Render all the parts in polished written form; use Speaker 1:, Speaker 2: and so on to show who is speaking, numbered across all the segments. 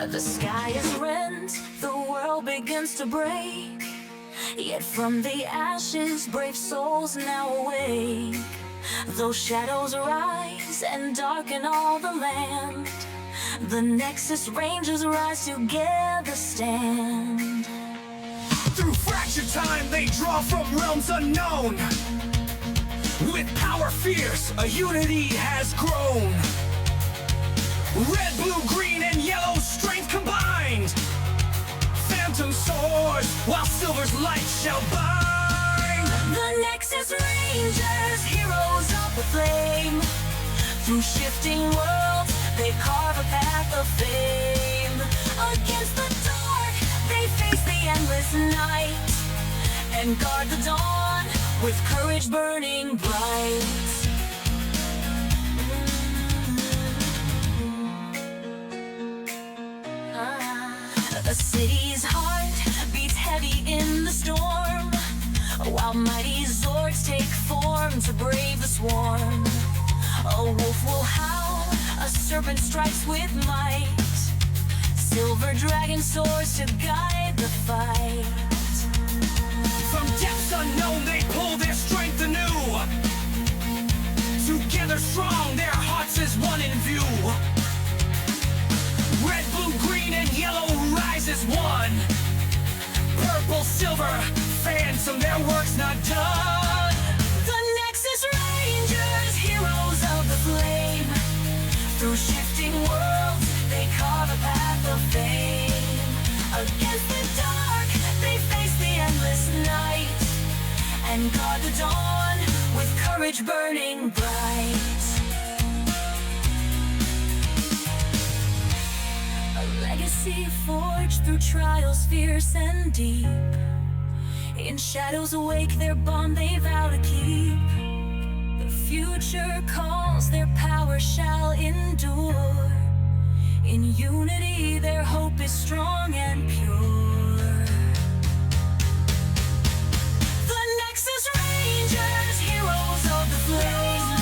Speaker 1: The sky is rent, the world begins to break. Yet from the ashes, brave souls now awake. Those shadows rise and darken all the land. The Nexus Rangers rise together stand.
Speaker 2: Through fractured time, they draw from realms unknown. With power fierce, a unity has grown. Red, blue, green, and yellow strength combined. Phantom soars, while silver's light shall bind.
Speaker 1: The Nexus Rangers, heroes of the flame. Through shifting worlds, they carve a path of fame. Against the dark, they face the endless night and guard the dawn with courage burning bright. The city's heart beats heavy in the storm, while mighty Zords take form to brave the swarm. A wolf will howl, a serpent strikes with might. Silver dragon soars to guide the fight.
Speaker 2: From depths unknown, they pull their strength anew. Together strong, their hearts as one in view. Red, blue, green, and yellow rise as one. Purple, silver, phantom, their work's not done.
Speaker 1: The Nexus Rangers, heroes of the flame. Through shifting worlds, they carve a path of fame. Against the dark, they face the endless night and guard the dawn with courage burning bright. Legacy forged through trials fierce and deep. In shadows awake, their bond they vow to keep. The future calls, their power shall endure. In unity, their hope is strong and pure. The Nexus Rangers, heroes of the flame.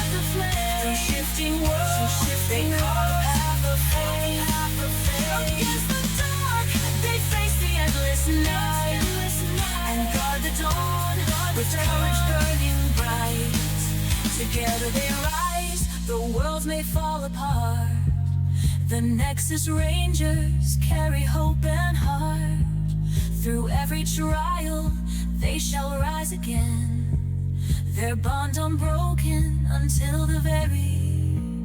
Speaker 1: Through shifting worlds, they carve a path of fame. Against the dark, they face the endless night and guard the dawn with courage burning bright. Together they rise, the worlds may fall apart. The Nexus Rangers carry hope and heart. Through every trial, they shall rise again. Their bond unbroken until the very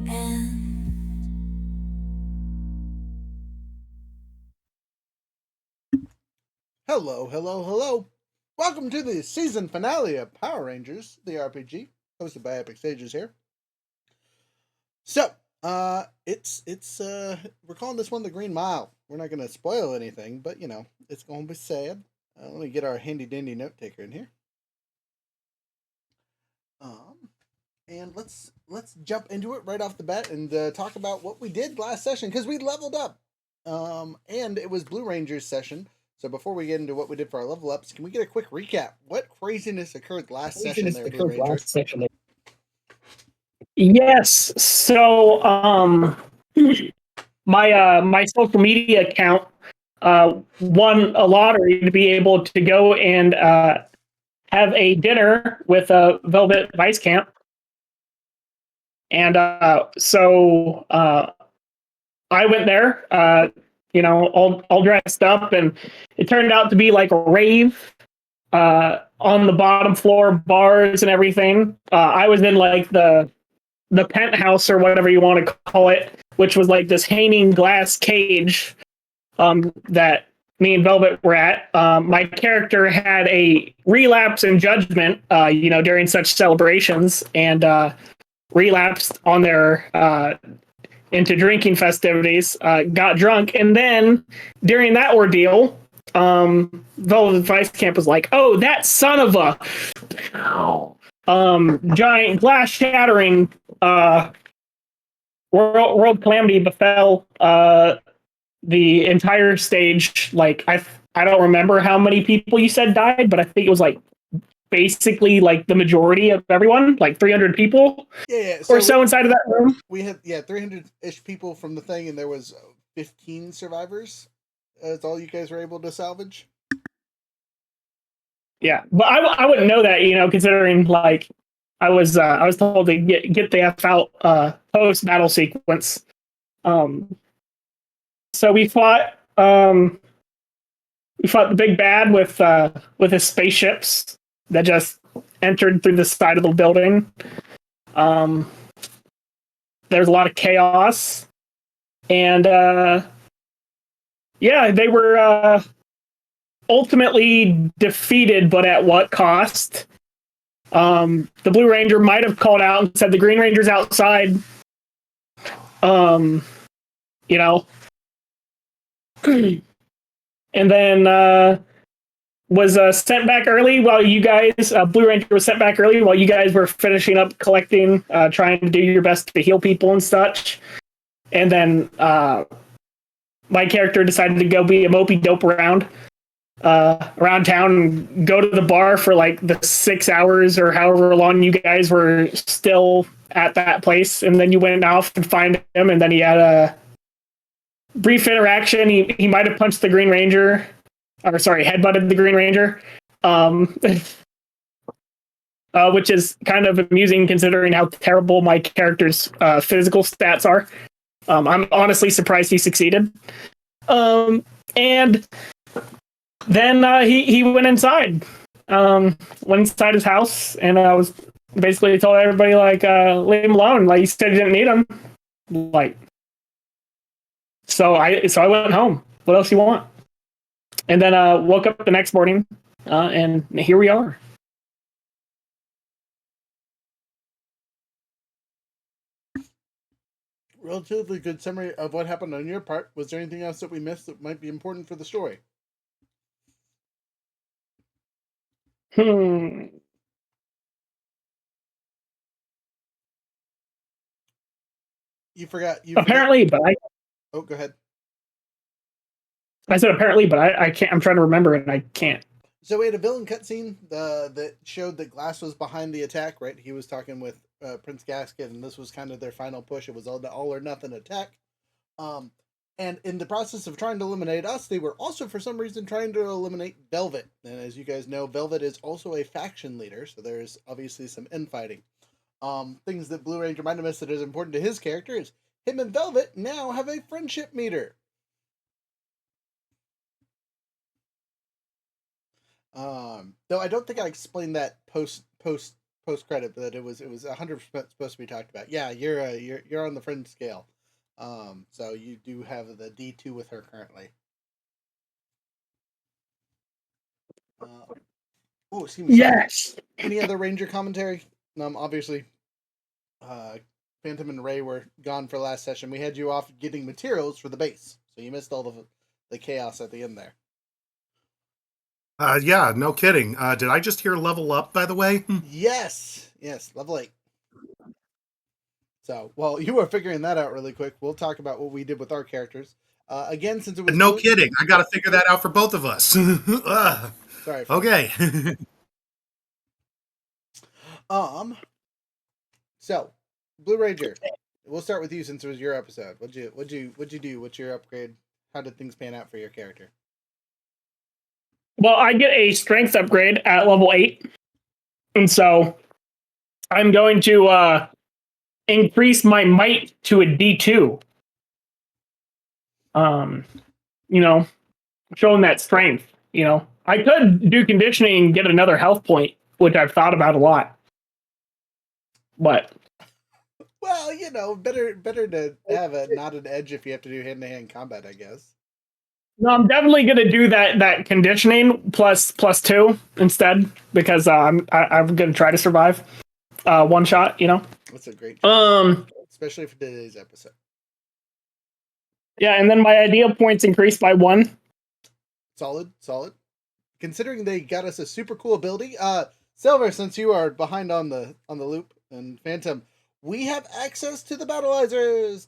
Speaker 1: end.
Speaker 3: Hello, hello, hello. Welcome to the season finale of Power Rangers, the RPG, hosted by Epic Sages here. So, we're calling this one the Green Mile. We're not going to spoil anything, but, you know, it's going to be sad. Let me get our handy-dandy note-taker in here. And let's jump into it right off the bat and talk about what we did last session, because we leveled up. And it was Blue Ranger's session. So before we get into what we did for our level ups, can we get a quick recap? What craziness occurred last session there, Blue Ranger?
Speaker 4: Yes. So my social media account won a lottery to be able to go and have a dinner with Velvet Vice Camp. And so I went there, all dressed up, and it turned out to be like a rave on the bottom floor, bars and everything. I was in like the penthouse or whatever you want to call it, which was like this hanging glass cage that me and Velvet were at. My character had a relapse in judgment, during such celebrations, and relapsed on their into drinking festivities, got drunk, and then during that ordeal, Velvet Vice Camp was like, "Oh, that son of a giant glass shattering world calamity befell the entire stage." Like I don't remember how many people you said died, but I think it was like basically like the majority of everyone, like 300 people
Speaker 3: Yeah.
Speaker 4: or so inside of that room.
Speaker 3: We had 300-ish people from the thing, and there was 15 survivors. That's all you guys were able to salvage.
Speaker 4: Yeah, but I wouldn't know that, considering like I was told to get the F out post battle sequence. So we fought the big bad with his spaceships that just entered through the side of the building. There's a lot of chaos, and yeah, they were ultimately defeated, but at what cost? The Blue Ranger might have called out and said the Green Ranger's outside. You know, and then was sent back early while you guys, Blue Ranger was sent back early while you guys were finishing up collecting, trying to do your best to heal people and such. And then my character decided to go be a mopey dope around town and go to the bar for like the 6 hours or however long you guys were still at that place. And then you went off and find him, and then he had a brief interaction. He might have punched the Green Ranger, or sorry, headbutted the Green Ranger, which is kind of amusing considering how terrible my character's physical stats are. I'm honestly surprised he succeeded. And then he went inside. Went inside his house, and I was basically told everybody like leave him alone. Like, he said he didn't need him. Like, so I went home. What else you want? And then woke up the next morning, and here we are.
Speaker 3: Relatively good summary of what happened on your part. Was there anything else that we missed that might be important for the story?
Speaker 4: You
Speaker 3: forgot.
Speaker 4: Apparently, but
Speaker 3: Oh, go ahead.
Speaker 4: I said apparently, but I can't. I'm trying to remember it, and I can't.
Speaker 3: So we had a villain cutscene that showed that Glass was behind the attack, right? He was talking with Prince Gasket, and this was kind of their final push. It was all or nothing attack. And in the process of trying to eliminate us, they were also, for some reason, trying to eliminate Velvet. And as you guys know, Velvet is also a faction leader, so there's obviously some infighting. Things that Blue Ranger might have missed that is important to his character is him and Velvet now have a friendship meter. Though I don't think I explained that post credit, that it was 100% supposed to be talked about. Yeah, you're on the friend scale. So you do have the D2 with her currently. Oh, excuse me.
Speaker 4: Yes.
Speaker 3: Any other Ranger commentary? Obviously, Phantom and Ray were gone for last session. We had you off getting materials for the base, so you missed all the chaos at the end there.
Speaker 5: Yeah, no kidding. Did I just hear level up, by the way?
Speaker 3: Yes, level 8. So, while you were figuring that out really quick, we'll talk about what we did with our characters. Again, since it was...
Speaker 5: No kidding. I got to figure that out for both of us.
Speaker 3: Sorry.
Speaker 5: Okay.
Speaker 3: So, Blue Ranger, we'll start with you since it was your episode. What'd you do? What's your upgrade? How did things pan out for your character?
Speaker 4: Well, I get a strength upgrade at level 8. And so I'm going to increase my might to a D2. Showing that strength, I could do conditioning and get another health point, which I've thought about a lot. But
Speaker 3: well, better to have not an edge if you have to do hand-to-hand combat, I guess.
Speaker 4: No, I'm definitely going to do that conditioning plus 2 instead, because I'm going to try to survive one shot.
Speaker 3: That's a great choice, especially for today's episode.
Speaker 4: Yeah, and then my ideal points increased by 1.
Speaker 3: Solid. Considering they got us a super cool ability, Silver, since you are behind on the loop, and Phantom, we have access to the Battleizers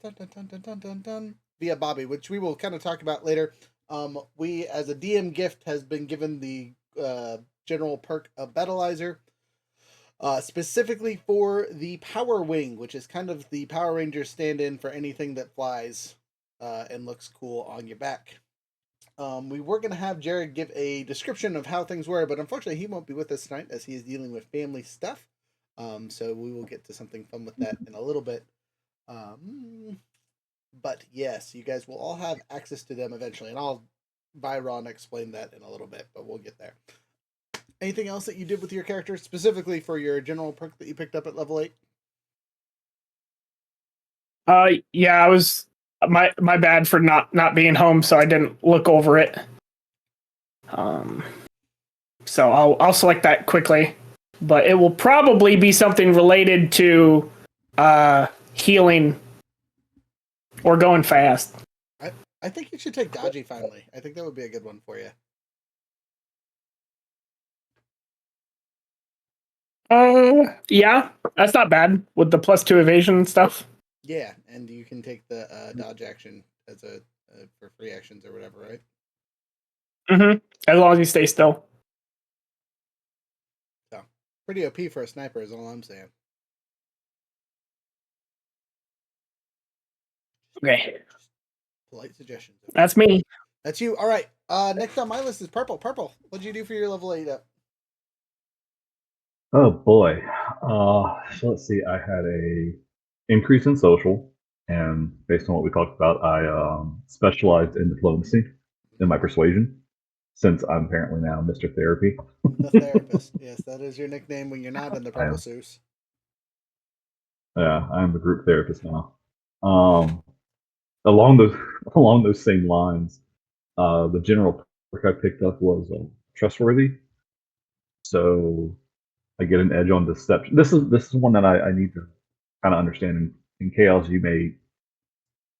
Speaker 3: via Bobby, which we will kind of talk about later. We, as a DM gift, has been given the general perk of Battleizer, specifically for the Power Wing, which is kind of the Power Ranger stand-in for anything that flies and looks cool on your back. We were going to have Jared give a description of how things were, but unfortunately he won't be with us tonight as he is dealing with family stuff. So we will get to something fun with that in a little bit. But yes, you guys will all have access to them eventually, and I'll Byron explain that in a little bit, but we'll get there. Anything else that you did with your character, specifically for your general perk that you picked up at level 8?
Speaker 4: Yeah, I was my bad for not being home, so I didn't look over it. So I'll select that quickly, but it will probably be something related to healing or going fast.
Speaker 3: I think you should take Dodgy finally. I think that would be a good one for you.
Speaker 4: Yeah, that's not bad with the +2 evasion and stuff.
Speaker 3: Yeah, and you can take the dodge action as a for free actions or whatever, right?
Speaker 4: Mm-hmm. As long as you stay still.
Speaker 3: So pretty OP for a sniper is all I'm saying.
Speaker 4: Okay,
Speaker 3: Polite suggestions.
Speaker 4: that's me.
Speaker 3: That's you. All right. Next on my list is Purple. Purple, what did you do for your level 8 up?
Speaker 6: Oh boy. So let's see. I had a increase in social, and based on what we talked about, I specialized in diplomacy in my persuasion, since I'm apparently now Mr. Therapy.
Speaker 3: The therapist. Yes, that is your nickname when you're not in the
Speaker 6: I
Speaker 3: purple
Speaker 6: am.
Speaker 3: suits.
Speaker 6: Yeah, I'm the group therapist now. Um, along those along those same lines, the general perk I picked up was trustworthy. So I get an edge on deception. This is one that I need to kind of understand. In chaos, you may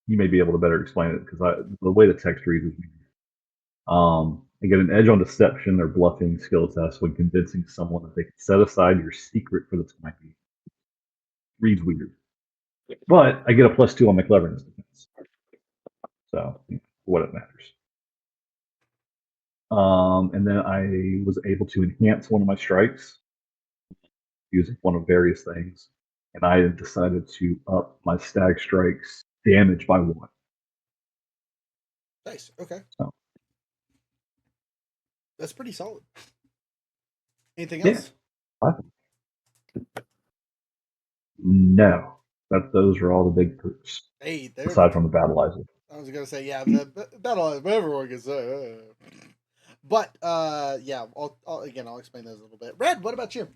Speaker 6: be able to better explain it because the way the text reads is weird. I get an edge on deception or bluffing skill test when convincing someone that they can set aside your secret for the time being. Reads weird, but I get a +2 on my cleverness defense, so what it matters. And then I was able to enhance one of my strikes using one of various things, and I decided to up my stag strikes damage by 1.
Speaker 3: Nice. Okay.
Speaker 6: So
Speaker 3: That's pretty solid. Anything
Speaker 6: yeah,
Speaker 3: else?
Speaker 6: no, those are all the big perks
Speaker 3: Hey, there.
Speaker 6: aside from the Battleizer.
Speaker 3: I was gonna say, yeah, the battle everyone can say. But yeah, I'll explain those a little bit. Red, what about you?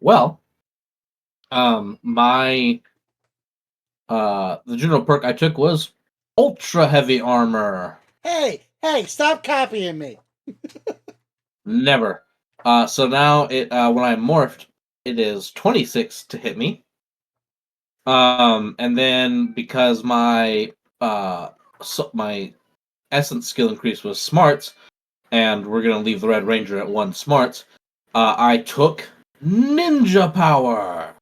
Speaker 7: Well, my the general perk I took was ultra heavy armor.
Speaker 3: Hey, stop copying me.
Speaker 7: Never. So now it when I morphed, it is 26 to hit me. And then because my my essence skill increase was smarts, and we're gonna leave the Red Ranger at 1 smarts, I took ninja power.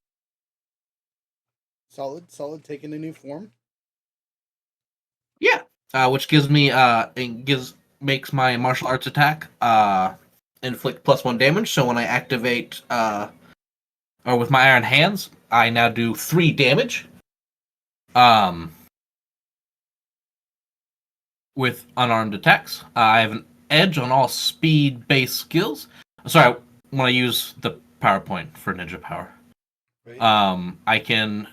Speaker 3: Solid, taking a new form.
Speaker 7: Yeah. Which gives me makes my martial arts attack inflict +1 damage. So when I activate or with my iron hands, I now do 3 damage. With unarmed attacks, I have an edge on all speed-based skills. Sorry, when I use the PowerPoint for ninja power,
Speaker 3: Right.
Speaker 7: I can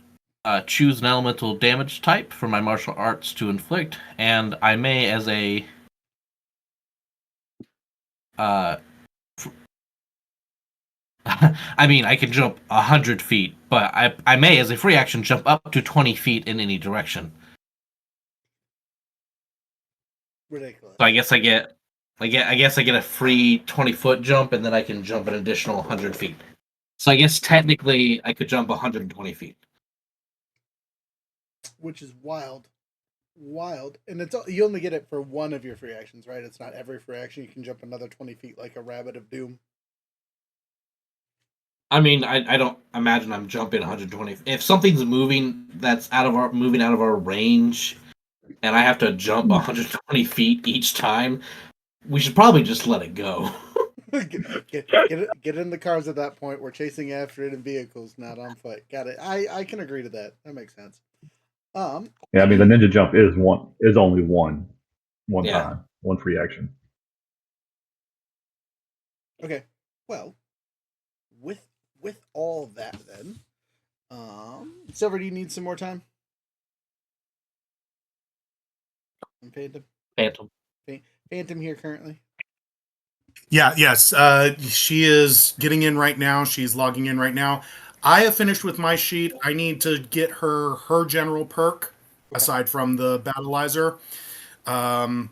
Speaker 7: choose an elemental damage type for my martial arts to inflict, and I may, as a I mean, I can jump 100 feet, but I may, as a free action, jump up to 20 feet in any direction.
Speaker 3: Ridiculous.
Speaker 7: So I guess I get a free 20-foot jump, and then I can jump an additional 100 feet. So I guess technically I could jump 120 feet.
Speaker 3: Which is wild. And you only get it for one of your free actions, right? It's not every free action you can jump another 20 feet like a rabbit of doom.
Speaker 7: I mean, I don't imagine I'm jumping 120. If something's moving that's moving out of our range, and I have to jump 120 feet each time, we should probably just let it go.
Speaker 3: get in the cars at that point. We're chasing after it in vehicles, not on foot. Got it. I can agree to that. That makes sense.
Speaker 6: Yeah, I mean the ninja jump is only one
Speaker 7: Yeah.
Speaker 6: time, one free action.
Speaker 3: Okay. Well, with all that then, Silver, do you need some more time? And Phantom,
Speaker 7: Phantom.
Speaker 3: Phantom here currently.
Speaker 5: Yeah, yes. She is getting in right now. She's logging in right now. I have finished with my sheet. I need to get her general perk
Speaker 3: Okay.
Speaker 5: aside from the Battleizer. Um,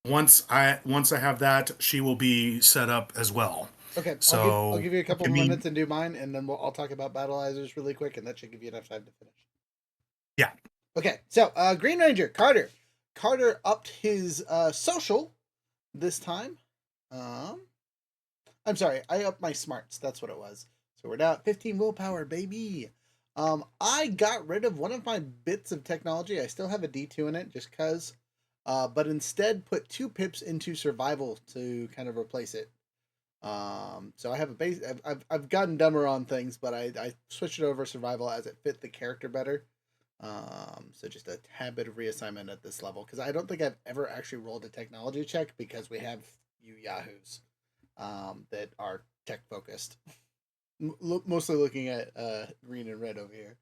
Speaker 5: once I have that, she will be set up as well.
Speaker 3: Okay, I'll
Speaker 5: So
Speaker 3: give you a couple
Speaker 5: give
Speaker 3: more
Speaker 5: me
Speaker 3: minutes and do mine, and then I'll talk about Battleizers really quick, and that should give you enough time to finish.
Speaker 5: yeah.
Speaker 3: Okay, so Green Ranger Carter. Carter upped his social this time. I'm sorry, I upped my smarts. That's what it was. So we're now at 15 willpower, baby. I got rid of one of my bits of technology. I still have a D2 in it just because, but instead put 2 pips into survival to kind of replace it. So I have a base. I've gotten dumber on things, but I switched it over survival as it fit the character better. So just a tad bit of reassignment at this level because I don't think I've ever actually rolled a technology check because we have you yahoos that are tech focused. Mostly looking at green and red over here.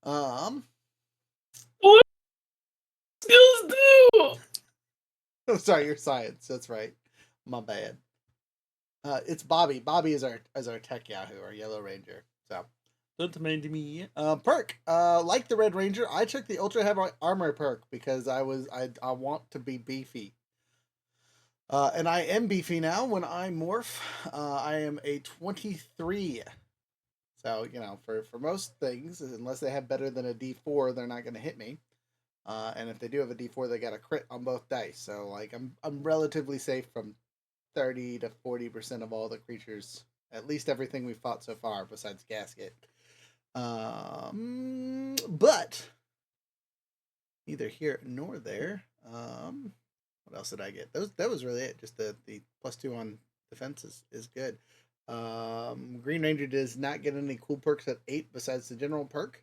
Speaker 4: What skills do?
Speaker 3: Oh, sorry, your science. That's right. My bad. It's Bobby. Bobby is our tech Yahoo, our Yellow Ranger. So don't mind me. Perk. Like the Red Ranger, I took the Ultra Heavy Armor perk because I want to be beefy. And I am beefy now when I morph. I am a 23. So, for most things, unless they have better than a D4, they're not going to hit me. And if they do have a D4, they got a crit on both dice. So, like, I'm relatively safe from 30 to 40% of all the creatures, at least everything we've fought so far, besides Gasket. But neither here nor there. What else did I get? That was really it. Just the +2 on defense is good. Green Ranger does not get any cool perks at 8 besides the general perk.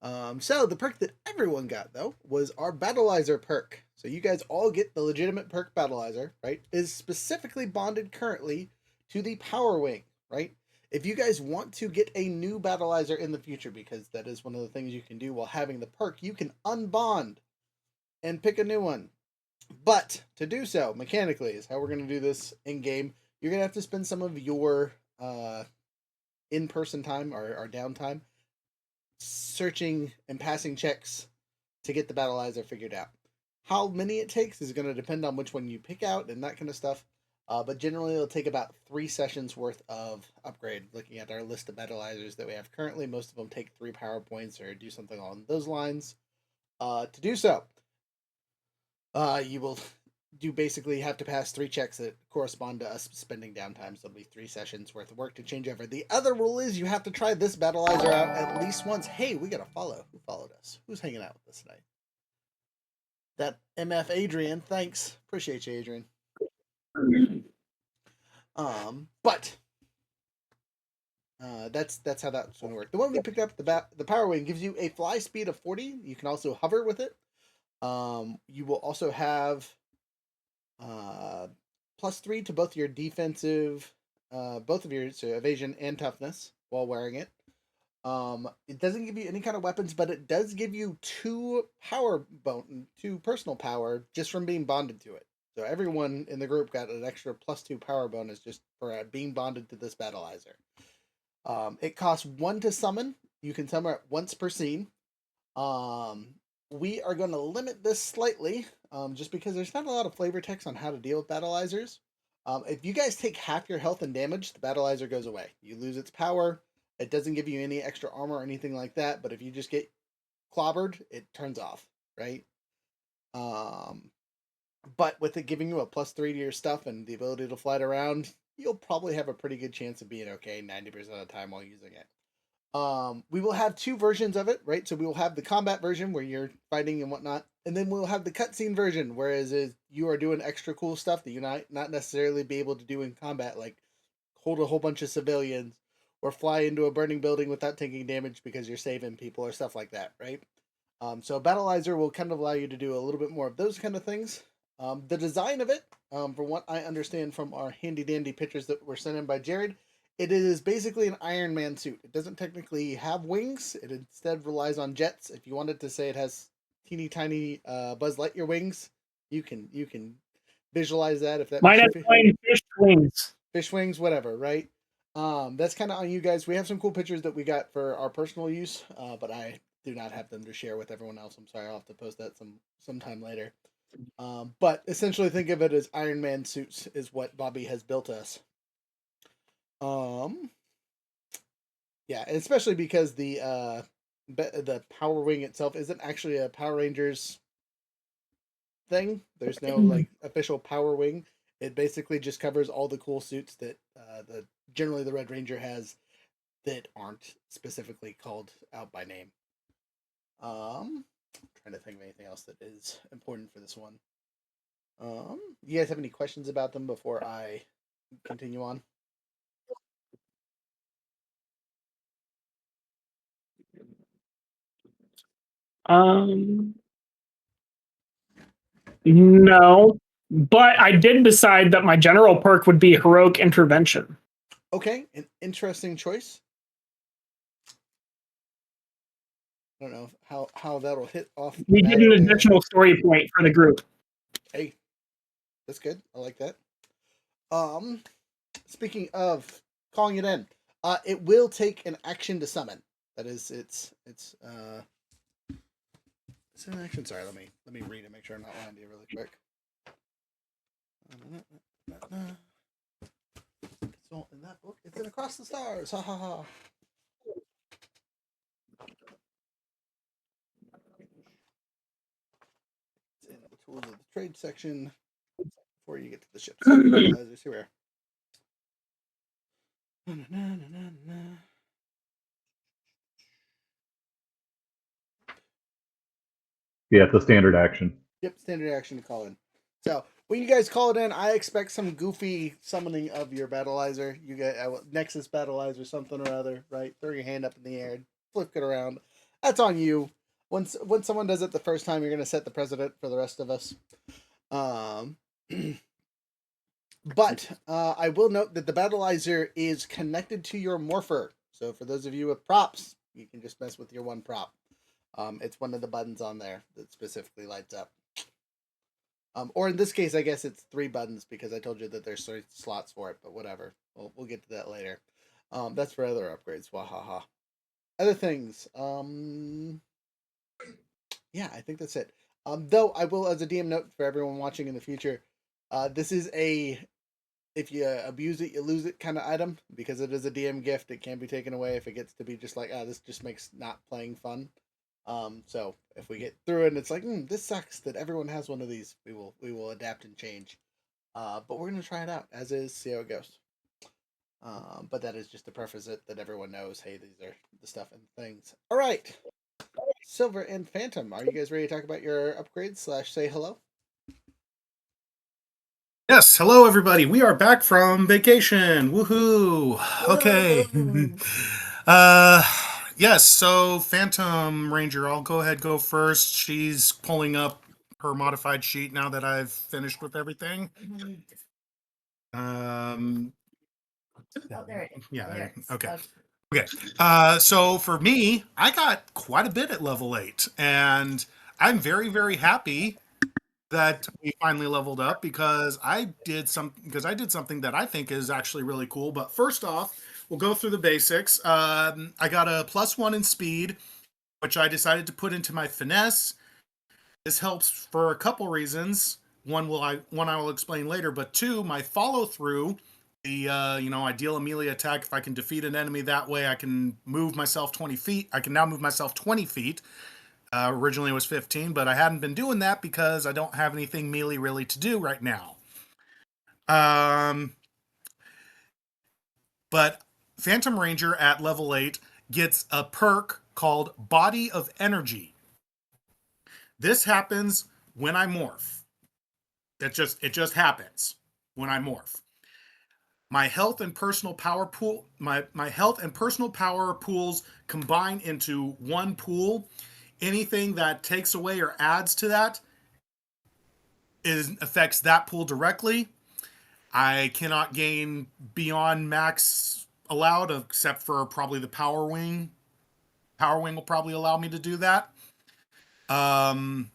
Speaker 3: So the perk that everyone got though was our Battleizer perk. So you guys all get the legitimate perk Battleizer, right? Is specifically bonded currently to the Power Wing, right? If you guys want to get a new Battleizer in the future, because that is one of the things you can do while having the perk, you can unbond and pick a new one. But to do so mechanically is how we're going to do this in game. You're going to have to spend some of your in-person time or downtime searching and passing checks to get the Battleizer figured out. How many it takes is going to depend on which one you pick out and that kind of stuff. But generally, it'll take about 3 sessions worth of upgrade. Looking at our list of Battleizers that we have currently, most of them take 3 power points or do something along those lines. To do so, you will basically have to pass 3 checks that correspond to us spending downtime. So it'll be 3 sessions worth of work to change over. The other rule is you have to try this Battleizer out at least once. Hey, we got a follow. Who followed us? Who's hanging out with us tonight? That MF Adrian. Thanks. Appreciate you, Adrian. But that's how that's going to work. The one we picked up, the Power Wing, gives you a fly speed of 40. You can also hover with it. You will also have +3 to both your defensive, both of your evasion and toughness while wearing it. It doesn't give you any kind of weapons, but it does give you 2 personal power just from being bonded to it. So everyone in the group got an extra +2 power bonus just for being bonded to this Battleizer. It costs 1 to summon. You can summon it once per scene. We are going to limit this slightly, just because there's not a lot of flavor text on how to deal with Battleizers. If you guys take half your health and damage, the Battleizer goes away. You lose its power. It doesn't give you any extra armor or anything like that, but if you just get clobbered, it turns off, right? But with it giving you a +3 to your stuff and the ability to fly it around, you'll probably have a pretty good chance of being okay 90% of the time while using it. We will have 2 versions of it, right? So we will have the combat version where you're fighting and whatnot, and then we'll have the cutscene version, whereas you are doing extra cool stuff that you not necessarily be able to do in combat, like hold a whole bunch of civilians or fly into a burning building without taking damage because you're saving people or stuff like that, right? So Battleizer will kind of allow you to do a little bit more of those kind of things. The design of it, from what I understand from our handy dandy pictures that were sent in by Jared, it is basically an Iron Man suit. It doesn't technically have wings. It instead relies on jets. If you wanted to say it has teeny tiny Buzz Lightyear wings, you can visualize that if that
Speaker 4: Might
Speaker 3: makes
Speaker 4: have
Speaker 3: you
Speaker 4: flying fish wings.
Speaker 3: fish wings, whatever, right? That's kind of on you guys. We have some cool pictures that we got for our personal use, but I do not have them to share with everyone else. I'm sorry, I'll have to post that sometime later. But essentially, think of it as Iron Man suits is what Bobby has built us. Yeah, and especially because the Power Wing itself isn't actually a Power Rangers thing. There's no like official Power Wing. It basically just covers all the cool suits that generally the Red Ranger has that aren't specifically called out by name. Trying to think of anything else that is important for this one. You guys have any questions about them before I continue on?
Speaker 4: No, but I did decide that my general perk would be heroic intervention.
Speaker 3: Okay, an interesting choice. I don't know how that'll hit off.
Speaker 4: We did an additional story point for the group.
Speaker 3: Hey, that's good. I like that. Speaking of calling it in, it will take an action to summon. That is, it's an action. Sorry, let me read it. Make sure I'm not lying to you really quick. It's not in that book. It's in Across the Stars. Ha ha ha. It's in the tools of the trade section before you get to the ships. Battleizers, here we are.
Speaker 6: Yeah, it's a standard action.
Speaker 3: Yep, standard action to call in. So when you guys call it in, I expect some goofy summoning of your Battleizer. You get Nexus Battleizer, something or other, right? Throw your hand up in the air, flip it around. That's on you. When someone does it the first time, you're going to set the precedent for the rest of us. But I will note that the Battleizer is connected to your Morpher. So for those of you with props, you can just mess with your one prop. It's one of the buttons on there that specifically lights up. Or in this case, I guess it's 3 buttons because I told you that there's 3 slots for it, but whatever. We'll get to that later. That's for other upgrades. Wahaha. Other things. Yeah, I think that's it. Though I will, as a DM note for everyone watching in the future, this is a if you abuse it, you lose it kind of item because it is a DM gift. It can be taken away if it gets to be just like, this just makes not playing fun. So if we get through it and it's like, this sucks that everyone has one of these, we will adapt and change. But we're gonna try it out as is, see how it goes. But that is just to preface it that everyone knows, hey, these are the stuff and things. All right, Silver and Phantom, are you guys ready to talk about your upgrades / say hello?
Speaker 5: Yes, hello everybody. We are back from vacation. Woohoo! Okay. Yes, so Phantom Ranger, I'll go first. She's pulling up her modified sheet now that I've finished with everything.
Speaker 8: Oh, there it is.
Speaker 5: Yeah,
Speaker 8: There it is.
Speaker 5: okay. Okay. So for me, I got quite a bit at level 8, and I'm very, very happy that we finally leveled up because I did something that I think is actually really cool. But first off, we'll go through the basics. I got a +1 in speed, which I decided to put into my finesse. This helps for a couple reasons. One I will explain later, but 2, my follow through. The I deal a melee attack. If I can defeat an enemy that way, I can move myself 20 feet. I can now move myself 20 feet. Originally it was 15, but I hadn't been doing that because I don't have anything melee really to do right now. But Phantom Ranger at level 8 gets a perk called Body of Energy. This happens when I morph. It just happens when I morph. My health and personal power pool, my health and personal power pools combine into one pool. anything that takes away or adds to that affects that pool directly. I cannot gain beyond max allowed, except for probably the power wing. Power wing will probably allow me to do that. And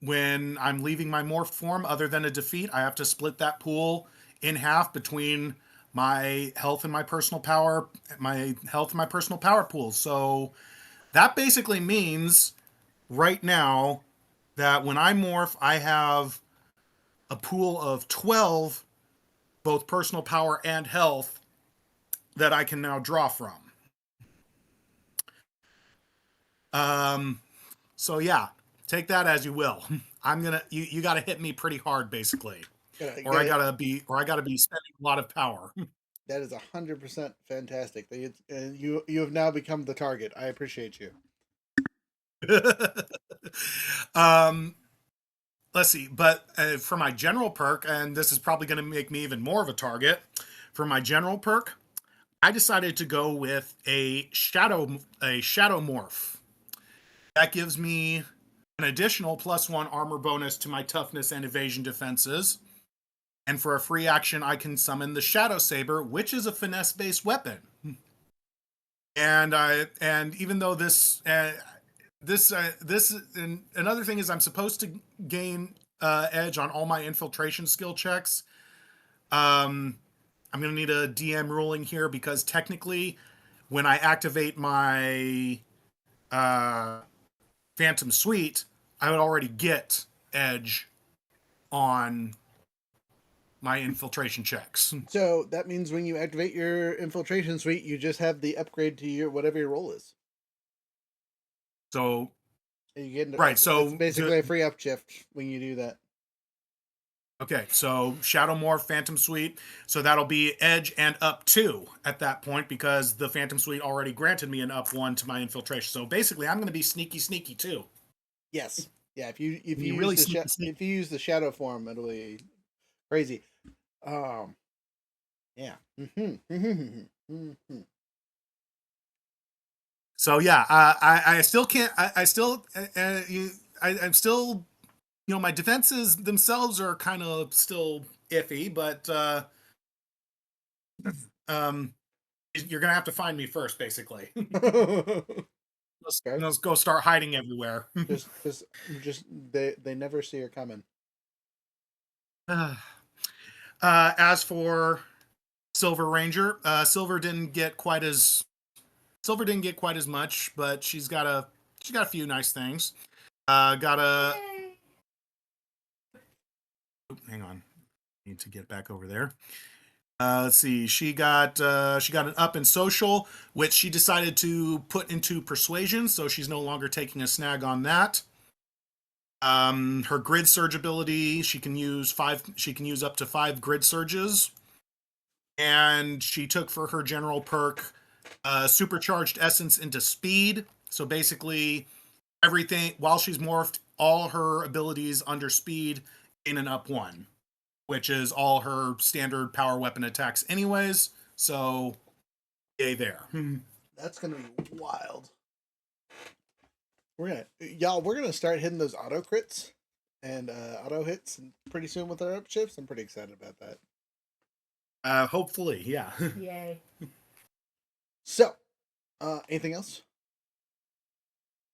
Speaker 5: when I'm leaving my morph form, other than a defeat, I have to split that pool in half between my health and my personal power, pools. So that basically means right now that when I morph, I have a pool of 12, both personal power and health, that I can now draw from. So yeah, take that as you will. You gotta hit me pretty hard basically. I gotta be spending a lot of power.
Speaker 3: That is 100% fantastic. You have now become the target. I appreciate you.
Speaker 5: Let's see, but for my general perk, and this is probably going to make me even more of a target. For my general perk, I decided to go with a shadow morph. That gives me an additional +1 armor bonus to my toughness and evasion defenses. And for a free action, I can summon the Shadow Saber, which is a finesse-based weapon. And even though this and another thing is I'm supposed to gain edge on all my infiltration skill checks. I'm gonna need a DM ruling here because technically, when I activate my Phantom Suite, I would already get edge on my infiltration checks.
Speaker 3: So that means when you activate your infiltration suite, you just have the upgrade to your whatever your roll is.
Speaker 5: So
Speaker 3: You get
Speaker 5: right, so
Speaker 3: it's basically a free upshift when you do that.
Speaker 5: Okay, so Shadow Morph, Phantom Suite. So that'll be Edge and up 2 at that point because the Phantom Suite already granted me an up 1 to my infiltration. So basically, I'm going to be sneaky too.
Speaker 3: Yes. Yeah. If you
Speaker 5: really
Speaker 3: use
Speaker 5: sneaky.
Speaker 3: if you use the shadow form, it'll be crazy. Yeah.
Speaker 5: So yeah, I still can't. I'm still, my defenses themselves are kind of still iffy, but you're gonna have to find me first, basically. Let's go start hiding everywhere.
Speaker 3: just they never see her coming.
Speaker 5: As for Silver Ranger, Silver didn't get quite as much, but she's got a few nice things. Got a hang on, need to get back over there. Let's see. She got an up in social, which she decided to put into persuasion, so she's no longer taking a snag on that. Her grid surge ability, she can use up to 5 grid surges. And she took for her general perk supercharged essence into speed. So basically everything while she's morphed, all her abilities under speed in an up 1. Which is all her standard power weapon attacks anyways. So, yay there.
Speaker 3: That's gonna be wild. We're gonna start hitting those auto crits and auto hits pretty soon with our upshifts. I'm pretty excited about that.
Speaker 5: Hopefully, yeah.
Speaker 8: Yay.
Speaker 3: So, anything else?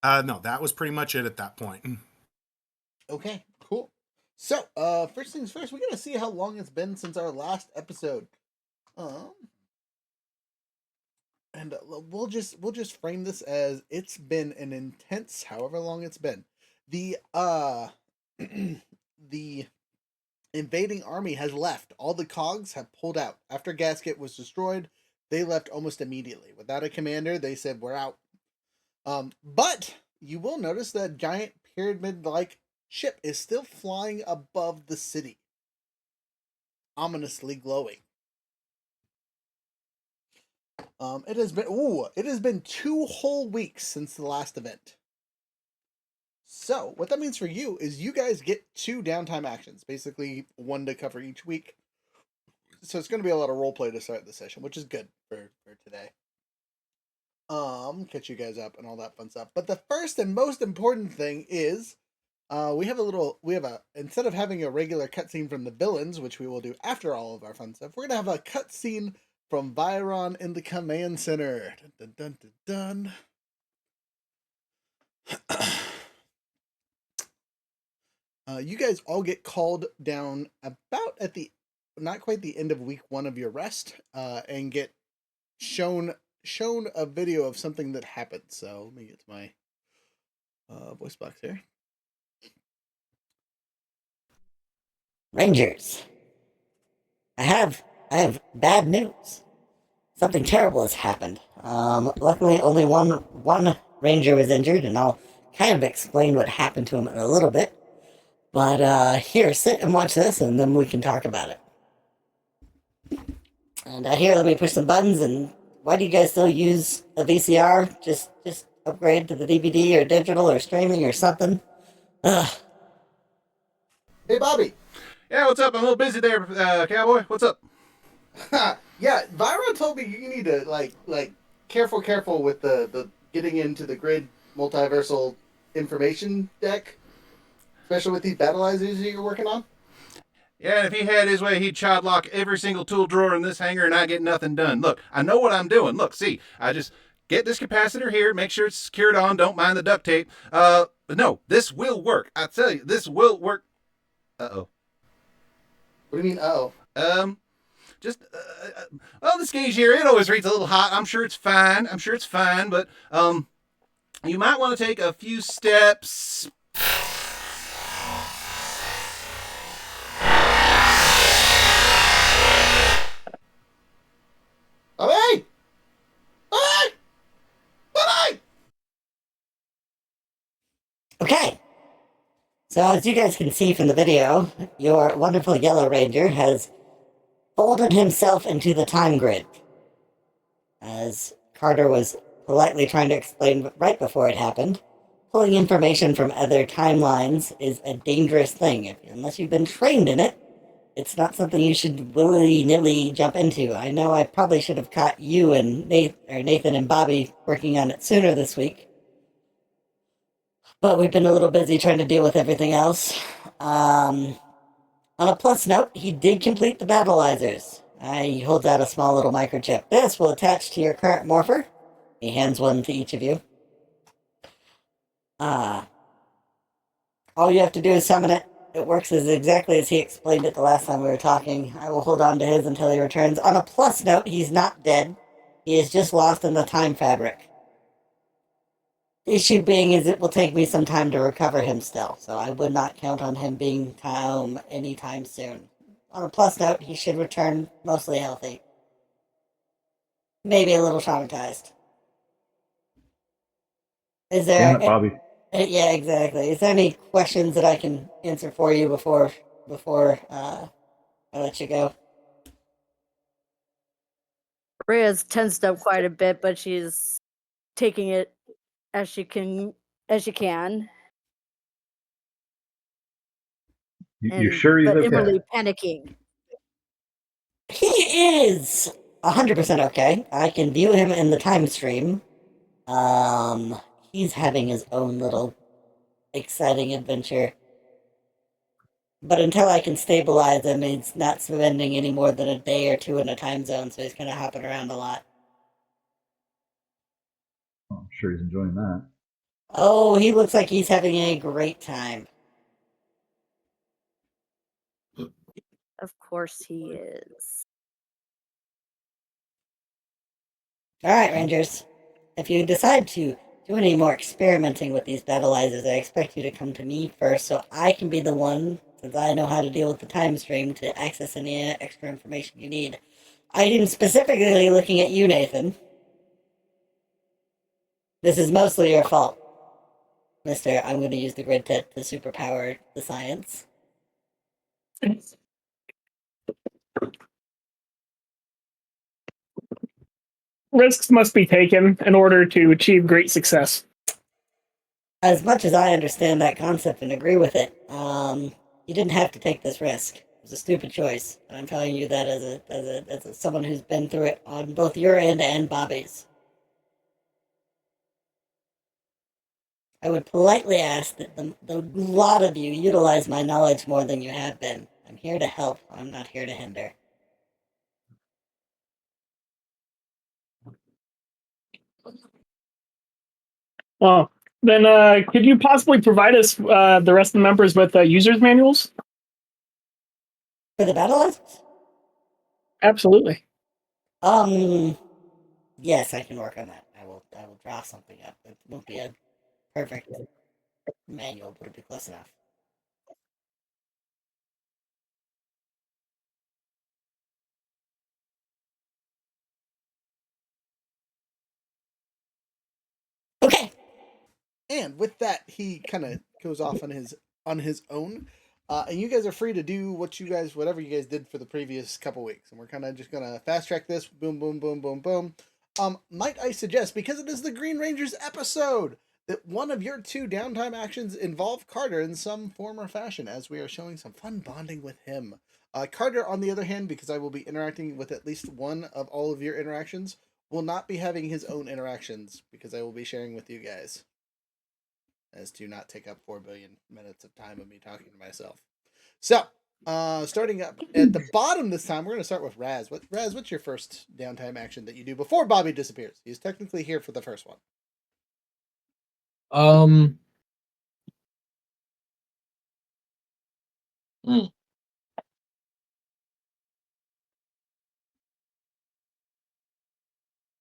Speaker 5: No, that was pretty much it at that point.
Speaker 3: Okay, cool. So, first things first, we're gonna see how long it's been since our last episode. And we'll just frame this as it's been an intense, however long it's been. The the invading army has left. All the cogs have pulled out after Gasket was destroyed. They left almost immediately. Without a commander, they said we're out. But you will notice that giant pyramid-like ship is still flying above the city, ominously glowing. It has been 2 whole weeks since the last event. So what that means for you is you guys get 2 downtime actions, basically 1 to cover each week. So it's going to be a lot of roleplay to start the session, which is good for today. catch you guys up and all that fun stuff. But the first and most important thing is instead of having a regular cutscene from the villains, which we will do after all of our fun stuff, we're gonna have a cutscene from Byron in the command center. Dun, dun, dun, dun, dun. You guys all get called down about at the not quite the end of week 1 of your rest, and get shown a video of something that happened. So let me get to my voice box here.
Speaker 9: Rangers, I have bad news. Something terrible has happened. Luckily, only one ranger was injured, and I'll kind of explain what happened to him in a little bit. But here, sit and watch this, and then we can talk about it. And here, let me push some buttons. And why do you guys still use a VCR? Just upgrade to the DVD or digital or streaming or something. Ugh.
Speaker 3: Hey, Bobby.
Speaker 10: Yeah, what's up? I'm a little busy there, cowboy. What's up?
Speaker 3: Yeah, Vyra told me you need to like careful with the getting into the grid multiversal information deck, especially with these Battleizers that you're working on.
Speaker 10: Yeah, and if he had his way, he'd childlock every single tool drawer in this hangar and I get nothing done. Look, I know what I'm doing. Look, see, I just get this capacitor here, make sure it's secured on, don't mind the duct tape. But no, this will work. I tell you, this will work. Uh-oh.
Speaker 3: What do you mean, uh-oh?
Speaker 10: Well, this gauge here, it always reads a little hot. I'm sure it's fine, but, you might want to take a few steps.
Speaker 3: Bobby! Bobby! Bobby!
Speaker 9: Okay. So as you guys can see from the video, your wonderful Yellow Ranger has folded himself into the time grid. As Carter was politely trying to explain right before it happened, pulling information from other timelines is a dangerous thing. Unless you've been trained in it, it's not something you should willy-nilly jump into. I know I probably should have caught you and Nathan and Bobby working on it sooner this week. But we've been a little busy trying to deal with everything else. On a plus note, he did complete the Battleizers. He holds out a small little microchip. This will attach to your current morpher. He hands one to each of you. All you have to do is summon it. It works exactly as he explained it the last time we were talking. I will hold on to his until he returns. On a plus note, he's not dead. He is just lost in the time fabric. The issue being is it will take me some time to recover him still, so I would not count on him being home anytime soon. On a plus note, he should return mostly healthy. Maybe a little traumatized. Is there...
Speaker 6: Damn it, Bobby.
Speaker 9: Yeah, exactly. Is there any questions that I can answer for you before I let you go?
Speaker 11: Rhea's tensed up quite a bit, but she's taking it as she can.
Speaker 6: You sure he's
Speaker 11: But
Speaker 6: okay?
Speaker 11: inwardly panicking.
Speaker 9: He is 100% okay. I can view him in the time stream. He's having his own little exciting adventure. But until I can stabilize him, he's not spending any more than a day or two in a time zone, so he's kind of hopping around a lot.
Speaker 6: Oh, I'm sure he's enjoying that.
Speaker 9: Oh, he looks like he's having a great time.
Speaker 11: Of course he is.
Speaker 9: Alright, Rangers. If you decide to do any more experimenting with these Battleizers, I expect you to come to me first so I can be the one, since I know how to deal with the time stream, to access any extra information you need. I am specifically looking at you, Nathan. This is mostly your fault. Mister, I'm going to use the grid to superpower the science.
Speaker 4: Risks must be taken in order to achieve great success.
Speaker 9: As much as I understand that concept and agree with it, you didn't have to take this risk. It was a stupid choice. And I'm telling you that as someone who's been through it on both your end and Bobby's. I would politely ask that the lot of you utilize my knowledge more than you have been. I'm here to help. I'm not here to hinder.
Speaker 4: Well, then could you possibly provide us, the rest of the members, with users manuals?
Speaker 9: For the Battleizers?
Speaker 4: Absolutely.
Speaker 9: Yes, I can work on that. I will draw something up. It won't be a perfect manual, but it'll be close enough. Okay.
Speaker 3: And with that, he kind of goes off on his own. And you guys are free to do whatever you guys did for the previous couple weeks. And we're kind of just gonna fast track this. Boom, boom, boom, boom, boom. Might I suggest, because it is the Green Rangers episode, that one of your 2 downtime actions involve Carter in some form or fashion, as we are showing some fun bonding with him. Carter, on the other hand, because I will be interacting with at least one of all of your interactions, will not be having his own interactions because I will be sharing with you guys, as to not take up 4 billion minutes of time of me talking to myself. So, starting up at the bottom this time, we're going to start with Raz. What's your first downtime action that you do before Bobby disappears? He's technically here for the first one.
Speaker 7: Hmm.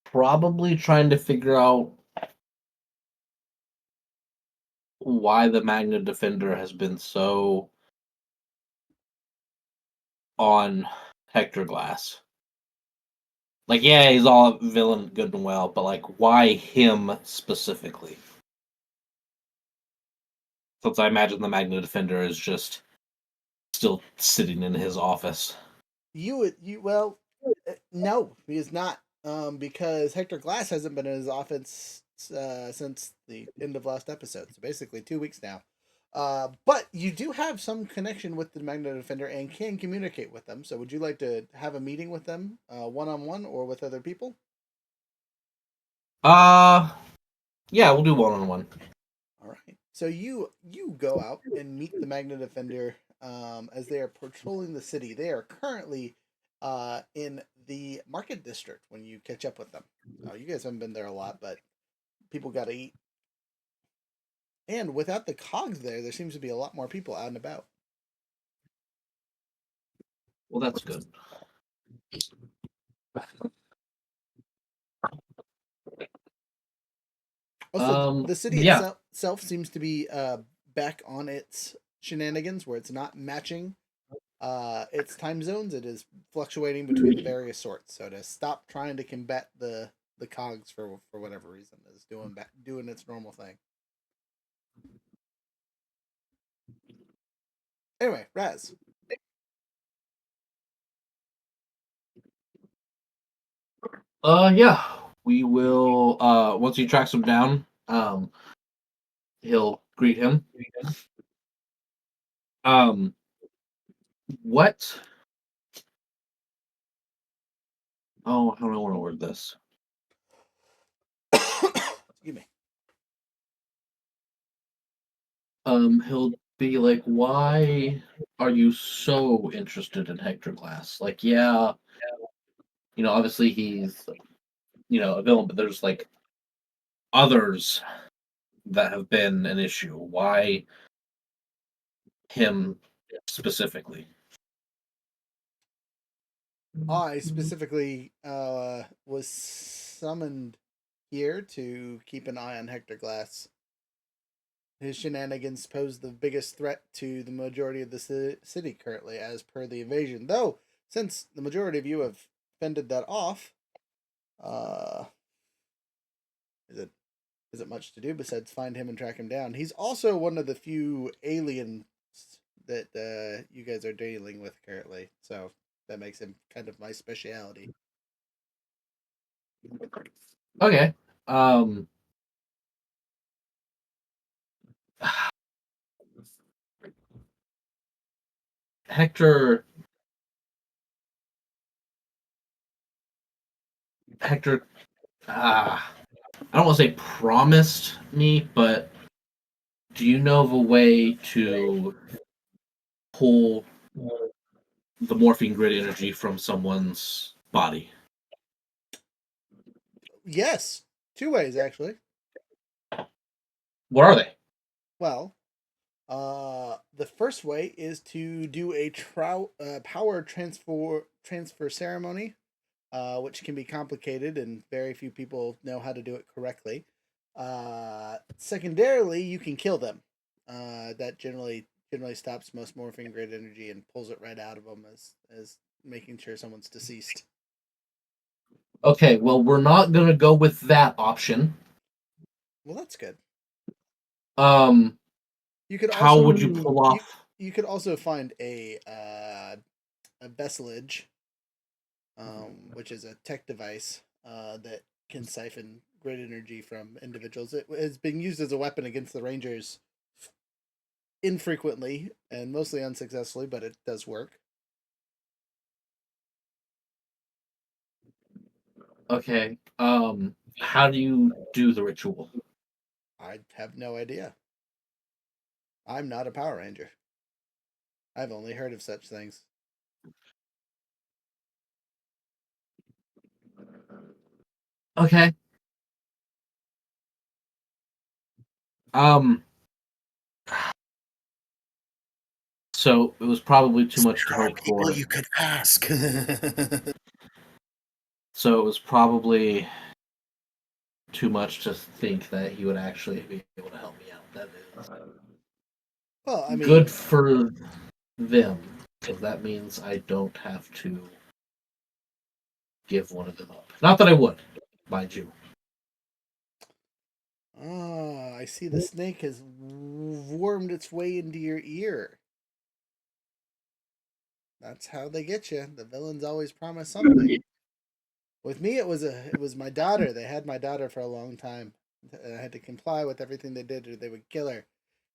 Speaker 7: Probably trying to figure out why the Magna Defender has been so on Hector Glass. Like, yeah, he's all villain, good and well, but like, why him specifically? Since I imagine the Magna Defender is just still sitting in his office.
Speaker 3: No, he is not. Because Hector Glass hasn't been in his office since the end of last episode, so basically 2 weeks now. But you do have some connection with the Magna Defender and can communicate with them. So would you like to have a meeting with them, one-on-one or with other people?
Speaker 7: Yeah, we'll do one-on-one.
Speaker 3: All right. So you go out and meet the Magna Defender as they are patrolling the city. They are currently in the market district when you catch up with them. You guys haven't been there a lot, but people got to eat. And without the cogs there seems to be a lot more people out and about.
Speaker 7: Well, that's good.
Speaker 3: Also, the city
Speaker 7: Yeah.
Speaker 3: itself seems to be back on its shenanigans, where it's not matching its time zones. It is fluctuating between the various sorts. So to stop trying to combat the cogs for whatever reason, is doing its normal thing. Anyway, Raz.
Speaker 7: Yeah. We will once he tracks him down, he'll greet him. What? Oh, how do I want to word this?
Speaker 3: Excuse me.
Speaker 7: He'll be like, why are you so interested in Hector Glass? Like, yeah, obviously he's, a villain, but there's like others that have been an issue. Why him specifically?
Speaker 3: I specifically was summoned here to keep an eye on Hector Glass. His shenanigans pose the biggest threat to the majority of the city currently, as per the invasion. Though, since the majority of you have fended that off, uh, is it much to do besides find him and track him down? He's also one of the few aliens that you guys are dealing with currently, so that makes him kind of my speciality.
Speaker 7: Okay. Hector Hector I don't want to say promised me, but Do you know of a way to pull the morphine grid energy from someone's body?
Speaker 3: Yes, 2 ways actually.
Speaker 7: What are they?
Speaker 3: Well, the first way is to do a power transfer ceremony, which can be complicated and very few people know how to do it correctly. Secondarily, you can kill them. That generally stops most morphine grid energy and pulls it right out of them as making sure someone's deceased.
Speaker 7: Okay, well, we're not gonna go with that option.
Speaker 3: Well, that's good.
Speaker 7: Um,
Speaker 3: You could
Speaker 7: how
Speaker 3: also
Speaker 7: would you pull off?
Speaker 3: you could also find a vesselage, which is a tech device that can siphon grid energy from individuals. It has been used as a weapon against the Rangers infrequently and mostly unsuccessfully, but it does work.
Speaker 7: Okay. How do you do the ritual?
Speaker 3: I have no idea. I'm not a Power Ranger. I've only heard of such things.
Speaker 7: Okay. Um. So it was probably too much to hope for.
Speaker 2: you could ask.
Speaker 7: So it was probably too much to think that he would actually be able to help me out. That is
Speaker 3: Well, I mean,
Speaker 7: good for them, because that means I don't have to give one of them up. Not that I would, mind you.
Speaker 3: ah, I see the snake has wormed its way into your ear. That's how they get you. The villains always promise something. With me, it was my daughter. They had my daughter for a long time. I had to comply with everything they did, or they would kill her.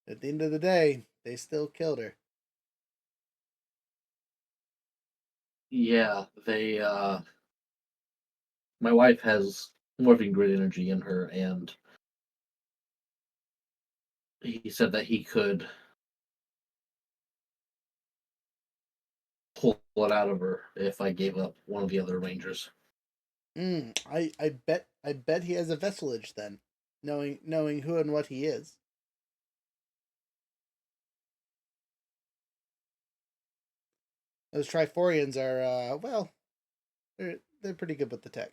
Speaker 3: At the end of the day, they still killed her.
Speaker 7: Yeah, my wife has morphing grid energy in her, and he said that he could pull it out of her if I gave up one of the other rangers.
Speaker 3: I bet he has a vesselage then, knowing who and what he is. Those Triforians are well, they're pretty good with the tech.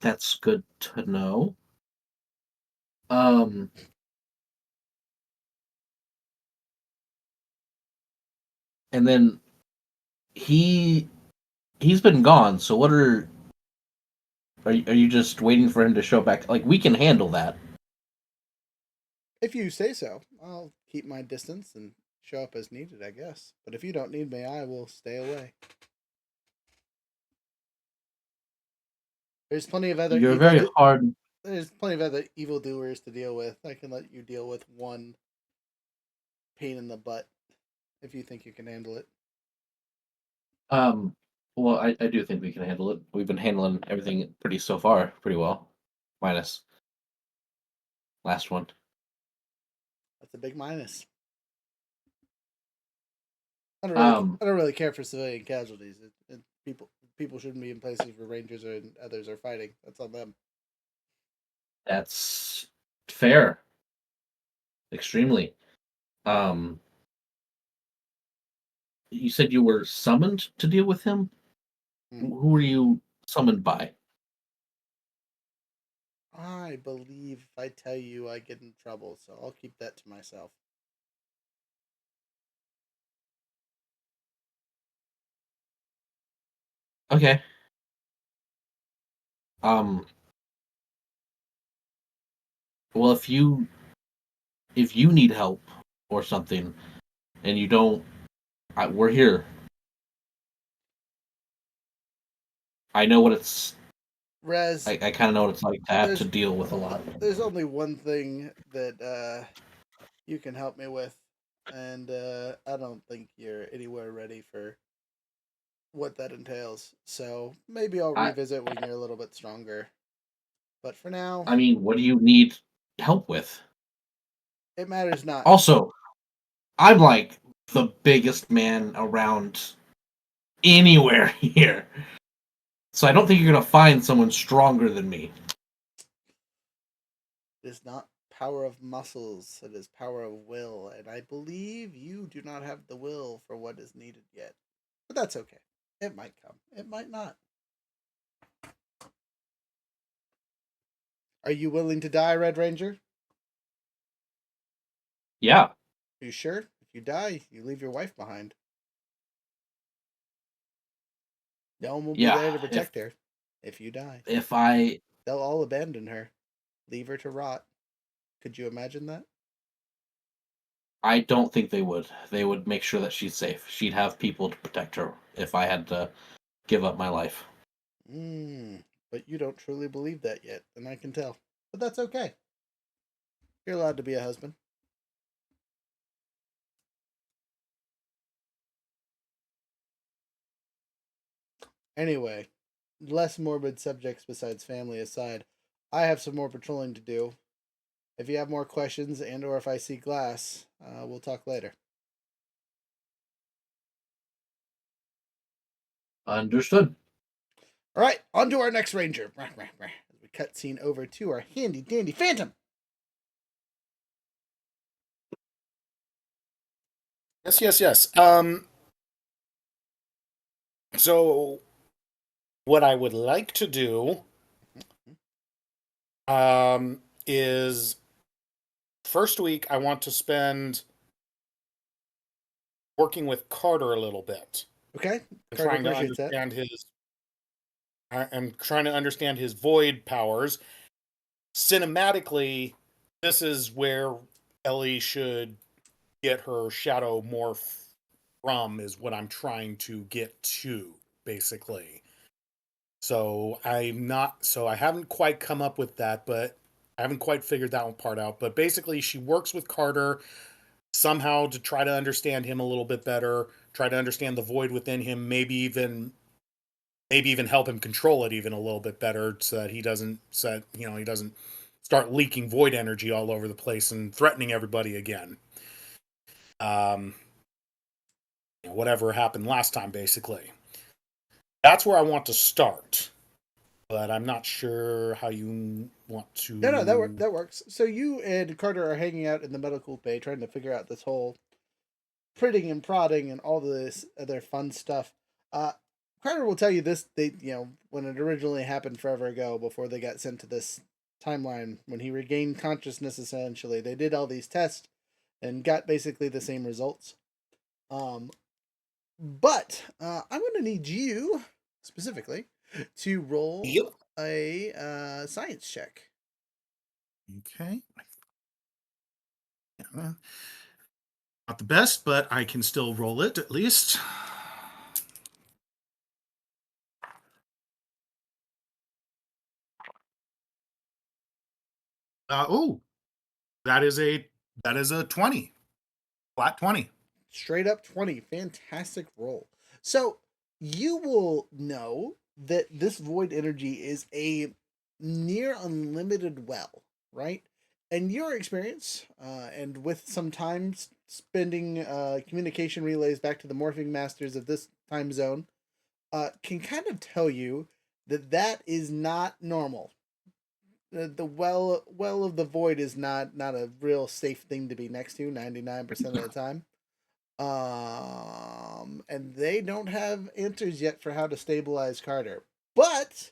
Speaker 7: That's good to know. Um, and then he's been gone. So what are you just waiting for him to show back? Like, we can handle that.
Speaker 3: If you say so, I'll keep my distance and show up as needed, I guess. But if you don't need me, I will stay away. There's plenty of other
Speaker 7: You're very hard.
Speaker 3: there's plenty of other evildoers to deal with. I can let you deal with one pain in the butt if you think you can handle it.
Speaker 7: Um, well, I do think we can handle it. We've been handling everything pretty well, minus last one.
Speaker 3: That's a big minus.
Speaker 7: Um,
Speaker 3: I don't really care for civilian casualties. People shouldn't be in places where Rangers and others are fighting. That's on them.
Speaker 7: that's fair. Extremely. Um, you said you were summoned to deal with him? Who were you summoned by?
Speaker 3: I believe if I tell you, I get in trouble, so I'll keep that to myself.
Speaker 7: Okay. Um, well, if you need help or something and you don't, we're here. I know what it's.
Speaker 3: Rez,
Speaker 7: I kind of know what it's like to have to
Speaker 3: there's
Speaker 7: deal with a lot.
Speaker 3: there's only one thing that you can help me with. and I don't think you're anywhere ready for what that entails. So maybe I'll
Speaker 7: I
Speaker 3: revisit when you're a little bit stronger. But for now,
Speaker 7: I mean, what do you need help with?
Speaker 3: it matters not.
Speaker 7: Also, I'm like the biggest man around anywhere here. So I don't think you're gonna find someone stronger than me.
Speaker 3: It is not power of muscles, it is power of will, and I believe you do not have the will for what is needed yet. But that's okay. It might come. It might not. Are you willing to die, Red Ranger?
Speaker 7: Yeah,
Speaker 3: Are you sure? If you die, you leave your wife behind. No one will be
Speaker 7: yeah.
Speaker 3: there to
Speaker 7: If
Speaker 3: protect her if you die.
Speaker 7: if I
Speaker 3: They'll all abandon her, leave her to rot. Could you imagine that?
Speaker 7: I don't think they would. They would make sure that she's safe. She'd have people to protect her if I had to give up my life.
Speaker 3: But you don't truly believe that yet, and I can tell. But that's okay. You're allowed to be a husband. Anyway, less morbid subjects besides family aside, I have some more patrolling to do. If you have more questions and or if I see glass, we'll talk later.
Speaker 7: Understood.
Speaker 3: All right, on to our next ranger. As we cut scene over to our handy dandy phantom.
Speaker 5: Yes. So what I would like to do is first week I want to spend working with Carter a little bit.
Speaker 3: Okay,
Speaker 5: I'm
Speaker 3: Carter
Speaker 5: trying to
Speaker 3: appreciates that.
Speaker 5: understand his I'm trying to understand his void powers. Cinematically, this is where Ellie should get her shadow morph from, is what I'm trying to get to, basically. So I haven't quite come up with that, but I haven't quite figured that one part out. But basically, she works with Carter somehow to try to understand him a little bit better, try to understand the void within him, maybe even help him control it even a little bit better, so that he doesn't start leaking void energy all over the place and threatening everybody again. Whatever happened last time, basically. That's where I want to start, but I'm not sure how you want to.
Speaker 3: No, that works. So you and Carter are hanging out in the medical bay, trying to figure out this whole printing and prodding and all this other fun stuff. Uh, Carter will tell you this. When it originally happened forever ago, before they got sent to this timeline, when he regained consciousness, essentially, they did all these tests and got basically the same results. But I'm going to need you specifically to roll a science check.
Speaker 5: Okay. Not the best, but I can still roll it at least. That is a 20. Flat 20.
Speaker 3: Straight up 20. Fantastic roll. So you will know that this void energy is a near unlimited well, right? And your experience, and with some time spending communication relays back to the morphing masters of this time zone, can kind of tell you that that is not normal. The well of the void is not a real safe thing to be next to 99% of the time. And they don't have answers yet for how to stabilize Carter. But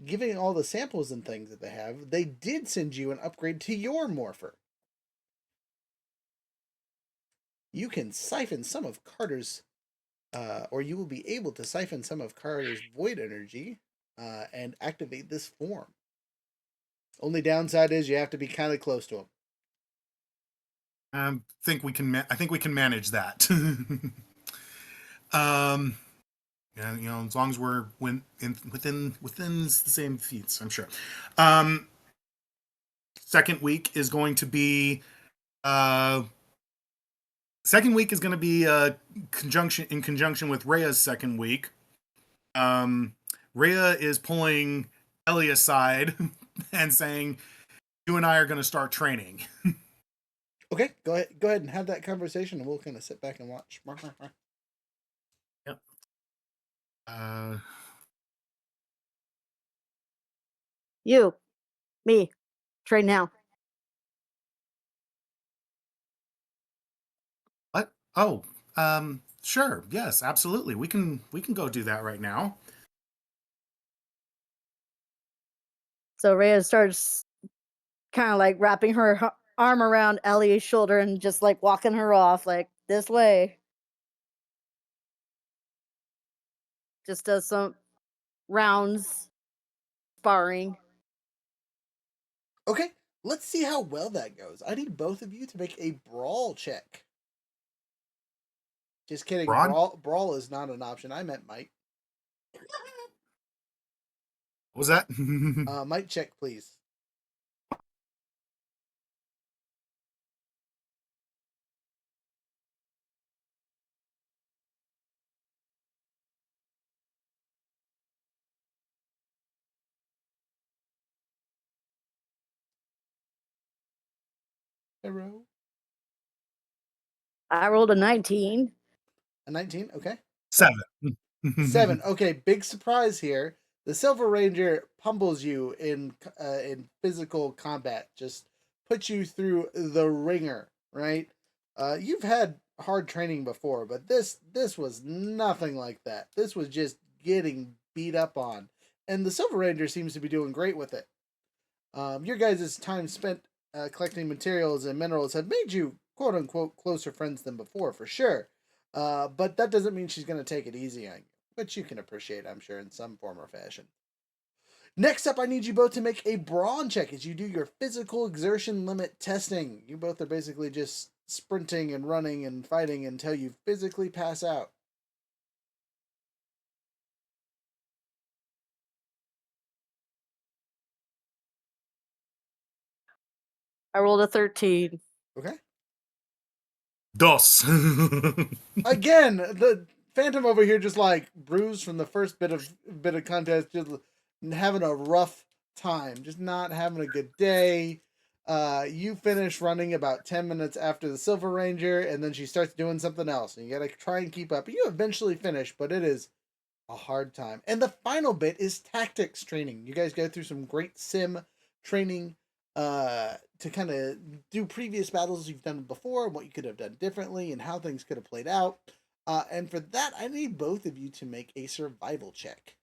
Speaker 3: giving all the samples and things that they have, they did send you an upgrade to your morpher. You can siphon some of Carter's, or you will be able to siphon some of Carter's void energy, and activate this form. Only downside is you have to be kind of close to him.
Speaker 5: I think we can manage that. And as long as we're within the same feats, I'm sure. Second week is going to be second week is going to be in conjunction with Rhea's second week. Rhea is pulling Ellie aside and saying, "You and I are going to start training."
Speaker 3: Okay, go ahead and have that conversation, and we'll kind of sit back and watch.
Speaker 5: Yep.
Speaker 11: You, me, train now.
Speaker 5: What? Oh, sure. Yes, absolutely. We can go do that right now.
Speaker 11: So Rhea starts kind of like wrapping her arm around Ellie's shoulder and just like walking her off, like this way. Just does some rounds, sparring.
Speaker 3: Okay, let's see how well that goes. I need both of you to make a brawl check. Just kidding.
Speaker 5: Braun?
Speaker 3: Brawl is not an option. I meant Mike.
Speaker 5: What was that?
Speaker 3: Mike check, please. Hero.
Speaker 11: I rolled a 19.
Speaker 3: A 19. Okay.
Speaker 5: 7.
Speaker 3: 7. Okay, big surprise here. The Silver Ranger pummels you in physical combat. Just puts you through the ringer, right? You've had hard training before, but this was nothing like that. This was just getting beat up on, and the Silver Ranger seems to be doing great with it. Your guys' time spent collecting materials and minerals have made you quote unquote closer friends than before, for sure. But that doesn't mean she's going to take it easy on you, which you can appreciate, I'm sure, in some form or fashion. Next up, I need you both to make a brawn check as you do your physical exertion limit testing. You both are basically just sprinting and running and fighting until you physically pass out.
Speaker 11: I rolled a 13.
Speaker 3: Okay.
Speaker 5: Dos.
Speaker 3: Again, the Phantom over here just like bruised from the first bit of contest, just having a rough time, just not having a good day. You finish running about 10 minutes after the Silver Ranger, and then she starts doing something else, and you gotta try and keep up. You eventually finish, but it is a hard time. And the final bit is tactics training. You guys go through some great sim training to kind of do previous battles you've done before, what you could have done differently, and how things could have played out. And for that, I need both of you to make a survival check.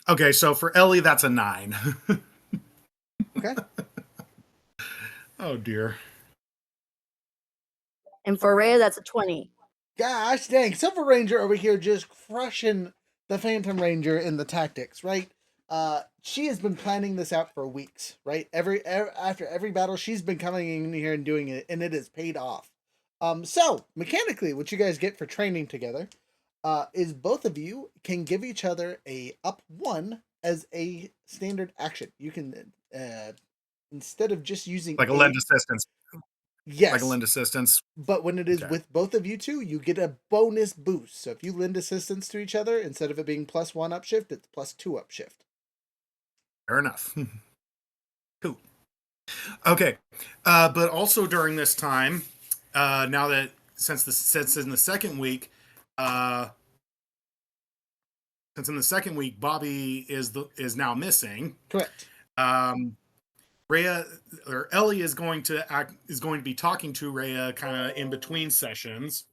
Speaker 5: Okay, so for Ellie, that's a 9.
Speaker 3: Okay.
Speaker 5: Oh dear.
Speaker 11: And for Rhea, that's a 20.
Speaker 3: Gosh dang, Silver Ranger over here just crushing the Phantom Ranger in the tactics, right? She has been planning this out for weeks, right? After every battle, she's been coming in here and doing it, and it has paid off. So mechanically, what you guys get for training together, is both of you can give each other a up 1 as a standard action. You can instead of just using
Speaker 5: Like a lend assistance.
Speaker 3: yes,
Speaker 5: Like a lend assistance.
Speaker 3: but when it is
Speaker 5: Okay.
Speaker 3: with both of you two, you get a bonus boost. So if you lend assistance to each other, instead of it being +1 upshift, it's +2 upshift.
Speaker 5: Fair enough. Cool. Okay. But also during this time, now that since in the second week, Bobby is now missing.
Speaker 3: Correct.
Speaker 5: Rhea or Ellie is going to be talking to Rhea kind of in between sessions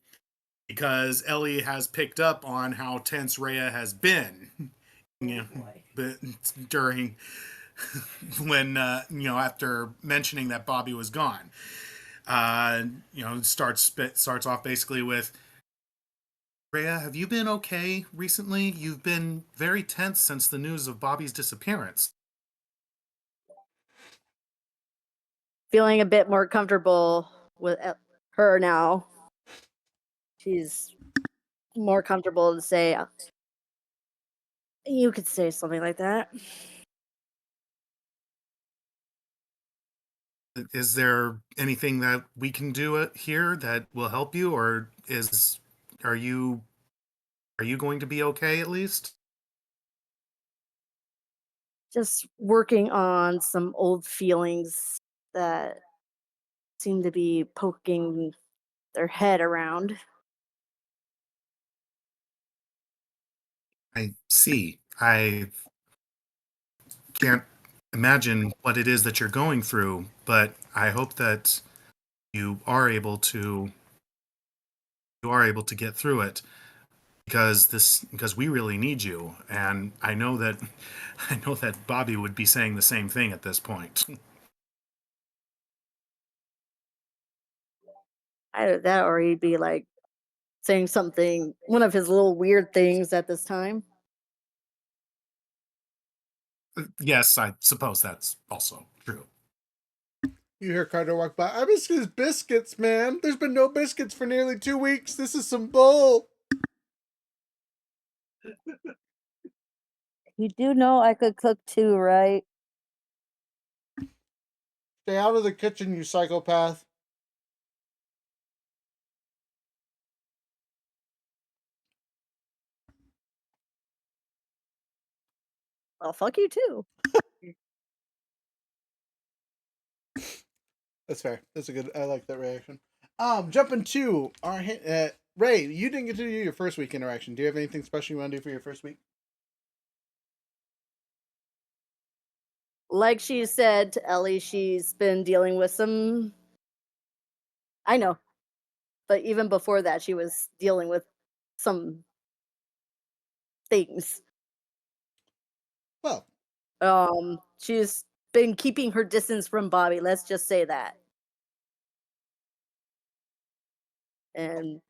Speaker 5: because Ellie has picked up on how tense Rhea has been. But during when after mentioning that Bobby was gone, starts off basically with, Rhea, have you been okay recently? You've been very tense since the news of Bobby's disappearance.
Speaker 11: Feeling a bit more comfortable with her now. She's more comfortable to say, you could say something like that.
Speaker 5: Is there anything that we can do here that will help you, or are you going to be okay at least?
Speaker 11: Just working on some old feelings that seem to be poking their head around.
Speaker 5: I see. I can't imagine what it is that you're going through, but I hope that you are able to get through it because we really need you, and I know that I know that Bobby would be saying the same thing at this point.
Speaker 11: Either that or he'd be like saying something, one of his little weird things at this time.
Speaker 5: Yes, I suppose that's also true.
Speaker 3: You hear Carter walk by. I miss his biscuits, man. There's been no biscuits for nearly 2 weeks. This is some bull.
Speaker 11: You do know I could cook too, right?
Speaker 3: Stay out of the kitchen, you psychopath.
Speaker 11: Well, fuck you too.
Speaker 3: That's fair. That's a good. I like that reaction. Jumping to our Ray. You didn't get to do your first week interaction. Do you have anything special you want to do for your first week?
Speaker 11: Like she said to Ellie, she's been dealing with some. I know, but even before that, she was dealing with some things.
Speaker 3: Well,
Speaker 11: She's been keeping her distance from Bobby. Let's just say that, and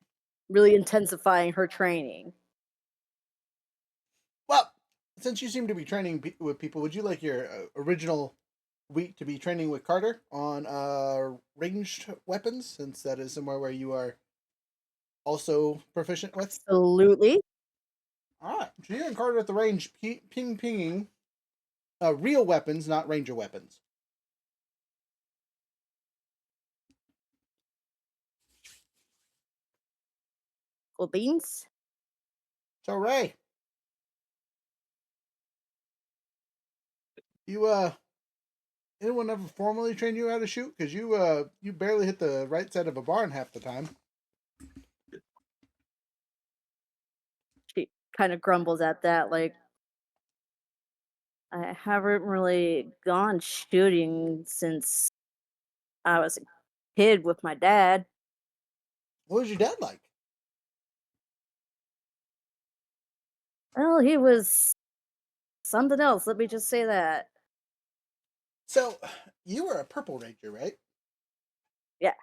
Speaker 11: really intensifying her training.
Speaker 3: well. Since you seem to be training with people, would you like your original week to be training with Carter on ranged weapons? Since that is somewhere where you are also proficient with.
Speaker 11: Absolutely.
Speaker 3: All right. So you and Carter at the range, pinging real weapons, not ranger weapons.
Speaker 11: Cool beans.
Speaker 3: So Ray, you anyone ever formally train you how to shoot? Because you barely hit the right side of a barn half the time.
Speaker 11: She kind of grumbles at that, like, I haven't really gone shooting since I was a kid with my dad.
Speaker 3: What was your dad like?
Speaker 11: Well, he was something else. Let me just say that.
Speaker 3: So you were a purple ranger, right?
Speaker 11: Yeah.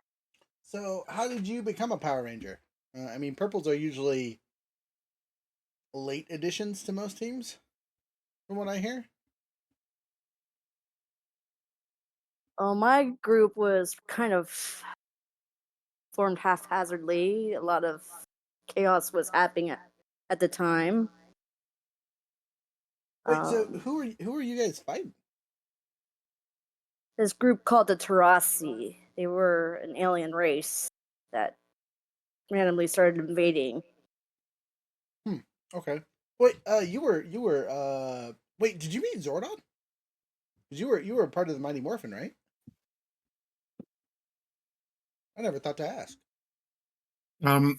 Speaker 3: So how did you become a Power Ranger? I mean, purples are usually late additions to most teams, from what I hear.
Speaker 11: Oh, my group was kind of formed haphazardly. A lot of chaos was happening at the time.
Speaker 3: Wait, so
Speaker 11: Um,
Speaker 3: who are you guys fighting?
Speaker 11: this group called the Tarasi. They were an alien race that randomly started invading.
Speaker 3: Okay. Wait, wait, did you meet Zordon? Because you were a part of the Mighty Morphin, right? I never thought to ask.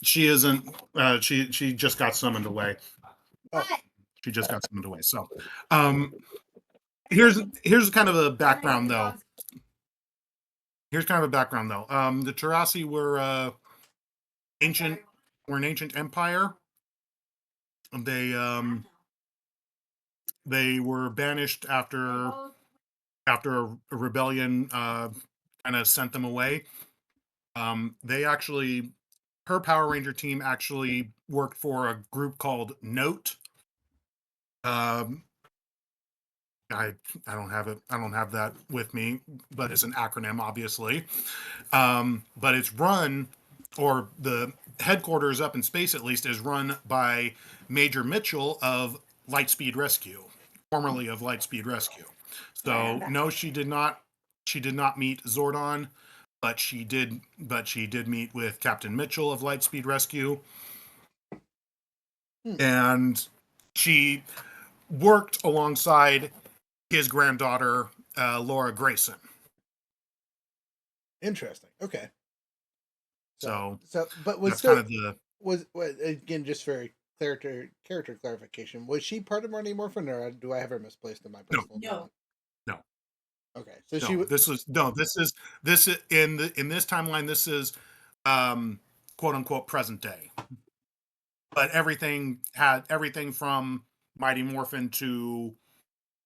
Speaker 5: She isn't. She just got summoned away.
Speaker 3: Oh,
Speaker 5: She just got summoned away. So, um, here's kind of a background though. Here's kind of a background though. The Tarasi were ancient. Were an ancient empire. They were banished after a rebellion kind of sent them away. They actually, her Power Ranger team actually worked for a group called Note. Um, I don't have it. I don't have that with me, but it's an acronym, obviously. But it's run, or the headquarters up in space at least, is run by Major Mitchell of Lightspeed Rescue, formerly of Lightspeed Rescue. So no, she did not. She did not meet Zordon, but she did. But she did meet with Captain Mitchell of Lightspeed Rescue, and she worked alongside his granddaughter, Laura Grayson.
Speaker 3: Interesting. Okay.
Speaker 5: So
Speaker 3: but was
Speaker 5: that's
Speaker 3: still
Speaker 5: kind of the
Speaker 3: was again just for character clarification. Was she part of Marty Morphin, or do I have her misplaced in my personal?
Speaker 8: No.
Speaker 5: no.
Speaker 3: Okay, so
Speaker 5: No,
Speaker 3: she was.
Speaker 5: this is in this timeline. This is quote unquote present day. But everything from Mighty Morphin to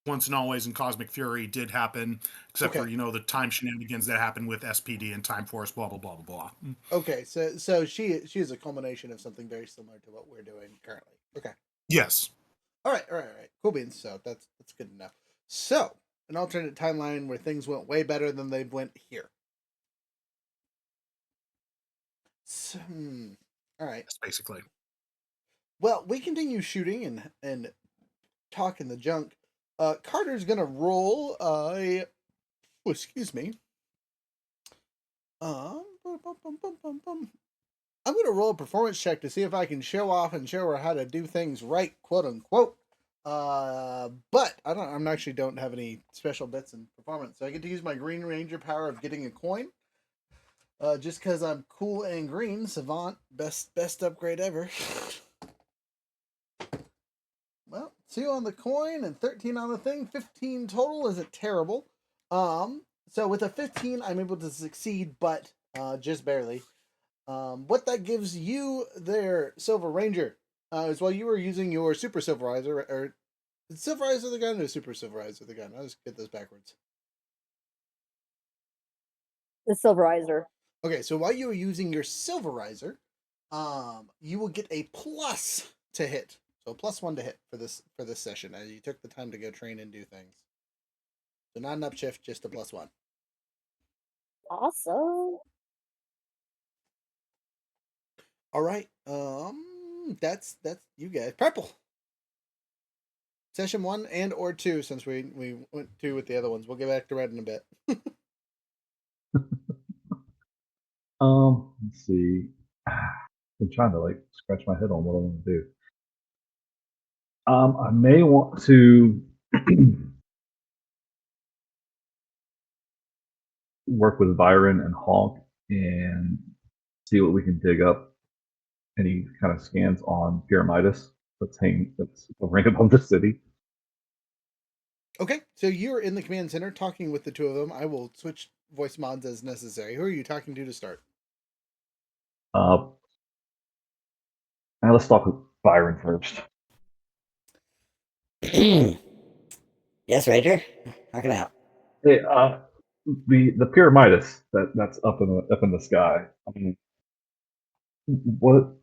Speaker 5: Once and Always and Cosmic Fury did happen, except for
Speaker 3: Okay.
Speaker 5: the time shenanigans that happened with SPD and Time Force, blah blah blah blah blah.
Speaker 3: Okay, so she is a culmination of something very similar to what we're doing currently. Okay.
Speaker 5: Yes.
Speaker 3: All right. Cool beans. So that's good enough. So an alternate timeline where things went way better than they went here. So, all right.
Speaker 5: That's basically.
Speaker 3: Well, we continue shooting and talking the junk. Carter's gonna roll excuse me. I'm gonna roll a performance check to see if I can show off and show her how to do things right, quote unquote. But I'm actually don't have any special bits in performance, so I get to use my Green Ranger power of getting a coin. Just because I'm cool and green, Savant, best upgrade ever. Well, 2 on the coin and 13 on the thing, 15 total isn't terrible. So with a 15, I'm able to succeed, but just barely. What that gives you there, Silver Ranger, is while you were using your Super Silverizer, or Silverizer the gun or Super Silverizer the gun? I always get those backwards.
Speaker 11: The Silverizer.
Speaker 3: Okay, so while you were using your Silverizer, you will get a plus to hit. So +1 to hit for this session, as you took the time to go train and do things. So not an upshift, just a +1.
Speaker 11: Awesome.
Speaker 3: All right. That's you guys. Purple. Session 1 and or 2, since we went 2 with the other ones. We'll get back to red in a bit.
Speaker 6: Let's see. I'm trying to scratch my head on what I want to do. I may want to work with Byron and Hawk and see what we can dig up. Any kind of scans on Pure Midas that's right above the city.
Speaker 3: Okay, so you're in the command center talking with the two of them. I will switch voice mods as necessary. Who are you talking to start?
Speaker 6: Now let's talk with Byron first.
Speaker 9: Yes, Ranger. Talking out.
Speaker 6: Hey, the Pure Midas that's up in the sky. I mean, what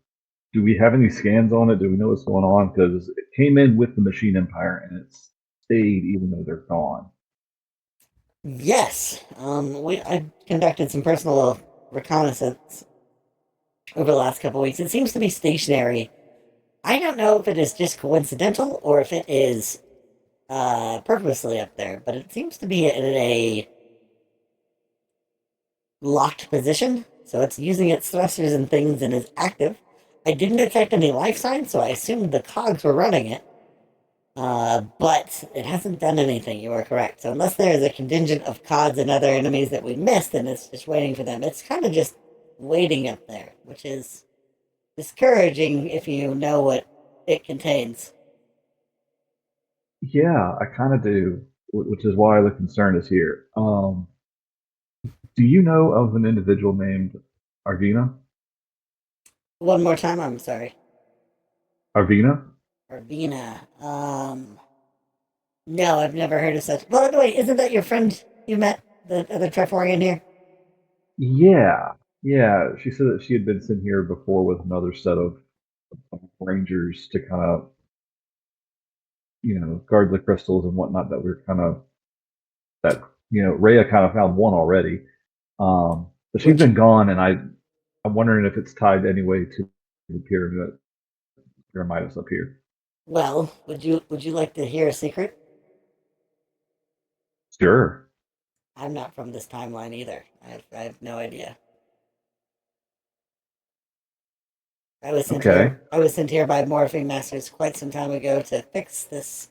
Speaker 6: do we have any scans on it? Do we know what's going on? Because it came in with the Machine Empire and it stayed even though they're gone.
Speaker 9: Yes. I conducted some personal reconnaissance over the last couple weeks. It seems to be stationary. I don't know if it is just coincidental or if it is purposely up there, but it seems to be in a locked position, so it's using its thrusters and things and is active. I didn't detect any life signs, so I assumed the cogs were running it. But it hasn't done anything, you are correct. So unless there is a contingent of cogs and other enemies that we missed and it's just waiting for them, it's kind of just waiting up there, which is discouraging if you know what it contains.
Speaker 6: Yeah, I kind of do, which is why the concern is here. Do you know of an individual named Arvina?
Speaker 9: One more time, I'm sorry.
Speaker 6: Arvina?
Speaker 9: Arvina. No, I've never heard of such. Well, wait, isn't that your friend you met? The other Triforian here?
Speaker 6: Yeah. She said that she had been sent here before with another set of Rangers to kind of, guard the crystals and whatnot that we're kind of, that, Rhea kind of found one already. But she's
Speaker 3: Which-
Speaker 6: been gone, and I'm wondering if it's tied anyway to the Pure Midas up here.
Speaker 9: Well, would you like to hear a secret?
Speaker 6: Sure.
Speaker 9: I'm not from this timeline either. I have no idea. I was sent
Speaker 6: Okay.
Speaker 9: here. I was sent here by morphing masters quite some time ago to fix this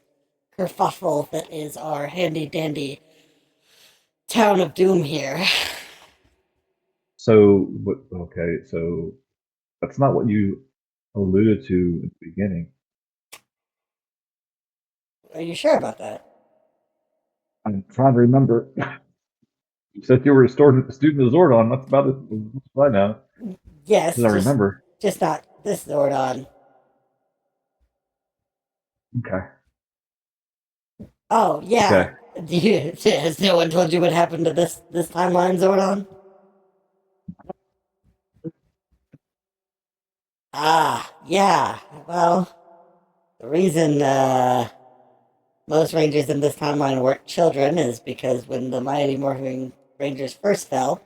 Speaker 9: kerfuffle that is our handy dandy town of doom here.
Speaker 6: So, okay, so that's not what you alluded to in the beginning.
Speaker 9: Are you sure about that?
Speaker 6: I'm trying to remember. You said you were a student of Zordon. That's about it. I know.
Speaker 9: Yes,
Speaker 6: Because I remember.
Speaker 9: just not this Zordon.
Speaker 6: Okay.
Speaker 9: Oh yeah.
Speaker 6: Okay.
Speaker 9: Has no one told you what happened to this timeline, Zordon? Ah, yeah. Well, the reason most rangers in this timeline weren't children is because when the Mighty Morphing Rangers first fell,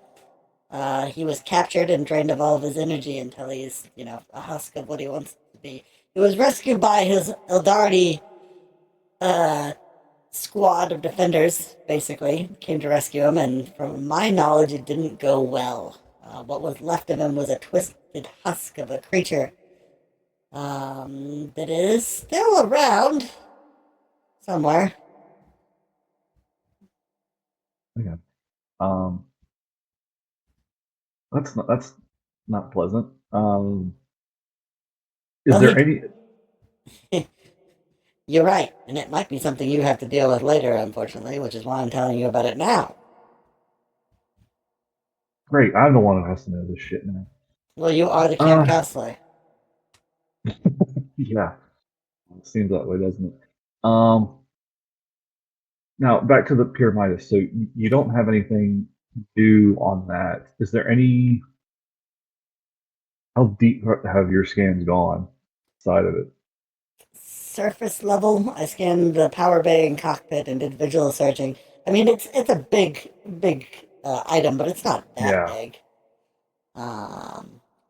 Speaker 9: he was captured and drained of all of his energy until he's, a husk of what he wants to be. He was rescued by his Eldardi squad of defenders, basically, came to rescue him, and from my knowledge, it didn't go well. What was left of him was a twisted husk of a creature that is still around somewhere.
Speaker 6: Okay. That's not pleasant. Is
Speaker 9: Well,
Speaker 6: there any?
Speaker 9: You're right, and it might be something you have to deal with later, unfortunately, which is why I'm telling you about it now.
Speaker 6: Great, I'm the one who has to know this shit now.
Speaker 9: Well, you are the camp counselor.
Speaker 6: Yeah, it seems that way, doesn't it? Now back to the Pure Midas. So you don't have anything new on that. Is there any? How deep have your scans gone side of it?
Speaker 9: Surface level, I scanned the power bay and cockpit and did visual searching. I mean, it's a big item, but it's not that
Speaker 6: Yeah.
Speaker 9: big.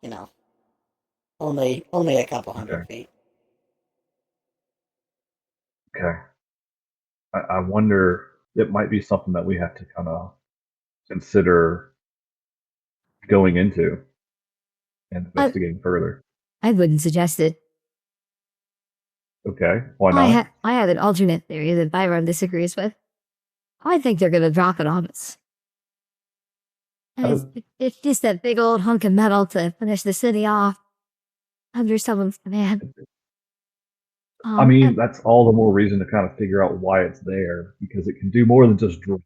Speaker 9: You know, only a couple hundred
Speaker 6: Okay.
Speaker 9: feet.
Speaker 6: Okay. I wonder, it might be something that we have to kind of consider going into and investigating further.
Speaker 8: I wouldn't suggest it.
Speaker 6: Okay. Why not?
Speaker 8: I have an alternate theory that Byron disagrees with. I think they're gonna drop it on us. And it's just that big old hunk of metal to finish the city off under someone's command.
Speaker 6: I mean, that's all the more reason to kind of figure out why it's there, because it can do more than just draw.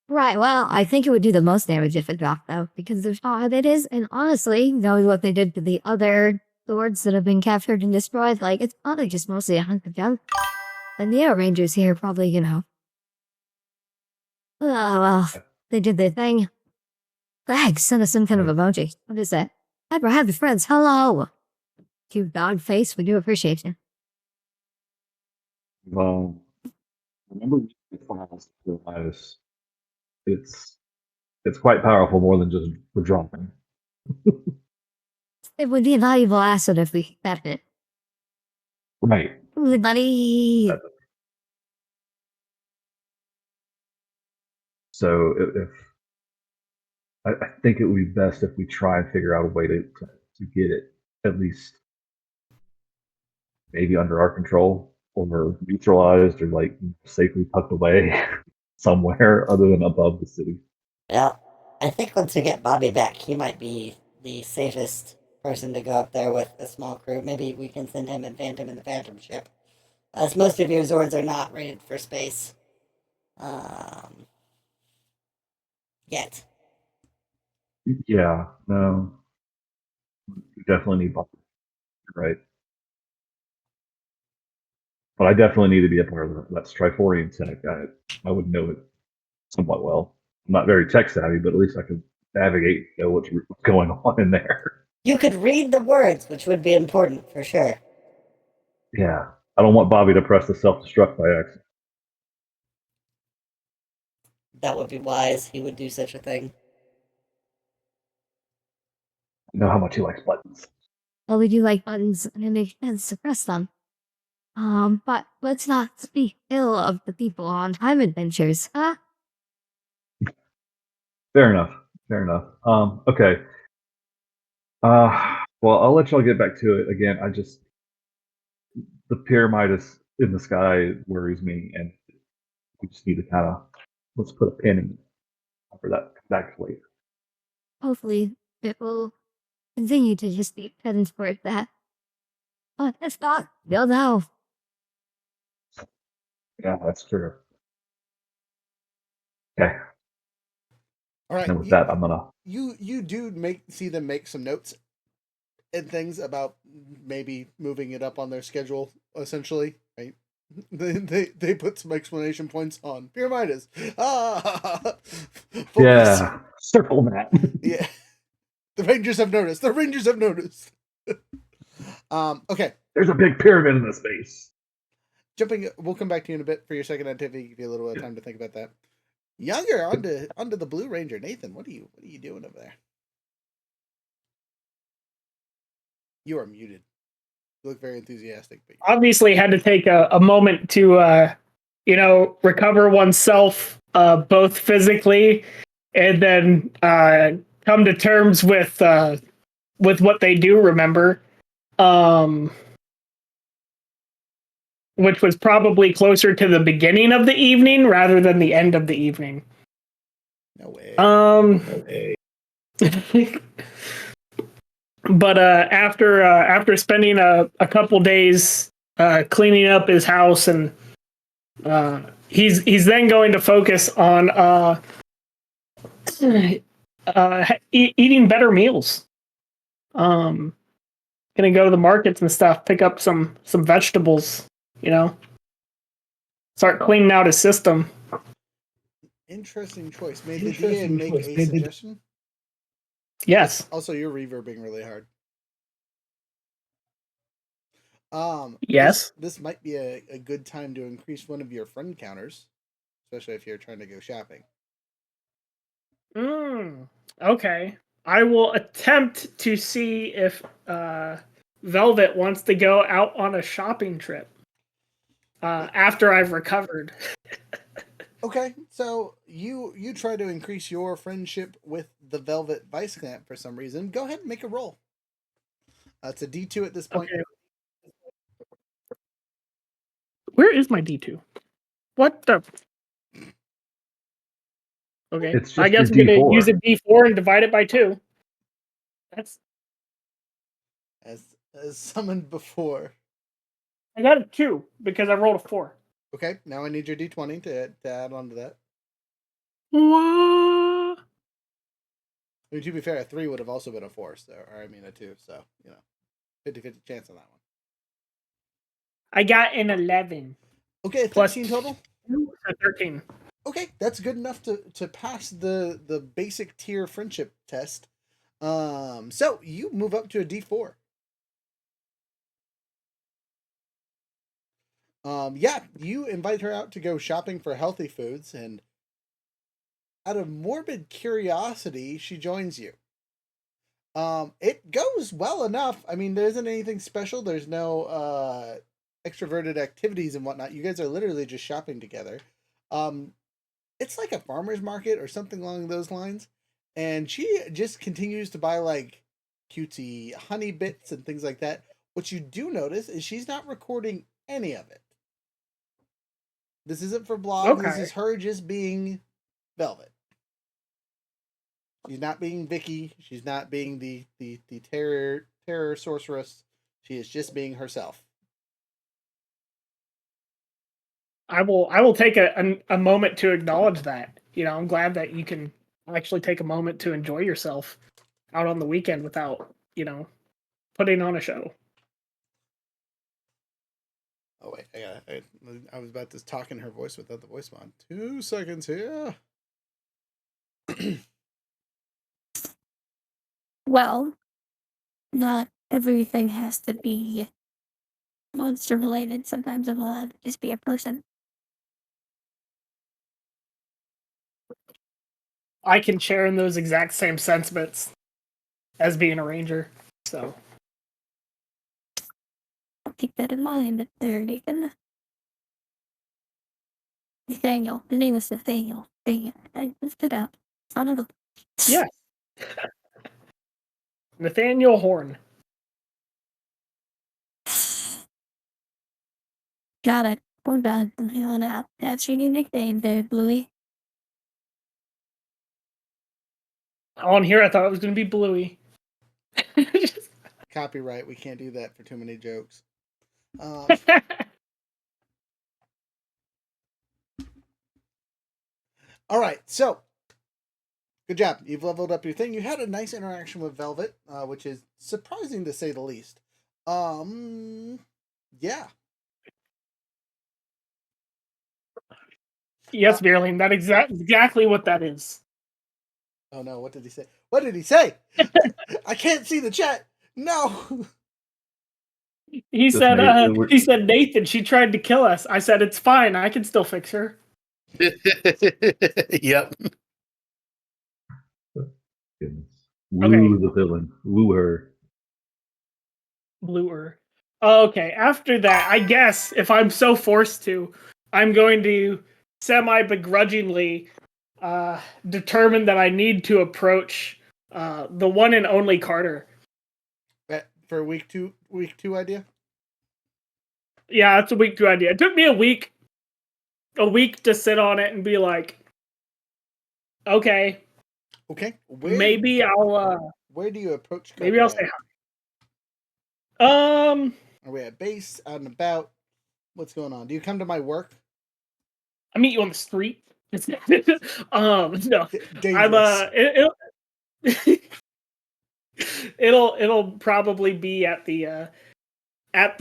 Speaker 8: Right, well, I think it would do the most damage if it dropped, though, because there's how it is, and honestly, knowing what they did to the other swords that have been captured and destroyed, like, it's probably just mostly a hunk of junk. The Neo Rangers here probably, oh, well, they did their thing. Thanks, send us some kind of emoji. What is that? Ever have your friends, hello! Cute dog face, we do appreciate you.
Speaker 6: Well, remember the Midas. It's quite powerful, more than just for dropping.
Speaker 8: It would be a valuable asset if we kept it.
Speaker 6: Right.
Speaker 8: Ooh, buddy!
Speaker 6: So if I think it would be best if we try and figure out a way to get it at least maybe under our control or neutralized or like safely tucked away somewhere other than above the city.
Speaker 9: Well, I think once we get Bobby back, he might be the safest person to go up there with a small crew. Maybe we can send him and Phantom in the Phantom ship. As most of your Zords are not rated for space. Yet.
Speaker 6: Yeah, no. We definitely need Bobby, right? But I definitely need to be a part of that Striforian tech. I would know it somewhat well. I'm not very tech savvy, but at least I can navigate, know what's going on in there.
Speaker 9: You could read the words, which would be important for sure.
Speaker 6: Yeah. I don't want Bobby to press the self-destruct by accident.
Speaker 9: That would be wise. He would do such a thing.
Speaker 6: You know how much he likes buttons.
Speaker 8: Well, we do like buttons, and it makes sense to press them. But let's not speak ill of the people on time adventures, huh?
Speaker 6: Fair enough. Fair enough. Okay. Well, I'll let y'all get back to it. Again, the Pure Midas in the sky worries me, and we just need to kind of let's put a pin in it for that back later.
Speaker 8: Hopefully, it will continue to just be heading toward that. But if not, you'll know.
Speaker 6: Yeah, that's true. Okay.
Speaker 3: All right.
Speaker 6: And with that, I'm gonna.
Speaker 3: You do see them make some notes and things about maybe moving it up on their schedule, essentially, right? They put some explanation points on Pure Midas. Focus.
Speaker 6: Yeah, circle that.
Speaker 3: Yeah. The Rangers have noticed. The Rangers have noticed. Okay.
Speaker 6: There's a big pyramid in the space.
Speaker 3: We'll come back to you in a bit for your second activity. Give you a little bit of time to think about that. Younger, onto the Blue Ranger. Nathan, what are you doing over there? You are muted. You look very enthusiastic. But
Speaker 4: Obviously, had to take a moment to, recover oneself, both physically and then come to terms with what they do remember, which was probably closer to the beginning of the evening rather than the end of the evening.
Speaker 3: No way.
Speaker 4: But after spending a couple days cleaning up his house, and he's then going to focus on eating better meals. Gonna go to the markets and stuff, pick up some vegetables. Start cleaning out his system.
Speaker 3: Interesting choice. May the DA make a suggestion?
Speaker 4: Yes.
Speaker 3: Also, you're reverbing really hard.
Speaker 4: Yes.
Speaker 3: This might be a good time to increase one of your friend counters, especially if you're trying to go shopping.
Speaker 4: Okay. I will attempt to see if Velvet wants to go out on a shopping trip after I've recovered.
Speaker 3: Okay, so you try to increase your friendship with the Velvet Vice Clamp for some reason. Go ahead and make a roll. It's a D2 at this point.
Speaker 4: Okay. Where is my D2? What the? Okay,
Speaker 6: It's just
Speaker 4: I guess I'm
Speaker 6: your
Speaker 4: gonna
Speaker 6: D4.
Speaker 4: use a D4 and divide it by 2. That's
Speaker 3: As summoned before.
Speaker 4: I got a 2 because I rolled a 4.
Speaker 3: Okay, now I need your D20 to add on to that.
Speaker 4: What?
Speaker 3: I mean, to be fair, a 3 would have also been a 4, a 2, so, 50-50 chance on that one.
Speaker 4: I got an 11.
Speaker 3: Okay,
Speaker 4: Plus
Speaker 3: 13 total?
Speaker 4: 2, so 13.
Speaker 3: Okay, that's good enough to pass the basic tier friendship test. So you move up to a D4. You invite her out to go shopping for healthy foods, and out of morbid curiosity, she joins you. It goes well enough. I mean, there isn't anything special. There's no extroverted activities and whatnot. You guys are literally just shopping together. It's like a farmer's market or something along those lines. And she just continues to buy like cutesy honey bits and things like that. What you do notice is she's not recording any of it. This isn't for blog.
Speaker 4: Okay.
Speaker 3: This is her just being Velvet. She's not being Vicky. She's not being the terror sorceress. She is just being herself.
Speaker 4: I will take a moment to acknowledge that. I'm glad that you can actually take a moment to enjoy yourself out on the weekend without, putting on a show.
Speaker 3: Oh wait, I was about to talk in her voice without the voice mod. 2 seconds here.
Speaker 8: Well, not everything has to be monster related. Sometimes it will just be a person.
Speaker 4: I can share in those exact same sentiments as being a ranger. So
Speaker 8: I'll keep that in mind if they're making Nathaniel. His name is Nathaniel. Dang it. I messed it up. Son of a.
Speaker 4: yeah, Nathaniel Horn.
Speaker 8: Got it. We're done. I'm healing out. That's your new nickname there, Bluey.
Speaker 4: On here, I thought it was going to be Bluey.
Speaker 3: Copyright. We can't do that for too many jokes. All right, so good job. You've leveled up your thing. You had a nice interaction with Velvet, which is surprising to say the least. Yeah.
Speaker 4: Yes, Beerling, that exactly what that is.
Speaker 3: Oh no, what did he say? What did he say? I can't see the chat. No.
Speaker 4: He
Speaker 6: Just
Speaker 4: said,
Speaker 6: made-
Speaker 4: he said, Nathan, she tried to kill us. I said, it's fine. I can still fix her.
Speaker 10: Yep.
Speaker 6: Goodness. Woo the villain. Woo her.
Speaker 4: Bluer. Okay, after that, I guess if I'm so forced to, I'm going to semi-begrudgingly determine that I need to approach the one and only Carter.
Speaker 3: For week two idea?
Speaker 4: Yeah, that's a week 2 idea. It took me a week to sit on it and be like, okay, maybe I'll
Speaker 3: where do you approach Carter?
Speaker 4: Maybe I'll say hi.
Speaker 3: Are we at base, out and about? What's going on? Do you come to my work?
Speaker 4: I meet you on the street. No,
Speaker 3: Dangerous.
Speaker 4: It'll probably be at the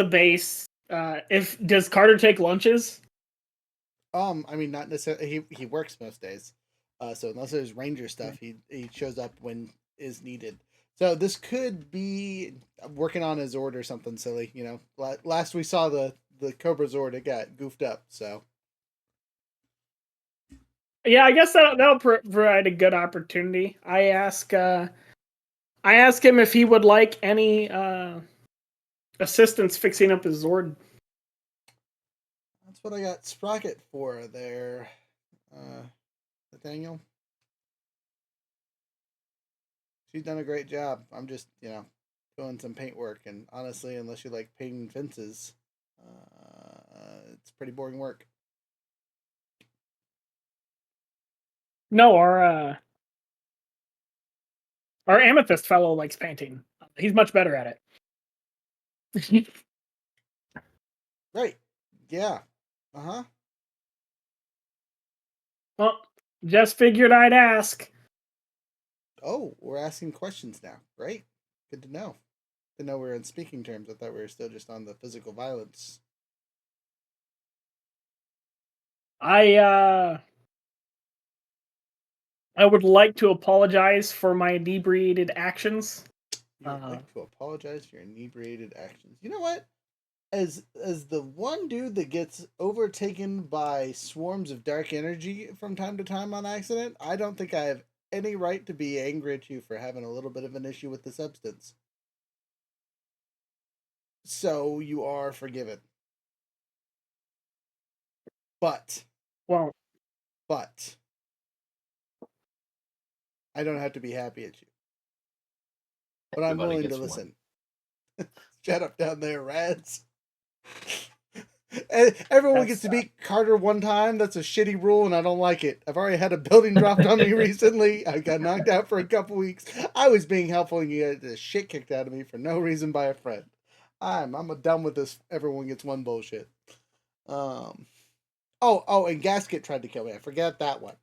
Speaker 4: base. If does Carter take lunches?
Speaker 3: I mean, not necessarily. He works most days, so unless there's ranger stuff, he shows up when is needed. So this could be working on his Zord or something silly. You know, last we saw the Cobra Zord, it got goofed up. So
Speaker 4: Yeah, I guess that'll provide a good opportunity. I ask him if he would like any assistance fixing up his Zord.
Speaker 3: that's what I got Sprocket for there, Nathaniel. She's done a great job. I'm just, doing some paint work, and honestly, unless you like painting fences, it's pretty boring work.
Speaker 4: No, our amethyst fellow likes painting. He's much better at it.
Speaker 3: Right. Yeah. Uh-huh.
Speaker 4: Well, just figured I'd ask.
Speaker 3: Oh, we're asking questions now. Great. Good to know. To know we're in speaking terms. I thought we were still just on the physical violence.
Speaker 4: I would like to apologize for my inebriated actions.
Speaker 3: You would like to apologize for your inebriated actions. You know what? As the one dude that gets overtaken by swarms of dark energy from time to time on accident, I don't think I have any right to be angry at you for having a little bit of an issue with the substance. So you are forgiven. But I don't have to be happy at you. But I'm willing to listen. Shut up down there, Rads. Everyone gets to beat Carter one time. That's a shitty rule, and I don't like it. I've already had a building dropped on me recently. I got knocked out for a couple weeks. I was being helpful, and you got the shit kicked out of me for no reason by a friend. I'm done with this. Everyone gets one bullshit. Oh, and Gasket tried to kill me. I forgot that one,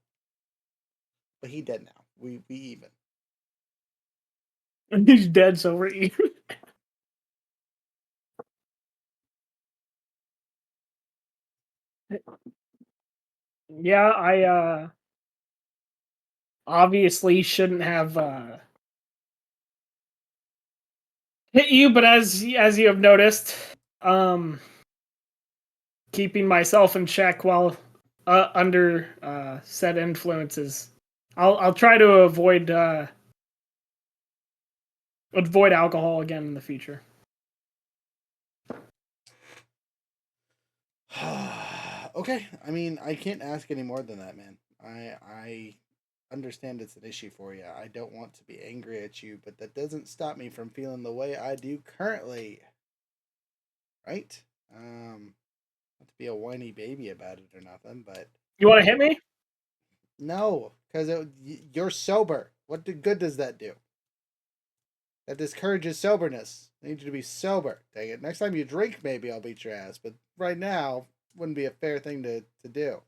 Speaker 3: but he dead now. We even.
Speaker 4: He's dead, so we're even. Yeah, I obviously shouldn't have hit you, but as you have noticed, keeping myself in check while under said influences. I'll try to avoid alcohol again in the future.
Speaker 3: Okay, I mean, I can't ask any more than that, man. I understand it's an issue for you. I don't want to be angry at you, but that doesn't stop me from feeling the way I do currently. Right? Not to be a whiny baby about it or nothing, but
Speaker 4: You want to hit me?
Speaker 3: no, because you're sober. What good does that do? That discourages soberness. I need you to be sober. Dang it. Next time you drink, maybe I'll beat your ass. But right now, wouldn't be a fair thing to do.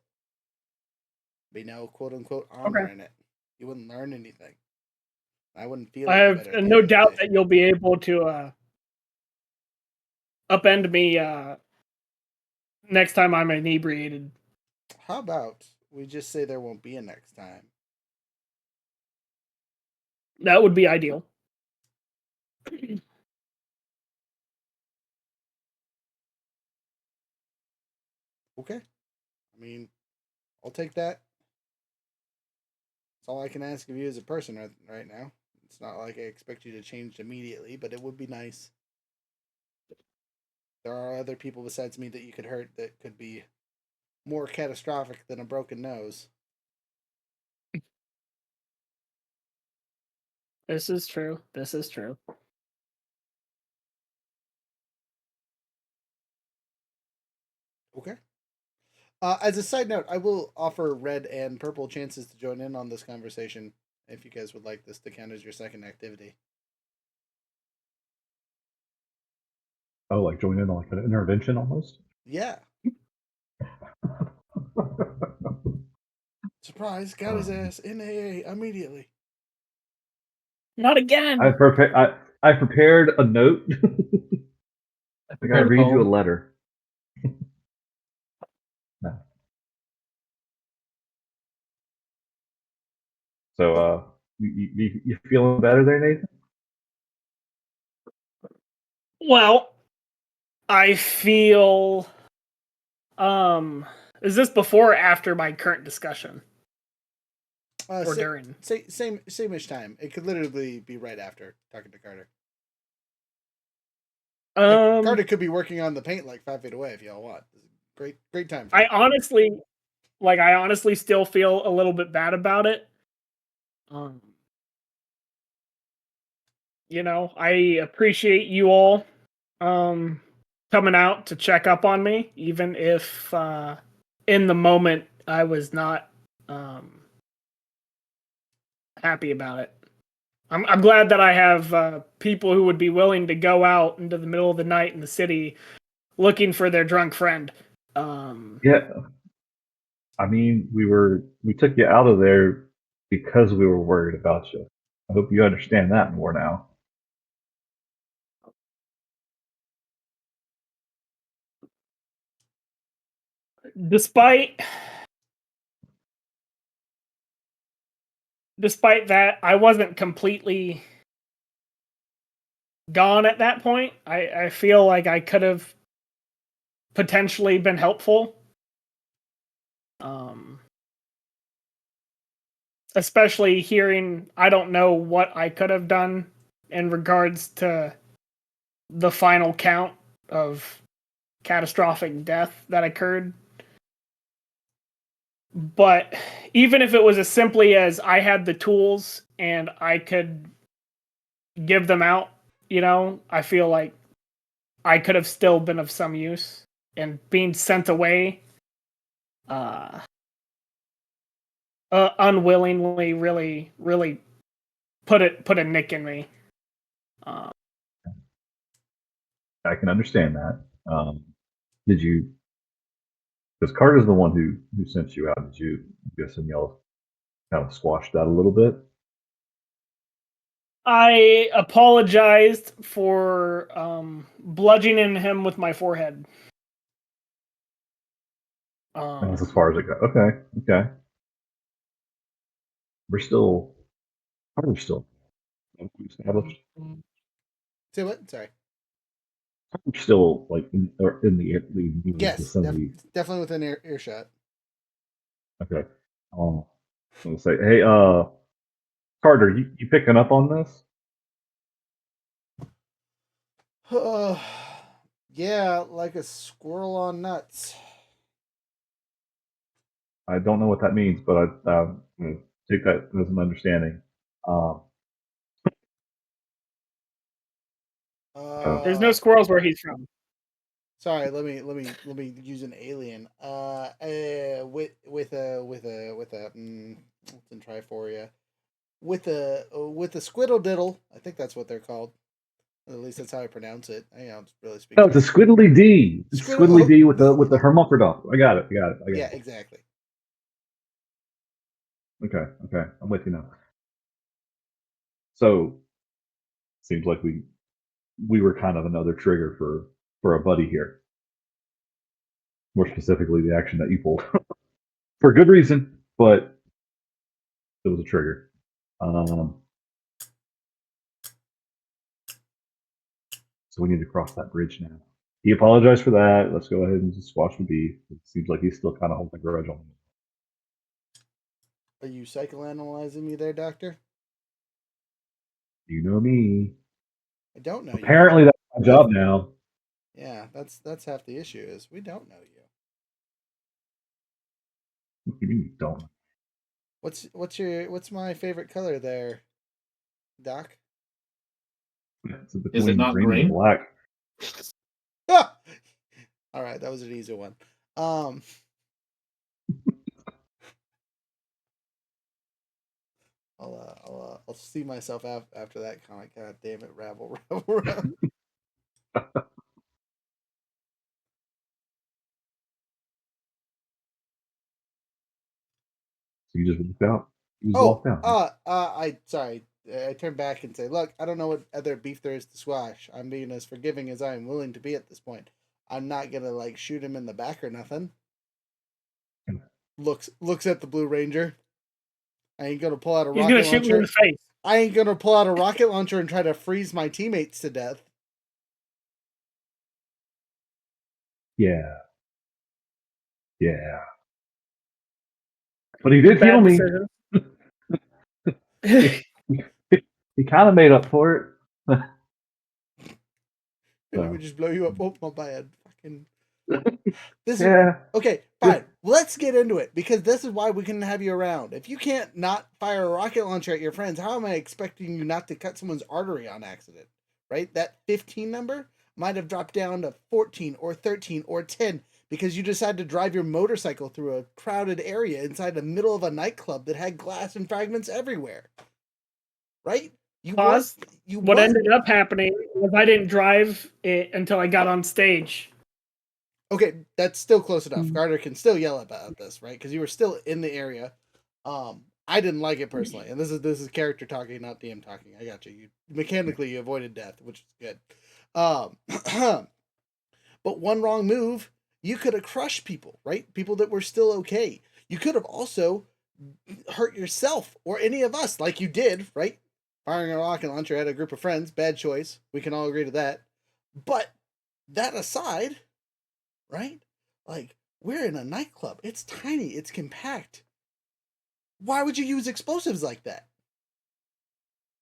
Speaker 3: Be no quote unquote honor in it. You wouldn't learn anything. I wouldn't feel
Speaker 4: I
Speaker 3: any
Speaker 4: have
Speaker 3: better. At the
Speaker 4: no
Speaker 3: end of the
Speaker 4: doubt
Speaker 3: day.
Speaker 4: that you'll be able to upend me next time I'm inebriated.
Speaker 3: How about we just say there won't be a next time?
Speaker 4: That would be ideal.
Speaker 3: Okay. I mean, I'll take that. That's all I can ask of you as a person right now. It's not like I expect you to change immediately, but it would be nice. There are other people besides me that you could hurt that could be more catastrophic than a broken nose.
Speaker 4: This is true. This is true.
Speaker 3: Okay. As a side note, I will offer red and purple chances to join in on this conversation if you guys would like this to count as your second activity.
Speaker 6: Oh, like join in on like an intervention almost.
Speaker 3: Yeah. Surprise! Got his ass in AA immediately.
Speaker 4: Not again.
Speaker 6: I prepared a note. I think I read you a letter. No. So, you feeling better there, Nathan?
Speaker 4: Well, I feel. Is this before or after my current discussion? Or during?
Speaker 3: Same-ish time. It could literally be right after talking to Carter. Carter could be working on the paint like 5 feet away if y'all want. Great time.
Speaker 4: I honestly still feel a little bit bad about it. You know, I appreciate you all coming out to check up on me, even if in the moment I was not happy about it. I'm glad that I have people who would be willing to go out into the middle of the night in the city looking for their drunk friend.
Speaker 6: Yeah. I mean, we took you out of there because we were worried about you. I hope you understand that more now.
Speaker 4: Despite that, I wasn't completely gone at that point. I feel like I could have potentially been helpful. Especially hearing, I don't know what I could have done in regards to the final count of catastrophic death that occurred. But even if it was as simply as I had the tools and I could give them out, you know, I feel like I could have still been of some use. And being sent away unwillingly really put a nick in me.
Speaker 6: I can understand that. Did you? Because Carter's the one who sent you out. Did you? I'm guessing y'all kind of squashed that a little bit.
Speaker 4: I apologized for bludgeoning him with my forehead.
Speaker 6: That's as far as it goes. Okay. We're still. Carter's still established.
Speaker 3: Say what? Sorry.
Speaker 6: I'm still like in the
Speaker 3: Yes,
Speaker 6: vicinity.
Speaker 3: definitely within earshot.
Speaker 6: Okay. I'm gonna say, hey, Carter, you picking up on this?
Speaker 3: Yeah, like a squirrel on nuts.
Speaker 6: I don't know what that means, but I'm gonna take that as an understanding. Um,
Speaker 4: There's no squirrels where he's from.
Speaker 3: Sorry, let me use an alien. With let's try for you. With a squiddle diddle. I think that's what they're called. At least that's how I pronounce it. I don't really speak.
Speaker 6: no, it's a squiddly D. It's squiddly D with the hermaphrodite. I got it.
Speaker 3: Yeah, exactly.
Speaker 6: Okay, I'm with you now. So, seems like we were kind of another trigger for a buddy here. More specifically, the action that you pulled for good reason, but it was a trigger. So we need to cross that bridge now. He apologized for that. Let's go ahead and just squash the beef. It seems like he's still kind of holding a grudge on me.
Speaker 3: Are you psychoanalyzing me there, Doctor?
Speaker 6: You know me.
Speaker 3: I don't know
Speaker 6: Apparently,
Speaker 3: you.
Speaker 6: that's my job now.
Speaker 3: Yeah, that's half the issue is we don't know you.
Speaker 6: What do you mean you don't?
Speaker 3: What's my favorite color there, Doc?
Speaker 7: Is it not green?
Speaker 6: And black.
Speaker 3: All right, that was an easy one. I'll see myself after that comic. God damn it, rabble.
Speaker 6: So you just walked out. You just walked out.
Speaker 3: I turn back and say, look, I don't know what other beef there is to squash. I'm being as forgiving as I am willing to be at this point. I'm not gonna like shoot him in the back or nothing. Looks at the Blue Ranger. I ain't gonna pull out a rocket launcher.
Speaker 4: He's gonna shoot me in the face.
Speaker 3: I ain't gonna pull out a rocket launcher and try to freeze my teammates to death.
Speaker 6: Yeah. But he did heal me. He kind of made up for it.
Speaker 3: Let me just blow you up. Oh, my bad. Fucking.
Speaker 6: Yeah.
Speaker 3: Okay, fine. Let's get into it because this is why we can have you around. If you can't not fire a rocket launcher at your friends, how am I expecting you not to cut someone's artery on accident? Right? That 15 number might have dropped down to 14 or 13 or 10 because you decided to drive your motorcycle through a crowded area inside the middle of a nightclub that had glass and fragments everywhere. Right?
Speaker 4: What ended up happening was I didn't drive it until I got on stage.
Speaker 3: Okay, that's still close enough. Carter can still yell about this, right? Because you were still in the area. I didn't like it personally, and this is character talking, not DM talking. I got you. You avoided death, which is good. But one wrong move, you could have crushed people, right? People that were still okay. You could have also hurt yourself or any of us, like you did, right? Firing a rocket launcher at a group of friends, bad choice. We can all agree to that. But that aside, right? Like, we're in a nightclub. It's tiny. It's compact. Why would you use explosives like that?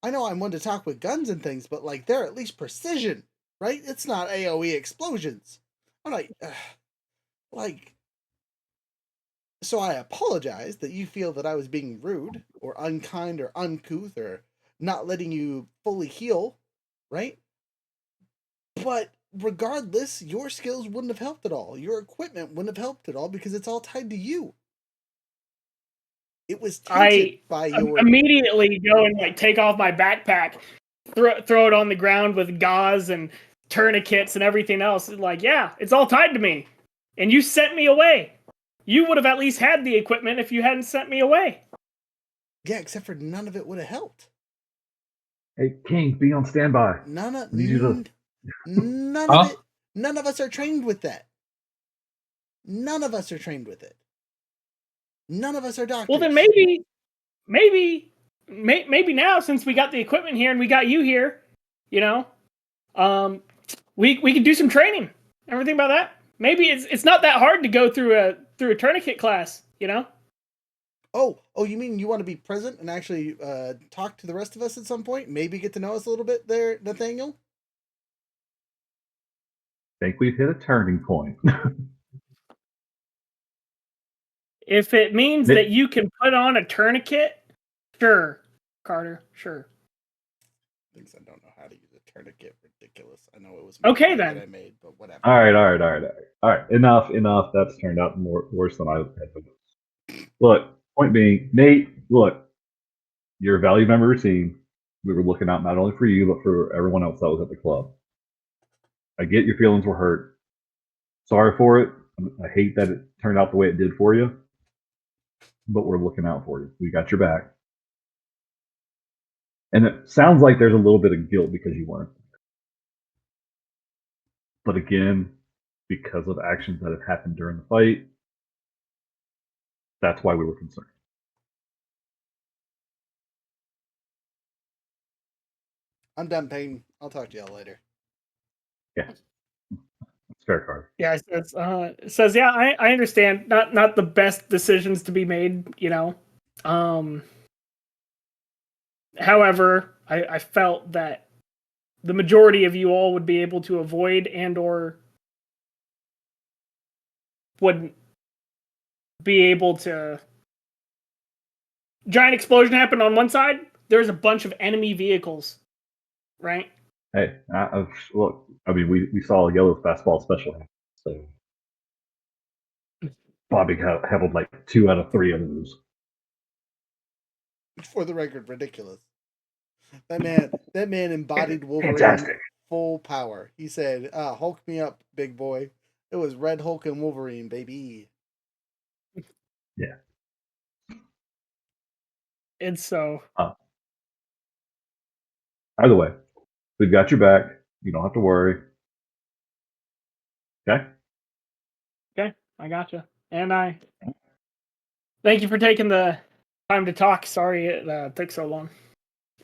Speaker 3: I know I'm one to talk with guns and things, but, like, they're at least precision, right? It's not AoE explosions. I'm like, so I apologize that you feel that I was being rude or unkind or uncouth or not letting you fully heal, right? But regardless, your skills wouldn't have helped at all. Your equipment wouldn't have helped at all because it's all tied to you. It was tainted by your...
Speaker 4: immediately go and like take off my backpack, throw it on the ground with gauze and tourniquets and everything else. Like, yeah, it's all tied to me. And you sent me away. You would have at least had the equipment if you hadn't sent me away.
Speaker 3: Yeah, except for none of it would have helped.
Speaker 6: Hey, King, be on standby.
Speaker 3: None of
Speaker 6: it.
Speaker 3: None of us are trained with that. None of us are trained with it. None of us are doctors.
Speaker 4: Well, then maybe now, since we got the equipment here and we got you here, you know, we could do some training. Everything about that. Maybe it's not that hard to go through a tourniquet class, you know?
Speaker 3: Oh, you mean you want to be present and actually talk to the rest of us at some point? Maybe get to know us a little bit there, Nathaniel?
Speaker 6: I think we've hit a turning point.
Speaker 4: If it means
Speaker 6: Nick-
Speaker 4: that you can put on a tourniquet, sure, Carter, sure.
Speaker 3: Things I don't know how to use a tourniquet. Ridiculous. I know it was
Speaker 4: Okay,
Speaker 3: that
Speaker 4: then.
Speaker 3: I made, but whatever.
Speaker 6: All right. Enough. That's turned out worse than I had hoped. Look, point being, Nate, look, you're a valued member of the team. We were looking out not only for you, but for everyone else that was at the club. I get your feelings were hurt. Sorry for it. I hate that it turned out the way it did for you, but we're looking out for you. We got your back. And it sounds like there's a little bit of guilt because you weren't. But again, because of actions that have happened during the fight, that's why we were concerned.
Speaker 3: I'm done, Peyton. I'll talk to y'all later.
Speaker 6: Yeah. It's fair, card.
Speaker 4: Yeah, it says, yeah, I understand. Not the best decisions to be made, you know. However, I felt that the majority of you all would be able to avoid and or would be able to. Giant explosion happened on one side. There's a bunch of enemy vehicles, right?
Speaker 6: Hey, look, I mean, we saw a yellow fastball special, so Bobby held like 2 out of 3 of those.
Speaker 3: For the record, ridiculous. That man embodied Wolverine
Speaker 6: Fantastic.
Speaker 3: full power. He said, Hulk me up, big boy. It was Red Hulk and Wolverine, baby.
Speaker 6: Yeah.
Speaker 4: And so
Speaker 6: Either way, we've got your back. You don't have to worry. Okay?
Speaker 4: Okay, I gotcha. And I thank you for taking the time to talk. Sorry it took so long.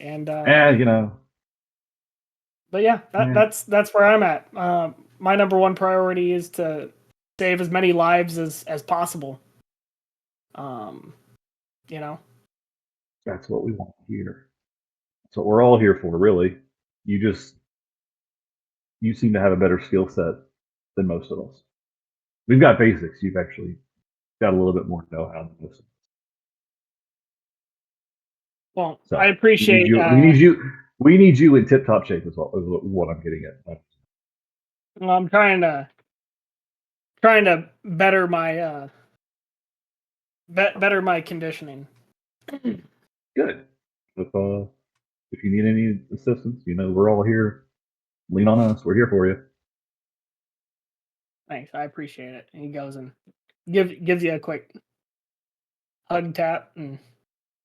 Speaker 4: And
Speaker 6: You know.
Speaker 4: but yeah, that's where I'm at. My number one priority is to save as many lives as possible. You know.
Speaker 6: That's what we want here. That's what we're all here for, really. You seem to have a better skill set than most of us. We've got basics. You've actually got a little bit more know-how than most of us.
Speaker 4: Well,
Speaker 6: So
Speaker 4: I appreciate.
Speaker 6: We need you in tip-top shape as well. Is what I'm getting at.
Speaker 4: I'm trying to better my better my conditioning.
Speaker 6: Good. If you need any assistance, you know we're all here. Lean on us. We're here for you.
Speaker 4: Thanks, I appreciate it. And he goes and gives you a quick hug tap and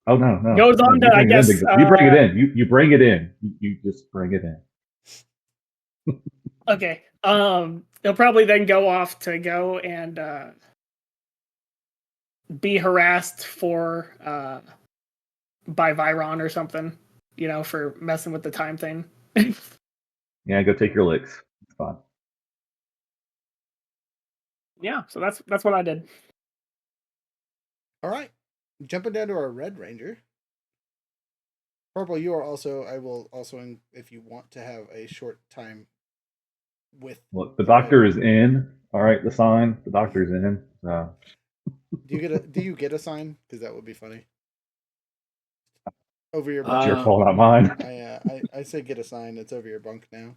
Speaker 6: Oh no.
Speaker 4: goes on to, I guess.
Speaker 6: You bring it in. You bring it in. You just bring it in.
Speaker 4: Okay. He'll probably then go off to go and be harassed for by Viron or something, you know, for messing with the time thing.
Speaker 6: Yeah, go take your licks. It's fine.
Speaker 4: Yeah, so that's what I did.
Speaker 3: All right. Jumping down to our Red Ranger. Purple, you are also, I will also, if you want to have a short time with.
Speaker 6: Look, the doctor is in. All right, the sign. The doctor's in.
Speaker 3: Do you get a sign? Because that would be funny. Over your bunk.
Speaker 6: It's your fault, not mine.
Speaker 3: I say get a sign. It's over your bunk now.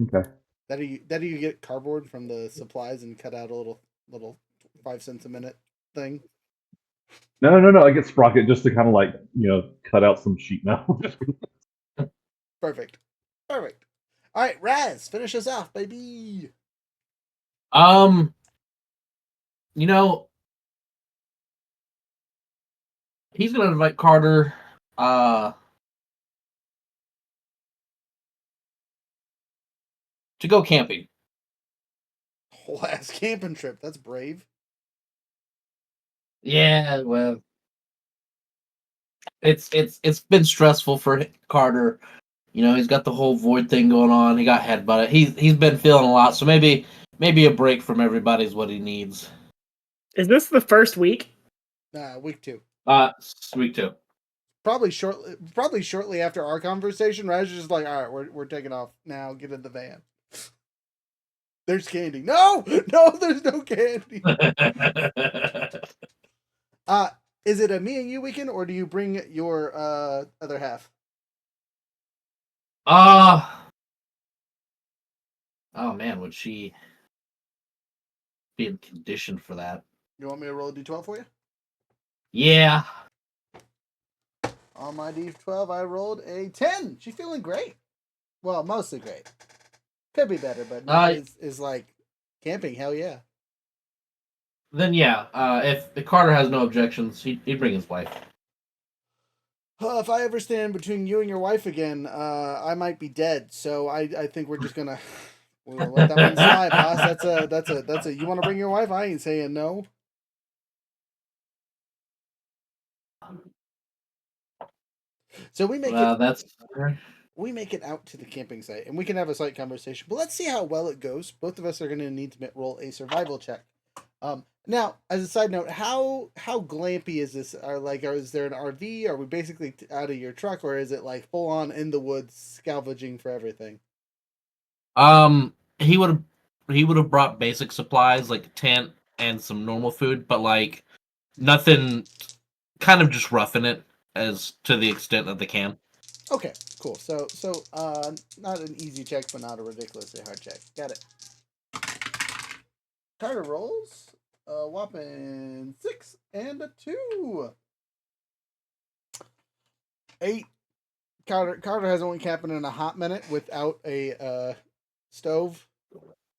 Speaker 6: Okay.
Speaker 3: That you get cardboard from the supplies and cut out a little 5 cents a minute thing.
Speaker 6: No. I get Sprocket just to kind of like, cut out some sheet metal.
Speaker 3: Perfect. All right, Raz, finish us off, baby.
Speaker 7: You know, he's gonna invite Carter to go camping.
Speaker 3: Whole ass camping trip. That's brave.
Speaker 7: Yeah, well, it's been stressful for Carter he's got the whole void thing going on. He got headbutted. He's been feeling a lot, so maybe a break from everybody is what he needs.
Speaker 4: Is this the first week?
Speaker 3: Week 2.
Speaker 7: Week 2.
Speaker 3: Probably shortly after our conversation, Raj is just like, all right, we're taking off now. Get in the van. There's candy. No, there's no candy. Is it a me and you weekend, or do you bring your other half?
Speaker 7: Oh man, would she be in condition for that?
Speaker 3: You want me to roll a d12 for you?
Speaker 7: Yeah.
Speaker 3: On my d12, I rolled a 10. She's feeling great. Well, mostly great. Could be better, but is like camping. Hell yeah.
Speaker 7: Then yeah, if Carter has no objections, he'd bring his wife.
Speaker 3: If I ever stand between you and your wife again, I might be dead. So I think we're just gonna we'll let that one slide, boss. That's a. You want to bring your wife? I ain't saying no. So we make we make it out to the camping site, and we can have a site conversation. But let's see how well it goes. Both of us are going to need to roll a survival check. Now, as a side note, how glampy is this? Is there an RV? Are we basically out of your truck, or is it like full on in the woods, scavenging for everything?
Speaker 7: He would have brought basic supplies like a tent and some normal food, but like nothing. Kind of just roughing it as to the extent that they can.
Speaker 3: Okay, cool. So not an easy check, but not a ridiculously hard check. Got it. Carter rolls a whopping 6 and a 2. 8. Carter has only camping in a hot minute without a stove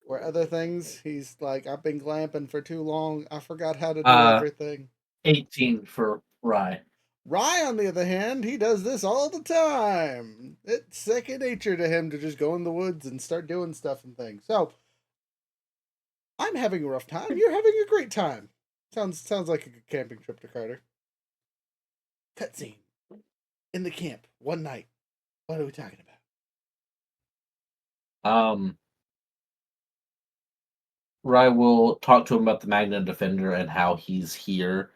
Speaker 3: or other things. He's like, I've been glamping for too long. I forgot how to do everything.
Speaker 7: 18 for Rye.
Speaker 3: Rye, on the other hand, he does this all the time. It's second nature to him to just go in the woods and start doing stuff and things. So, I'm having a rough time. You're having a great time. Sounds like a good camping trip to Carter. Cutscene. In the camp, one night. What are we talking about?
Speaker 7: Rye will talk to him about the Magna Defender and how he's here.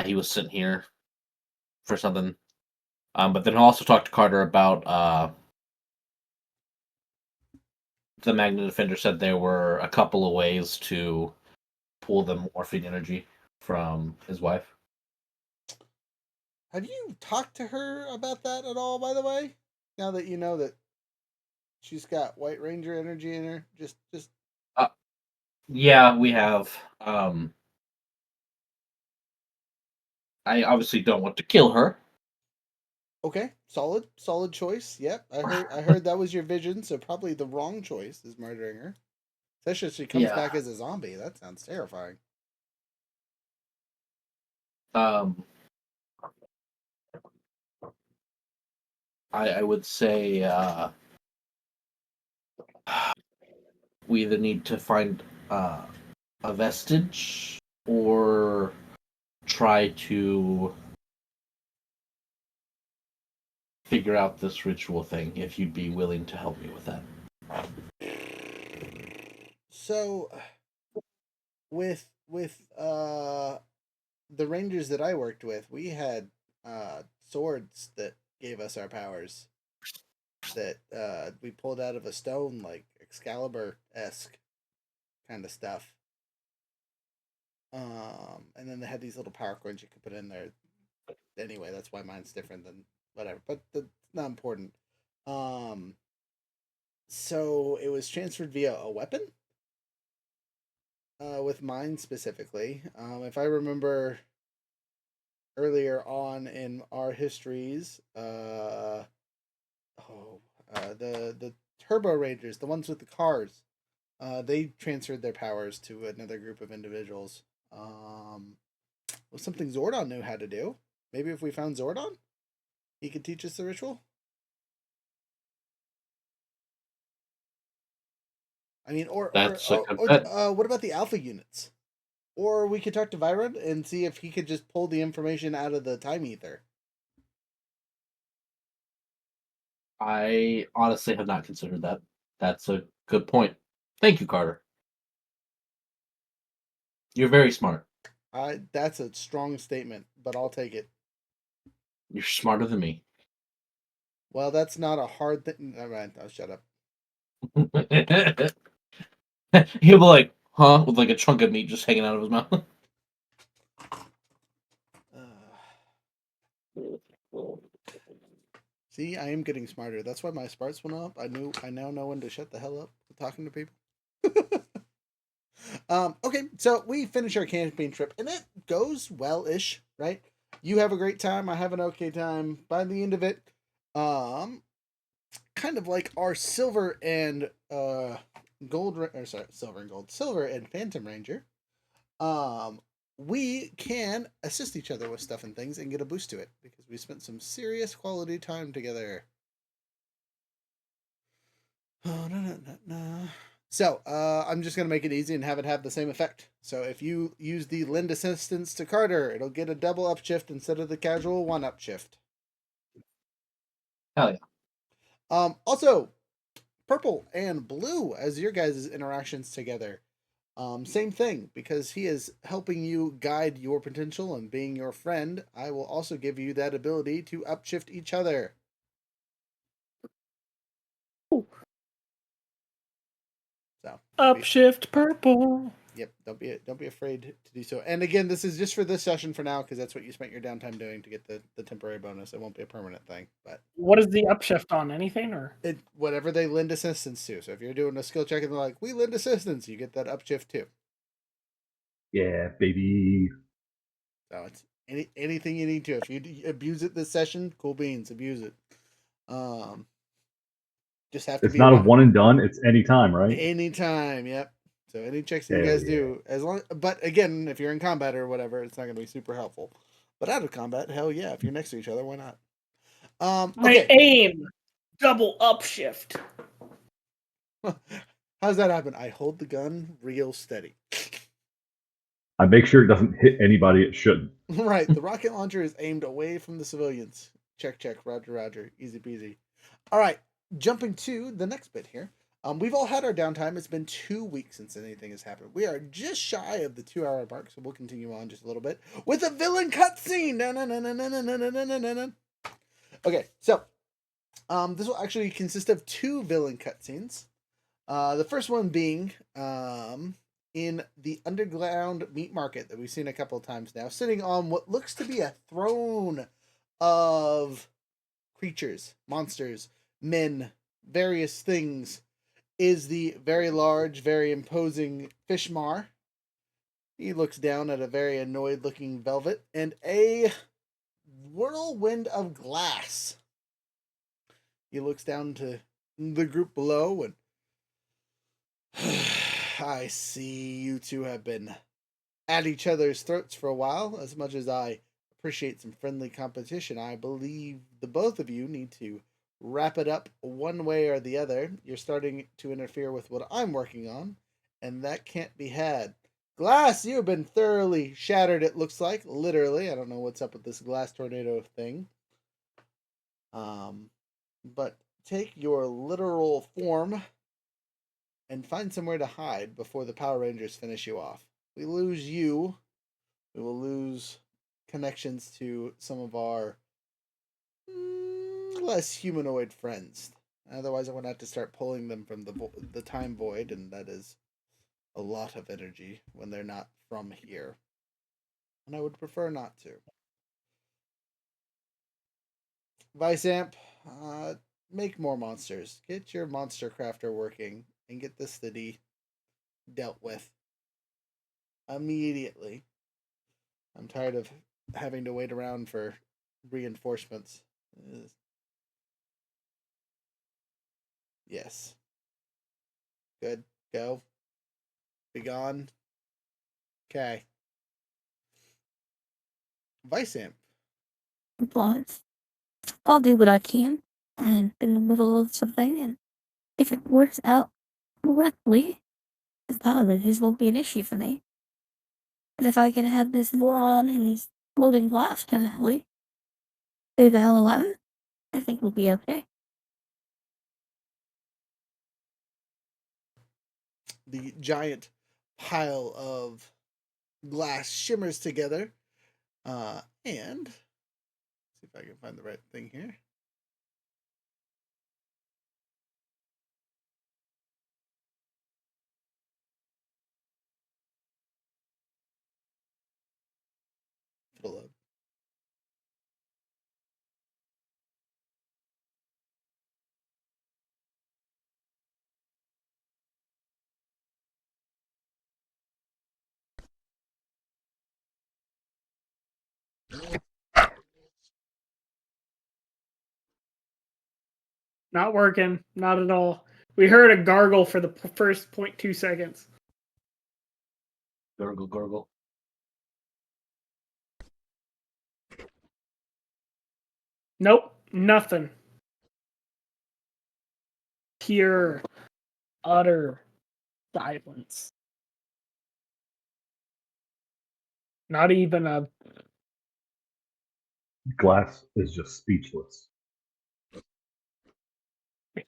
Speaker 7: He was sent here for something. But then he'll also talk to Carter about the Magna Defender said there were a couple of ways to pull the morphine energy from his wife.
Speaker 3: Have you talked to her about that at all, by the way? Now that you know that she's got White Ranger energy in her? Just
Speaker 7: Yeah, we have. I obviously don't want to kill her.
Speaker 3: Okay, solid choice. Yep, I heard that was your vision, so probably the wrong choice is murdering her. Especially if she comes back as a zombie. That sounds terrifying.
Speaker 7: I would say we either need to find a vestige or try to figure out this ritual thing, if you'd be willing to help me with that.
Speaker 3: So, with the Rangers that I worked with, we had swords that gave us our powers that we pulled out of a stone, like Excalibur-esque kind of stuff. And then they had these little power coins you could put in there. Anyway, that's why mine's different than whatever, but that's not important. So it was transferred via a weapon. With mine specifically, if I remember earlier on in our histories, the Turbo Rangers, the ones with the cars, they transferred their powers to another group of individuals. Was something Zordon knew how to do. Maybe if we found Zordon, he could teach us the ritual. I mean, what about the Alpha units? Or we could talk to Viron and see if he could just pull the information out of the time ether.
Speaker 7: I honestly have not considered that. That's a good point. Thank you, Carter. You're very smart.
Speaker 3: That's a strong statement, but I'll take it.
Speaker 7: You're smarter than me.
Speaker 3: Well, that's not a hard thing. All right, I'll shut up.
Speaker 7: He'll be like, huh? With like a chunk of meat just hanging out of his mouth.
Speaker 3: See, I am getting smarter. That's why my smarts went up. I now know when to shut the hell up with talking to people. Okay, so we finish our camping trip, and it goes well-ish, right? You have a great time. I have an okay time. By the end of it, kind of like our silver and silver and phantom ranger, we can assist each other with stuff and things and get a boost to it because we spent some serious quality time together. Oh, no. So, I'm just going to make it easy and have it have the same effect. So, if you use the lend assistance to Carter, it'll get a double upshift instead of the casual one upshift.
Speaker 7: Hell yeah.
Speaker 3: Also, purple and blue as your guys' interactions together. Same thing, because he is helping you guide your potential and being your friend. I will also give you that ability to upshift each other. So
Speaker 4: Upshift purple.
Speaker 3: Yep, don't be afraid to do so. And again, this is just for this session for now because that's what you spent your downtime doing to get the temporary bonus. It won't be a permanent thing, but
Speaker 4: What is the upshift on? Anything or?
Speaker 3: whatever they lend assistance to. So if you're doing a skill check and they're like, "We lend assistance," you get that upshift too.
Speaker 6: Yeah, baby.
Speaker 3: So it's anything you need to. If you abuse it this session, cool beans, abuse it. Just have to
Speaker 6: It's
Speaker 3: be
Speaker 6: not a
Speaker 3: around
Speaker 6: one and done. It's anytime, right?
Speaker 3: anytime. Yep. So any checks that you
Speaker 6: Hell
Speaker 3: guys
Speaker 6: yeah.
Speaker 3: do, as long, but again, if you're in combat or whatever, it's not going to be super helpful. But out of combat, hell yeah, if you're next to each other, why not?
Speaker 4: My
Speaker 3: Okay.
Speaker 4: aim, double upshift.
Speaker 3: How's that happen? I hold the gun real steady.
Speaker 6: I make sure it doesn't hit anybody it shouldn't.
Speaker 3: Right. The rocket launcher is aimed away from the civilians. Check. Roger, Roger. Easy peasy. All right. Jumping to the next bit here. We've all had our downtime. It's been 2 weeks since anything has happened. We are just shy of the 2-hour mark, so we'll continue on just a little bit with a villain cutscene. Okay, so this will actually consist of 2 villain cutscenes. The first one being in the underground meat market that we've seen a couple of times now, sitting on what looks to be a throne of creatures, monsters, men, various things, is the very large, very imposing Fishmar. He looks down at a very annoyed looking Velvet and a whirlwind of glass. He looks down to the group below and I see you two have been at each other's throats for a while. As much as I appreciate some friendly competition, I believe the both of you need to wrap it up one way or the other. You're starting to interfere with what I'm working on, and that can't be had. Glass, you have been thoroughly shattered, it looks like. Literally. I don't know what's up with this glass tornado thing. But take your literal form and find somewhere to hide before the Power Rangers finish you off. If we lose you, we will lose connections to some of our less humanoid friends. Otherwise, I would have to start pulling them from the time void, and that is a lot of energy when they're not from here. And I would prefer not to. Vice Amp, make more monsters. Get your monster crafter working and get this city dealt with immediately. I'm tired of having to wait around for reinforcements. Yes. Good. Go. Be gone. Okay. Vice Amp.
Speaker 8: But I'll do what I can. And in the middle of something, and if it works out correctly, the Battleizers won't be an issue for me. But if I can have this moron and these floating glass chemically through the L11, I think we'll be okay.
Speaker 3: the giant pile of glass shimmers together. And see if I can find the right thing here. It'll load.
Speaker 4: Not working. Not at all. We heard a gargle for the first 0.2 seconds.
Speaker 7: Gurgle, gurgle.
Speaker 4: Nope. Nothing. Pure, utter silence. Not even a.
Speaker 6: Glass is just speechless.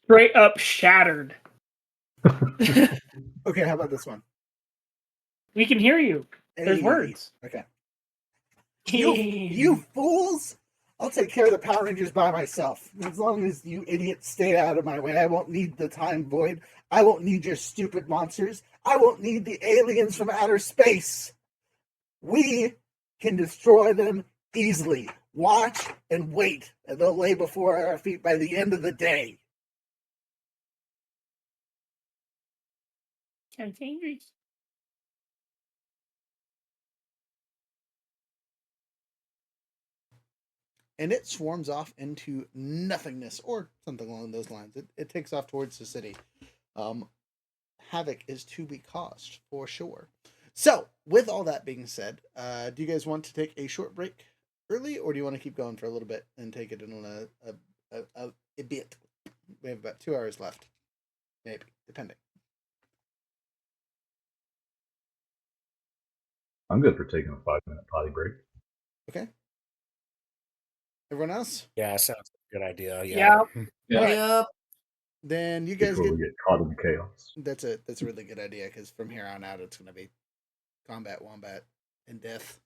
Speaker 4: Straight up shattered.
Speaker 3: Okay, how about this one?
Speaker 4: We can hear you. There's
Speaker 3: Hey.
Speaker 4: words.
Speaker 3: Okay. You fools! I'll take care of the Power Rangers by myself. As long as you idiots stay out of my way, I won't need the time void. I won't need your stupid monsters. I won't need the aliens from outer space. We can destroy them easily. Watch and wait, and they'll lay before our feet by the end of the day. And it swarms off into nothingness, or something along those lines. It takes off towards the city. Havoc is to be caused, for sure. So, with all that being said, do you guys want to take a short break early, or do you want to keep going for a little bit and take it in a bit? We have about 2 hours left. Maybe, depending.
Speaker 6: I'm good for taking a 5-minute potty break.
Speaker 3: Okay. Everyone else?
Speaker 12: Yeah, sounds like a good idea.
Speaker 4: Yeah.
Speaker 7: Yeah.
Speaker 3: All right.
Speaker 11: Yep.
Speaker 3: Then you guys
Speaker 6: Before
Speaker 3: get.
Speaker 6: we get caught in the chaos.
Speaker 3: That's a really good idea, because from here on out, it's going to be combat, wombat, and death.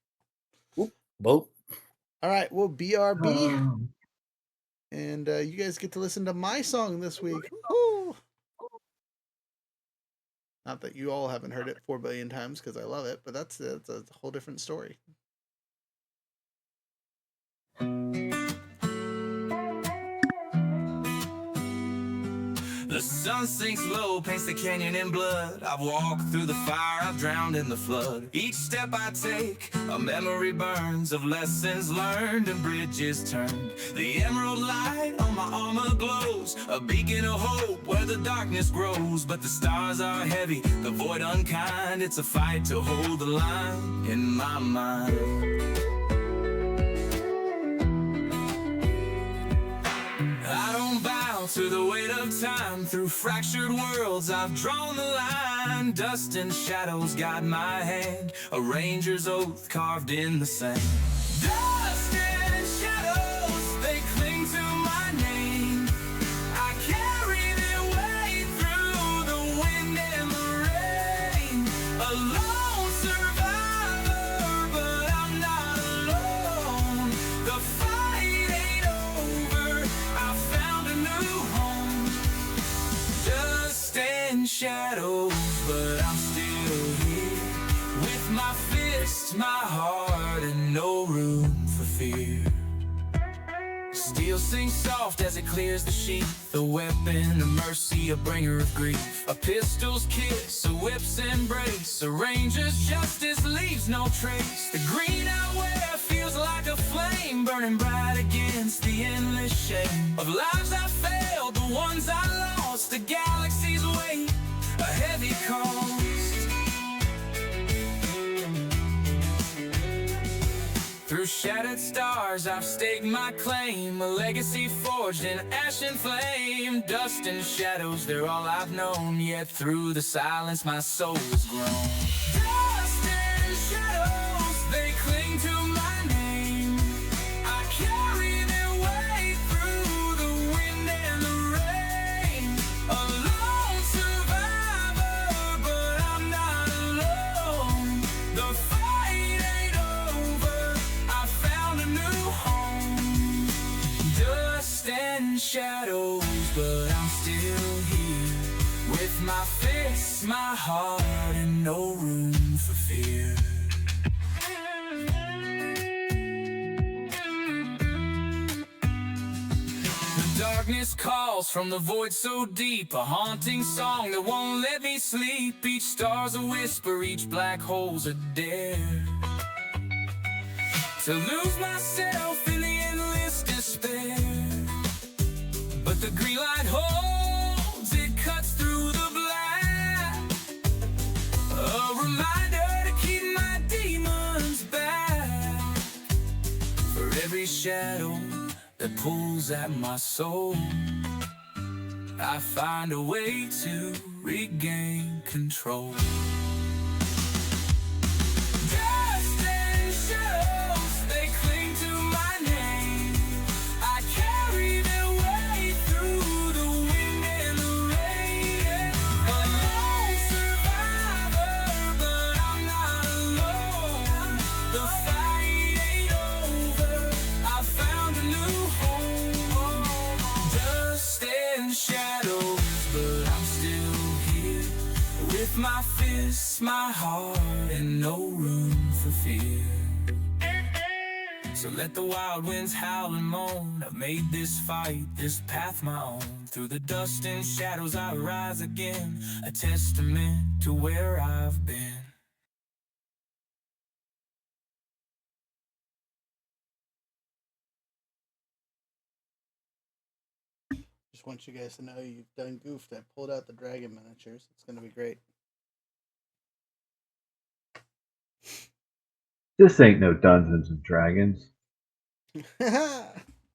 Speaker 12: Boat.
Speaker 3: All right, well, BRB. And you guys get to listen to my song this week. Woo! Not that you all haven't heard it 4 billion times, because I love it, but that's a whole different story.
Speaker 2: The sun sinks low, paints the canyon in blood. I've walked through the fire, I've drowned in the flood. Each step I take, a memory burns of lessons learned and bridges turned. The emerald light on my armor glows, a beacon of hope where the darkness grows. But the stars are heavy, the void unkind. It's a fight to hold the line in my mind. I don't bow to the weight of time. Through fractured worlds I've drawn the line. Dust and shadows guide my hand, a ranger's oath carved in the sand. Dust and shadows, they cling to my name. I carry their weight through the wind and the rain. A lone survivor, but I'm not alone. The fight ain't over, I found a new home. Dust and shadows, but I'm still here. With my fists, my heart, and no room for fear. Steel sings soft as it clears the sheath, a weapon of mercy, a bringer of grief. A pistol's kiss, a whip's embrace, a ranger's justice leaves no trace. The green I wear feels like a flame, burning bright against the endless shame of lives I failed, the ones I lost, the galaxy's weight, a heavy cost. Through shattered stars, I've staked my claim, a legacy forged in ash and flame. Dust and shadows, they're all I've known, yet through the silence my soul has grown. Dust and shadows, they cling to my name. I carry their weight through the wind and the rain. A lone survivor, but a new home. Dust and shadows, but I'm still here. With my fists, my heart, and no room for fear. The darkness calls from the void so deep, a haunting song that won't let me sleep. Each star's a whisper, each black hole's a dare. To lose myself in the endless despair. But the green light holds, it cuts through the black. A reminder to keep my demons back. For every shadow that pulls at my soul, I find a way to regain control. Dust and shadows, they cling to my name. I carry their way through the wind and the rain. A lone survivor, but I'm not alone. The fight ain't over, I found a new home. Dust and shadows, but I'm still here. With my fists, my heart, and no room for fear. So let the wild winds howl and moan. I've made this fight, this path my own. Through the dust and shadows I rise again, a testament to where I've been.
Speaker 3: Just want you guys to know you've done goofed. I pulled out the dragon miniatures. It's going to be great.
Speaker 6: This ain't no Dungeons and Dragons.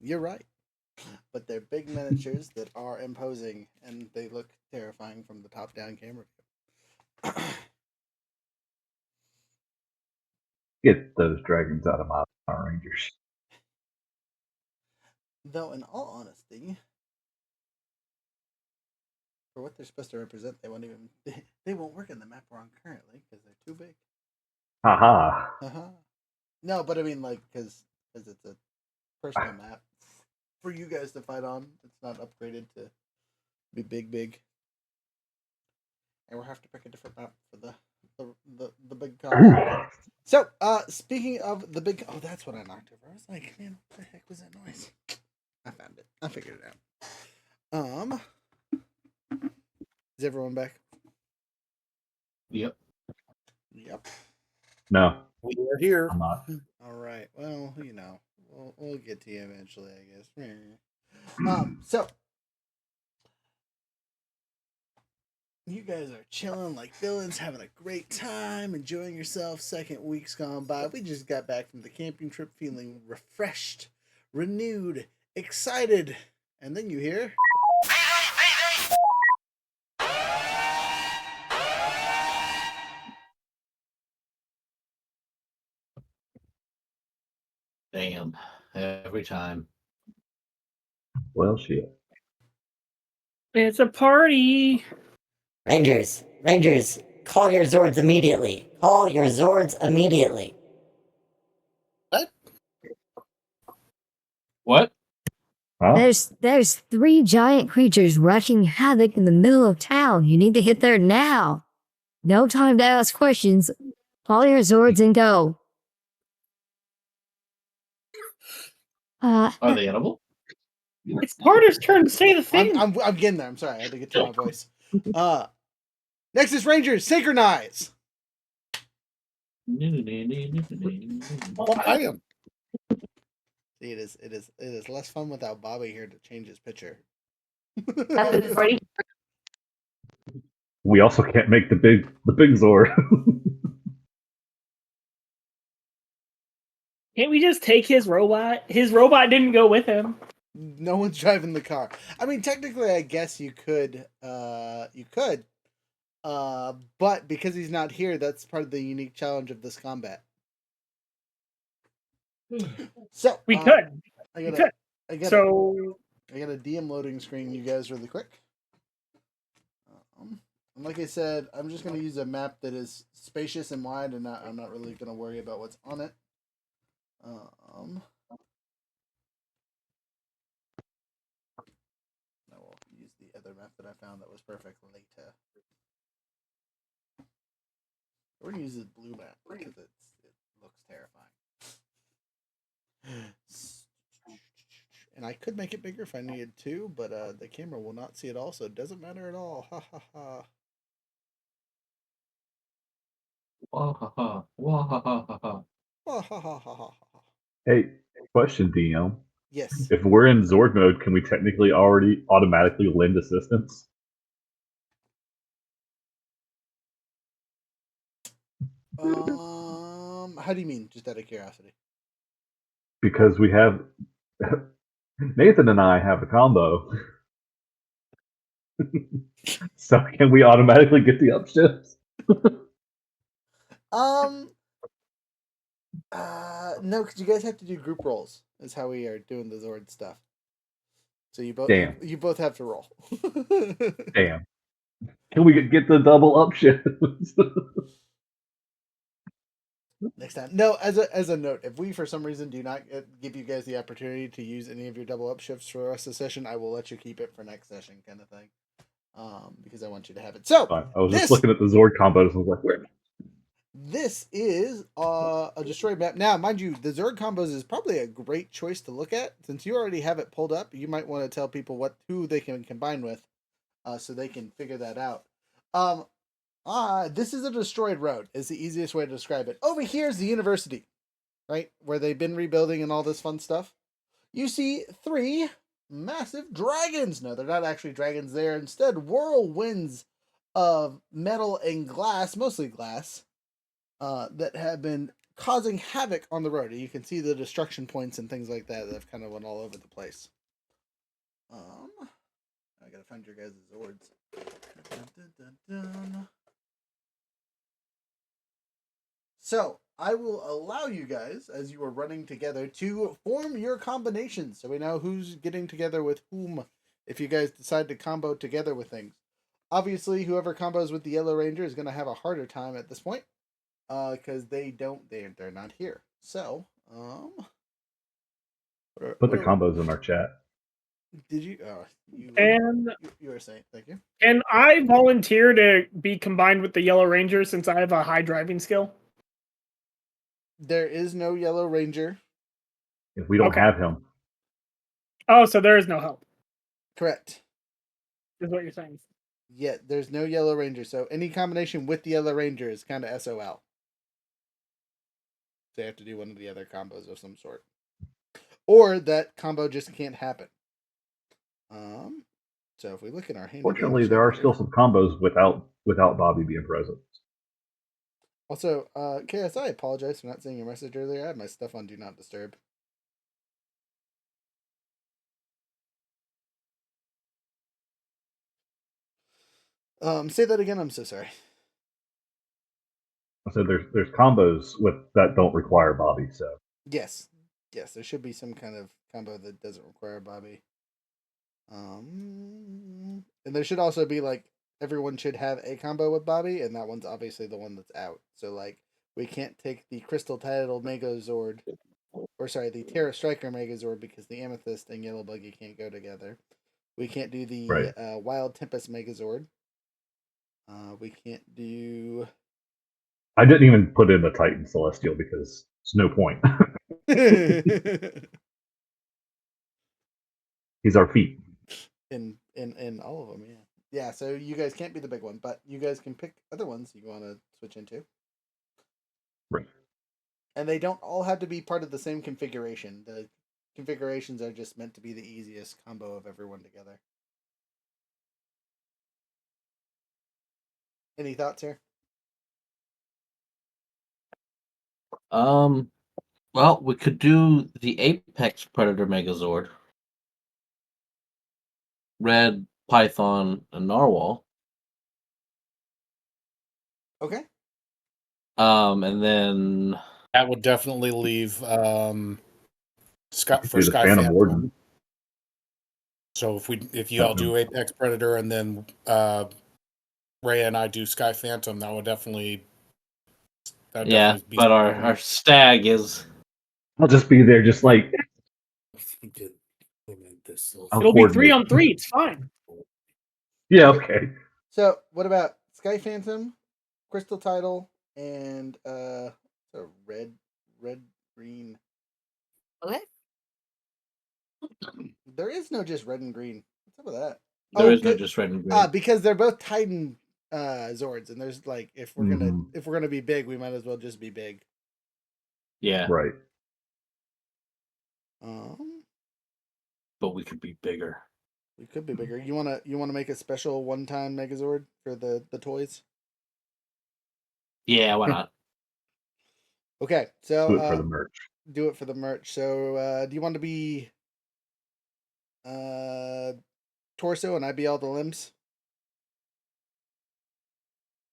Speaker 3: You're right. But they're big miniatures that are imposing, and they look terrifying from the top-down camera view.
Speaker 6: Get those dragons out of my Power Rangers.
Speaker 3: Though, in all honesty, for what they're supposed to represent, they won't even they won't work in the map we're on currently because they're too big.
Speaker 6: Haha.
Speaker 3: No, but I mean, like, because it's a personal map for you guys to fight on. It's not upgraded to be big. And we'll have to pick a different map for the big car. So, speaking of the big, oh, that's what I knocked over. I was like, man, what the heck was that noise? I found it. I figured it out. Is everyone back?
Speaker 7: Yep.
Speaker 6: No,
Speaker 12: We are here.
Speaker 6: I'm not.
Speaker 3: All right. Well, you know, we'll get to you eventually, I guess. So you guys are chilling like villains, having a great time, enjoying yourself. Second week's gone by. We just got back from the camping trip feeling refreshed, renewed, excited. And then you hear...
Speaker 7: Damn. Every time.
Speaker 6: Well, shit.
Speaker 4: It's a party.
Speaker 9: Rangers, call your Zords immediately. Call your Zords immediately.
Speaker 7: What?
Speaker 6: Huh?
Speaker 8: There's 3 giant creatures wreaking havoc in the middle of town. You need to hit there now. No time to ask questions. Call your Zords and go.
Speaker 7: Are they edible?
Speaker 4: It's Porter's turn to say the thing.
Speaker 3: I'm getting there. I'm sorry. I had to get to my voice. Nexus Rangers, synchronize.
Speaker 12: Oh, I am.
Speaker 3: See, it is less fun without Bobby here to change his picture.
Speaker 6: We also can't make the big Zord.
Speaker 4: Can't we just take his robot? His robot didn't go with him.
Speaker 3: No one's driving the car. I mean, technically, I guess you could. But because he's not here, that's part of the unique challenge of this combat. So
Speaker 4: We could.
Speaker 3: I
Speaker 4: We
Speaker 3: got
Speaker 4: could.
Speaker 3: I got
Speaker 4: So
Speaker 3: I got a DM loading screen, you guys, really quick. And like I said, I'm just going to use a map that is spacious and wide, and I'm not really going to worry about what's on it. that I found that was perfect later. We're gonna use this blue map because it looks terrifying. And I could make it bigger if I needed to, but the camera will not see it all, so it doesn't matter at all. Ha ha ha.
Speaker 7: Wahaha. Wahaha.
Speaker 3: Ha ha ha ha ha.
Speaker 6: Hey, question, DM.
Speaker 3: Yes.
Speaker 6: If we're in Zord mode, can we technically already automatically lend assistance?
Speaker 3: How do you mean? Just out of curiosity.
Speaker 6: Because we have Nathan and I have a combo. So can we automatically get the upshifts?
Speaker 3: No, because you guys have to do group rolls. Is how we are doing the Zord stuff. So you both
Speaker 6: Damn.
Speaker 3: you both have to roll.
Speaker 6: Damn. Can we get the double upshifts?
Speaker 3: Next time. No, as a note, if we for some reason do not give you guys the opportunity to use any of your double up shifts for the rest of the session, I will let you keep it for next session, kind of thing. Because I want you to have it. So
Speaker 6: Fine. I was just looking at the Zord combos and was like, where?
Speaker 3: This is a destroyed map. Now, mind you, the Zord combos is probably a great choice to look at. Since you already have it pulled up, you might want to tell people who they can combine with, so they can figure that out. This is a destroyed road, is the easiest way to describe it. Over here is the university, right? Where they've been rebuilding and all this fun stuff. You see 3 massive dragons. No, they're not actually dragons. They're instead whirlwinds of metal and glass, mostly glass, that have been causing havoc on the road. You can see the destruction points and things like that have kind of went all over the place. I gotta find your guys' Zords. Dun, dun, dun, dun. So, I will allow you guys, as you are running together, to form your combinations. So we know who's getting together with whom if you guys decide to combo together with things. Obviously, whoever combos with the Yellow Ranger is going to have a harder time at this point. Because they're not here. So,
Speaker 6: Put the combos in our chat.
Speaker 3: Did you? You were saying, thank you.
Speaker 4: Can I volunteer to be combined with the Yellow Ranger since I have a high driving skill?
Speaker 3: There is no Yellow Ranger.
Speaker 6: If we don't have him.
Speaker 4: Oh, so there is no help.
Speaker 3: Correct.
Speaker 4: Is what you're saying.
Speaker 3: Yeah, there's no Yellow Ranger. So any combination with the Yellow Ranger is kind of SOL. So you have to do one of the other combos of some sort. Or that combo just can't happen. So if we look at our hand.
Speaker 6: Fortunately, there are still some combos without Bobby being present.
Speaker 3: Also, KS, I apologize for not seeing your message earlier. I had my stuff on Do Not Disturb. Say that again. I'm so sorry.
Speaker 6: I said there's combos that don't require Bobby. So
Speaker 3: yes, there should be some kind of combo that doesn't require Bobby. And there should also be like everyone should have a combo with Bobby, and that one's obviously the one that's out. So like we can't take the Crystal Tidal Megazord, or sorry, the Terra Striker Megazord because the Amethyst and Yellow Buggy can't go together. We can't do the Wild Tempest Megazord. We can't do.
Speaker 6: I didn't even put in the Titan Celestial because it's no point. He's our feet.
Speaker 3: In all of them, yeah. Yeah, so you guys can't be the big one, but you guys can pick other ones you want to switch into.
Speaker 6: Right.
Speaker 3: And they don't all have to be part of the same configuration. The configurations are just meant to be the easiest combo of everyone together. Any thoughts here?
Speaker 7: Well, we could do the Apex Predator Megazord. Red, Python, and Narwhal.
Speaker 3: Okay.
Speaker 7: And then
Speaker 12: that would definitely leave Sky
Speaker 6: the
Speaker 12: Sky
Speaker 6: Phantom
Speaker 12: Phantom.
Speaker 6: Warden.
Speaker 12: So if you all do Apex Predator and then Ray and I do Sky Phantom, that would definitely.
Speaker 7: Yeah,
Speaker 12: be
Speaker 7: but our stag is.
Speaker 6: I'll just be there, just like.
Speaker 12: He did this.
Speaker 4: It'll be 3-on-3. It's fine.
Speaker 6: Yeah, okay.
Speaker 3: So what about Sky Phantom, Crystal Title, and so red, green.
Speaker 8: Okay.
Speaker 3: There is no just red and green. What's up with that?
Speaker 7: There is no just red and green.
Speaker 3: Because they're both Titan Zords, and there's like if we're
Speaker 6: Mhm.
Speaker 3: gonna be big, we might as well just be big.
Speaker 7: Yeah,
Speaker 6: Right.
Speaker 7: but we could be bigger.
Speaker 3: We could be bigger. You wanna make a special one-time Megazord for the toys?
Speaker 7: Yeah, why not?
Speaker 3: Okay, so
Speaker 6: Do it for the merch.
Speaker 3: do it for the merch. So do you want to be torso and I be all the limbs?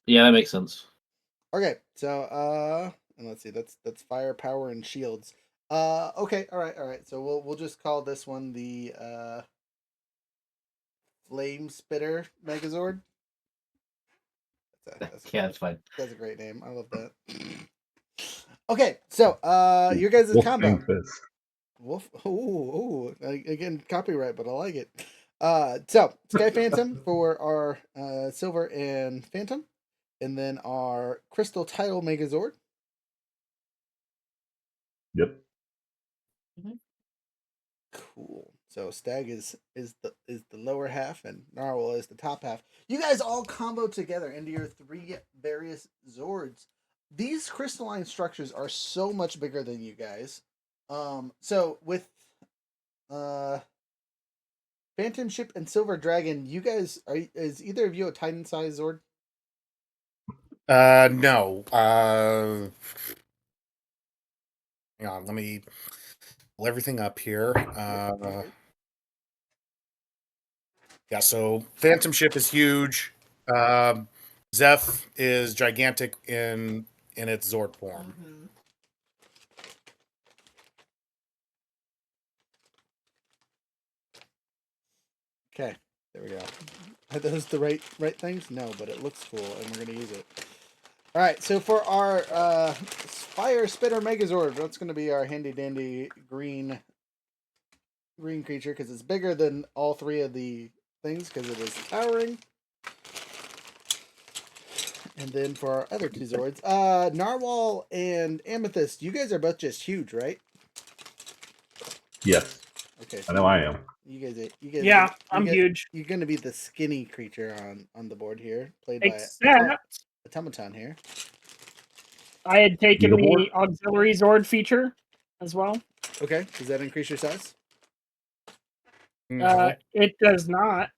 Speaker 7: Yeah, that makes sense.
Speaker 3: Okay, so and let's see, that's firepower and shields. Okay, all right. So we'll just call this one the Flame Spitter Megazord.
Speaker 7: Yeah, that's fine.
Speaker 3: That's a great name. I love that. Okay, so your guys' combo.
Speaker 6: Wolfgang Fist.
Speaker 3: Wolf. Oh, again, copyright, but I like it. So Sky Phantom for our Silver and Phantom, and then our Crystal Title Megazord.
Speaker 6: Yep.
Speaker 3: Cool. So Stag is the lower half, and Narwhal is the top half. You guys all combo together into your 3 various Zords. These crystalline structures are so much bigger than you guys. So with Phantom Ship and Silver Dragon, you guys is either of you a Titan size Zord?
Speaker 12: No. Hang on, let me pull everything up here. Yeah, so Phantom Ship is huge. Zeph is gigantic in its Zord form.
Speaker 3: Okay, there we go. Are those the right things? No, but it looks cool, and we're gonna use it. All right, so for our Fire Spitter Megazord, that's going to be our handy dandy green creature because it's bigger than all 3 of the things because it is towering. And then for our other 2 Zords, Narwhal and Amethyst, you guys are both just huge, right?
Speaker 6: Yes.
Speaker 3: Okay,
Speaker 6: I know I am.
Speaker 3: You guys,
Speaker 4: Yeah, I'm huge.
Speaker 3: You're going to be the skinny creature on the board here, played
Speaker 4: Except
Speaker 3: by Automaton here.
Speaker 4: I had taken
Speaker 6: Beetleborg?
Speaker 4: the auxiliary Zord feature as well.
Speaker 3: Okay, does that increase your size?
Speaker 12: No.
Speaker 4: It does not,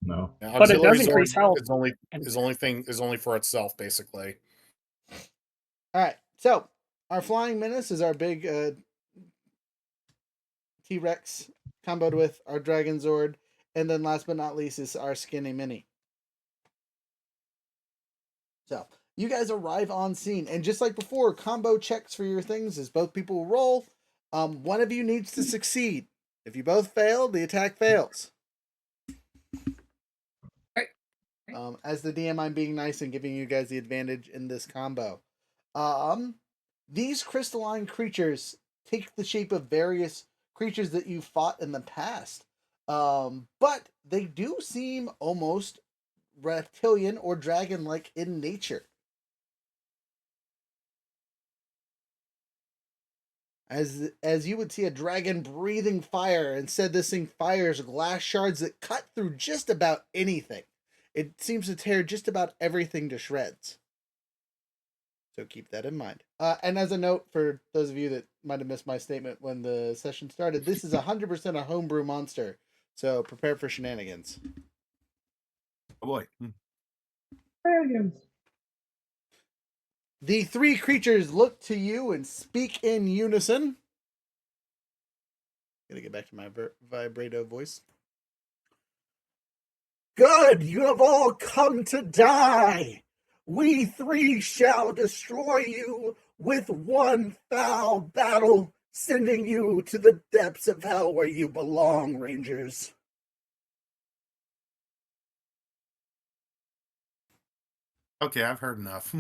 Speaker 6: No.
Speaker 12: Yeah,
Speaker 4: but it does
Speaker 12: Auxiliary
Speaker 4: increase
Speaker 12: Zord
Speaker 4: health.
Speaker 12: is only for itself, basically.
Speaker 3: All right, so our Flying Menace is our big T-Rex comboed with our Dragon Zord, and then last but not least is our Skinny Mini. So you guys arrive on scene, and just like before, combo checks for your things as both people roll. One of you needs to succeed. If you both fail, the attack fails. As the DM, I'm being nice and giving you guys the advantage in this combo. These crystalline creatures take the shape of various creatures that you fought in the past. But they do seem almost reptilian or dragon-like in nature. As you would see a dragon breathing fire, instead this thing fires glass shards that cut through just about anything. It seems to tear just about everything to shreds. So keep that in mind. And as a note for those of you that might have missed my statement when the session started, this is 100% a homebrew monster. So prepare for shenanigans.
Speaker 5: Oh boy.
Speaker 3: The 3 creatures look to you and speak in unison. Gotta get back to my vibrato voice. Good, you have all come to die. We 3 shall destroy you with one foul battle, sending you to the depths of hell where you belong, Rangers.
Speaker 5: Okay, I've heard enough.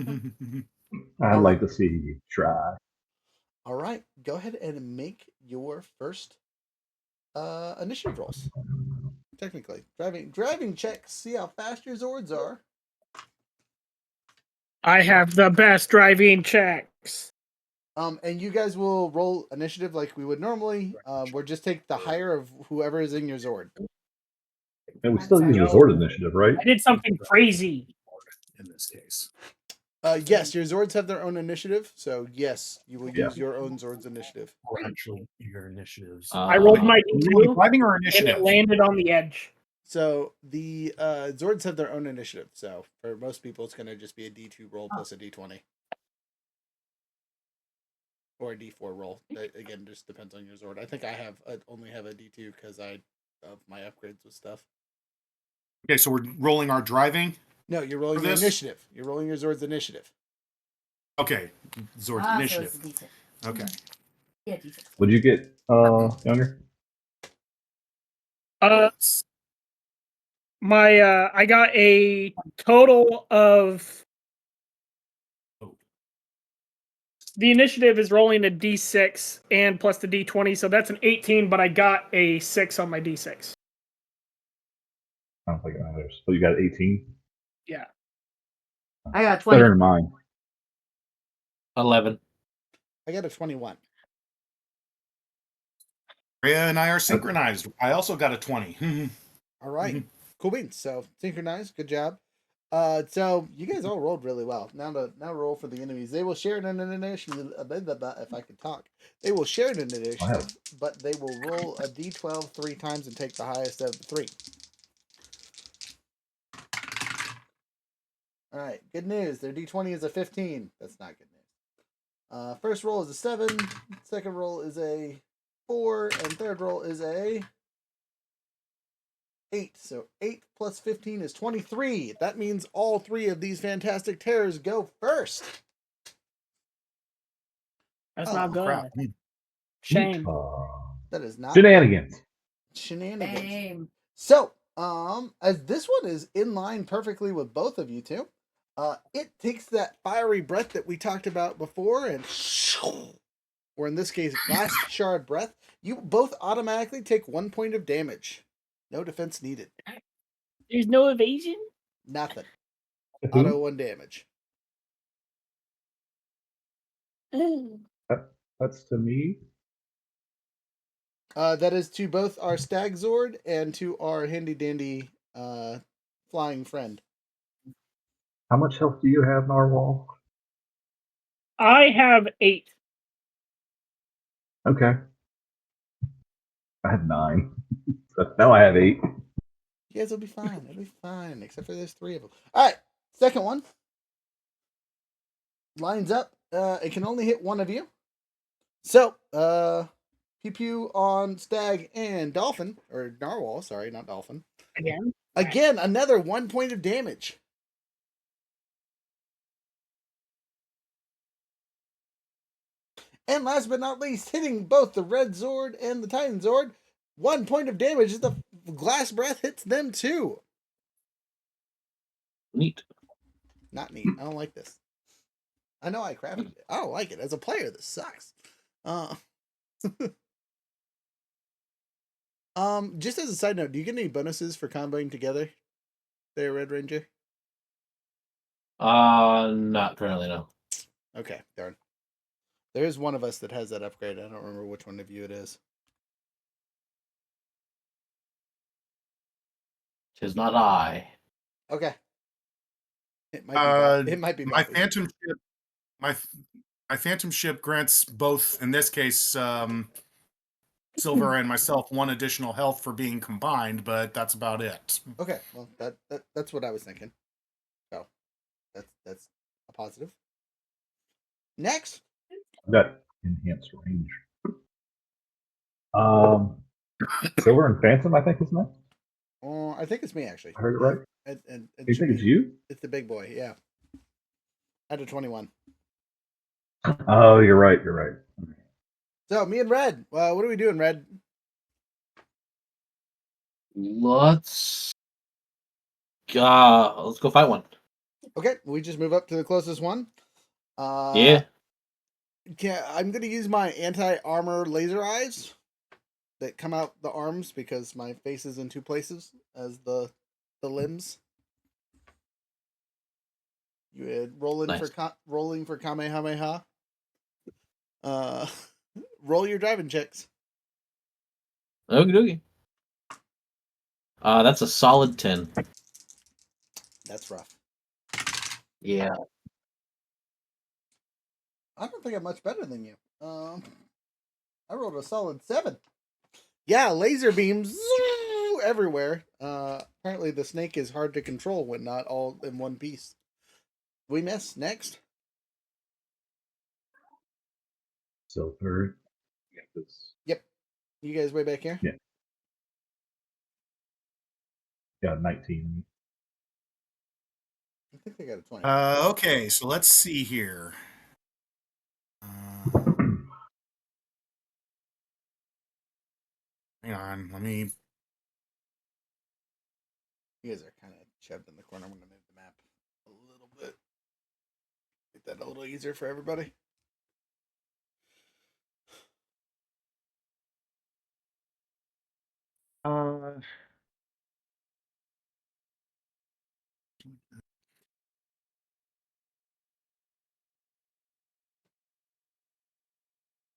Speaker 6: I'd like to see you try.
Speaker 3: All right, go ahead and make your first initiative rolls. technically. Driving check. See how fast your Zords are.
Speaker 4: I have the best driving checks.
Speaker 3: And you guys will roll initiative like we would normally. We'll just take the higher of whoever is in your Zord.
Speaker 6: And we still use the
Speaker 4: Yo.
Speaker 6: Zord initiative, right?
Speaker 4: I did something crazy.
Speaker 12: In this case.
Speaker 3: Yes, your Zords have their own initiative, so yes, you will
Speaker 6: Yeah.
Speaker 3: use your own Zord's initiative.
Speaker 12: Or actually your initiatives.
Speaker 4: I rolled my
Speaker 12: Really
Speaker 4: D2
Speaker 12: driving or
Speaker 4: and
Speaker 12: initiative?
Speaker 4: it landed on the edge.
Speaker 3: So the Zords have their own initiative. So for most people, it's going to just be a D2 roll plus a D20. Or a D4 roll. That, again, just depends on your Zord. I think I only have a D2 because of my upgrades with stuff.
Speaker 12: Okay, so we're rolling our driving.
Speaker 3: No, you're rolling
Speaker 12: For
Speaker 3: your
Speaker 12: this?
Speaker 3: initiative. You're rolling your Zord's initiative.
Speaker 12: Okay, Zord's initiative. Okay.
Speaker 8: Yeah, D6.
Speaker 6: Would you get younger?
Speaker 4: I got a total of the initiative is rolling a D6 and plus the D20, so that's an 18, but I got a 6 on my D6.
Speaker 6: I don't think it matters. So you got 18?
Speaker 4: Yeah.
Speaker 8: I got 20.
Speaker 6: Better than mine.
Speaker 7: 11.
Speaker 3: I got a 21.
Speaker 12: Rhea and I are synchronized. I also got a 20.
Speaker 3: All right. Cool beans. So synchronized. Good job. So you guys all rolled really well. Now roll for the enemies. They will share an initiative. If I could talk, they will share an initiative, but they will roll a D12 3 times and take the highest of the 3. All right. Good news. Their D20 is a 15. That's not good news. First roll is a 7. Second roll is a 4, and third roll is a 8. So 8 plus 15 is 23. That means all 3 of these fantastic terrors go first.
Speaker 4: That's not good.
Speaker 12: Crap.
Speaker 4: Shame.
Speaker 3: That is not
Speaker 6: Shenanigans.
Speaker 3: Shenanigans.
Speaker 8: Same.
Speaker 3: So, as this one is in line perfectly with both of you two, it takes that fiery breath that we talked about before and or in this case, glass shard breath. You both automatically take 1 point of damage. No defense needed.
Speaker 4: There's no evasion?
Speaker 3: Nothing.
Speaker 6: Who?
Speaker 3: Auto 1 damage.
Speaker 6: That's to me.
Speaker 3: That is to both our Stag Zord and to our handy dandy flying friend.
Speaker 6: How much health do you have, Narwhal?
Speaker 4: I have 8.
Speaker 6: Okay. I have 9. So now I have 8.
Speaker 3: You guys will be fine. It'll be fine, except for there's 3 of them. All right, second one. Lines up. It can only hit one of you. So, pew pew on Stag and Dolphin, or Narwhal, sorry, not Dolphin. Again, another 1 point of damage. And last but not least, hitting both the Red Zord and the Titan Zord, 1 point of damage as the glass breath hits them too.
Speaker 7: Neat.
Speaker 3: Not neat. I don't like this. I know I crafted it. I don't like it. As a player, this sucks. Just as a side note, do you get any bonuses for comboing together there, Red Ranger?
Speaker 7: Not currently, no.
Speaker 3: Okay, darn. There is one of us that has that upgrade. I don't remember which one of you it is.
Speaker 7: Tis not I.
Speaker 3: Okay. It might be. It might be
Speaker 12: my
Speaker 3: Bobby.
Speaker 12: phantom ship. My phantom ship grants both, in this case, Silver and myself 1 additional health for being combined, but that's about it.
Speaker 3: Okay, well that's what I was thinking. So that's a positive. Next.
Speaker 6: I've got enhanced range. Silver and Phantom, I think is next.
Speaker 3: I think it's me actually.
Speaker 6: I heard it right.
Speaker 3: And
Speaker 6: You think it's you?
Speaker 3: It's the big boy, yeah. I had a 21.
Speaker 6: Oh, you're right. You're right.
Speaker 3: So me and Red. What are we doing, Red?
Speaker 7: Let's go fight one.
Speaker 3: Okay, we just move up to the closest one.
Speaker 7: Yeah.
Speaker 3: I'm gonna use my anti-armor laser eyes that come out the arms because my face is in two places as the limbs. You had rolling for Kamehameha. Roll your driving checks.
Speaker 7: Okie dokie. That's a solid 10.
Speaker 3: That's rough.
Speaker 7: Yeah.
Speaker 3: I don't think I'm much better than you. I rolled a solid 7. Yeah, laser beams everywhere. Apparently the snake is hard to control when not all in one piece. We miss. Next.
Speaker 6: Silver. Yeah, this.
Speaker 3: Yep. You guys way back here?
Speaker 6: Yeah. Got 19.
Speaker 3: I think they got a 20.
Speaker 12: Okay, so let's see here. Hang on, let me.
Speaker 3: You guys are kind of shoved in the corner. I'm going to move the map a little bit. Make that a little easier for everybody.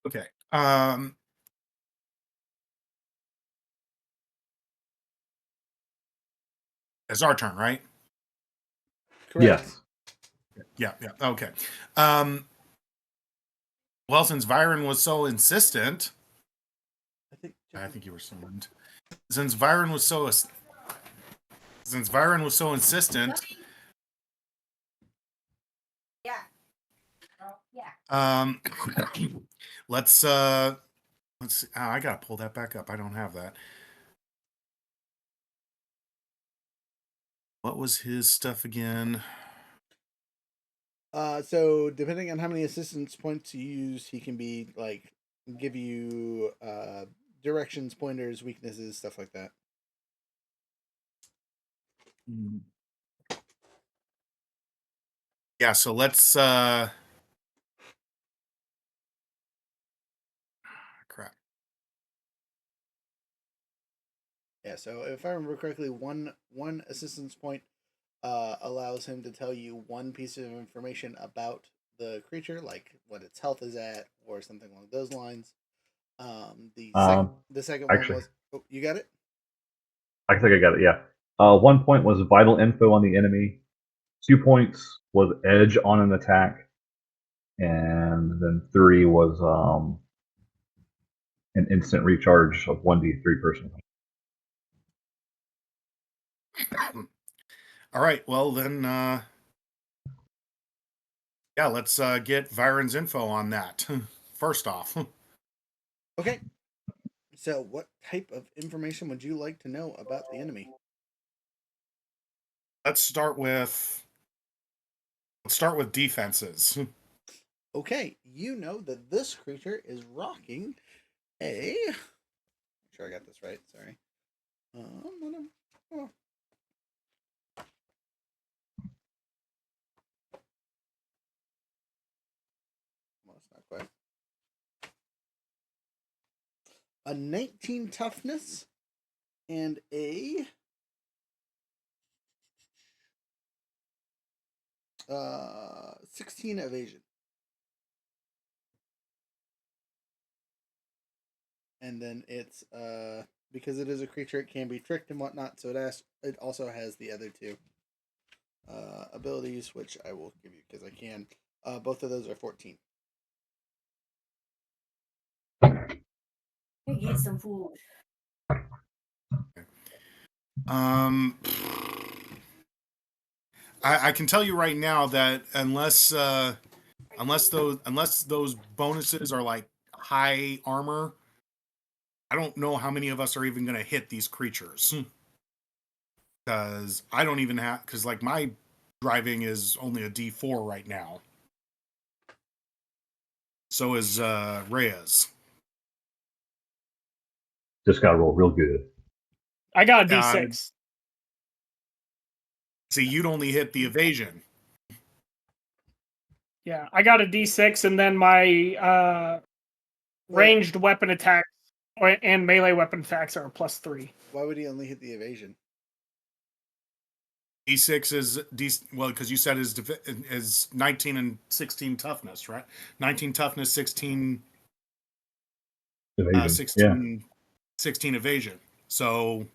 Speaker 12: Okay. It's our turn, right?
Speaker 3: Correct.
Speaker 6: Yes.
Speaker 12: Yeah. Okay. Well, since Viren was so insistent, I think you were summoned. Since Viren was so insistent, let's see. Oh, I gotta pull that back up. I don't have that. What was his stuff again?
Speaker 3: So depending on how many assistance points you use, he can be like give you directions, pointers, weaknesses, stuff like that.
Speaker 12: Yeah, so let's crap.
Speaker 3: Yeah, so if I remember correctly, one assistance point allows him to tell you one piece of information about the creature, like what its health is at, or something along those lines. The second one was. Oh, you got it.
Speaker 6: I think I got it. Yeah. 1 point was vital info on the enemy. 2 points was edge on an attack, and then 3 was an instant recharge of 1d3 personally.
Speaker 12: All right. Well, then, yeah, let's get Viren's info on that. First off.
Speaker 3: Okay. So, what type of information would you like to know about the enemy?
Speaker 12: Let's start with defenses.
Speaker 3: Okay, you know that this creature is rocking a. Make sure I got this right. Sorry. Oh. Well, it's not quite. A 19 toughness and a 16 evasion. And then it's because it is a creature, it can be tricked and whatnot, so it also has the other two abilities, which I will give you because I can. Both of those are 14.
Speaker 11: Get some food.
Speaker 12: I can tell you right now that unless those bonuses are like high armor, I don't know how many of us are even going to hit these creatures. Because I don't even have, because like my driving is only a D4 right now. So is Reyes.
Speaker 6: Just got to roll real good.
Speaker 4: I got a D6.
Speaker 12: See, you'd only hit the evasion.
Speaker 4: Yeah, I got a D6, and then my ranged weapon attacks And melee weapon attacks are a +3.
Speaker 3: Why would he only hit the evasion?
Speaker 12: D6 is well, because you said is 19 and 16 toughness, right? 19 toughness, 16
Speaker 6: Evasion.
Speaker 12: 16 16 evasion. So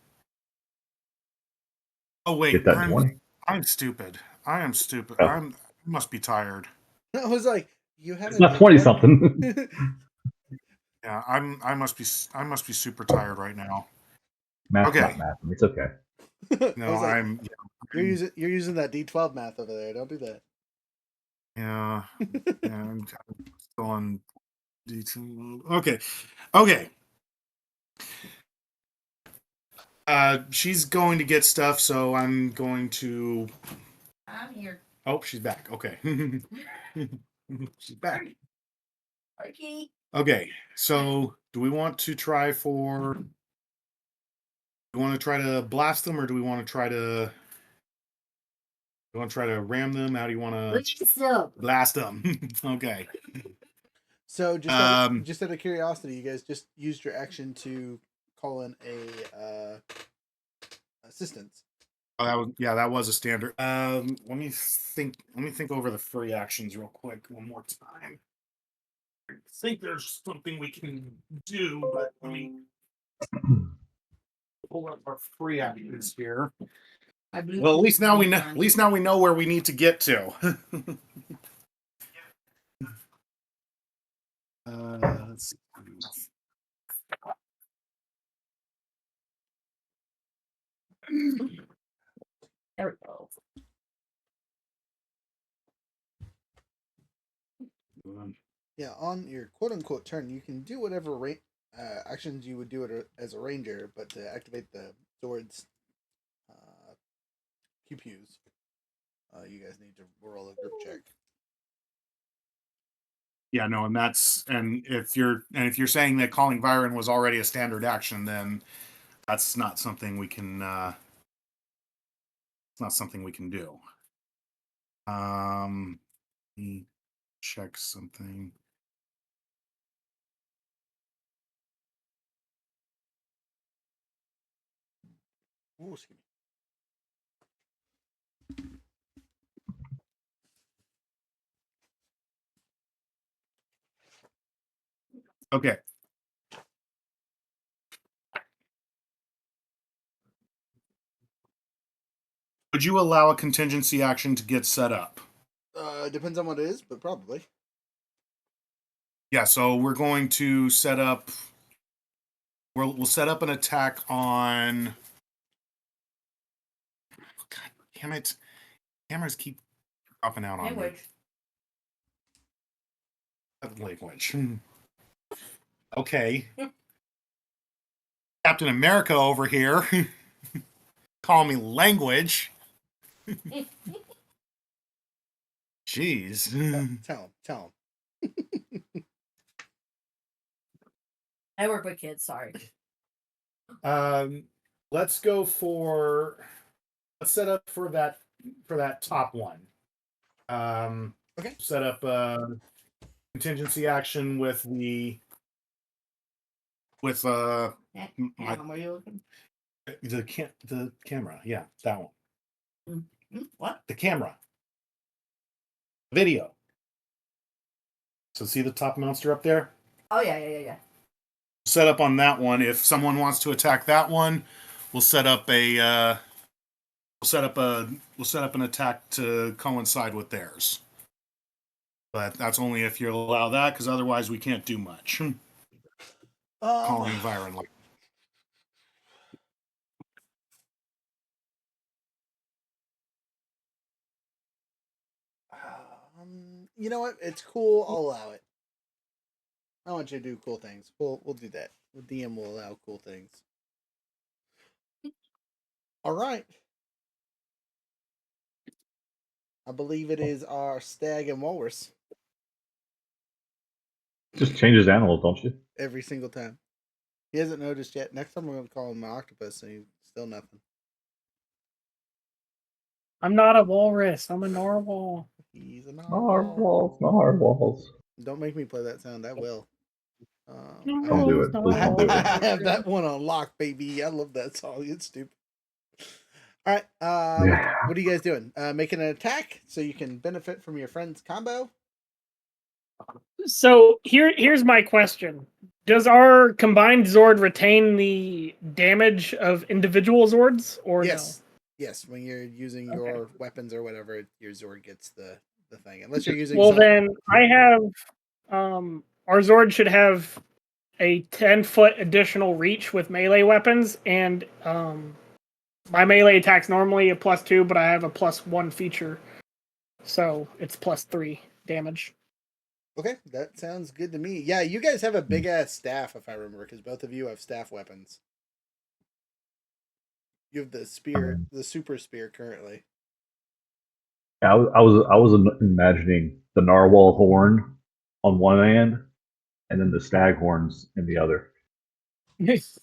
Speaker 12: oh wait,
Speaker 6: Get that 20.
Speaker 12: I'm stupid. I am stupid.
Speaker 6: Oh.
Speaker 12: I must be tired.
Speaker 3: I was like, you have
Speaker 6: It's not 20 something.
Speaker 12: Yeah, I must be super tired right now.
Speaker 6: Math's
Speaker 12: Okay.
Speaker 6: not math. It's okay.
Speaker 12: No,
Speaker 3: like, you're using that D12 math over there. Don't do that.
Speaker 12: Yeah. I'm still on D2. Okay. She's going to get stuff, so I'm going to.
Speaker 1: I'm here.
Speaker 12: Oh, she's back. Okay. She's back.
Speaker 1: Okay.
Speaker 12: Okay, so do we want to try for? Do we want to try to blast them, or do we want to try to? You want to try to ram them? How do you want to blast them? Okay.
Speaker 3: So just out of curiosity, you guys just used your action to call in a assistance.
Speaker 12: Oh, that was a standard. Let me think over the free actions real quick one more time. I think there's something we can do, but let me pull up our free actions here. Well, at least now we know. At least now we know where we need to get to. Let's see.
Speaker 1: There we go.
Speaker 3: Yeah, on your quote unquote turn, you can do whatever actions you would do it as a ranger, but to activate the sword's pew-pews, you guys need to roll a group check.
Speaker 12: Yeah, no, and if you're saying that calling Byron was already a standard action, then that's not something we can. It's not something we can do. Let me check something.
Speaker 3: Ooh, excuse me.
Speaker 12: Okay. Would you allow a contingency action to get set up?
Speaker 3: Depends on what it is, but probably.
Speaker 12: Yeah, so we're going to set up. We'll set up an attack on. God damn it! Cameras keep dropping out on me. Language. Okay. Captain America over here. Call me language. Jeez.
Speaker 3: Tell him.
Speaker 1: I work with kids. Sorry.
Speaker 12: Let's go for. Let's set up for that top one.
Speaker 3: Okay.
Speaker 12: Set up a contingency action with the. With
Speaker 1: Where are you looking?
Speaker 12: the camera, yeah, that one.
Speaker 1: What?
Speaker 12: The camera. Video. So see the top monster up there?
Speaker 1: Oh yeah.
Speaker 12: Set up on that one. If someone wants to attack that one, we'll set up an attack to coincide with theirs. But that's only if you allow that, because otherwise we can't do much. Calling Byron like.
Speaker 3: You know what? It's cool. I'll allow it. I want you to do cool things. We'll do that. The DM will allow cool things. All right. I believe it is our stag and walrus.
Speaker 6: Just changes animals, don't you?
Speaker 3: Every single time. He hasn't noticed yet. Next time we're going to call him an octopus, and he's still nothing.
Speaker 4: I'm not a walrus. I'm a narwhal.
Speaker 3: He's a narwhal.
Speaker 6: Narwhals.
Speaker 3: Don't make me play that sound. I will.
Speaker 6: Don't do it. Please don't do
Speaker 3: I
Speaker 6: it.
Speaker 3: have that one on lock, baby. I love that song. It's stupid. All right.
Speaker 6: Yeah.
Speaker 3: What are you guys doing? Making an attack so you can benefit from your friend's combo?
Speaker 4: So here's my question. Does our combined Zord retain the damage of individual Zords or
Speaker 3: Yes. Yes. When you're using your weapons or whatever, your Zord gets the thing. Unless you're using
Speaker 4: no? Well, then I have our Zord should have a 10-foot additional reach with melee weapons, and my melee attack's normally a +2, but I have a +1 feature, so it's +3 damage.
Speaker 3: Okay, that sounds good to me. Yeah, you guys have a big ass staff, if I remember, because both of you have staff weapons. You have the spear, the super spear currently.
Speaker 6: I was imagining the narwhal horn on one hand, and then the stag horns in the other.
Speaker 7: Nice.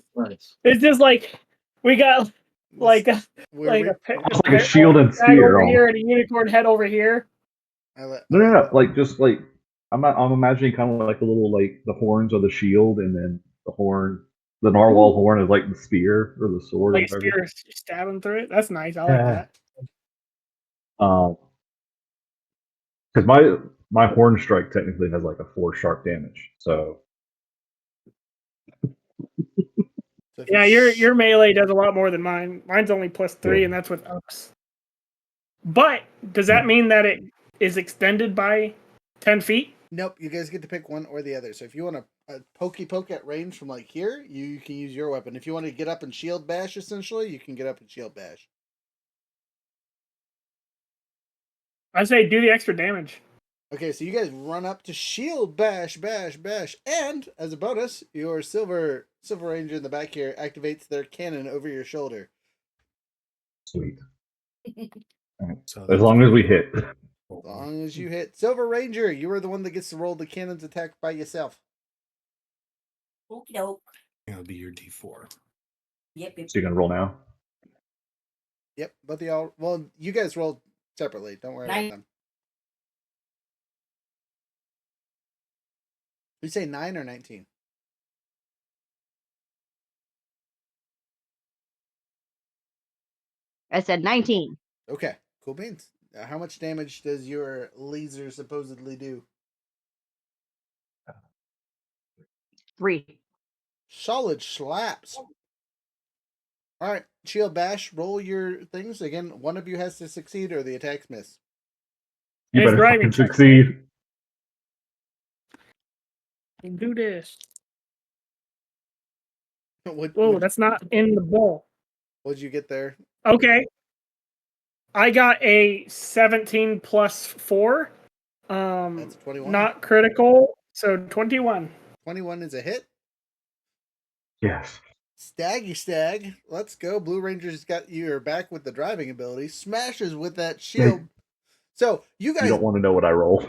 Speaker 4: It's just like we got like a
Speaker 6: Almost like a shield and
Speaker 4: stag
Speaker 6: spear.
Speaker 4: over here and a unicorn head over here.
Speaker 6: No. Like just like I'm imagining kind of like a little like the horns are the shield, and then the narwhal horn is like the spear or the sword.
Speaker 4: Like
Speaker 6: or
Speaker 4: a
Speaker 6: whatever.
Speaker 4: spear stabbing through it. That's nice. I like that.
Speaker 6: Because my horn strike technically has like a 4 sharp damage, so
Speaker 4: Yeah, your melee does a lot more than mine. Mine's only +3,
Speaker 6: Yeah.
Speaker 4: and that's with ups. But does that mean that it is extended by 10 feet?
Speaker 3: Nope, you guys get to pick one or the other. So if you want to poke at range from like here, you can use your weapon. If you want to get up and shield bash, essentially, you can get up and shield bash.
Speaker 4: I say do the extra damage.
Speaker 3: Okay, so you guys run up to shield bash, and as a bonus, your silver ranger in the back here activates their cannon over your shoulder.
Speaker 6: Sweet.
Speaker 12: So
Speaker 6: As long as we hit.
Speaker 3: As long as you hit. Silver Ranger, you are the one that gets to roll the cannon's attack by yourself.
Speaker 12: Okie doke. That'll be your D4.
Speaker 6: So you're gonna roll now?
Speaker 3: Yep, both of y'all. Well, you guys roll separately. Don't worry about them. You say 9 or 19?
Speaker 11: I said 19.
Speaker 3: Okay, cool beans. How much damage does your laser supposedly do?
Speaker 11: 3.
Speaker 3: Solid slaps. All right, shield bash. Roll your things again. One of you has to succeed, or the attacks miss.
Speaker 6: You better fucking succeed.
Speaker 4: Do this.
Speaker 3: Whoa,
Speaker 4: that's not in the bowl.
Speaker 3: What'd you get there?
Speaker 4: Okay. I got a 17 plus 4.
Speaker 3: That's 21.
Speaker 4: Not critical, so 21.
Speaker 3: 21 is a hit.
Speaker 6: Yes.
Speaker 3: Stag. Let's go. Blue Ranger's got your back with the driving ability. Smashes with that shield. So you guys,
Speaker 6: You don't want to know what I roll.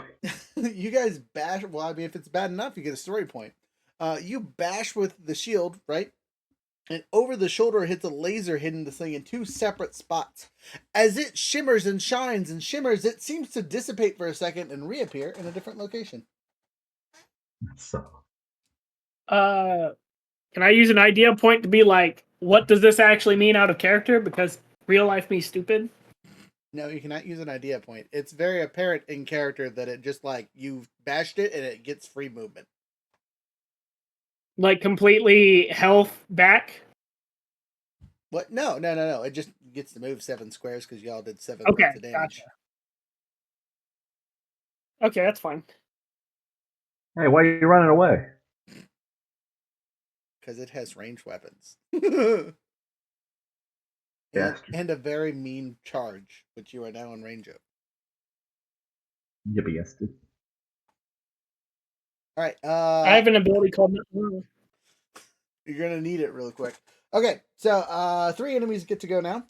Speaker 3: you guys bash. Well, I mean, if it's bad enough, you get a story point. You bash with the shield, right? And over the shoulder hits a laser hitting the thing in 2 separate spots. As it shimmers and shines and shimmers, it seems to dissipate for a second and reappear in a different location.
Speaker 6: So.
Speaker 4: Can I use an idea point to be like, what does this actually mean out of character? Because real life me stupid.
Speaker 3: No, you cannot use an idea point. It's very apparent in character that it just like you bashed it and it gets free movement.
Speaker 4: Like completely health back?
Speaker 3: What? No. It just gets to move 7 squares because y'all did 7
Speaker 4: Okay,
Speaker 3: points of damage.
Speaker 4: Gotcha. Okay, that's fine.
Speaker 6: Hey, why are you running away?
Speaker 3: Because it has ranged weapons.
Speaker 6: Yes.
Speaker 3: And a very mean charge, which you are now in range of.
Speaker 6: Yippee, yes.
Speaker 3: All right.
Speaker 4: I have an ability called.
Speaker 3: You're gonna need it real quick. Okay, so 3 enemies get to go now.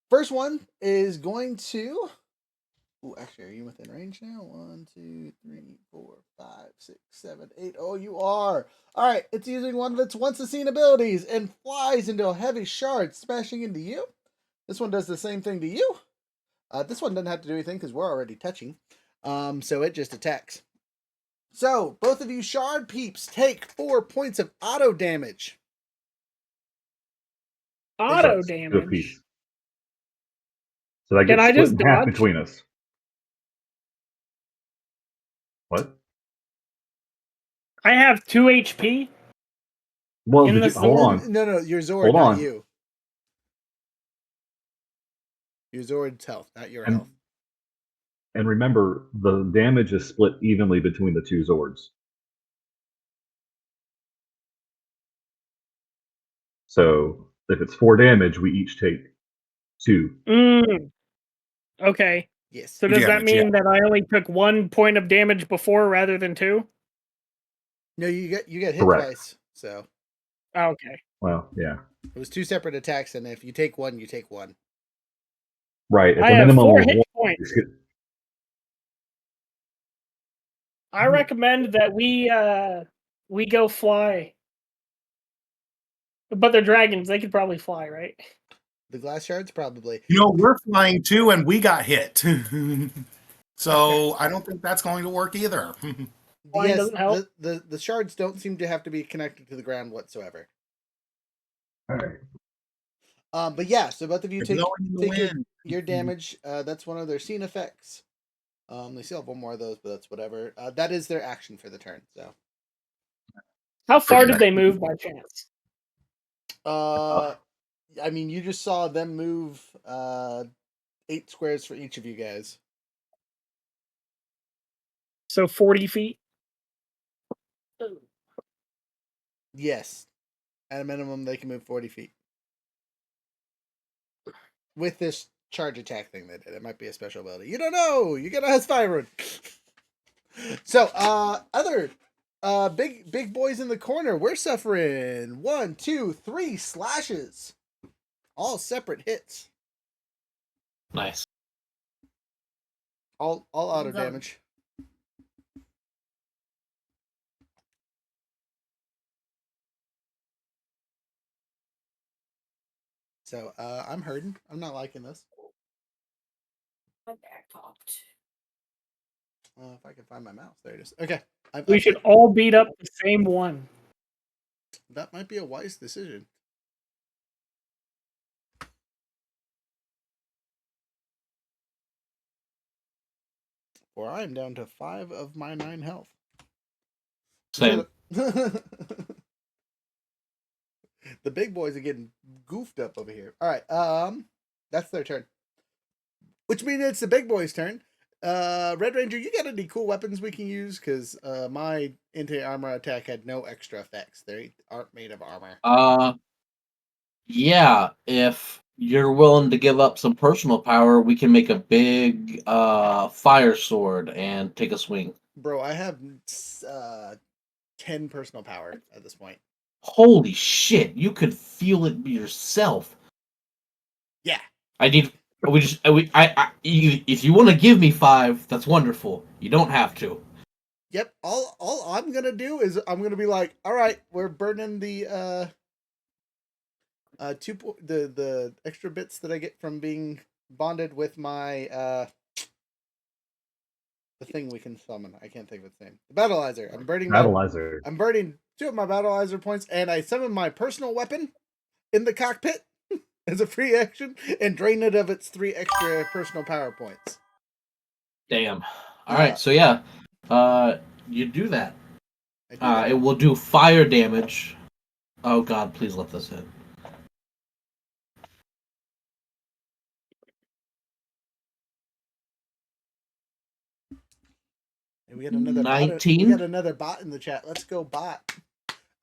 Speaker 3: First one is going to. Oh, actually, are you within range now? 1, 2, 3, 4, 5, 6, 7, 8. Oh, you are. All right, it's using one of its once-a-seen abilities and flies into a heavy shard, smashing into you. This one does the same thing to you. This one doesn't have to do anything because we're already touching. So it just attacks. So, both of you shard peeps take 4 points of auto damage.
Speaker 4: Auto
Speaker 6: To a
Speaker 4: damage.
Speaker 6: piece. So that
Speaker 4: Can
Speaker 6: gets
Speaker 4: I
Speaker 6: split
Speaker 4: just
Speaker 6: in half
Speaker 4: dodge?
Speaker 6: between us. What?
Speaker 4: I have 2 HP.
Speaker 6: Well,
Speaker 4: In
Speaker 6: did
Speaker 4: the
Speaker 6: you hold
Speaker 4: sword?
Speaker 6: on?
Speaker 3: No, your Zord,
Speaker 6: Hold
Speaker 3: not
Speaker 6: on.
Speaker 3: you. Your Zord's health, not your
Speaker 6: And-
Speaker 3: health.
Speaker 6: And remember, the damage is split evenly between the two Zords. So if it's 4 damage, we each take 2.
Speaker 4: Okay.
Speaker 3: Yes.
Speaker 4: So does that
Speaker 10: Damage,
Speaker 4: mean that I only took 1 point of damage before rather than 2?
Speaker 3: No, you get hit
Speaker 6: Correct.
Speaker 3: twice. So
Speaker 4: Oh, okay.
Speaker 6: Well, yeah.
Speaker 3: it was 2 separate attacks, and if you take 1, you take 1.
Speaker 6: Right. At
Speaker 4: I
Speaker 6: the
Speaker 4: have
Speaker 6: minimum
Speaker 4: 4
Speaker 6: of
Speaker 4: hit
Speaker 6: 1.
Speaker 4: points. I recommend that we go fly. But they're dragons. They could probably fly, right?
Speaker 3: The glass shards, probably.
Speaker 5: You know, we're flying too, and we got hit. So I don't think that's going to work either.
Speaker 4: Flying
Speaker 3: Yes,
Speaker 4: doesn't help.
Speaker 3: the shards don't seem to have to be connected to the ground whatsoever.
Speaker 6: All right.
Speaker 3: But yeah, so both of you
Speaker 5: They're
Speaker 3: take
Speaker 5: blowing in the wind.
Speaker 3: your damage. That's one of their scene effects. They still have one more of those, but that's whatever. That is their action for the turn. So,
Speaker 4: How far did they move by chance?
Speaker 3: I mean, you just saw them move 8 squares for each of you guys.
Speaker 4: So 40 feet?
Speaker 3: Yes, at a minimum, they can move 40 feet. With this charge attack thing they did, it might be a special ability. You don't know. You get a Spyroid. So, other big boys in the corner. We're suffering 1, 2, 3 slashes, all separate hits,
Speaker 7: Nice.
Speaker 3: all auto damage. So, I'm hurting. I'm not liking this. If I can find my mouse, there it is. Okay,
Speaker 4: We should all beat up the same one.
Speaker 3: That might be a wise decision. For I am down to 5 of my 9 health.
Speaker 7: Same.
Speaker 3: The big boys are getting goofed up over here. All right, that's their turn. Which means it's the big boys' turn. Red Ranger, you got any cool weapons we can use? Because my anti-armor attack had no extra effects. They aren't made of armor.
Speaker 7: Yeah, if you're willing to give up some personal power, we can make a big fire sword and take a swing.
Speaker 3: Bro, I have 10 personal power at this point.
Speaker 7: Holy shit, you could feel it yourself.
Speaker 3: Yeah.
Speaker 7: If you want to give me 5, that's wonderful. You don't have to.
Speaker 3: Yep. All I'm gonna do is I'm gonna be like, all right, we're burning the the extra bits that I get from being bonded with my the thing we can summon. I can't think of its name. The Battleizer. I'm burning
Speaker 6: Battleizer.
Speaker 3: I'm burning 2 of my Battleizer points, and I summon my personal weapon in the cockpit as a free action and drain it of its 3 extra personal power points.
Speaker 7: Damn. All right, so yeah, you do that. It will do fire damage. Oh god, please let this hit.
Speaker 3: And we got another
Speaker 7: 19?
Speaker 3: we got another bot in the chat. Let's go bot.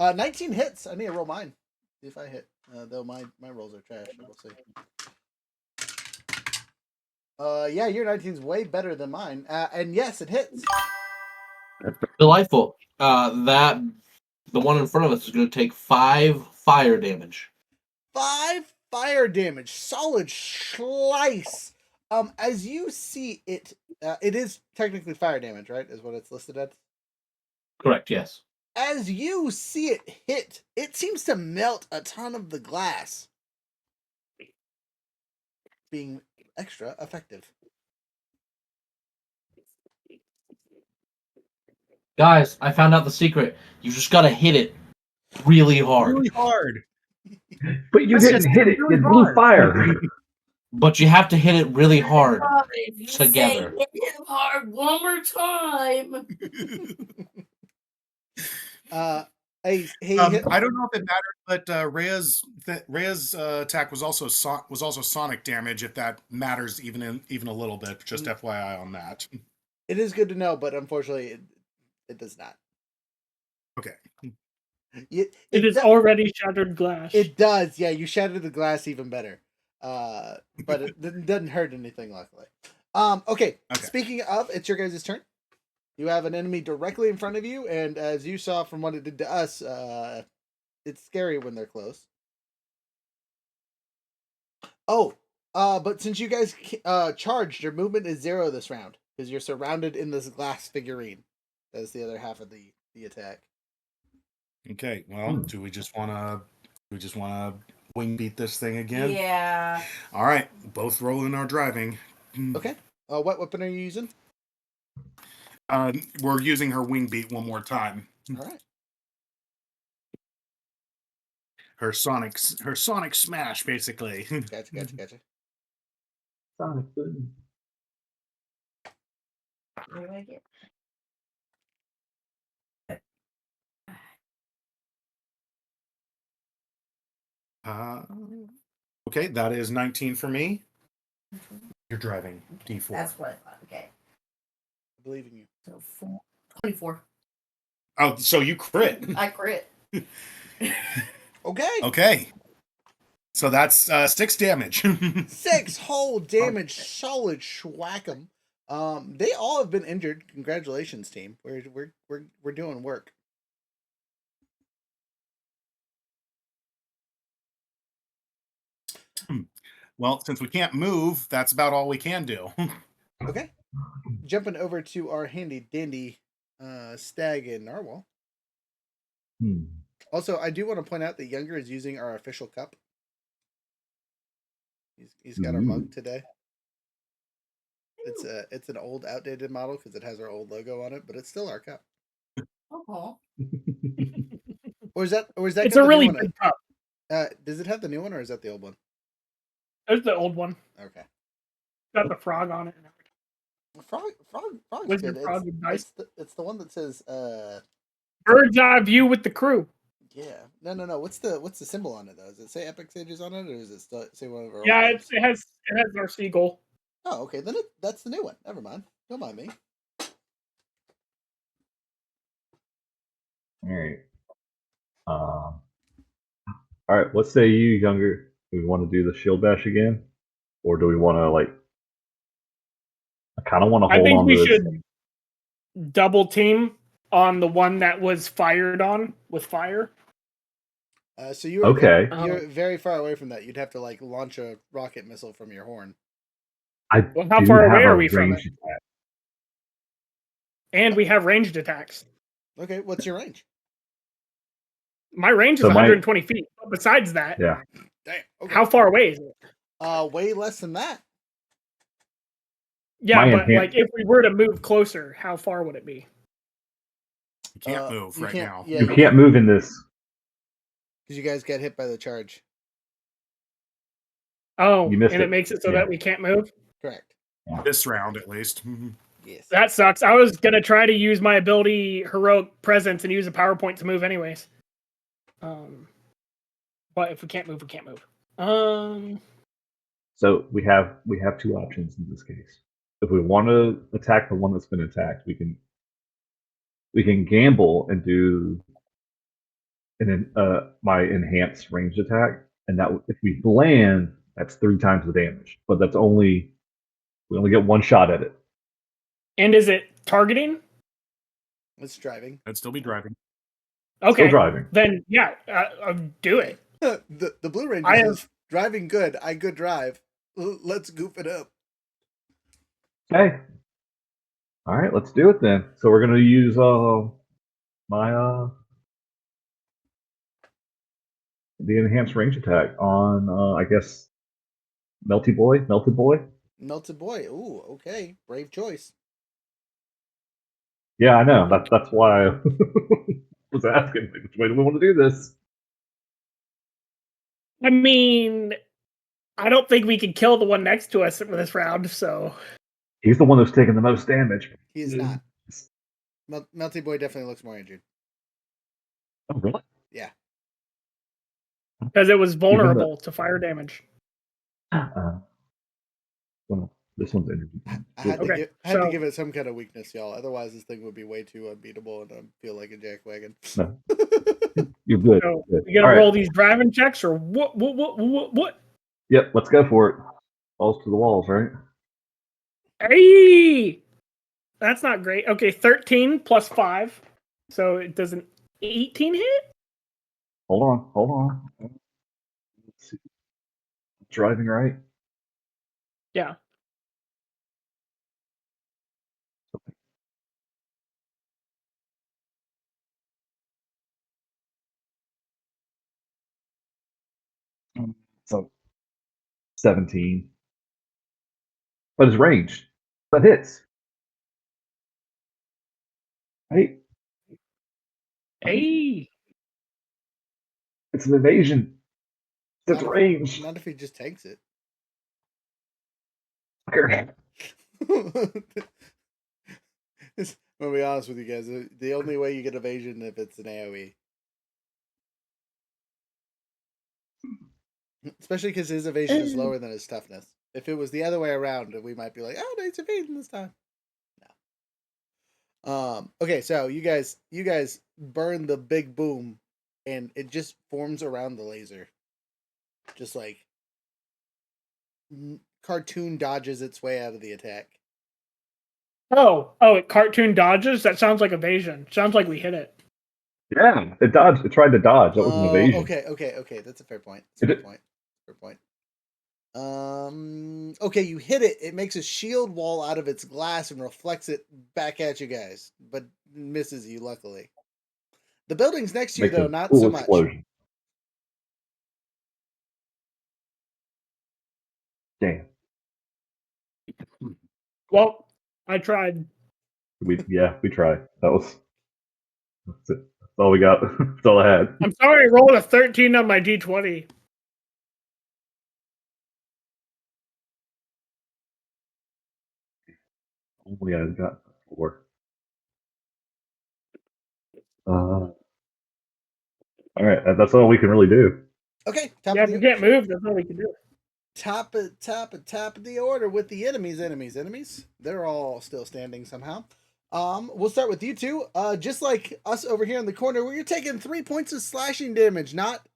Speaker 3: 19 hits. I need to roll mine. See if I hit. Though my rolls are trash. We'll see. Yeah, your 19's way better than mine. And yes, it hits.
Speaker 7: Delightful. The one in front of us is going to take 5 fire damage.
Speaker 3: 5 fire damage. Solid slice. As you see it, it is technically fire damage, right? Is what it's listed as.
Speaker 7: Correct, yes.
Speaker 3: As you see it hit, it seems to melt a ton of the glass, being extra effective.
Speaker 7: Guys, I found out the secret. You just gotta hit it really hard.
Speaker 12: Really hard.
Speaker 6: But you
Speaker 12: That's
Speaker 6: didn't
Speaker 12: just
Speaker 6: hit it.
Speaker 12: really
Speaker 6: It blew
Speaker 12: hard.
Speaker 6: fire.
Speaker 7: But you have to hit it really hard
Speaker 11: If you
Speaker 7: together.
Speaker 11: say hit him hard one more time.
Speaker 3: Hey,
Speaker 12: I don't know if it matters, but Rhea's attack was also sonic damage. If that matters, even a little bit, just FYI on that.
Speaker 3: it is good to know, but unfortunately, it does not.
Speaker 12: Okay.
Speaker 3: It
Speaker 4: is already shattered glass.
Speaker 3: It does, yeah. You shattered the glass even better, but it doesn't hurt anything, luckily. Okay. Speaking of, it's your guys' turn. You have an enemy directly in front of you, and as you saw from what it did to us, it's scary when they're close. Oh, but since you guys charged, your movement is 0 this round because you're surrounded in this glass figurine. That's the other half of the attack.
Speaker 12: Okay. Well, do we just want to wing beat this thing again?
Speaker 11: Yeah.
Speaker 12: All right. Both rolling our driving.
Speaker 3: Okay. What weapon are you using?
Speaker 12: We're using her wing beat one more time.
Speaker 3: All right.
Speaker 12: Her sonic smash, basically.
Speaker 3: Gotcha.
Speaker 6: Sonic boom.
Speaker 11: Where do I get?
Speaker 12: Okay, that is 19 for me. You're driving D4.
Speaker 11: That's what. Okay.
Speaker 3: I believe in you.
Speaker 11: So 24.
Speaker 12: Oh, so you crit.
Speaker 11: I crit.
Speaker 3: Okay.
Speaker 12: Okay. So that's 6 damage.
Speaker 3: 6 whole damage, solid schwack'em. They all have been injured. Congratulations, team. We're doing work.
Speaker 12: Well, since we can't move, that's about all we can do.
Speaker 3: Okay. Jumping over to our handy dandy stag and narwhal. Also, I do want to point out that Younger is using our official cup. He's got our mug today. It's an old, outdated model because it has our old logo on it, but it's still our cup.
Speaker 11: Oh.
Speaker 3: Or is that?
Speaker 4: It's a really good cup.
Speaker 3: Does it have the new one or is that the old one?
Speaker 4: There's the old one.
Speaker 3: Okay.
Speaker 4: Got the frog on it.
Speaker 3: Frog's
Speaker 4: Wizard
Speaker 3: good.
Speaker 4: frog with dice.
Speaker 3: It's the one that says
Speaker 4: Bird's eye view with the crew.
Speaker 3: Yeah. No. What's the symbol on it though? Does it say Epic Sages on it, or does it say one of our?
Speaker 4: Yeah, it has our seagull.
Speaker 3: Oh, okay. Then that's the new one. Never mind. Don't mind me.
Speaker 6: All right. All right. What say you, Younger? Do we want to do the shield bash again, or do we want to like? I kind of want to hold on to this.
Speaker 4: I think we should double team on the one that was fired on with fire.
Speaker 3: So you're
Speaker 6: okay.
Speaker 3: You're very far away from that. You'd have to like launch a rocket missile from your horn.
Speaker 4: Well, how far away are we from it? Attack. And we have ranged attacks.
Speaker 3: Okay, what's your range?
Speaker 4: My range is 120 feet. Besides that,
Speaker 6: yeah.
Speaker 3: Damn. Okay.
Speaker 4: How far away is it?
Speaker 3: Way less than that.
Speaker 4: Yeah, but like if we were to move closer, how far would it be?
Speaker 12: You can't move right now.
Speaker 3: Yeah,
Speaker 6: you can't move in this.
Speaker 3: Because you guys got hit by the charge.
Speaker 4: Oh, and it makes it so that we can't move?
Speaker 3: Correct.
Speaker 12: This round, at least.
Speaker 3: Yes.
Speaker 4: That sucks. I was going to try to use my ability, Heroic Presence, and use a PowerPoint to move anyways. But if we can't move, we can't move.
Speaker 6: So we have 2 options in this case. If we want to attack the one that's been attacked, we can gamble and do my enhanced ranged attack, and that if we land, that's 3 times the damage. But we only get 1 shot at it.
Speaker 4: And is it targeting?
Speaker 3: It's driving.
Speaker 12: It'd still be driving.
Speaker 4: Okay.
Speaker 6: Still driving.
Speaker 4: Then yeah, do it.
Speaker 3: the Blue Ranger says, driving good. I good drive. Let's goof it up.
Speaker 6: Okay. All right, let's do it then. So we're gonna use my the enhanced range attack on I guess Melted Boy.
Speaker 3: Melted Boy. Ooh, okay. Brave choice.
Speaker 6: Yeah, I know. That's why I was asking which way do we want to do this.
Speaker 4: I mean, I don't think we can kill the one next to us for this round, so.
Speaker 6: He's the one who's taking the most damage.
Speaker 3: He is not. Melty Boy definitely looks more injured.
Speaker 6: Oh, really?
Speaker 3: Yeah.
Speaker 4: Because it was vulnerable to fire damage.
Speaker 6: Well, this one's injured.
Speaker 3: I had
Speaker 4: Okay,
Speaker 3: to give it some kind of weakness, y'all. Otherwise, this thing would be way too unbeatable, and I feel like a jackwagon.
Speaker 6: No. You're good.
Speaker 4: So
Speaker 6: Good.
Speaker 4: we gonna
Speaker 6: All
Speaker 4: roll
Speaker 6: right.
Speaker 4: these driving checks or what?
Speaker 6: Yep, let's go for it. Balls to the walls, right?
Speaker 4: Hey! That's not great. Okay, 13 plus 5. So it does an 18 hit?
Speaker 6: Hold on. Let's see. Driving right?
Speaker 4: Yeah.
Speaker 6: So 17. But it's ranged. That hits. Right?
Speaker 4: Hey!
Speaker 6: It's an evasion. It's ranged.
Speaker 3: Not if he just takes it. I'm gonna be honest with you guys. The only way you get evasion if it's an AoE. Especially because his evasion is lower than his toughness. If it was the other way around, we might be like, "Oh, no, it's evasion this time." No. Okay, so you guys burn the big boom, and it just forms around the laser, just like cartoon dodges its way out of the attack.
Speaker 4: Oh, it cartoon dodges? That sounds like evasion. Sounds like we hit it.
Speaker 6: Yeah, it dodged. It tried to dodge. That was an evasion.
Speaker 3: Okay. That's a fair point. Fair point. Okay, you hit it. It makes a shield wall out of its glass and reflects it back at you guys, but misses you, luckily. The buildings next to you, though, not so much.
Speaker 6: Explosion. Damn.
Speaker 4: Well, I tried.
Speaker 6: We tried. That's it. That's all we got. That's all I had.
Speaker 4: I'm sorry, I rolled a 13 on my D20.
Speaker 6: Oh yeah, I got 4. All right, that's all we can really do.
Speaker 3: Okay,
Speaker 4: Yeah, we can't move. That's all we can do.
Speaker 3: Top of the order with the enemies. They're all still standing somehow. We'll start with you two. Just like us over here in the corner, where you're taking 3 points of slashing damage, not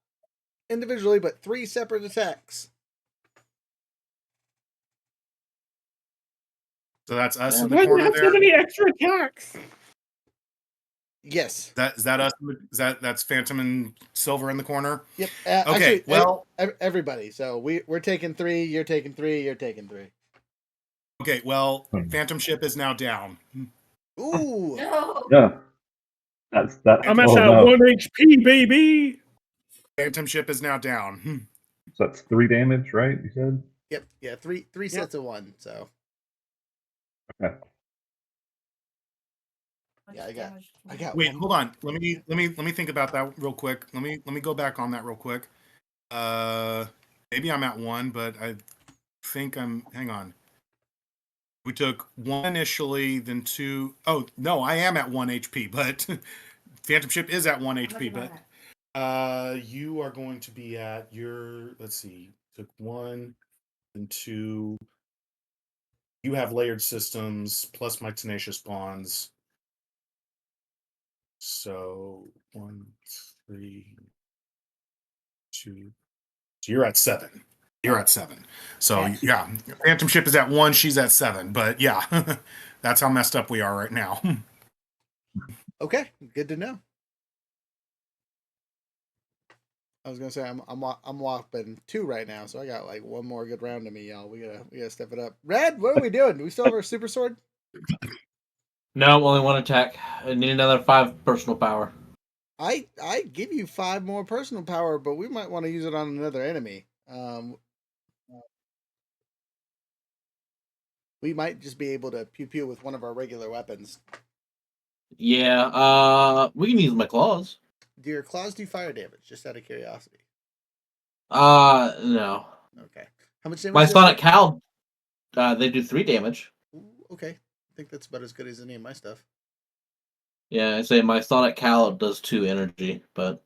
Speaker 3: individually, but 3 separate attacks.
Speaker 12: So that's us in
Speaker 4: Why
Speaker 12: the
Speaker 4: do you
Speaker 12: corner
Speaker 4: have
Speaker 12: there.
Speaker 4: so many extra attacks?
Speaker 3: Yes.
Speaker 12: Is that us? That's Phantom and Silver in the corner.
Speaker 3: Yep.
Speaker 12: Okay.
Speaker 3: Actually, everybody. So we're taking 3. You're taking 3. You're taking 3.
Speaker 12: Okay. Well, Phantom Ship is now down.
Speaker 3: Ooh.
Speaker 9: No.
Speaker 6: Yeah. That's that.
Speaker 4: I'm at 1 HP, baby.
Speaker 12: Phantom Ship is now down.
Speaker 6: So that's 3 damage, right? You said.
Speaker 3: Yep. Yeah. Three sets of 1. So.
Speaker 6: Okay.
Speaker 3: Yeah, I got.
Speaker 12: Wait, hold on. Let me think about that real quick. Let me go back on that real quick. Maybe I'm at 1, but I think I'm. Hang on. We took 1 initially, then 2. Oh no, I am at 1 HP, but Phantom Ship is at 1 HP. But you are going to be at your. Let's see. Took 1 and 2. You have layered systems plus my tenacious bonds. So 1, 3, 2. So you're at 7. You're at 7. So yeah, Phantom Ship is at 1. She's at 7. But yeah, that's how messed up we are right now.
Speaker 3: Okay, good to know. I was gonna say I'm whopping 2 right now, so I got like 1 more good round to me, y'all. We gotta step it up. Red, what are we doing? Do we still have our super sword?
Speaker 7: No, only 1 attack. I need another 5 personal power.
Speaker 3: I give you 5 more personal power, but we might want to use it on another enemy. We might just be able to pew pew with one of our regular weapons.
Speaker 7: Yeah, we can use my claws.
Speaker 3: Do your claws do fire damage? Just out of curiosity.
Speaker 7: No.
Speaker 3: Okay. How much damage?
Speaker 7: My
Speaker 3: does it
Speaker 7: sonic
Speaker 3: do?
Speaker 7: cow, they do 3 damage.
Speaker 3: Ooh, okay. I think that's about as good as any of my stuff.
Speaker 7: Yeah, I say my sonic cow does 2 energy, but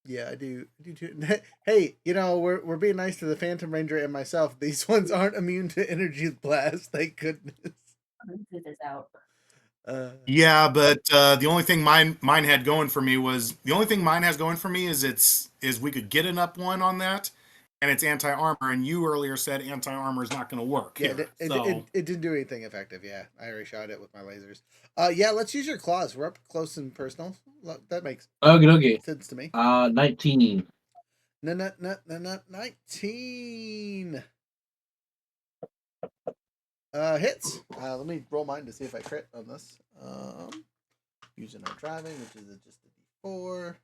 Speaker 3: Yeah, I do too. Hey, we're being nice to the Phantom Ranger and myself. These ones aren't immune to energy blast. Thank goodness.
Speaker 11: This out.
Speaker 12: Yeah, but the only thing mine had going for me was the only thing mine has going for me is we could get an up one on that, and it's anti armor. And you earlier said anti armor is not going to work
Speaker 3: Yeah,
Speaker 12: here.
Speaker 3: it didn't do anything effective. Yeah, I already shot it with my lasers. Yeah, let's use your claws. We're up close and personal. That makes
Speaker 7: okay.
Speaker 3: sense to me.
Speaker 7: 19.
Speaker 3: No, 19. Hits. Let me roll mine to see if I crit on this. Using our driving, which is just a D4,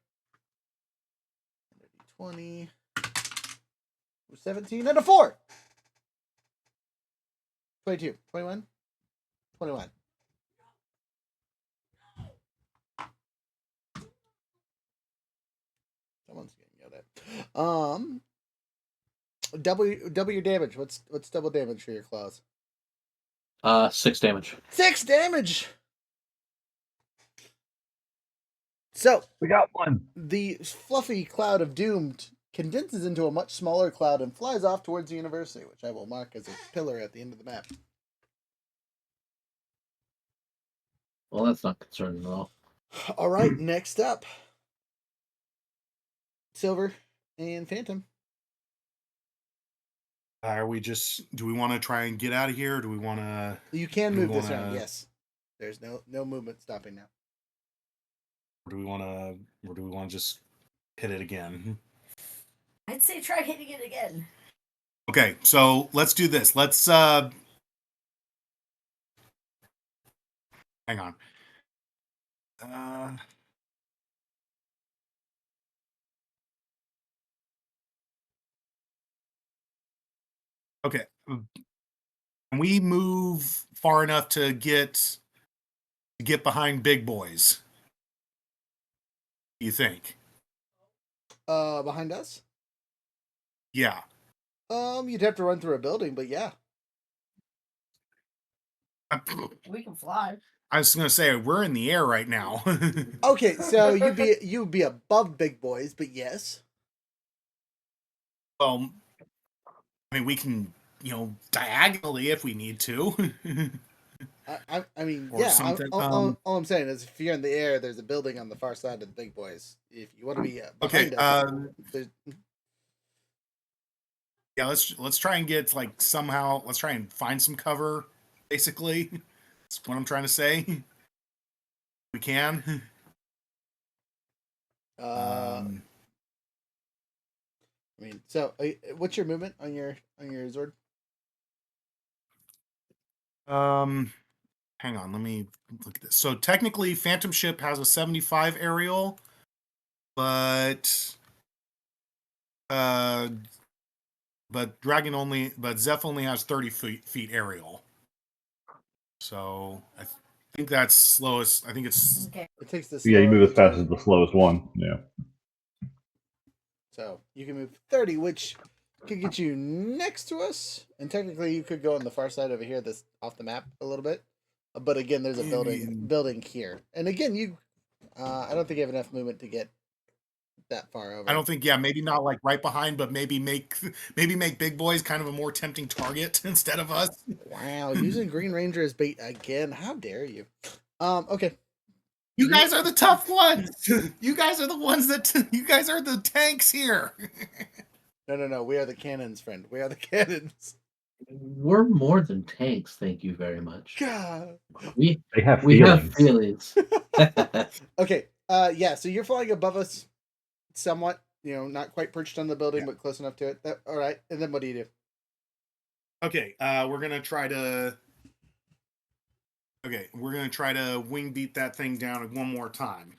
Speaker 3: and a D20, 17, and a 4. 22, 21, 21. Someone's getting yelled at. Double your damage. What's double damage for your claws?
Speaker 7: 6 damage.
Speaker 3: 6 damage. So
Speaker 6: We got one.
Speaker 3: the fluffy cloud of doom condenses into a much smaller cloud and flies off towards the university, which I will mark as a pillar at the end of the map.
Speaker 7: Well, that's not concerning at all.
Speaker 3: All right, next up, Silver and Phantom.
Speaker 12: Are we just? Do we want to try and get out of here? Or do we want to?
Speaker 3: You can
Speaker 12: Do we
Speaker 3: move this
Speaker 12: wanna-
Speaker 3: round. Yes, there's no movement stopping now.
Speaker 12: Or do we want to? Or do we want to just hit it again?
Speaker 11: I'd say try hitting it again.
Speaker 12: Okay, so let's do this. Let's hang on. Okay. Can we move far enough to get behind big boys? You think?
Speaker 3: Behind us?
Speaker 12: Yeah.
Speaker 3: You'd have to run through a building, but yeah.
Speaker 11: We can fly.
Speaker 12: I was gonna say we're in the air right now.
Speaker 3: Okay, so you'd be above big boys, but yes.
Speaker 12: Well, I mean, we can, diagonally if we need to.
Speaker 3: I mean,
Speaker 12: Or
Speaker 3: yeah.
Speaker 12: something,
Speaker 3: All I'm saying is, if you're in the air, there's a building on the far side of the big boys. If you want to be behind us, there's...
Speaker 12: Yeah, let's try and get somehow. Let's try and find some cover. Basically, that's what I'm trying to say. We can.
Speaker 3: I mean, so what's your movement on your Zord?
Speaker 12: Hang on, let me look at this. So technically, Phantom Ship has a 75 aerial, but Zeph only has 30 feet aerial. So I think that's slowest. I think it's
Speaker 11: Okay.
Speaker 3: It takes the
Speaker 6: Yeah, you move as fast
Speaker 3: slower-
Speaker 6: as the slowest one. Yeah.
Speaker 3: So you can move 30, which could get you next to us, and technically you could go on the far side over here, that's off the map a little bit. But again, there's a building here, and again, I don't think you have enough movement to get that far over.
Speaker 12: I don't think. Yeah, maybe not right behind, but maybe make big boys kind of a more tempting target instead of us.
Speaker 3: Wow, using Green Ranger as bait again? How dare you? Okay.
Speaker 12: You guys are the tough ones. You guys are the ones you guys are the tanks here.
Speaker 3: No. We are the cannons, friend. We are the cannons.
Speaker 7: We're more than tanks, thank you very much.
Speaker 3: God.
Speaker 7: We
Speaker 6: have
Speaker 7: feelings.
Speaker 3: Okay. Yeah. So you're flying above us, somewhat. Not quite perched on the building, but close enough to it. All right. And then what do you do?
Speaker 12: Okay. We're gonna try to. Okay, we're gonna try to wing beat that thing down one more time.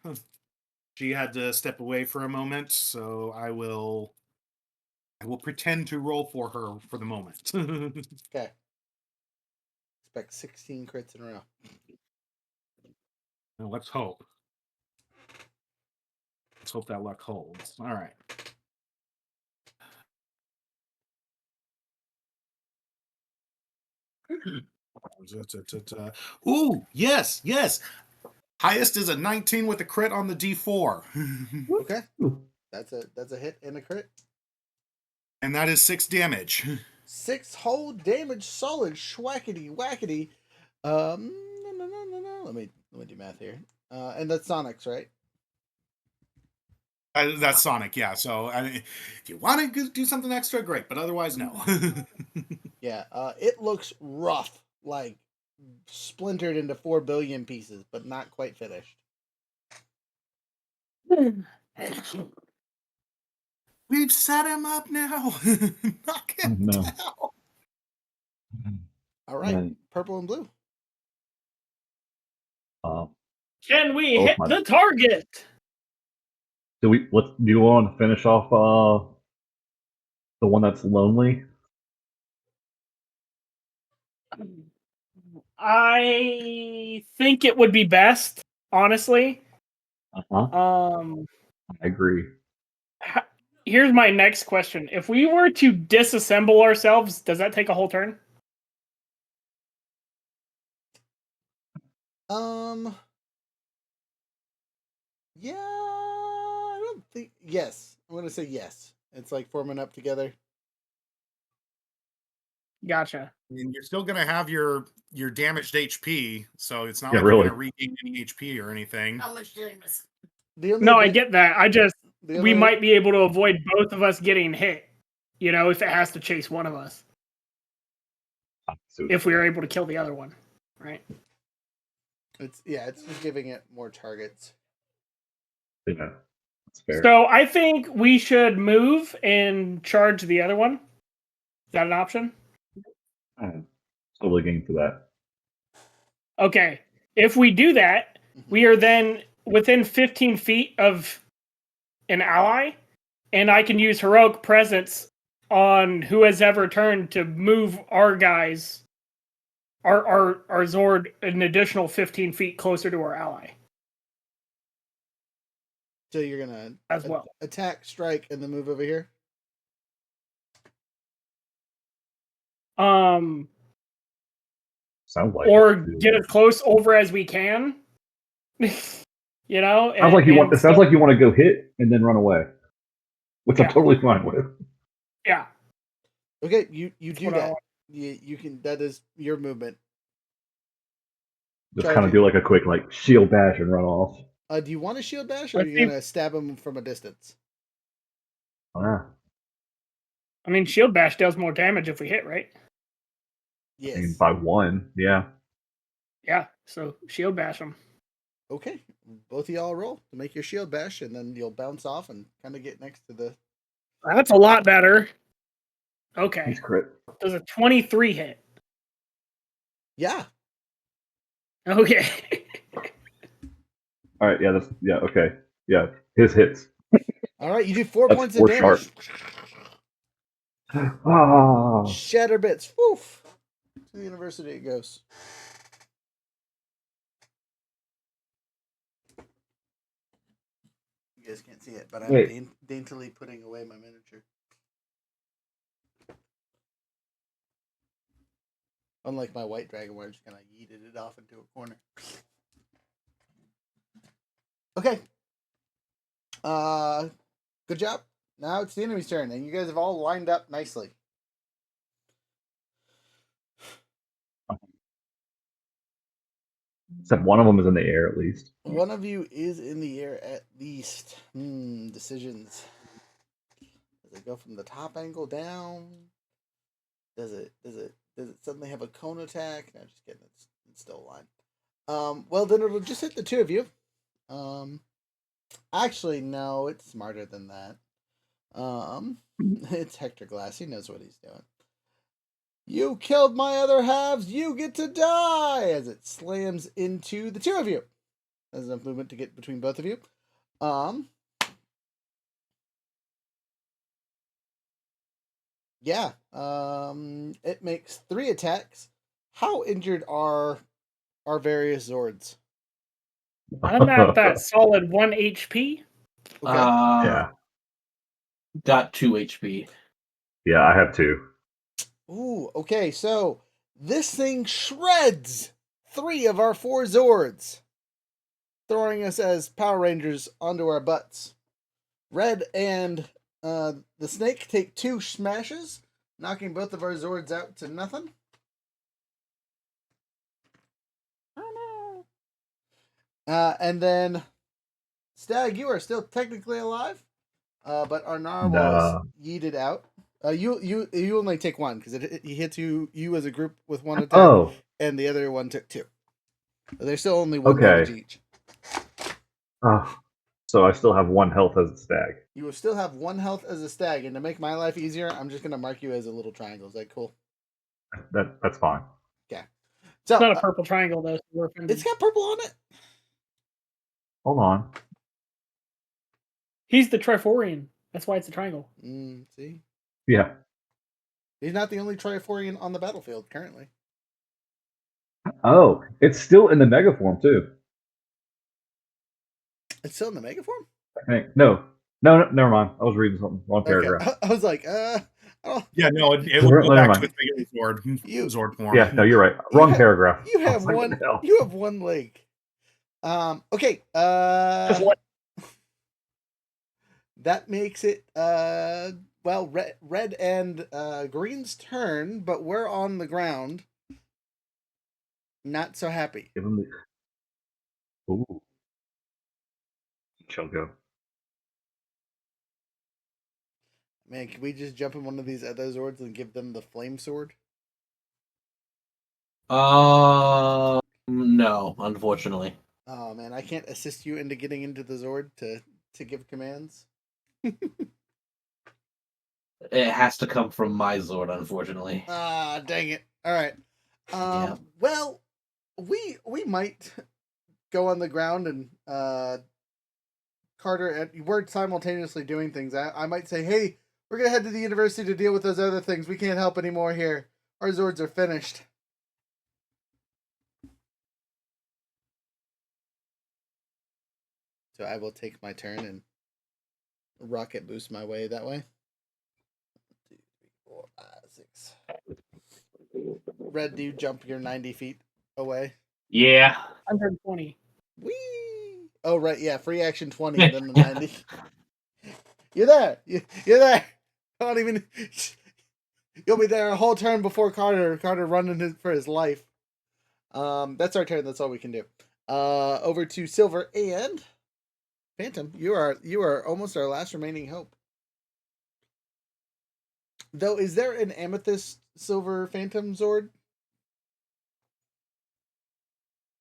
Speaker 12: She had to step away for a moment, so I will pretend to roll for her for the moment.
Speaker 3: Okay. Expect 16 crits in a row.
Speaker 12: Now, let's hope. Let's hope that luck holds. All right. Ooh, yes, yes. Highest is a 19 with a crit on the D4.
Speaker 3: Okay. That's a hit and a crit.
Speaker 12: And that is 6 damage.
Speaker 3: 6 whole damage, solid, schwackety whackety. No. Let me do math here. And that's Sonic's, right?
Speaker 12: That's Sonic, yeah. So I mean, if you want to do something extra, great. But otherwise, no.
Speaker 3: Yeah. It looks rough, like splintered into 4 billion pieces, but not quite finished.
Speaker 12: We've set him up now. Knock him
Speaker 6: No.
Speaker 12: down.
Speaker 3: All right,
Speaker 6: And,
Speaker 3: purple and blue.
Speaker 4: Can we
Speaker 6: both
Speaker 4: hit
Speaker 6: my-
Speaker 4: the target?
Speaker 6: do you want to finish off the one that's lonely?
Speaker 4: I think it would be best, honestly.
Speaker 6: Uh-huh. I agree.
Speaker 4: Here's my next question. If we were to disassemble ourselves, does that take a whole turn?
Speaker 3: Yeah, I don't think. Yes, I'm gonna say yes. It's like forming up together.
Speaker 4: Gotcha.
Speaker 12: I mean, you're still gonna have your damaged HP, so it's not
Speaker 6: Yeah,
Speaker 12: like
Speaker 6: really.
Speaker 12: you're gonna regain any HP or anything.
Speaker 4: No, I get that. We
Speaker 3: only-
Speaker 4: might be able to avoid both of us getting hit. You know, if it has to chase one of us. If we are able to kill the other one, right?
Speaker 3: It's just giving it more targets.
Speaker 6: Yeah, that's fair.
Speaker 4: So I think we should move and charge the other one. Is that an option?
Speaker 6: I'm totally game for that.
Speaker 4: Okay. If we do that, we are then within 15 feet of an ally, and I can use heroic presence on who has ever turned to move our guys, our Zord, an additional 15 feet closer to our ally.
Speaker 3: So you're gonna
Speaker 4: as well
Speaker 3: attack, strike, and then move over here.
Speaker 6: Sounds like
Speaker 4: or
Speaker 6: it.
Speaker 4: get as close over as we can. You know,
Speaker 6: Sounds like you want. It sounds like you want to go hit and then run away, which I'm
Speaker 4: Yeah.
Speaker 6: totally fine with.
Speaker 4: Yeah.
Speaker 3: Okay, you do
Speaker 4: what I
Speaker 3: that.
Speaker 4: want.
Speaker 3: You can. That is your movement.
Speaker 6: Just
Speaker 3: Charge
Speaker 6: kind of
Speaker 3: it.
Speaker 6: do like a quick like shield bash and run off.
Speaker 3: Do you want a shield bash, or
Speaker 4: I
Speaker 3: are you
Speaker 4: think-
Speaker 3: gonna stab him from a distance?
Speaker 6: Ah,
Speaker 4: I mean, shield bash does more damage if we hit, right?
Speaker 3: Yes.
Speaker 6: I mean, by 1, yeah.
Speaker 4: Yeah. So shield bash them.
Speaker 3: Okay, both of y'all roll to make your shield bash, and then you'll bounce off and kind of get next to the.
Speaker 4: That's a lot better. Okay.
Speaker 6: He's crit.
Speaker 4: Does a 23 hit?
Speaker 3: Yeah.
Speaker 4: Okay.
Speaker 6: All right, yeah, okay, yeah. His hits.
Speaker 3: All right, you do 4
Speaker 6: That's
Speaker 3: points of
Speaker 6: 4
Speaker 3: damage.
Speaker 6: Ah,
Speaker 3: Shatter bits. Woof. To the university it goes. You guys can't see it, but I'm
Speaker 6: Wait.
Speaker 3: daintily putting away my miniature. Unlike my white dragon, where I just kind of yeeted it off into a corner. Okay. Good job. Now it's the enemy's turn, and you guys have all lined up nicely.
Speaker 6: except one of them is in the air at least.
Speaker 3: One of you is in the air at least. Decisions. Does it go from the top angle down? Does it suddenly have a cone attack? No, just kidding. It's still a line. Well then it'll just hit the two of you. Actually no, it's smarter than that. It's Hector Glass. He knows what he's doing. You killed my other halves. You get to die as it slams into the two of you. There's enough movement to get between both of you. Yeah. It makes 3 attacks. how injured are our various Zords?
Speaker 4: I'm at that solid 1 HP.
Speaker 3: Okay.
Speaker 6: Yeah.
Speaker 7: Got 2 HP.
Speaker 6: Yeah, I have 2.
Speaker 3: Ooh, okay, so this thing shreds 3 of our 4 Zords, throwing us as Power Rangers onto our butts. Red and the snake take 2 smashes, knocking both of our Zords out to nothing. Oh no. And then Stag, you are still technically alive, but our narwhal is yeeted out. You only take 1 because he hits you as a group with 1 attack,
Speaker 6: Oh,
Speaker 3: and the other one took 2. There's still only 1
Speaker 6: Okay.
Speaker 3: damage each.
Speaker 6: So I still have 1 health as a stag.
Speaker 3: You will still have 1 health as a stag, and to make my life easier, I'm just gonna mark you as a little triangle. Is that cool?
Speaker 6: That's fine.
Speaker 3: Okay.
Speaker 4: It's
Speaker 3: So
Speaker 4: not a purple triangle though. So we're offended.
Speaker 3: it's got purple on it.
Speaker 6: Hold on.
Speaker 4: He's the Triforian. That's why it's a triangle.
Speaker 3: See,
Speaker 6: Yeah.
Speaker 3: he's not the only Triforian on the battlefield currently.
Speaker 6: Oh, it's still in the mega form too.
Speaker 3: It's still in the mega form.
Speaker 6: I think. No, never mind. I was reading something wrong paragraph.
Speaker 3: Okay. I was like,
Speaker 12: Yeah, no, it
Speaker 6: Never
Speaker 12: will go back
Speaker 6: mind.
Speaker 12: to its regular Zord form.
Speaker 6: Yeah, no, you're right. Wrong paragraph.
Speaker 3: You
Speaker 6: I
Speaker 3: have
Speaker 6: was like, what
Speaker 3: one.
Speaker 6: the hell?
Speaker 3: You have 1 leg. Okay. That makes it well, red and green's turn, but we're on the ground. Not so happy.
Speaker 6: Give him the. Ooh. Chunko.
Speaker 3: Man, can we just jump in one of these other Zords and give them the flame sword?
Speaker 7: No, unfortunately.
Speaker 3: Oh man, I can't assist you into getting into the Zord to give commands.
Speaker 7: It has to come from my Zord, unfortunately.
Speaker 3: Ah, dang it. All right.
Speaker 7: Yeah.
Speaker 3: Well, we might go on the ground and Carter and we're simultaneously doing things. I might say, hey, we're gonna head to the university to deal with those other things. We can't help anymore here. Our Zords are finished. So I will take my turn and rocket boost my way that way. 2, 3, 4, 5, 6. Red, do you jump your 90 feet away?
Speaker 7: Yeah.
Speaker 4: 120.
Speaker 3: Whee! Oh, right, yeah, free action 20 and then the 90. You're there! You're there! I don't even... You'll be there a whole turn before Carter running for his life. That's our turn, that's all we can do. Over to Silver and... Phantom, you are almost our last remaining hope. Though, is there an Amethyst Silver Phantom Zord?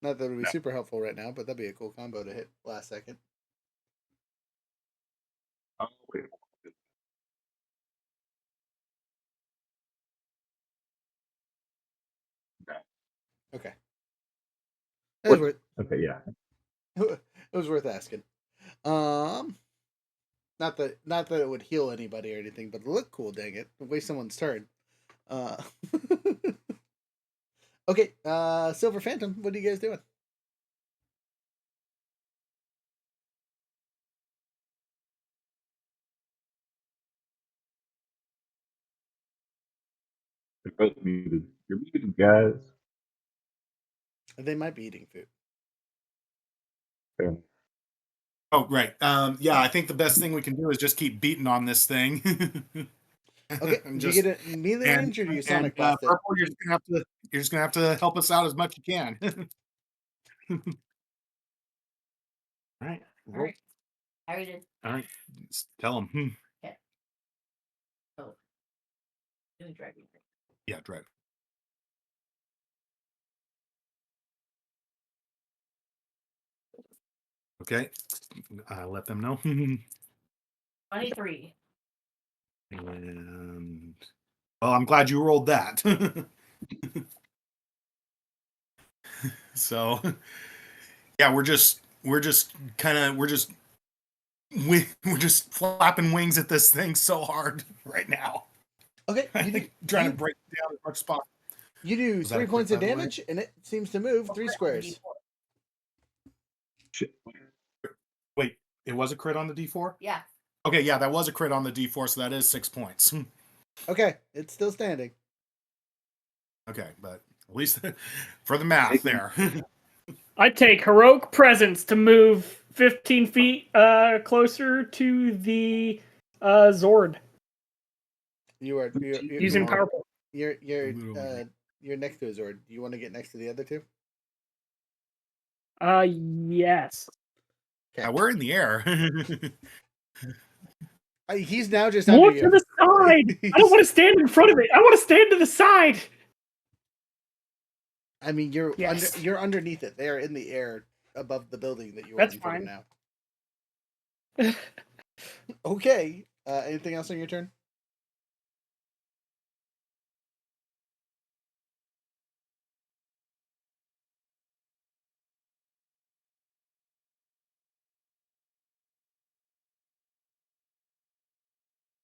Speaker 3: Not that it would be super helpful right now, but that'd be a cool combo to hit last second.
Speaker 6: Oh, wait.
Speaker 3: Okay.
Speaker 6: Okay, yeah.
Speaker 3: It was worth asking. Not that it would heal anybody or anything, but it looked cool. Dang it, waste someone's turn. Okay, Silver Phantom, what are you guys doing?
Speaker 6: They're both muted. You're muted, guys.
Speaker 3: They might be eating food.
Speaker 6: Fair.
Speaker 12: Oh, right. Yeah, I think the best thing we can do is just keep beating on this thing.
Speaker 3: Okay,
Speaker 12: and
Speaker 3: you get it melee range, or do you Sonic Blast it?
Speaker 12: Purple, you're just gonna have to help us out as much as you can. All right.
Speaker 8: All right. I already did.
Speaker 12: All right. Just tell him.
Speaker 8: Oh. Doing dragon.
Speaker 12: Yeah, drive. Okay. Let them know.
Speaker 8: 23.
Speaker 12: And well, I'm glad you rolled that. So yeah, we're just flapping wings at this thing so hard right now.
Speaker 3: Okay,
Speaker 12: Trying to break it down as much as possible.
Speaker 3: You do
Speaker 12: Was that a
Speaker 3: 3
Speaker 12: crit,
Speaker 3: points of
Speaker 12: by the way?
Speaker 3: damage, and it seems to move 3 squares.
Speaker 6: Shit.
Speaker 12: Wait, it was a crit on the D4?
Speaker 13: Yeah.
Speaker 12: Okay, yeah, that was a crit on the D4, so that is 6 points.
Speaker 3: Okay, it's still standing.
Speaker 12: Okay, but at least for the math there.
Speaker 4: I take heroic presence to move 15 feet closer to the Zord
Speaker 3: You're
Speaker 4: using power point.
Speaker 3: you're next to a Zord. Do you want to get next to the other two?
Speaker 4: Yes.
Speaker 12: Yeah, we're in the air.
Speaker 3: He's now just
Speaker 4: More
Speaker 3: under
Speaker 4: to
Speaker 3: you.
Speaker 4: the side. I don't want to stand in front of it. I want to stand to the side.
Speaker 3: I mean, you're
Speaker 4: Yes.
Speaker 3: you're underneath it. They are in the air above the building that you are
Speaker 4: That's
Speaker 3: in front
Speaker 4: fine.
Speaker 3: of now. Okay. Anything else on your turn?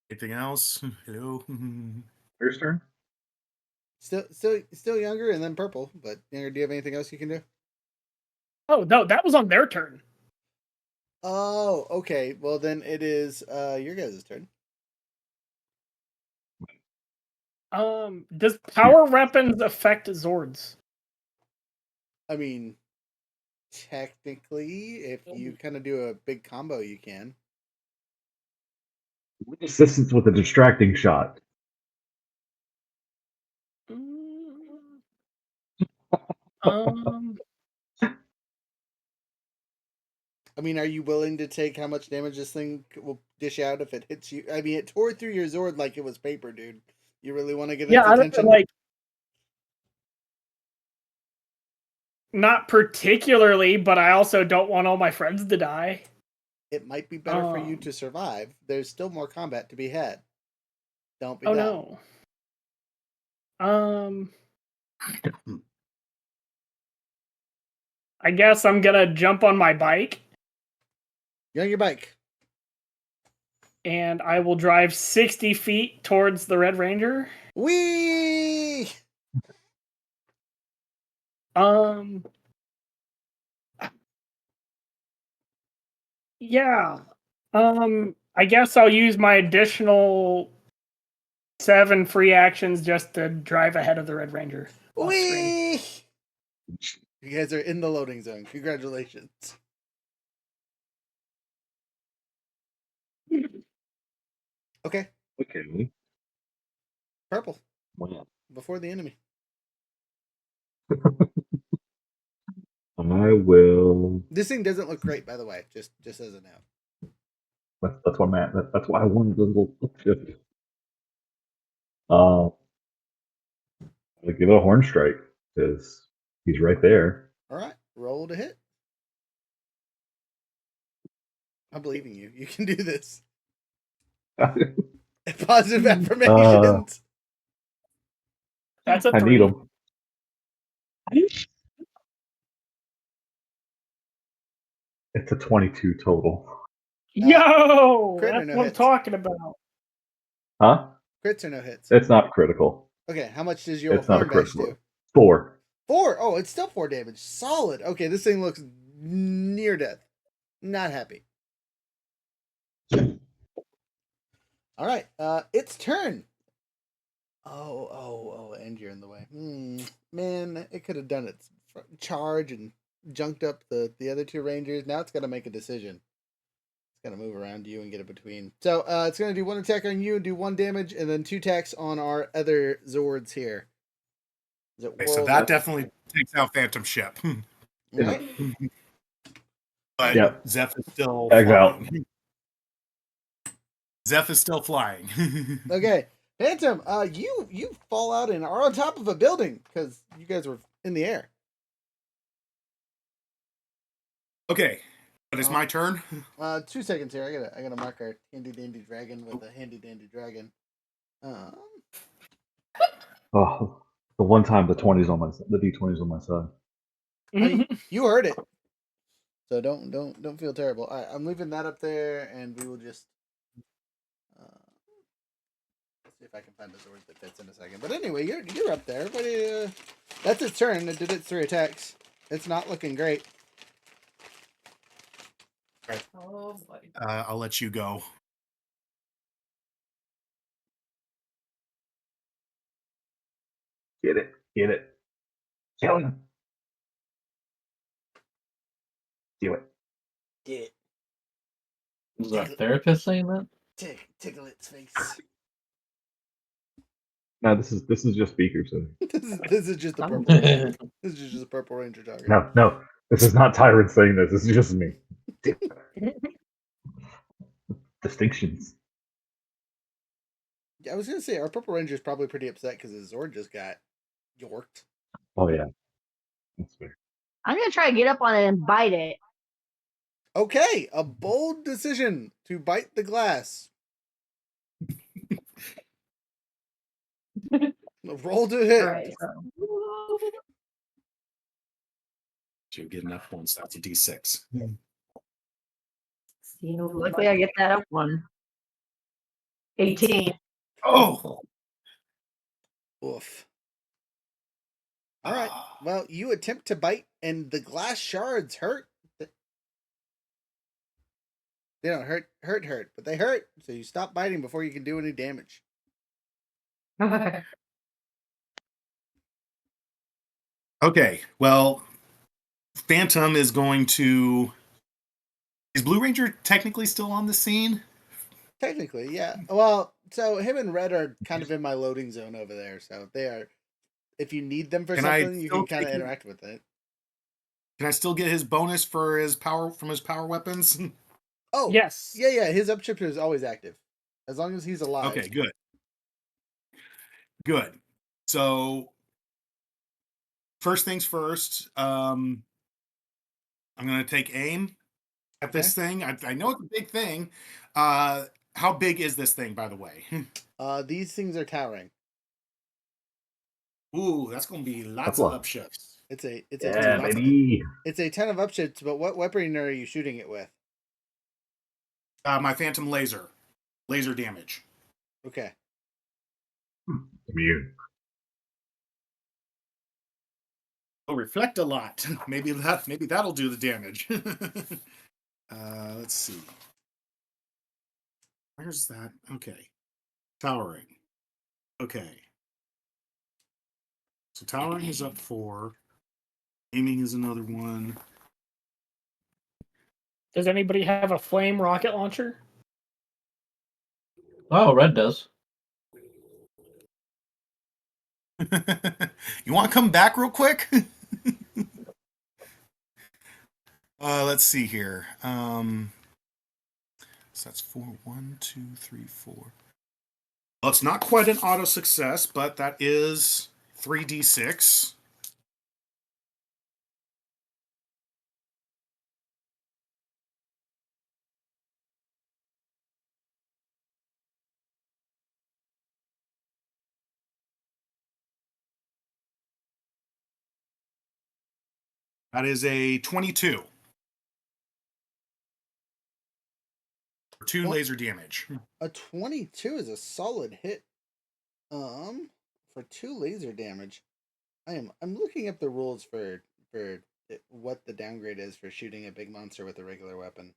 Speaker 12: Anything else? Hello.
Speaker 6: First turn.
Speaker 3: Still younger, and then purple. But younger. Do you have anything else you can do?
Speaker 4: Oh no, that was on their turn.
Speaker 3: Oh, okay. Well, then it is your guys' turn.
Speaker 4: Does power weapons affect Zords?
Speaker 3: I mean, technically, if you kind of do a big combo, you can.
Speaker 6: Assistance with a distracting shot.
Speaker 4: Um,
Speaker 3: I mean, are you willing to take how much damage this thing will dish out if it hits you? I mean, it tore through your Zord like it was paper, dude. You really want to get its
Speaker 4: I don't
Speaker 3: attention?
Speaker 4: like. Not particularly, but I also don't want all my friends to die.
Speaker 3: It might be better for you to survive. There's still more combat to be had. Don't be dumb.
Speaker 4: No. I guess I'm gonna jump on my bike.
Speaker 3: You're on your bike.
Speaker 4: And I will drive 60 feet towards the Red Ranger.
Speaker 3: Whee!
Speaker 4: Yeah. I guess I'll use my additional 7 free actions just to drive ahead of the Red Ranger.
Speaker 3: Whee! You guys are in the loading zone. Congratulations. Okay.
Speaker 6: Okay.
Speaker 3: Purple.
Speaker 6: Well,
Speaker 3: Before the enemy.
Speaker 6: I will.
Speaker 3: This thing doesn't look great, by the way. Just as a note.
Speaker 6: That's what I'm at. That's why I wanted the little shift. I'll give it a horn strike because he's right there.
Speaker 3: All right. Roll to hit. I'm believing you. You can do this. Positive affirmations.
Speaker 4: That's a 3.
Speaker 6: I need him. It's a 22 total.
Speaker 4: Yo!
Speaker 3: Crit or
Speaker 4: That's
Speaker 3: no
Speaker 4: what
Speaker 3: hits?
Speaker 4: I'm talking about.
Speaker 6: Huh?
Speaker 3: Crits or no hits?
Speaker 6: It's not critical.
Speaker 3: Okay, how much does your
Speaker 6: It's not a
Speaker 3: horn bash
Speaker 6: critical.
Speaker 3: do?
Speaker 6: 4.
Speaker 3: 4? Oh, it's still 4 damage. Solid. Okay, this thing looks near death. Not happy. All right, its turn. Oh, and you're in the way. Man, it could have done its charge and junked up the other 2 rangers. Now it's got to make a decision. It's got to move around you and get it between. So it's going to do 1 attack on you, do 1 damage, and then 2 attacks on our other Zords here.
Speaker 12: Okay, so that definitely takes out Phantom Ship.
Speaker 3: Right.
Speaker 12: But
Speaker 6: Yep.
Speaker 12: Zeph is still
Speaker 6: Tags
Speaker 12: flying.
Speaker 6: out.
Speaker 12: Zeph is still flying.
Speaker 3: Okay. Phantom, you fall out and are on top of a building because you guys were in the air.
Speaker 12: Okay, but it's my turn.
Speaker 3: 2 seconds here. I gotta mark our handy dandy dragon with a handy dandy dragon.
Speaker 6: Oh, the one time the 20's on my the D20's on my side.
Speaker 3: You heard it, so don't feel terrible. All right, I'm leaving that up there, and we will just See if I can find the Zord that fits in a second. But anyway, you're up there. But that's its turn. It did its 3 attacks. It's not looking great.
Speaker 5: Oh boy. I'll let you go.
Speaker 6: Get it. Get it. Kill him. Do it.
Speaker 3: Get it.
Speaker 7: Was our therapist saying that?
Speaker 3: Tickle its face.
Speaker 6: No, this is just Beaker. So
Speaker 3: this is just the purple ranger. This is just a purple ranger talking.
Speaker 6: no, this is not Tyrant saying this. This is just me. Distinctions.
Speaker 3: Yeah, I was gonna say our purple ranger is probably pretty upset because his Zord just got yorked.
Speaker 6: Oh yeah, that's fair.
Speaker 11: I'm gonna try to get up on it and bite it.
Speaker 3: Okay, a bold decision to bite the glass. Roll to hit.
Speaker 11: All right, so
Speaker 12: You get enough points. That's a D6.
Speaker 11: luckily I get that up one. 18.
Speaker 5: Oh.
Speaker 3: Oof. All right. Well, you attempt to bite, and the glass shards hurt. They don't hurt, but they hurt. So you stop biting before you can do any damage.
Speaker 5: Okay. Well, Phantom is going to. Is Blue Ranger technically still on the scene?
Speaker 3: Technically, yeah. Well, so him and Red are kind of in my loading zone over there. So they are. If you need them for something, you can kind of interact with it.
Speaker 5: Can I still get his bonus for his power from his power weapons?
Speaker 3: Oh,
Speaker 4: Yes.
Speaker 3: Yeah. His upshifter is always active, as long as he's alive.
Speaker 5: Okay, good. Good. So, first things first. I'm going to take aim at this thing. I know it's a big thing. How big is this thing, by the way?
Speaker 3: These things are towering.
Speaker 5: Ooh, that's going to be lots
Speaker 6: Couple
Speaker 5: of upshifts.
Speaker 3: It's a
Speaker 6: Yeah, baby.
Speaker 3: It's a ton of upshifts. But what weapon are you shooting it with?
Speaker 5: My Phantom laser damage.
Speaker 3: Okay.
Speaker 6: Immune.
Speaker 5: Oh, reflect a lot. maybe that'll do the damage. Let's see. Where's that? Okay. Towering. Okay. So towering is up 4. Aiming is another 1.
Speaker 4: Does anybody have a flame rocket launcher?
Speaker 7: Oh, Red does.
Speaker 5: You want to come back real quick? Let's see here. So that's 4. 1, 2, 3, 4. Well, it's not quite an auto success, but that is 3d6. That is a 22. For 2 laser damage.
Speaker 3: A 22 is a solid hit. For 2 laser damage. I'm looking up the rules for what the downgrade is for shooting a big monster with a regular weapon.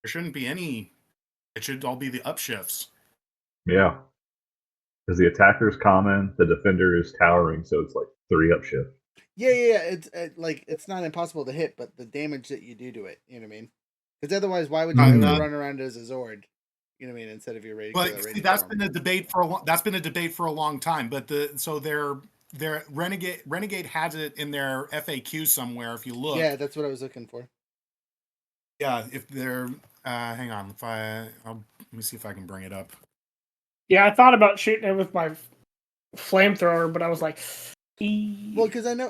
Speaker 5: There shouldn't be any. It should all be the upshifts.
Speaker 6: Yeah. Because the attacker's common, the defender is towering, so it's like 3 upshift.
Speaker 3: Yeah. It's like it's not impossible to hit, but the damage that you do to it, you know what I mean? Because otherwise, why would you ever run around as a Zord? You know what I mean? Instead of your regular.
Speaker 5: But see, that's been a debate for a long time. But their Renegade has it in their FAQ somewhere. If you look,
Speaker 3: yeah, that's what I was looking for.
Speaker 5: Yeah, if they're hang on, let me see if I can bring it up.
Speaker 4: Yeah, I thought about shooting it with my flamethrower, but I was like,
Speaker 3: well, because I know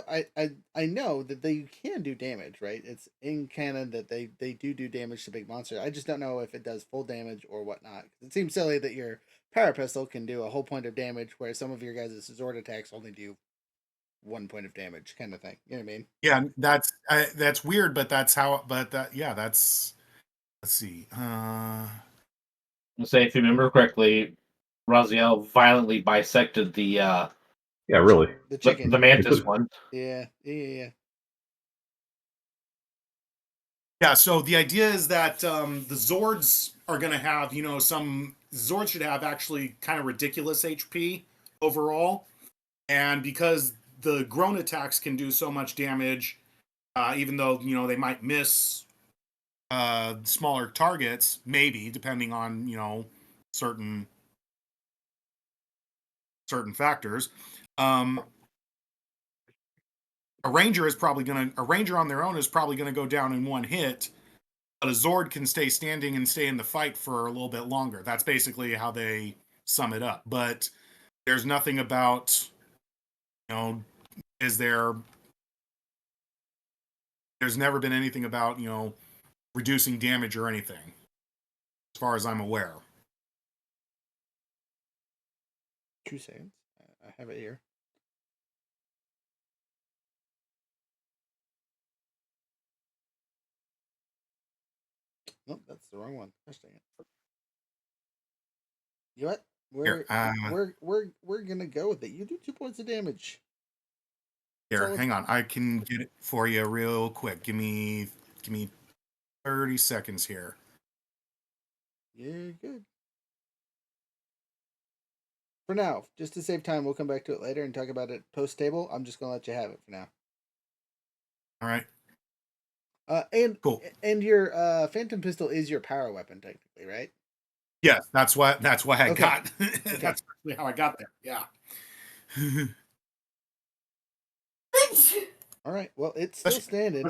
Speaker 3: that they can do damage, right? It's in canon that they do damage to big monsters. I just don't know if it does full damage or whatnot. It seems silly that your parapistol can do a whole point of damage, where some of your guys' sword attacks only do 1 point of damage, kind of thing. You know what I mean?
Speaker 5: Yeah, that's weird, but that's how. But that, yeah, that's. Let's see.
Speaker 7: Say, if you remember correctly, Raziel violently bisected the
Speaker 6: Yeah, really.
Speaker 3: The chicken.
Speaker 7: the mantis one.
Speaker 3: Yeah.
Speaker 12: Yeah, so the idea is that the Zords are going to have, some Zords should have actually kind of ridiculous HP overall. And because the grown attacks can do so much damage, even though, they might miss smaller targets, maybe, depending on, certain factors. A ranger on their own is probably going to go down in one hit. But a Zord can stay standing and stay in the fight for a little bit longer. That's basically how they sum it up. But there's nothing about, there's never been anything about, reducing damage or anything, as far as I'm aware.
Speaker 3: 2 seconds. I have it here. Nope, that's the wrong one. Gosh dang it. You know what? We're gonna go with it. You do 2 points of damage.
Speaker 12: Here, hang on. I can get it for you real quick. Give me 30 seconds here.
Speaker 3: Yeah, good. For now, just to save time, we'll come back to it later and talk about it post table. I'm just gonna let you have it for now.
Speaker 12: All right.
Speaker 3: And
Speaker 12: cool.
Speaker 3: And your phantom pistol is your power weapon, technically, right?
Speaker 12: Yes, that's why I
Speaker 3: Okay.
Speaker 12: got.
Speaker 3: Okay.
Speaker 12: That's actually how I got there. Yeah.
Speaker 3: All right. Well, it's still standing.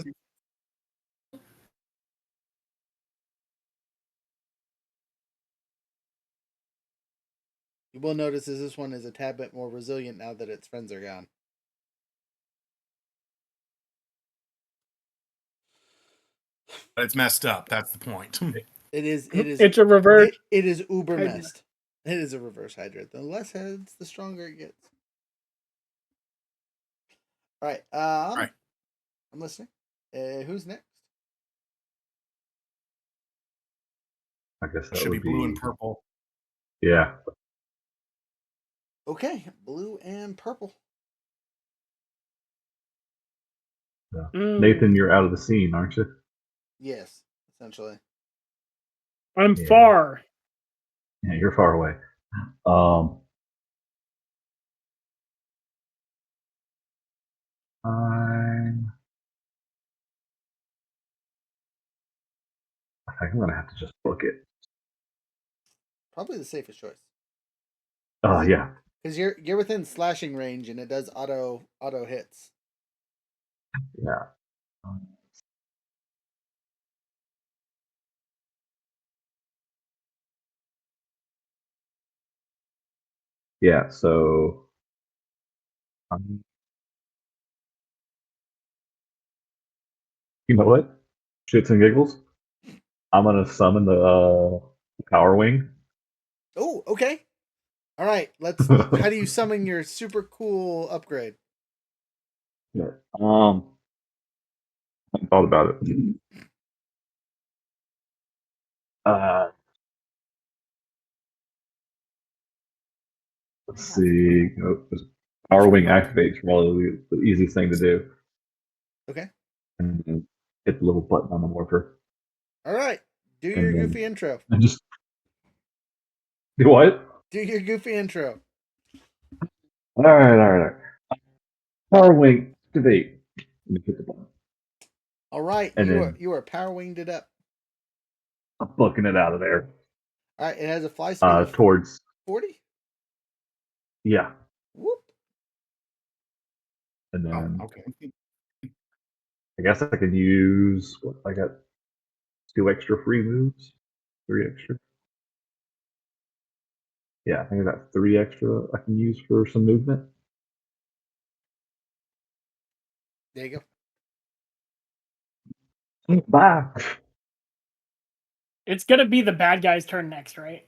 Speaker 3: You will notice as this one is a tad bit more resilient now that its friends are gone.
Speaker 12: But it's messed up. That's the point.
Speaker 3: It is.
Speaker 4: It's a reverse.
Speaker 3: It is uber
Speaker 4: Hydra.
Speaker 3: messed. It is a reverse Hydra. The less heads, the stronger it gets. All right.
Speaker 12: All right.
Speaker 3: I'm listening. Who's next?
Speaker 6: I guess that
Speaker 12: Should be
Speaker 6: would
Speaker 12: blue and purple.
Speaker 6: Yeah.
Speaker 3: Okay, blue and purple.
Speaker 6: Yeah. Nathan, you're out of the scene, aren't you?
Speaker 3: Yes, essentially.
Speaker 4: I'm far.
Speaker 6: Yeah, you're far away. I think I'm gonna have to just book it.
Speaker 3: Probably the safest choice.
Speaker 6: Yeah.
Speaker 3: Because you're within slashing range and it does auto hits.
Speaker 6: Yeah. Yeah, so you know what? Shits and giggles. I'm gonna summon the power wing.
Speaker 3: Oh, okay. All right. How do you summon your super cool upgrade?
Speaker 6: Yeah. I haven't thought about it. Let's see. Power wing activates probably the easiest thing to do.
Speaker 3: Okay.
Speaker 6: And then hit the little button on the morpher.
Speaker 3: All right. Do your goofy intro.
Speaker 6: And just do what?
Speaker 3: Do your goofy intro.
Speaker 6: All right. Power wing activate. Let me hit the button.
Speaker 3: All right.
Speaker 6: And
Speaker 3: You are power winged it up.
Speaker 6: I'm booking it out of there.
Speaker 3: All right. It has a fly speed of
Speaker 6: towards
Speaker 3: 40.
Speaker 6: Yeah.
Speaker 3: Whoop.
Speaker 6: And then
Speaker 12: okay.
Speaker 6: I guess I could use what I got 2 extra free moves. 3 extra. Yeah, I think I got 3 extra I can use for some movement.
Speaker 3: There you
Speaker 6: go. Bye.
Speaker 4: It's gonna be the bad guy's turn next, right?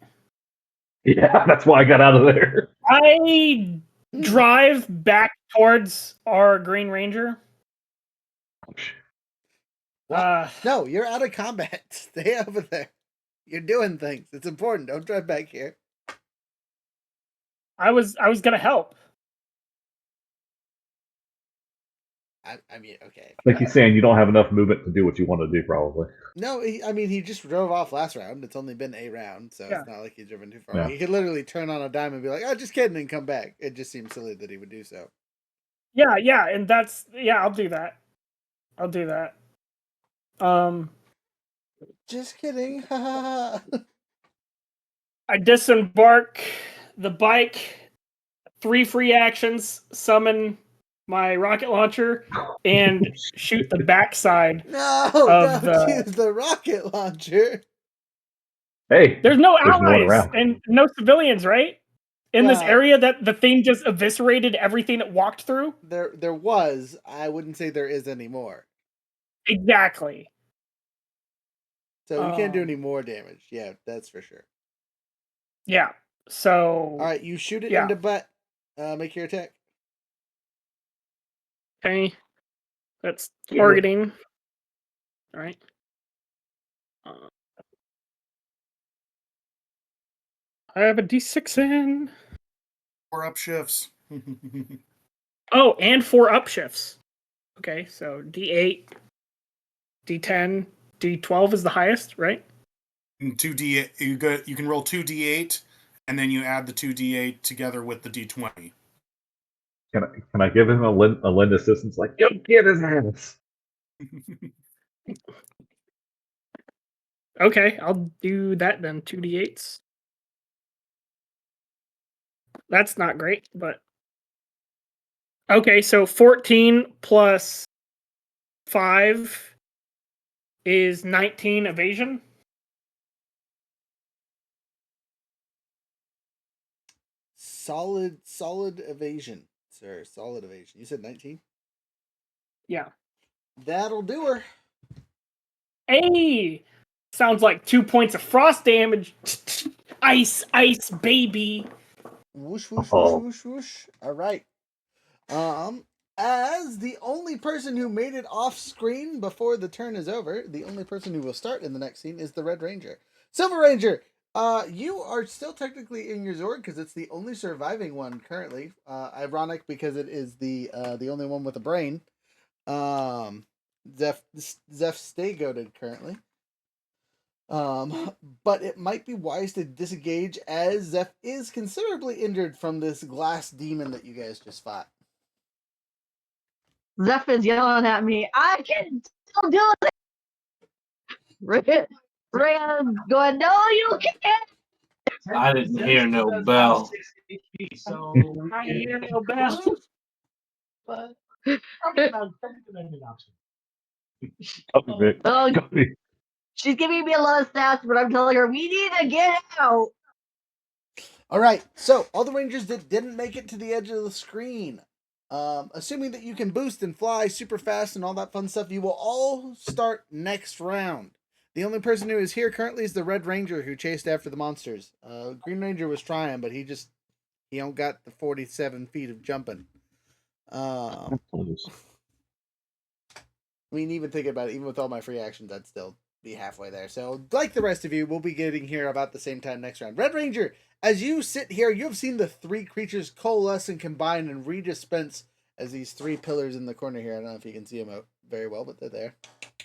Speaker 6: Yeah, that's why I got out of there.
Speaker 4: I drive back towards our Green Ranger.
Speaker 3: No, you're out of combat. Stay over there. You're doing things. It's important. Don't drive back here.
Speaker 4: I was gonna help.
Speaker 3: I mean, okay.
Speaker 6: I think he's saying you don't have enough movement to do what you want to do, probably.
Speaker 3: No, he just drove off last round. It's only been a round, so
Speaker 4: Yeah.
Speaker 3: it's not like he's driven too far.
Speaker 6: Yeah.
Speaker 3: He could literally turn on a dime and be like, "Oh, just kidding," and come back. It just seems silly that he would do so.
Speaker 4: Yeah, and that's I'll do that. I'll do that.
Speaker 3: Just kidding.
Speaker 4: I disembark the bike. 3 free actions: summon my rocket launcher and shoot the backside.
Speaker 3: No,
Speaker 4: Of
Speaker 3: don't use the rocket launcher.
Speaker 6: Hey,
Speaker 4: There's no
Speaker 6: there's no one
Speaker 4: allies
Speaker 6: around.
Speaker 4: and no civilians, right? In this
Speaker 3: Well-
Speaker 4: area that the thing just eviscerated everything it walked through?
Speaker 3: There was. I wouldn't say there is anymore.
Speaker 4: Exactly.
Speaker 3: So we can't do any more damage. Yeah, that's for sure.
Speaker 4: Yeah. So
Speaker 3: All right, you shoot it
Speaker 4: Yeah.
Speaker 3: into butt. Make your attack.
Speaker 4: Okay. That's targeting. All right. I have a D6 in.
Speaker 12: 4 upshifts.
Speaker 4: Oh, and 4 upshifts. Okay, so D8, D10, D12 is the highest, right?
Speaker 12: And 2d8. You can roll 2d8, and then you add the 2d8 together with the d20.
Speaker 6: Can I give him a lend assistance? Like, go get his ass.
Speaker 4: Okay, I'll do that then. 2d8s. That's not great, but okay. So 14 plus 5 is 19 evasion.
Speaker 3: Solid evasion, sir. Solid evasion. You said 19?
Speaker 4: Yeah.
Speaker 3: That'll do her.
Speaker 4: Hey, sounds like 2 points of frost damage. Ice, baby.
Speaker 3: Whoosh, whoosh, whoosh, whoosh, whoosh. All right. As the only person who made it off screen before the turn is over, the only person who will start in the next scene is the Red Ranger. Silver Ranger, you are still technically in your Zord because it's the only surviving one currently. Ironic because it is the only one with a brain. Zeph stay goaded currently. But it might be wise to disengage as Zeph is considerably injured from this glass demon that you guys just fought.
Speaker 13: Zeph is yelling at me. I can still do it. Rand going, no, you can't.
Speaker 7: I didn't hear no bell.
Speaker 4: I hear no bell.
Speaker 13: Oh, she's giving me a lot of stats, but I'm telling her we need to get out.
Speaker 3: All right, so all the Rangers that didn't make it to the edge of the screen, assuming that you can boost and fly super fast and all that fun stuff, you will all start next round. The only person who is here currently is the Red Ranger who chased after the monsters. Green Ranger was trying, but he don't got the 47 feet of jumping. I mean, even thinking about it, even with all my free actions, I'd still be halfway there. So, like the rest of you, we'll be getting here about the same time next round. Red Ranger, as you sit here, you have seen the 3 creatures coalesce and combine and redispense as these 3 pillars in the corner here. I don't know if you can see them very well, but they're there.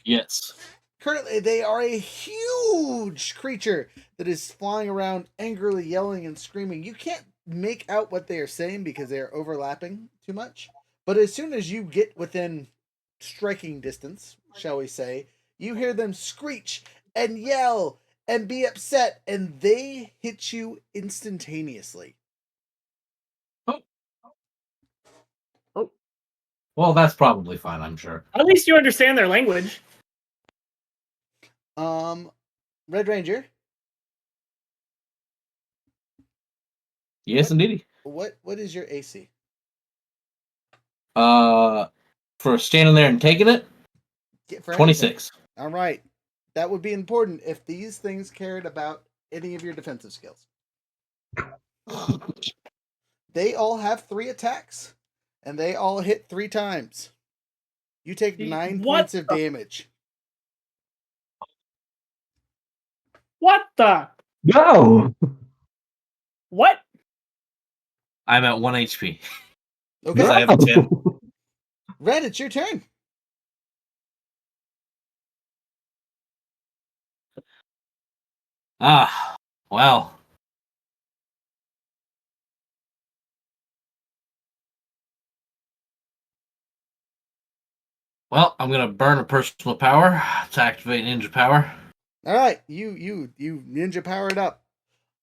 Speaker 7: Yes.
Speaker 3: Currently, they are a huge creature that is flying around angrily yelling and screaming. You can't make out what they are saying because they are overlapping too much. But as soon as you get within striking distance, shall we say, you hear them screech and yell and be upset, and they hit you instantaneously.
Speaker 7: Well, that's probably fine, I'm sure.
Speaker 4: At least you understand their language.
Speaker 3: Red Ranger.
Speaker 7: Yes, indeed.
Speaker 3: What is your AC?
Speaker 7: For standing there and taking it, 26.
Speaker 3: All right. That would be important if these things cared about any of your defensive skills. They all have 3 attacks, and they all hit 3 times. You take 9 points of damage.
Speaker 4: What the?
Speaker 6: No.
Speaker 4: What?
Speaker 7: I'm at 1 HP.
Speaker 3: Okay.
Speaker 7: Because I have a 10.
Speaker 3: Red, it's your turn.
Speaker 7: Well. Well, I'm gonna burn a personal power to activate ninja power.
Speaker 3: All right, you ninja power it up.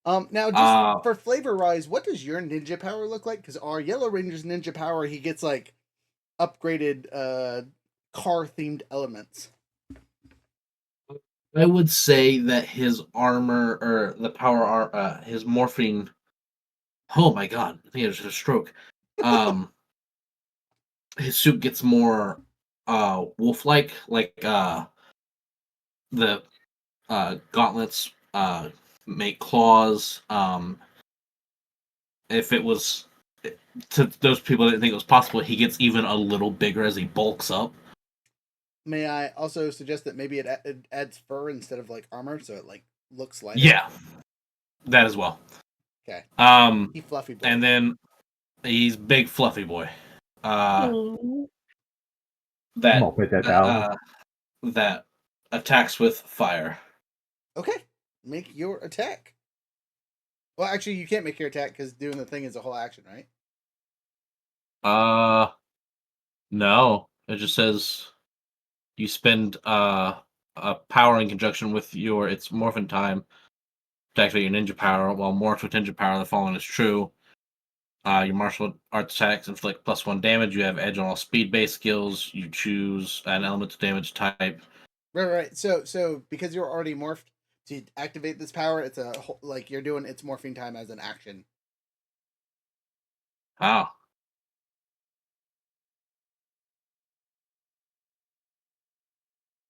Speaker 3: Now just for flavor rise, what does your ninja power look like? Because our Yellow Ranger's ninja power, he gets like upgraded car themed elements.
Speaker 7: I would say that his armor or the power, his morphine. Oh my god! I think it was a stroke. His suit gets more wolf-like, like the gauntlets make claws. If it was to those people that didn't think it was possible, he gets even a little bigger as he bulks up.
Speaker 3: May I also suggest that maybe it adds fur instead of like armor, so it like looks lighter?
Speaker 7: Yeah, that as well.
Speaker 3: Okay.
Speaker 7: He
Speaker 3: fluffy boy.
Speaker 7: And then he's big fluffy boy. That
Speaker 6: I'm gonna put that down.
Speaker 7: That attacks with fire.
Speaker 3: Okay, make your attack. Well, actually, you can't make your attack because doing the thing is a whole action, right?
Speaker 7: No. It just says you spend a power in conjunction with its morphin time to activate your ninja power. While morphed with ninja power, the following is true. Your martial arts attacks inflict +1 damage. You have edge on all speed-based skills. You choose an elemental damage type.
Speaker 3: Right. So because you're already morphed, to activate this power, it's like you're doing its morphing time as an action.
Speaker 7: Oh.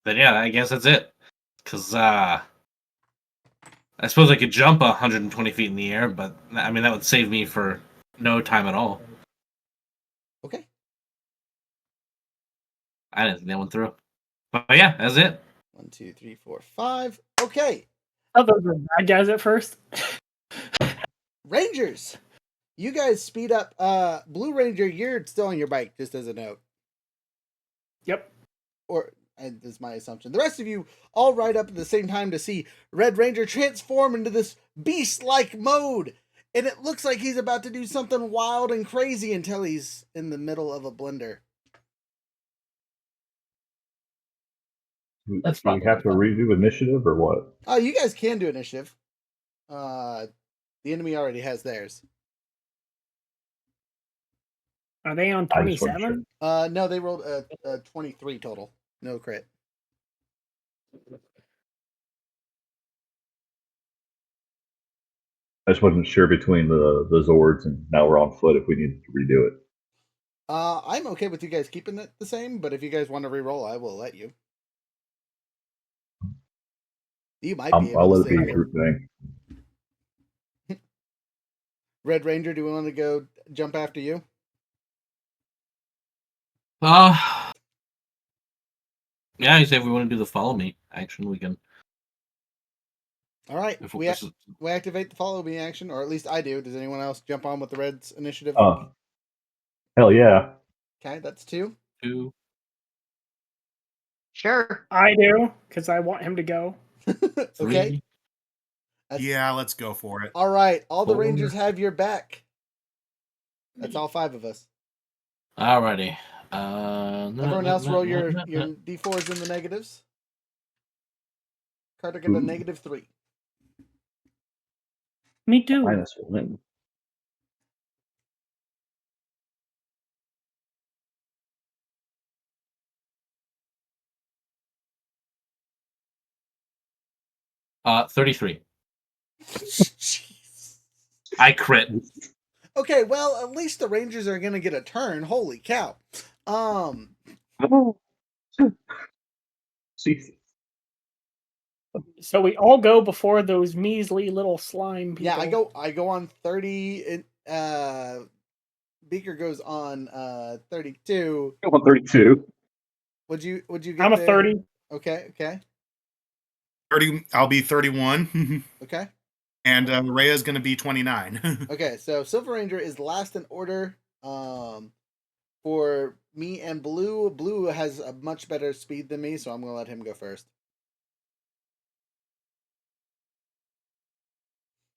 Speaker 7: Then yeah, I guess that's it. Because I suppose I could jump 120 feet in the air, but I mean that would save me for no time at all.
Speaker 3: Okay.
Speaker 7: I didn't think that one through. But yeah, that's it.
Speaker 3: 1, 2, 3, 4, 5. Okay.
Speaker 4: Oh, those were bad guys at first.
Speaker 3: Rangers, you guys speed up. Blue Ranger, you're still on your bike, just as a note.
Speaker 4: Yep.
Speaker 3: Or is my assumption. The rest of you all ride up at the same time to see Red Ranger transform into this beast-like mode. And it looks like he's about to do something wild and crazy until he's in the middle of a blender.
Speaker 6: Do we have to redo initiative or what?
Speaker 3: Oh, you guys can do initiative. The enemy already has theirs.
Speaker 4: Are they on 27?
Speaker 3: No, they rolled a 23 total. No crit.
Speaker 6: I just wasn't sure between the Zords and now we're on foot if we needed to redo it.
Speaker 3: I'm okay with you guys keeping it the same, but if you guys want to re-roll, I will let you. You might be able
Speaker 6: I'll
Speaker 3: to
Speaker 6: let it be
Speaker 3: save
Speaker 6: a
Speaker 3: it.
Speaker 6: group thing.
Speaker 3: Red Ranger, do we want to go jump after you?
Speaker 7: Yeah, I say if we want to do the follow me action, we can.
Speaker 3: All right, we activate the follow me action, or at least I do. Does anyone else jump on with the Red's initiative?
Speaker 6: Hell yeah.
Speaker 3: Okay, that's 2.
Speaker 7: 2.
Speaker 13: Sure.
Speaker 4: I do, because I want him to go.
Speaker 3: Okay.
Speaker 5: Yeah, let's go for it.
Speaker 3: All right, all the
Speaker 7: 4.
Speaker 3: Rangers have your back. That's all 5 of us.
Speaker 7: Alrighty.
Speaker 3: Everyone else roll your d4s in the negatives. Carter get a -3.
Speaker 4: Me too.
Speaker 6: -1.
Speaker 7: $33. I crit.
Speaker 3: Okay, well, at least the Rangers are gonna get a turn. Holy cow!
Speaker 4: So we all go before those measly little slime people.
Speaker 3: Yeah, I go on 30. Beaker goes on 32.
Speaker 6: Go on 32.
Speaker 3: Would you get
Speaker 4: I'm a
Speaker 3: there?
Speaker 4: 30.
Speaker 3: Okay.
Speaker 12: 30. I'll be 31,
Speaker 3: Okay.
Speaker 12: and Rhea's going to be 29.
Speaker 3: Okay, so Silver Ranger is last in order. For me and Blue, Blue has a much better speed than me, so I'm gonna let him go first.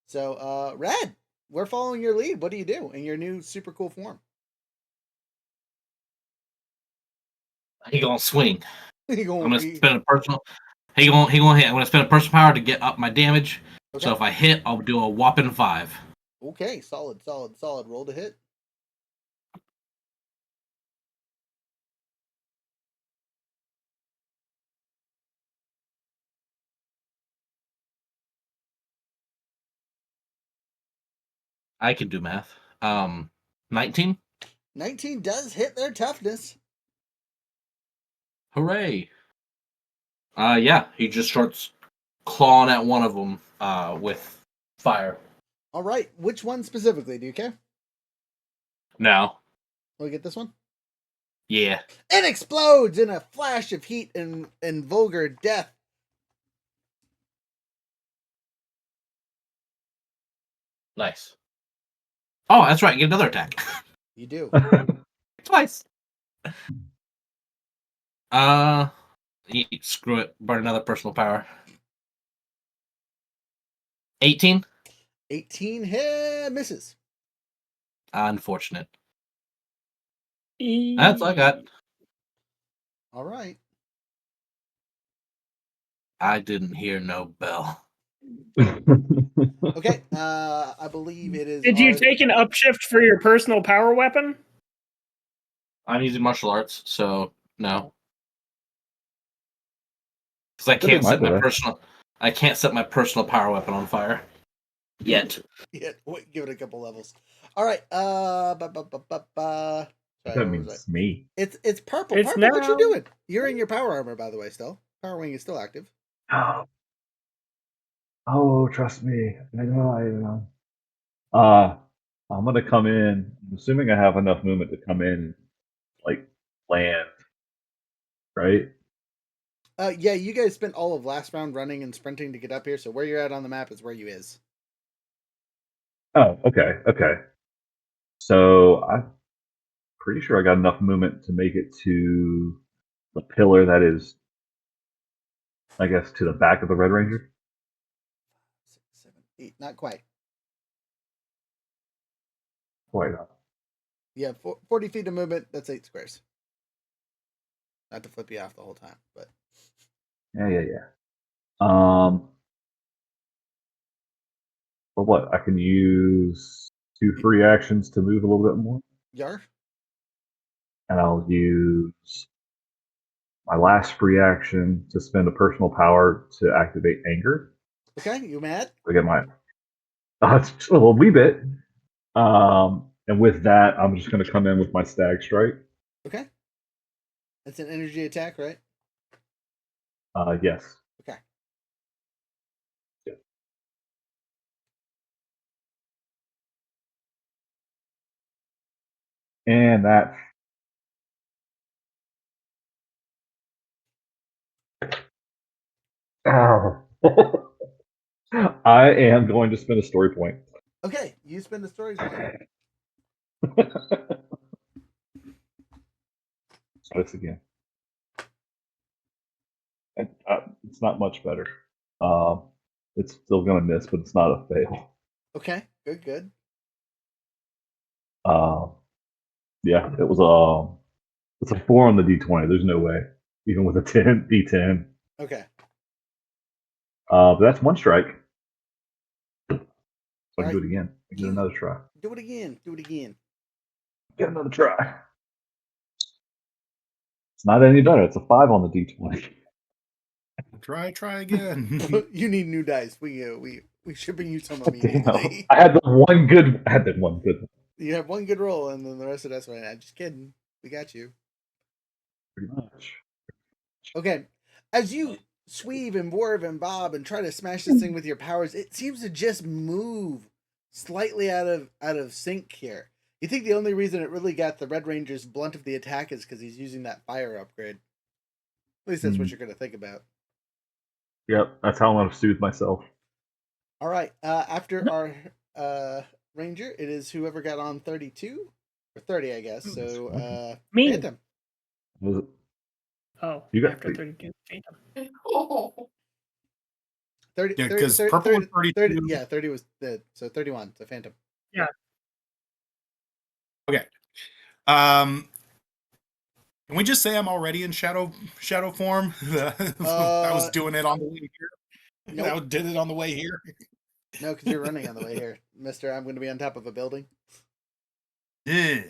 Speaker 3: So, Red, we're following your lead. What do you do in your new super cool form?
Speaker 7: He gonna swing.
Speaker 3: You
Speaker 7: I'm
Speaker 3: gonna
Speaker 7: gonna
Speaker 3: be
Speaker 7: spend a personal. He gonna hit. I'm gonna spend a personal power to get up my damage.
Speaker 3: okay.
Speaker 7: So if I hit, I'll do a whopping 5.
Speaker 3: Okay, solid. Roll to hit.
Speaker 7: I can do math. 19.
Speaker 3: 19 does hit their toughness.
Speaker 7: Hooray! Yeah, he just starts clawing at one of them with fire.
Speaker 3: All right, which one specifically? Do you care?
Speaker 7: No.
Speaker 3: Will we get this one?
Speaker 7: Yeah.
Speaker 3: It explodes in a flash of heat and vulgar death.
Speaker 7: Nice. Oh, that's right. Get another attack.
Speaker 3: You do.
Speaker 7: Twice. Screw it. Burn another personal power. 18.
Speaker 3: 18 hit misses.
Speaker 7: Unfortunate. That's all I got.
Speaker 3: All right.
Speaker 7: I didn't hear no bell.
Speaker 3: Okay, I believe it is.
Speaker 4: Did you take an upshift for your personal power weapon?
Speaker 7: I'm using martial arts, so no. Because I
Speaker 6: Could be
Speaker 7: can't set my
Speaker 6: bad.
Speaker 7: personal. I can't set my personal power weapon on fire yet.
Speaker 3: Yeah, wait, give it a couple levels. All right. Sorry,
Speaker 6: That
Speaker 3: what was
Speaker 6: means me.
Speaker 3: It's purple.
Speaker 4: It's
Speaker 3: Purple, what you
Speaker 4: now.
Speaker 3: doing? You're in your power armor, by the way. Still, power wing is still active.
Speaker 6: Oh, trust me. I know. I'm gonna come in. I'm assuming I have enough movement to come in, like land, right?
Speaker 3: Yeah, you guys spent all of last round running and sprinting to get up here. So where you're at on the map is where you is.
Speaker 6: Oh, okay. So I'm pretty sure I got enough movement to make it to the pillar that is, I guess, to the back of the Red Ranger.
Speaker 3: 6, 7, 8. Not quite.
Speaker 6: Quite not.
Speaker 3: Yeah, 40 feet of movement. That's 8 squares. Not to flip you off the whole time, but
Speaker 6: Yeah. But what? I can use 2 free actions to move a little bit more,
Speaker 3: Yar.
Speaker 6: and I'll use my last free action to spend a personal power to activate anger.
Speaker 3: Okay, you mad?
Speaker 6: I get my it's just a little wee bit. And with that, I'm just going to come in with my stag strike.
Speaker 3: Okay. That's an energy attack, right?
Speaker 6: Yes.
Speaker 3: Okay.
Speaker 6: And that. Ow. I am going to spend a story point.
Speaker 3: Okay, you spend the story point.
Speaker 6: Try this again. It's not much better. It's still going to miss, but it's not a fail.
Speaker 3: Okay, good.
Speaker 6: Yeah, it was it's a 4 on the D20. There's no way, even with a D10.
Speaker 3: Okay.
Speaker 6: But that's 1 strike. So I can
Speaker 3: All
Speaker 6: do
Speaker 3: right.
Speaker 6: it again. I get another try.
Speaker 3: Do it again.
Speaker 6: Get another try. It's not any better. It's a 5 on the D20.
Speaker 12: Try again.
Speaker 3: You need new dice. We shipping you some immediately.
Speaker 6: I had the one good. One.
Speaker 3: You have one good roll, and then the rest of that's fine. I'm just kidding. We got you.
Speaker 6: Pretty much.
Speaker 3: Okay. As you sweave and warve and bob and try to smash this thing with your powers, it seems to just move slightly out of sync here. You think the only reason it really got the Red Ranger's blunt of the attack is because he's using that fire upgrade. At least that's what you're going to think about.
Speaker 6: Yep, that's how I'm gonna soothe myself.
Speaker 3: All right. After our ranger, it is whoever got on 32 or 30, I guess. So
Speaker 4: Me.
Speaker 3: Phantom.
Speaker 6: Was it?
Speaker 4: Oh,
Speaker 6: You got
Speaker 4: after 32. Phantom.
Speaker 3: 30,
Speaker 5: Yeah,
Speaker 3: 30,
Speaker 5: because
Speaker 3: 30,
Speaker 5: purple was
Speaker 3: 30,
Speaker 5: 32.
Speaker 3: yeah, 30 was the so 31. So Phantom.
Speaker 4: Yeah.
Speaker 5: Okay. Can we just say I'm already in shadow form? I was doing it on the way here.
Speaker 3: Nope.
Speaker 5: I did it on the way here.
Speaker 3: No, because you're running on the way here, Mister. I'm going to be on top of a building.
Speaker 5: Yeah.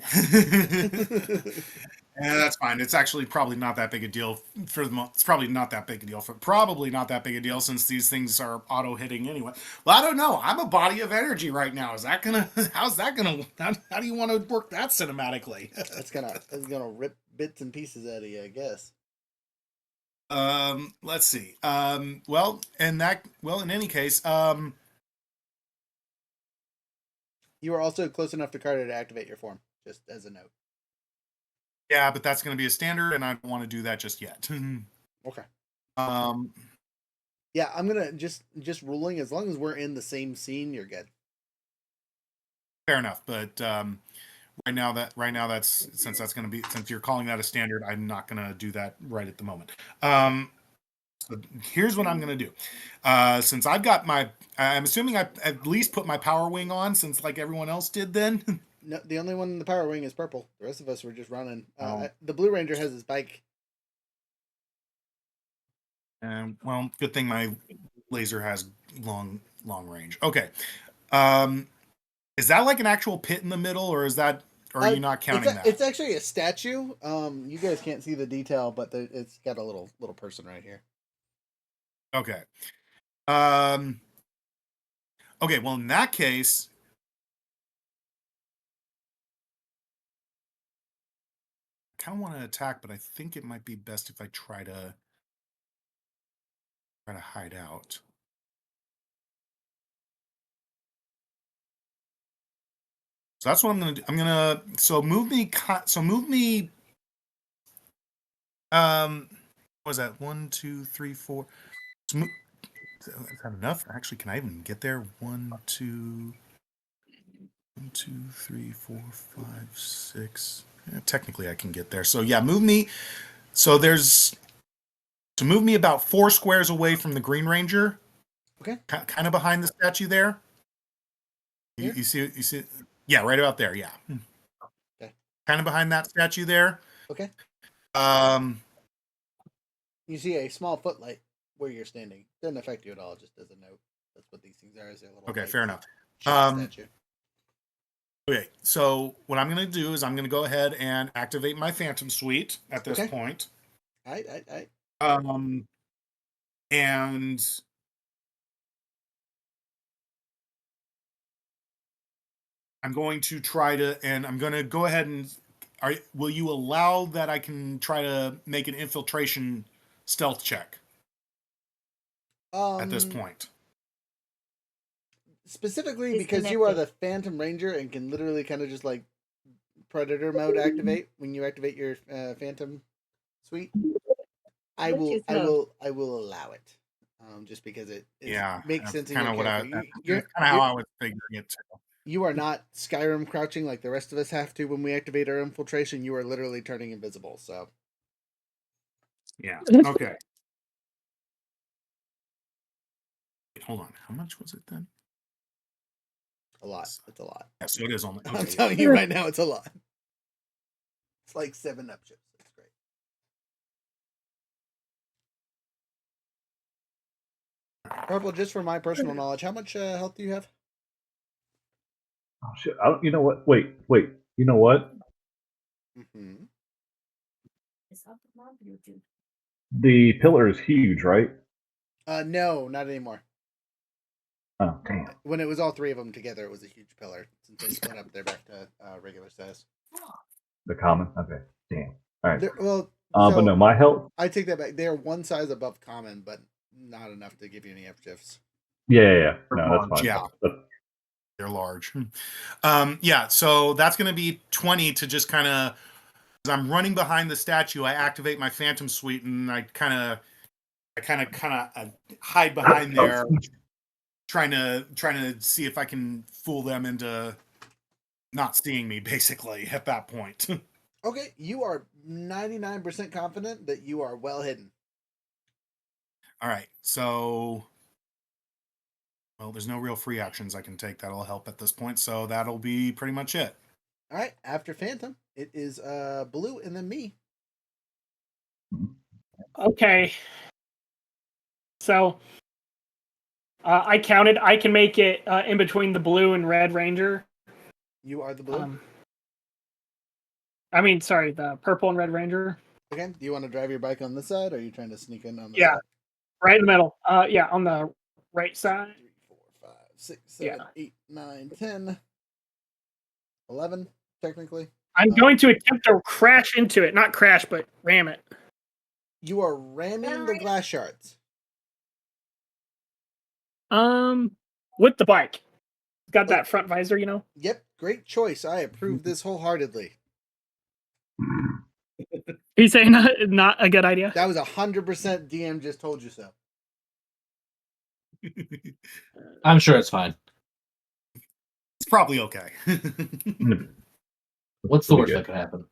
Speaker 5: Yeah, that's fine. It's actually probably not that big a deal for the most. It's probably not that big a deal probably not that big a deal since these things are auto hitting anyway. Well, I don't know. I'm a body of energy right now. Is that gonna? How's that gonna? How do you want to work that cinematically?
Speaker 3: That's gonna rip bits and pieces out of you, I guess.
Speaker 5: Let's see. Well, in any case,
Speaker 3: You are also close enough to Carter to activate your form, just as a note.
Speaker 5: yeah, but that's going to be a standard, and I don't want to do that just yet.
Speaker 3: Okay.
Speaker 5: Um,
Speaker 3: Yeah, I'm gonna just ruling. As long as we're in the same scene, you're good.
Speaker 5: fair enough, but right now that's since you're calling that a standard, I'm not going to do that right at the moment. So here's what I'm going to do. Since I'm assuming I at least put my power wing on, since like everyone else did then.
Speaker 3: No, the only one in the power wing is purple. The rest of us were just running.
Speaker 5: Oh.
Speaker 3: The Blue Ranger has his bike.
Speaker 5: Well, good thing my laser has long range. Okay. Is that like an actual pit in the middle, or are you not counting that?
Speaker 3: It's actually a statue. You guys can't see the detail, but it's got a little person right here.
Speaker 5: Okay. Okay, well, in that case, I kind of want to attack, but I think it might be best if I try to hide out. So that's what I'm going to do. I'm going to move me what was that? 1 2 3 4. Is that enough? Actually, can I even get there? 1 2 3 4 5 6. Yeah, technically, I can get there. So yeah, move me. So move me about 4 squares away from the Green Ranger.
Speaker 3: Okay.
Speaker 5: Kind of behind the statue there. You see? Yeah, right about there. Yeah.
Speaker 3: Okay.
Speaker 5: Kind of behind that statue there.
Speaker 3: Okay. You see a small footlight where you're standing. Doesn't affect you at all. Just as a note. That's what these things are. Is a little.
Speaker 5: Okay, fair enough.
Speaker 3: Statue.
Speaker 5: Okay, so what I'm going to do is I'm going to go ahead and activate my Phantom Suite at this point.
Speaker 3: All right.
Speaker 5: And I'm going to I'm going to go ahead and will you allow that I can try to make an infiltration stealth check at this point?
Speaker 3: Specifically because you are the Phantom Ranger and can literally kind of just like Predator mode activate when you activate your Phantom Suite. I will allow it. Just because it makes sense in your character.
Speaker 5: Kind of how I was figuring it too.
Speaker 3: You are not Skyrim crouching like the rest of us have to when we activate our infiltration. You are literally turning invisible. So,
Speaker 5: yeah. Okay. Hold on. How much was it then?
Speaker 3: A lot. It's a lot.
Speaker 5: Yeah, so it is only. Okay.
Speaker 3: I'm telling you right now, it's a lot. It's like 7 up chips. That's great. Purple, just for my personal knowledge, how much health do you have?
Speaker 6: Oh shit! You know what? Wait. You know what?
Speaker 3: Mm-hmm.
Speaker 6: The pillar is huge, right?
Speaker 3: No, not anymore.
Speaker 6: Oh, damn.
Speaker 3: When it was all 3 of them together, it was a huge pillar. Since they split up, they're back to regular size.
Speaker 6: The common? Okay. Damn. All right.
Speaker 3: But
Speaker 6: no, my health.
Speaker 3: I take that back. They're 1 size above common, but not enough to give you any shifts.
Speaker 6: Yeah. No, that's fine.
Speaker 5: Yeah. They're large. Yeah, so that's going to be 20 to just kind of, as I'm running behind the statue, I activate my Phantom Suite and I kind of
Speaker 12: I kind of hide behind there, trying to see if I can fool them into not seeing me. Basically, at that point.
Speaker 3: Okay, you are 99% confident that you are well hidden.
Speaker 12: All right, so well, there's no real free actions I can take that'll help at this point, so that'll be pretty much it.
Speaker 3: All right, after Phantom, it is Blue and then me.
Speaker 4: Okay. So I counted. I can make it in between the blue and red ranger.
Speaker 3: You are the blue.
Speaker 4: I mean, sorry, the purple and red ranger.
Speaker 3: Okay, do you want to drive your bike on this side, or are you trying to sneak in on the
Speaker 4: Yeah,
Speaker 3: side?
Speaker 4: right in the middle. Yeah, on the right side.
Speaker 3: 3, 4, 5, 6, 7, 8, 9, 10, 11, technically.
Speaker 4: I'm going to attempt to crash into it. Not crash, but ram it.
Speaker 3: You are ramming the glass shards.
Speaker 4: With the bike. Got that front visor, you know?
Speaker 3: Yep, great choice. I approve this wholeheartedly.
Speaker 4: He's saying not a good idea?
Speaker 3: That was 100% DM just told you so.
Speaker 7: I'm sure it's fine.
Speaker 12: It's probably okay.
Speaker 7: What's the worst that could happen?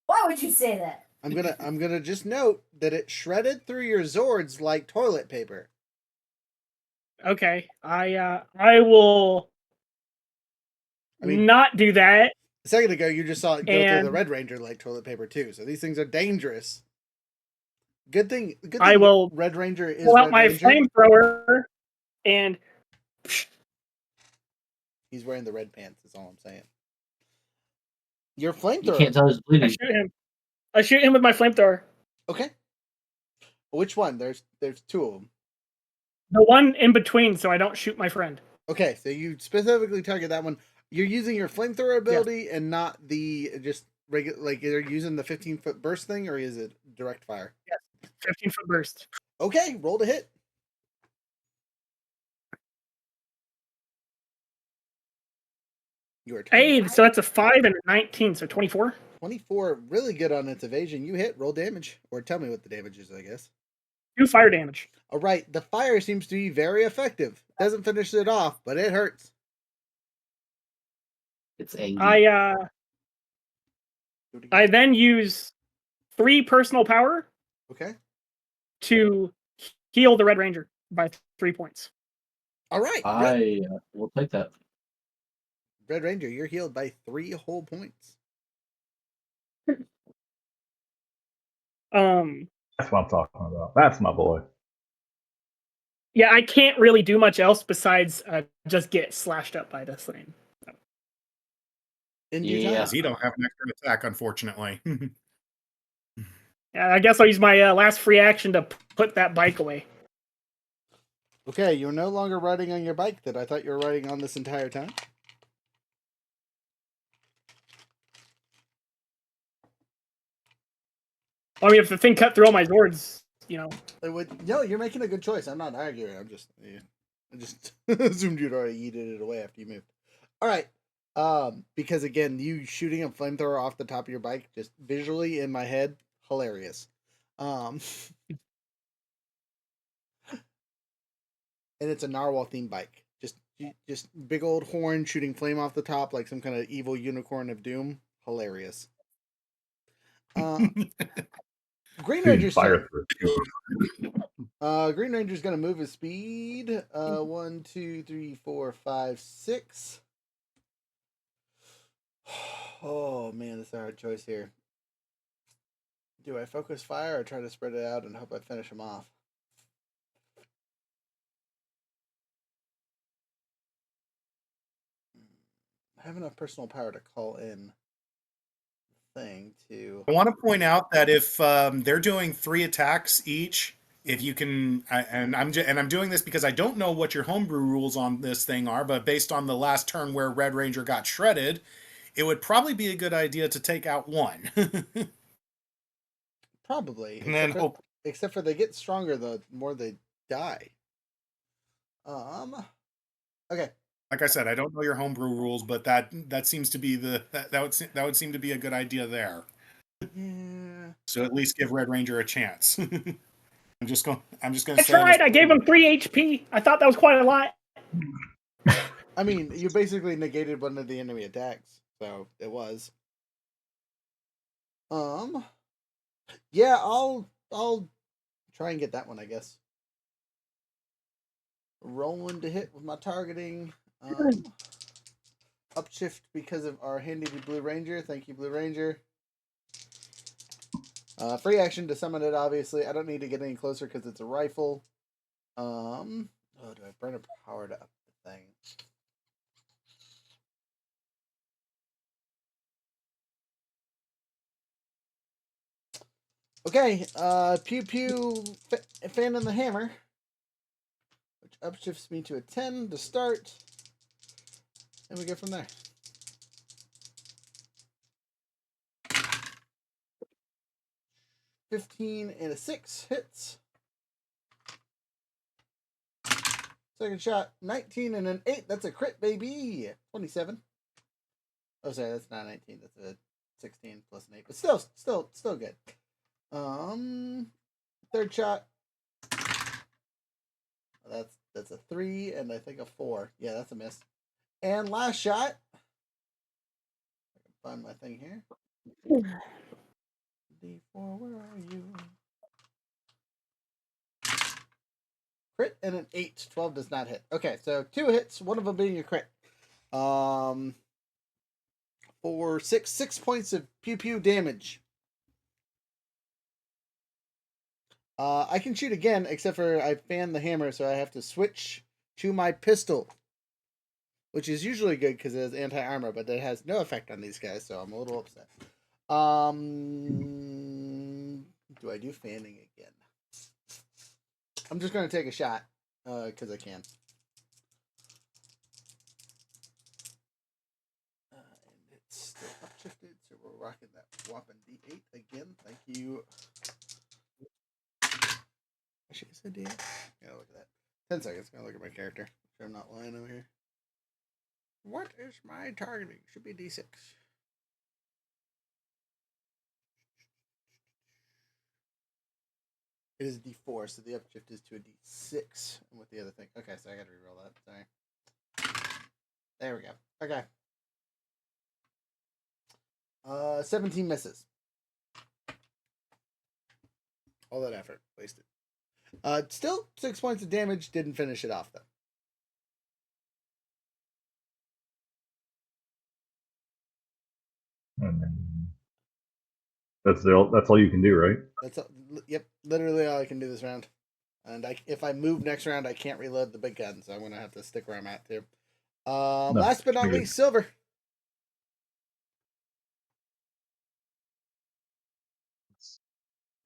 Speaker 14: Why would you say that?
Speaker 3: I'm gonna just note that it shredded through your Zords like toilet paper.
Speaker 4: Okay. I will not do that.
Speaker 3: A second ago, you just saw it go through the Red Ranger like toilet paper too. So these things are dangerous. Good thing.
Speaker 4: I will.
Speaker 3: Red Ranger is
Speaker 4: pull out
Speaker 3: Red
Speaker 4: my
Speaker 3: Ranger.
Speaker 4: flamethrower and.
Speaker 3: He's wearing the red pants. Is all I'm saying. Your flamethrower.
Speaker 7: You can't tell he's bleeding.
Speaker 4: I shoot him with my flamethrower.
Speaker 3: Okay. Which one? There's two of them.
Speaker 4: The one in between, so I don't shoot my friend.
Speaker 3: Okay, so you specifically target that one. You're using your flamethrower ability and not the just regular. Like you're using the 15-foot burst thing, or is it direct fire?
Speaker 4: Yes, 15-foot burst.
Speaker 3: Okay, roll to hit. You are 20.
Speaker 4: Hey, so that's a 5 and a 19, so 24.
Speaker 3: 24, really good on its evasion. You hit, roll damage, or tell me what the damage is. I guess
Speaker 4: 2 fire damage.
Speaker 3: All right, the fire seems to be very effective. Doesn't finish it off, but it hurts.
Speaker 7: It's angry.
Speaker 4: I then use 3 personal power.
Speaker 3: Okay.
Speaker 4: To heal the Red Ranger by 3 points.
Speaker 3: All right.
Speaker 7: I will take that.
Speaker 3: Red Ranger, you're healed by 3 whole points.
Speaker 6: That's what I'm talking about. That's my boy.
Speaker 4: Yeah, I can't really do much else besides just get slashed up by this thing. So.
Speaker 12: Yeah, he don't have an extra attack, unfortunately.
Speaker 4: Yeah, I guess I'll use my last free action to put that bike away.
Speaker 3: Okay, you're no longer riding on your bike that I thought you were riding on this entire time.
Speaker 4: I mean, if the thing cut through all my Zords, you know.
Speaker 3: It would. No, you're making a good choice. I'm not arguing. I just assumed you'd already yeeted it away after you moved. All right. Because again, you shooting a flamethrower off the top of your bike, just visually in my head, hilarious. And it's a narwhal themed bike. Just big old horn shooting flame off the top like some kind of evil unicorn of doom. Hilarious. Green Ranger's
Speaker 6: fire.
Speaker 3: Green Ranger's gonna move his speed. 1, 2, 3, 4, 5, 6. Oh man, it's a hard choice here. Do I focus fire or try to spread it out and hope I finish him off? I have enough personal power to call in thing to.
Speaker 12: I want to point out that if they're doing 3 attacks each, if you can, and I'm doing this because I don't know what your homebrew rules on this thing are, but based on the last turn where Red Ranger got shredded, it would probably be a good idea to take out 1.
Speaker 3: Probably,
Speaker 12: and then hope.
Speaker 3: Except for they get stronger the more they die. Okay.
Speaker 12: Like I said, I don't know your homebrew rules, but that seems to be that would seem to be a good idea there.
Speaker 3: Yeah.
Speaker 12: So at least give Red Ranger a chance. I'm just going.
Speaker 4: I
Speaker 12: to say.
Speaker 4: tried. I gave him 3 HP. I thought that was quite a lot.
Speaker 3: I mean, you basically negated one of the enemy attacks, so it was. Yeah, I'll try and get that one, I guess. Rolling to hit with my targeting. Upshift because of our handy Blue Ranger. Thank you, Blue Ranger. Free action to summon it, obviously. I don't need to get any closer because it's a rifle. Oh, do I burn a power to up the thing? Okay, Pew Pew fan in the hammer, which upshifts me to a 10 to start, and we go from there. $15 and a 6 hits. Second shot, 19 and an 8. That's a crit, baby. 27. Oh, sorry, that's not 19. That's a 16 plus an 8, but still good. Third shot. That's a 3 and I think a 4. Yeah, that's a miss. And last shot. I can find my thing here. D4, where are you? Crit and an 8. 12 does not hit. Okay, so 2 hits, one of them being a crit. For 6 points of pew pew damage. I can shoot again, except for I fanned the hammer, so I have to switch to my pistol, which is usually good because it has anti-armor, but it has no effect on these guys, so I'm a little upset. Do I do fanning again? I'm just going to take a shot, because I can. And it's still upshifted, so we're rocking that whopping D8 again. Thank you. Actually, is it D8? Yeah, look at that. 10 seconds. Gotta look at my character. Make sure I'm not lying over here. What is my targeting? Should be D6. It is D4, so the upshift is to a D6 with the other thing. Okay, so I gotta reroll that. Sorry. There we go. Okay. 17 misses. All that effort wasted. Still 6 points of damage. Didn't finish it off though.
Speaker 6: That's all you can do, right?
Speaker 3: That's yep, literally all I can do this round. And if I move next round, I can't reload the big gun, so I'm gonna have to stick where I'm at too.
Speaker 6: No,
Speaker 3: Last but not least, Silver.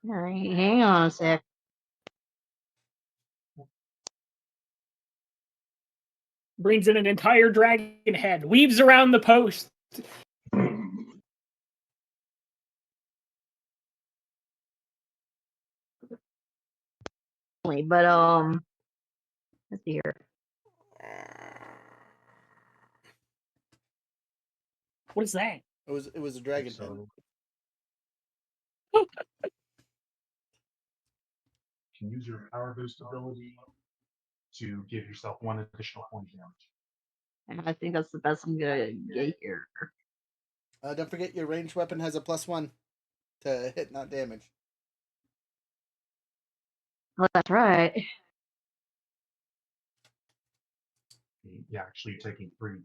Speaker 13: All right, hang on a sec.
Speaker 4: Brings in an entire dragon head, weaves around the post.
Speaker 13: But let's see here.
Speaker 4: What is that?
Speaker 3: It was a dragon head.
Speaker 15: Can use your power boost ability to give yourself 1 additional point of damage.
Speaker 13: And I think that's the best I'm gonna get here.
Speaker 3: Don't forget your ranged weapon has a +1 to hit, not damage.
Speaker 13: Oh, that's right.
Speaker 15: Yeah, actually, you're taking 3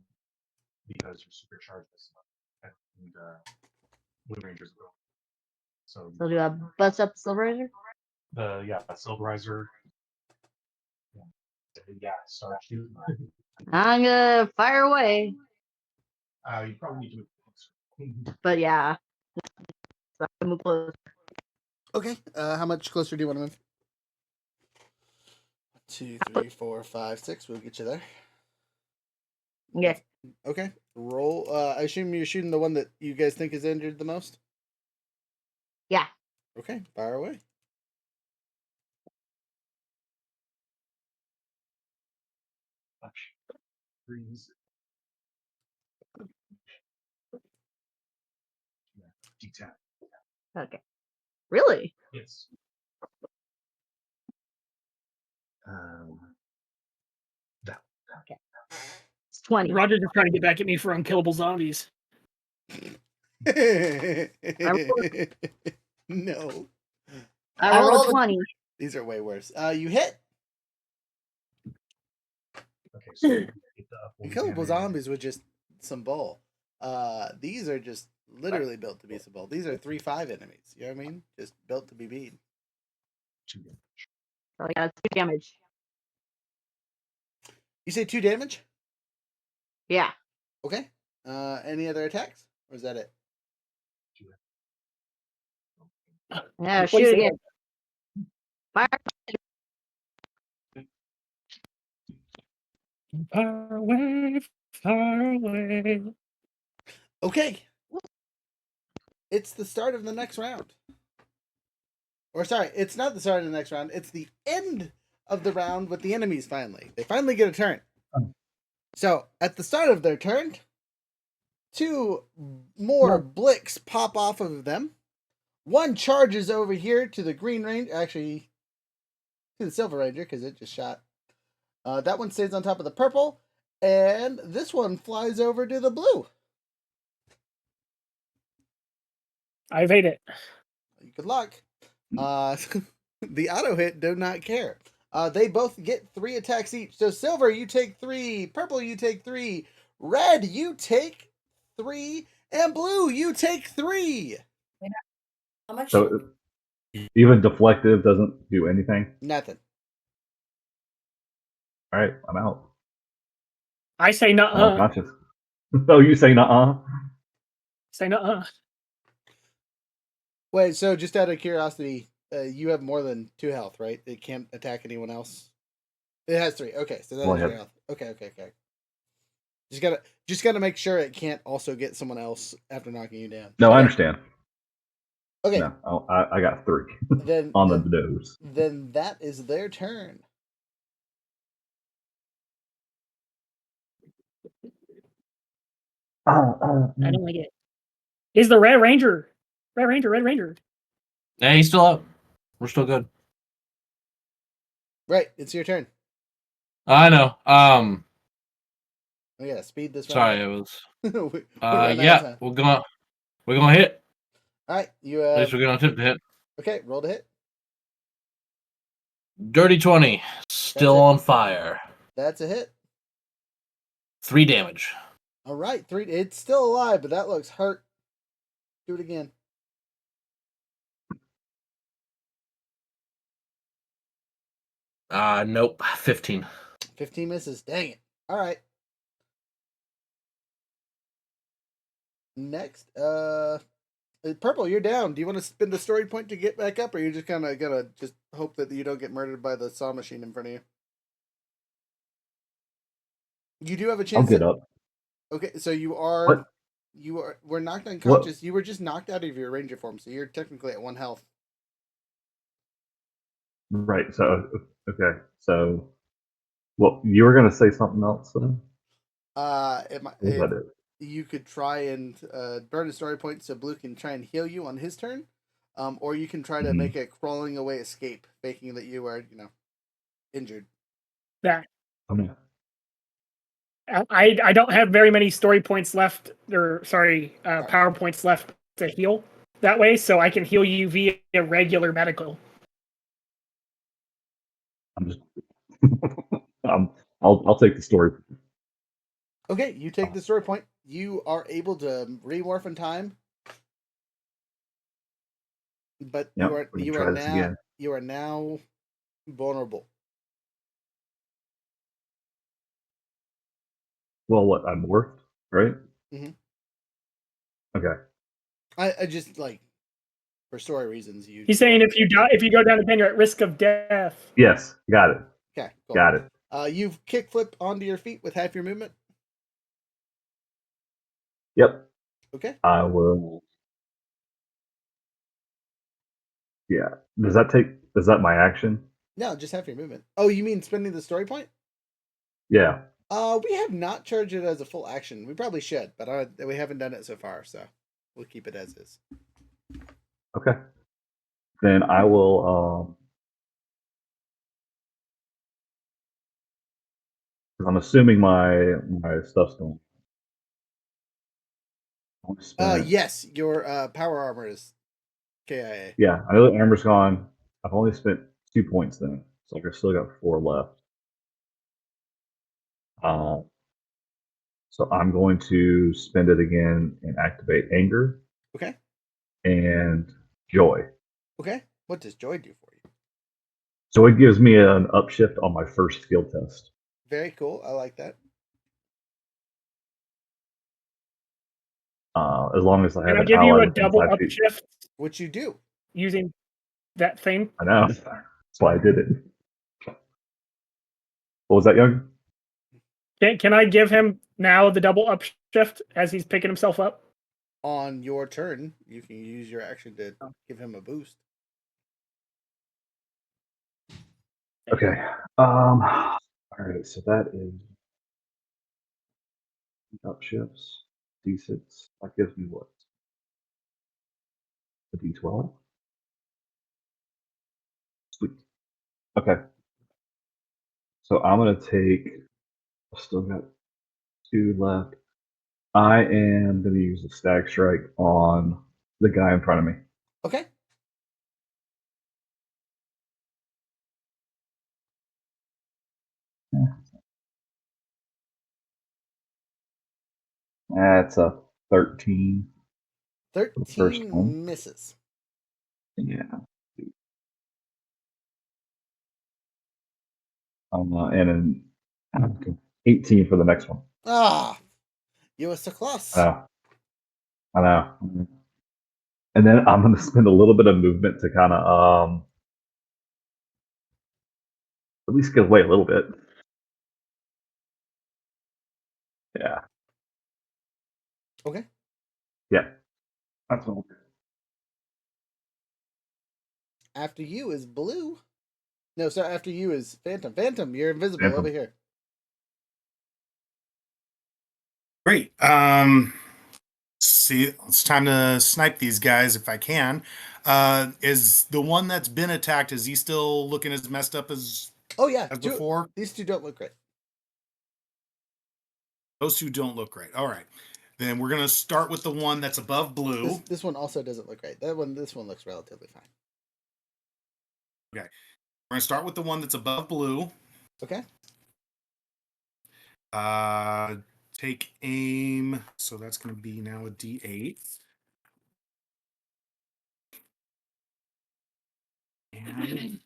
Speaker 15: because you're supercharged this month. And Blue Rangers will. So
Speaker 13: do I bust up the Silverizer?
Speaker 15: Silverizer. Yeah, start shooting.
Speaker 13: I'm gonna fire away.
Speaker 15: You probably need to move closer.
Speaker 13: But yeah, so I move close.
Speaker 3: Okay. How much closer do you want to move? 2, 3, 4, 5, 6. We'll get you there.
Speaker 13: Yeah.
Speaker 3: Okay. Roll. I assume you're shooting the one that you guys think is injured the most?
Speaker 13: Yeah.
Speaker 3: Okay. Fire away.
Speaker 15: Freeze. D10.
Speaker 13: Okay. Really?
Speaker 15: Yes. That.
Speaker 13: Okay. It's 20.
Speaker 4: Roger's just trying to get back at me for unkillable zombies.
Speaker 3: No.
Speaker 13: I rolled a 20.
Speaker 3: These are way worse. You hit.
Speaker 15: Okay, so you get the
Speaker 3: Unkillable zombies with just some bull. These are just literally built to be some bull. These are 3/5 enemies. You know what I mean? Just built to be beat.
Speaker 15: 2 damage.
Speaker 13: So I got 2 damage.
Speaker 3: You say 2 damage?
Speaker 13: Yeah.
Speaker 3: Okay. Any other attacks? Or is that it?
Speaker 13: Yeah,
Speaker 4: What
Speaker 13: shoot
Speaker 4: is it?
Speaker 13: again. Fire.
Speaker 4: Far away, far away.
Speaker 3: Okay. It's the start of the next round. Or sorry, it's not the start of the next round. It's the end of the round with the enemies finally. They finally get a turn. So at the start of their turn, 2 more blicks pop off of them. One charges over here to the green ranger, actually to the silver ranger because it just shot. That one stays on top of the purple, and this one flies over to the blue.
Speaker 4: I evade it.
Speaker 3: Good luck. The auto hit do not care. They both get 3 attacks each. So silver, you take 3. Purple, you take 3. Red, you take 3. And blue, you take 3.
Speaker 14: How much?
Speaker 6: So even deflective doesn't do anything.
Speaker 3: Nothing.
Speaker 6: All right, I'm out.
Speaker 4: I say
Speaker 6: I'm
Speaker 4: nuh-uh.
Speaker 6: unconscious. Oh, you say nuh-uh?
Speaker 4: Say nuh-uh.
Speaker 3: Wait, so just out of curiosity, you have more than 2 health, right? It can't attack anyone else. It has 3. Okay, so that is your health. Okay. Just gotta make sure it can't also get someone else after knocking you down.
Speaker 6: No,
Speaker 3: okay.
Speaker 6: I understand.
Speaker 3: Okay.
Speaker 6: No, I got 3
Speaker 3: then
Speaker 6: on the nose.
Speaker 3: Then that is their turn.
Speaker 4: I don't like it. Is the Red Ranger? Red Ranger.
Speaker 7: Yeah, he's still up. We're still good.
Speaker 3: Right, it's your turn.
Speaker 7: I know.
Speaker 3: Oh yeah, speed this
Speaker 7: Sorry,
Speaker 3: round.
Speaker 7: it was.
Speaker 3: We're running out of
Speaker 7: Yeah,
Speaker 3: time.
Speaker 7: we're gonna hit.
Speaker 3: All right, you
Speaker 7: At least we're gonna attempt to hit.
Speaker 3: Okay, roll to hit.
Speaker 7: Dirty 20. Still on fire.
Speaker 3: That's a hit.
Speaker 7: 3 damage.
Speaker 3: All right, 3. It's still alive, but that looks hurt. Do it again.
Speaker 7: Nope. 15.
Speaker 3: 15 misses. Dang it. All right. Next, Purple, you're down. Do you want to spend the story point to get back up, or you're just kind of gonna just hope that you don't get murdered by the saw machine in front of you? You do have a chance.
Speaker 6: I'll get up.
Speaker 3: Okay, so you are.
Speaker 6: What?
Speaker 3: Were knocked unconscious. What? You were just knocked out of your ranger form, so you're technically at 1 health.
Speaker 6: Right. So okay. So, well, you were gonna say something else. Then?
Speaker 3: You could try and burn a story point so Blue can try and heal you on his turn, or you can try to make a crawling away escape, faking that you are, injured.
Speaker 4: That.
Speaker 6: Okay.
Speaker 4: I don't have very many story points left, or sorry, power points left to heal that way, so I can heal you via regular medical.
Speaker 6: I'm just. I'll take the story.
Speaker 3: Okay, you take the story point. You are able to remorph in time, but you are now vulnerable.
Speaker 6: Well, what I'm worth, right?
Speaker 3: Mm-hmm.
Speaker 6: Okay.
Speaker 3: I just for story reasons.
Speaker 4: He's saying if you go down the pen, you're at risk of death.
Speaker 6: Yes, got it.
Speaker 3: Okay, cool.
Speaker 6: Got it.
Speaker 3: You've kickflip onto your feet with half your movement.
Speaker 6: Yep.
Speaker 3: Okay.
Speaker 6: I will. Yeah. Is that my action?
Speaker 3: No, just half your movement. Oh, you mean spending the story point?
Speaker 6: Yeah.
Speaker 3: We have not charged it as a full action. We probably should, but we haven't done it so far, so we'll keep it as is.
Speaker 6: Okay. Then I will I'm assuming my stuff's going.
Speaker 3: Yes, your power armor is KIA.
Speaker 6: Yeah, I know the armor's gone. I've only spent 2 points then, so I've still got 4 left. So I'm going to spend it again and activate anger
Speaker 3: Okay.
Speaker 6: and joy.
Speaker 3: Okay. What does joy do for you?
Speaker 6: Joy gives me an upshift on my first skill test.
Speaker 3: Very cool. I like that.
Speaker 6: As long as I have
Speaker 4: Can I
Speaker 6: an
Speaker 4: give
Speaker 6: ally
Speaker 4: you a
Speaker 6: within
Speaker 4: double
Speaker 6: 5 feet.
Speaker 4: upshift
Speaker 3: Which you do.
Speaker 4: using that thing?
Speaker 6: I know. That's why I did it. What was that, Young?
Speaker 4: Can I give him now the double upshift as he's picking himself up?
Speaker 3: On your turn, you can use your action to give him a boost.
Speaker 6: Okay. All right. So that is upshifts. D6. That gives me what? A D12. Sweet. Okay. So I'm gonna take. I've still got 2 left. I am gonna use a stag strike on the guy in front of me.
Speaker 3: Okay.
Speaker 6: That's a 13. For the first
Speaker 3: 13
Speaker 6: one.
Speaker 3: misses.
Speaker 6: Yeah. And an 18 for the next one.
Speaker 3: Ah, you were so close.
Speaker 6: I know. And then I'm gonna spend a little bit of movement to kind of at least get away a little bit. Yeah.
Speaker 3: Okay.
Speaker 6: Yeah. That's all.
Speaker 3: After you is Blue. No, sorry, after you is Phantom. Phantom, you're invisible
Speaker 6: Phantom.
Speaker 3: over here.
Speaker 12: Great. See, it's time to snipe these guys if I can. Is the one that's been attacked, is he still looking as messed up as
Speaker 3: yeah,
Speaker 12: before?
Speaker 3: These two don't look great.
Speaker 12: Those two don't look great. All right. Then we're gonna start with the one that's above blue.
Speaker 3: This one also doesn't look great. This one looks relatively fine.
Speaker 12: Okay. We're gonna start with the one that's above blue.
Speaker 3: Okay.
Speaker 12: Take aim. So that's gonna be now a D8. And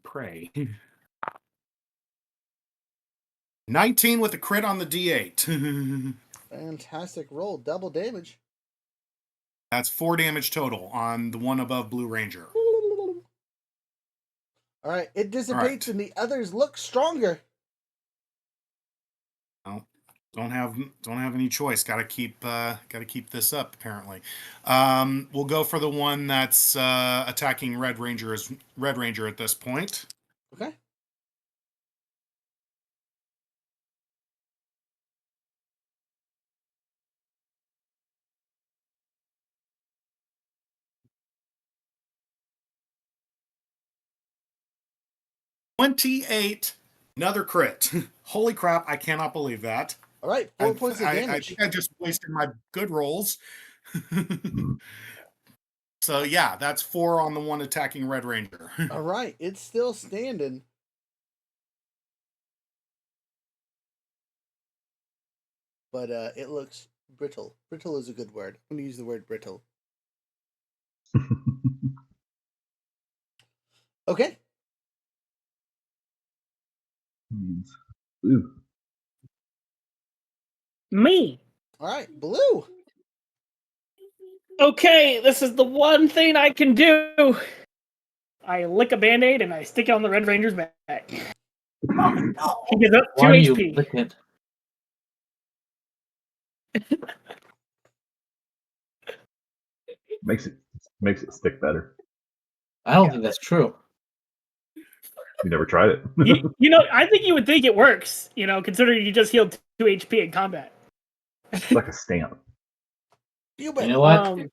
Speaker 12: pray. 19 with a crit on the D8.
Speaker 3: Fantastic roll. Double damage.
Speaker 12: That's 4 damage total on the one above Blue Ranger.
Speaker 3: All right. It dissipates and the others look stronger.
Speaker 12: Well, don't have any choice. Gotta keep this up, apparently. We'll go for the one that's attacking Red Ranger at this point.
Speaker 3: Okay.
Speaker 12: $28, another crit. Holy crap, I cannot believe that.
Speaker 3: All right, 4 points of damage.
Speaker 12: I think I just wasted my good rolls. So yeah, that's 4 on the one attacking Red Ranger.
Speaker 3: All right, it's still standing. But it looks brittle. Brittle is a good word. I'm going to use the word brittle. Okay.
Speaker 6: Blue.
Speaker 4: Me.
Speaker 3: All right, Blue.
Speaker 4: Okay, this is the one thing I can do. I lick a band-aid and I stick it on the Red Ranger's back. He gets up 2
Speaker 7: Why do you
Speaker 4: HP.
Speaker 7: lick it?
Speaker 6: Makes it stick better.
Speaker 7: I don't think that's true.
Speaker 6: You never tried it.
Speaker 4: you know, I think you would think it works, considering you just healed 2 HP in combat.
Speaker 6: It's like a stamp.
Speaker 7: You know what?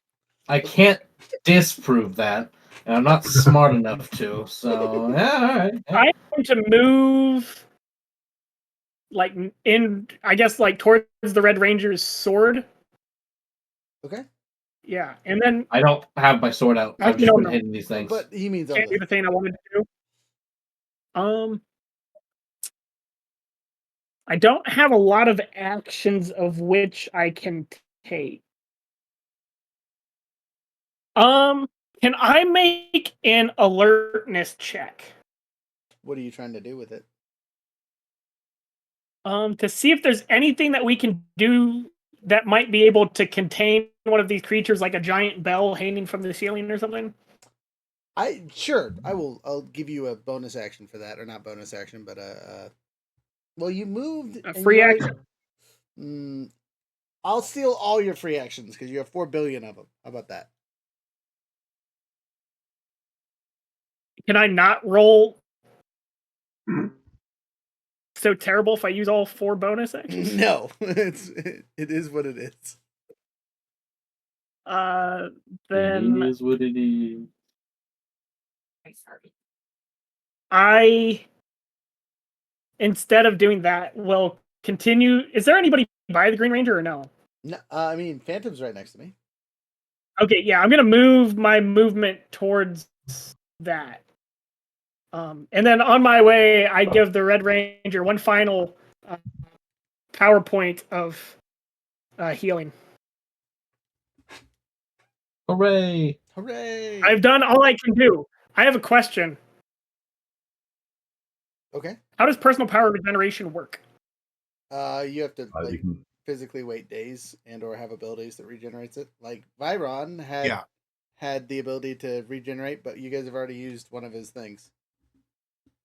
Speaker 7: I can't disprove that, and I'm not smart enough to. So, yeah, all right. Yeah.
Speaker 4: I'm going to move like in, I guess, like towards the Red Ranger's sword.
Speaker 3: Okay.
Speaker 4: Yeah, and then
Speaker 7: I don't have my sword out. I've
Speaker 4: actually
Speaker 7: just
Speaker 4: no,
Speaker 7: been
Speaker 4: no.
Speaker 7: hitting these things.
Speaker 3: But he means on
Speaker 4: Can't do the thing I wanted to do. I don't have a lot of actions of which I can take. Can I make an alertness check?
Speaker 3: What are you trying to do with it?
Speaker 4: To see if there's anything that we can do that might be able to contain one of these creatures, like a giant bell hanging from the ceiling or something.
Speaker 3: I'll give you a bonus action for that, or not bonus action, but well, you moved
Speaker 4: A
Speaker 3: and
Speaker 4: free
Speaker 3: you already-
Speaker 4: action.
Speaker 3: I'll steal all your free actions because you have 4 billion of them. How about that?
Speaker 4: Can I not roll so terrible if I use all 4 bonus actions?
Speaker 3: No, it is what it is.
Speaker 4: Then
Speaker 7: It is what it is.
Speaker 4: I, instead of doing that, will continue. Is there anybody by the Green Ranger or no?
Speaker 3: No, I mean, Phantom's right next to me.
Speaker 4: Okay, yeah, I'm gonna move my movement towards that. And then on my way, I give the Red Ranger one final PowerPoint of healing.
Speaker 7: Hooray!
Speaker 3: Hooray!
Speaker 4: I've done all I can do. I have a question.
Speaker 3: Okay.
Speaker 4: How does personal power regeneration work?
Speaker 3: You have to
Speaker 6: You
Speaker 3: like
Speaker 6: can-
Speaker 3: physically wait days and or have abilities that regenerates it. Like Viron
Speaker 5: Yeah.
Speaker 3: had the ability to regenerate, but you guys have already used one of his things.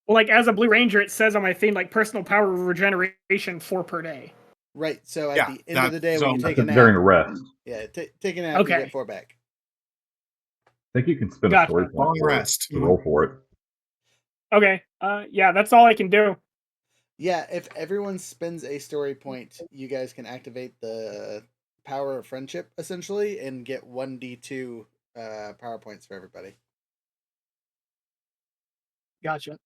Speaker 4: Well, like as a Blue Ranger, it says on my thing like personal power regeneration 4 per day.
Speaker 3: Right. So at
Speaker 5: Yeah,
Speaker 3: the end of the day, when you take a nap,
Speaker 6: during a rest.
Speaker 3: yeah, take a nap, you
Speaker 4: Okay.
Speaker 3: get 4 back.
Speaker 6: I think you can spend a
Speaker 4: Gotcha.
Speaker 6: story point
Speaker 5: Long
Speaker 6: for it,
Speaker 5: rest.
Speaker 6: to roll for it.
Speaker 4: Okay. Yeah, that's all I can do.
Speaker 3: Yeah, if everyone spends a story point, you guys can activate the power of friendship essentially and get 1d2 power points for everybody.
Speaker 4: Gotcha.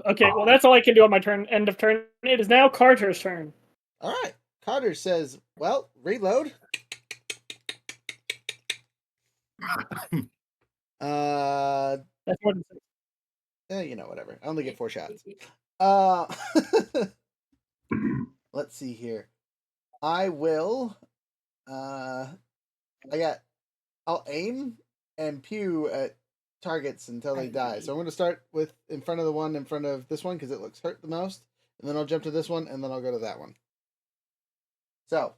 Speaker 4: Okay, well that's all I can do on my turn. End of turn. It is now Carter's turn.
Speaker 3: All right. Carter says, "Well, reload."
Speaker 4: That's more than 6.
Speaker 3: Whatever. I only get 4 shots. Let's see here. I will. I'll aim and pew at targets until they die. So I'm going to start with in front of the one in front of this one because it looks hurt the most, and then I'll jump to this one, and then I'll go to that one. So,